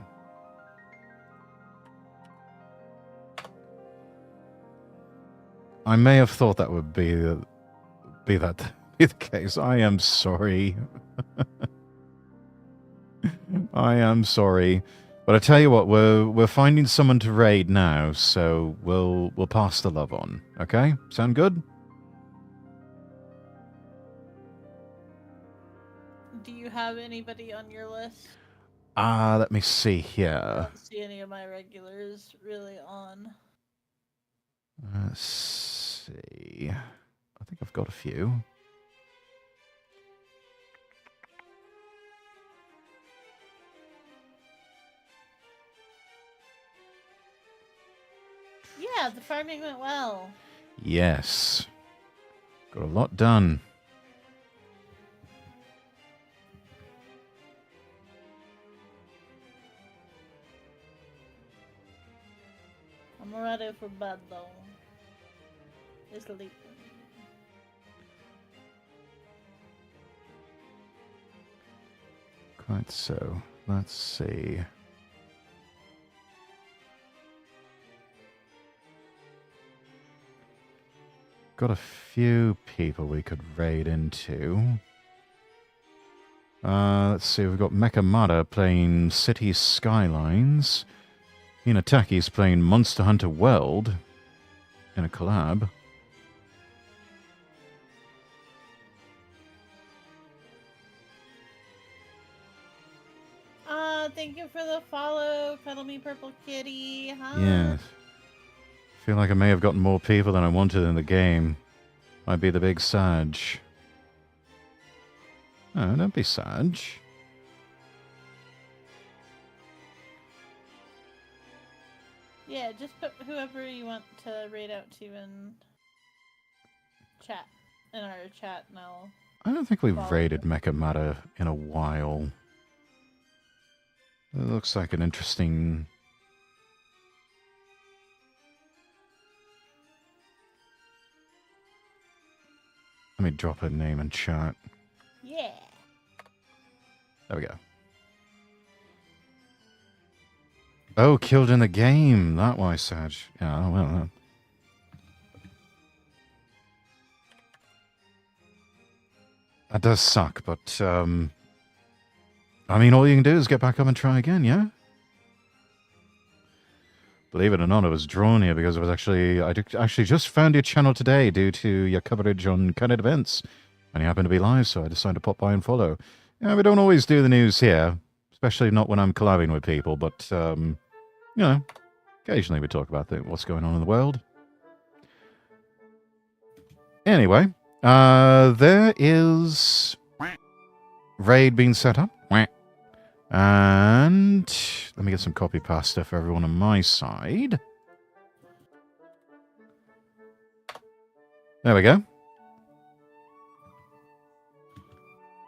Speaker 2: I may have thought that would be the case. I am sorry. I am sorry. But I tell you what, we're finding someone to raid now, so we'll pass the love on. Okay? Sound good?
Speaker 1: Do you have anybody on your list?
Speaker 2: Let me see
Speaker 1: I
Speaker 2: here.
Speaker 1: don't see any of my regulars really on.
Speaker 2: Let's see. I think I've got a few.
Speaker 1: Yeah, the farming went well.
Speaker 2: Yes. Got a lot done.
Speaker 1: I'm ready for bed though. It's sleeping.
Speaker 2: Quite so. Let's see. Got a few people we could raid into. Let's see, we've got Mekamata playing City Skylines. Inataki's playing Monster Hunter World in a collab.
Speaker 1: Thank you for the follow, Cuddle Me Purple Kitty. Huh?
Speaker 2: Yes. Feel like I may have gotten more people than I wanted in the game. Might be the big Saj. Oh, don't be Saj.
Speaker 1: Yeah, just put whoever you want to raid out to in chat, in our chat, and I'll...
Speaker 2: I don't think we've
Speaker 1: follow
Speaker 2: raided
Speaker 1: them.
Speaker 2: Mekamata in a while. It looks like an interesting... Let me drop her name in chat.
Speaker 1: Yeah.
Speaker 2: There we go. Oh, killed in the game. That why, Saj. Yeah, well... That does suck, but, I mean, all you can do is get back up and try again, yeah? Believe it or not, I was drawn here because I actually just found your channel today due to your coverage on current events, and you happen to be live, so I decided to pop by and follow. Yeah, we don't always do the news here, especially not when I'm collabing with people, but, you know, occasionally we talk about what's going on in the world. Anyway, there is raid being set up. And let me get some copy pasta for everyone on my side. There we go.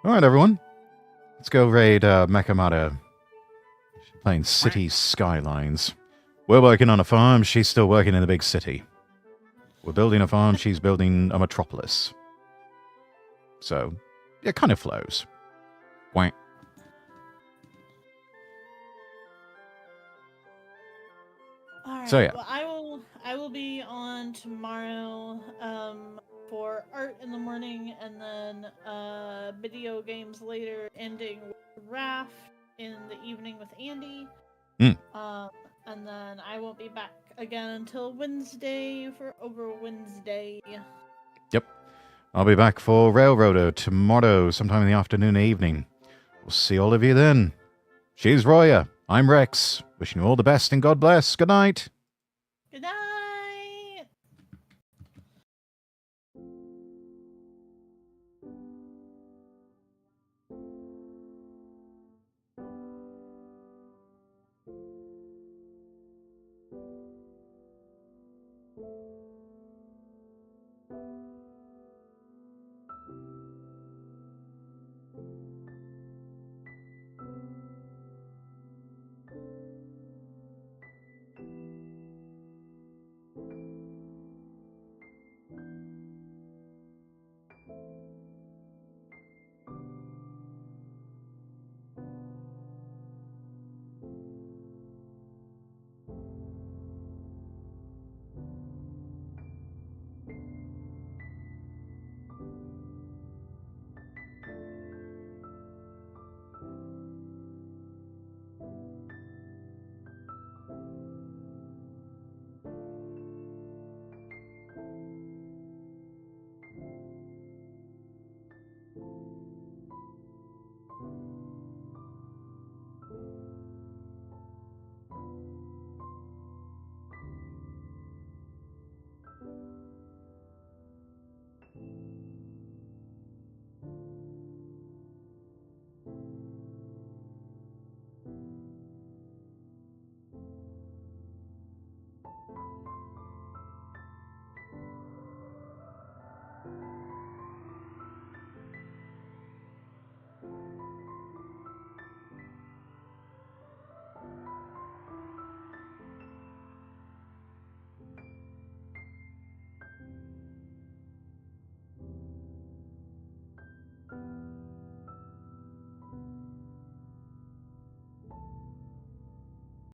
Speaker 2: Alright, everyone. Let's go raid Mekamata. She's playing City Skylines. We're working on a farm. She's still working in the big city. We're building a farm. She's building a metropolis. So, it kind of flows. Quack.
Speaker 1: All right.
Speaker 2: So, yeah.
Speaker 1: Well, I will be on tomorrow for art in the morning, and then video games later, ending with Raft in the evening with Andy. And then I won't be back again until Wednesday for Over Wednesday.
Speaker 2: Yep. I'll be back for Railroader tomorrow, sometime in the afternoon or evening. We'll see all of you then. She's Roya. I'm Rex. Wishing you all the best and God bless. Good night.
Speaker 1: Good night.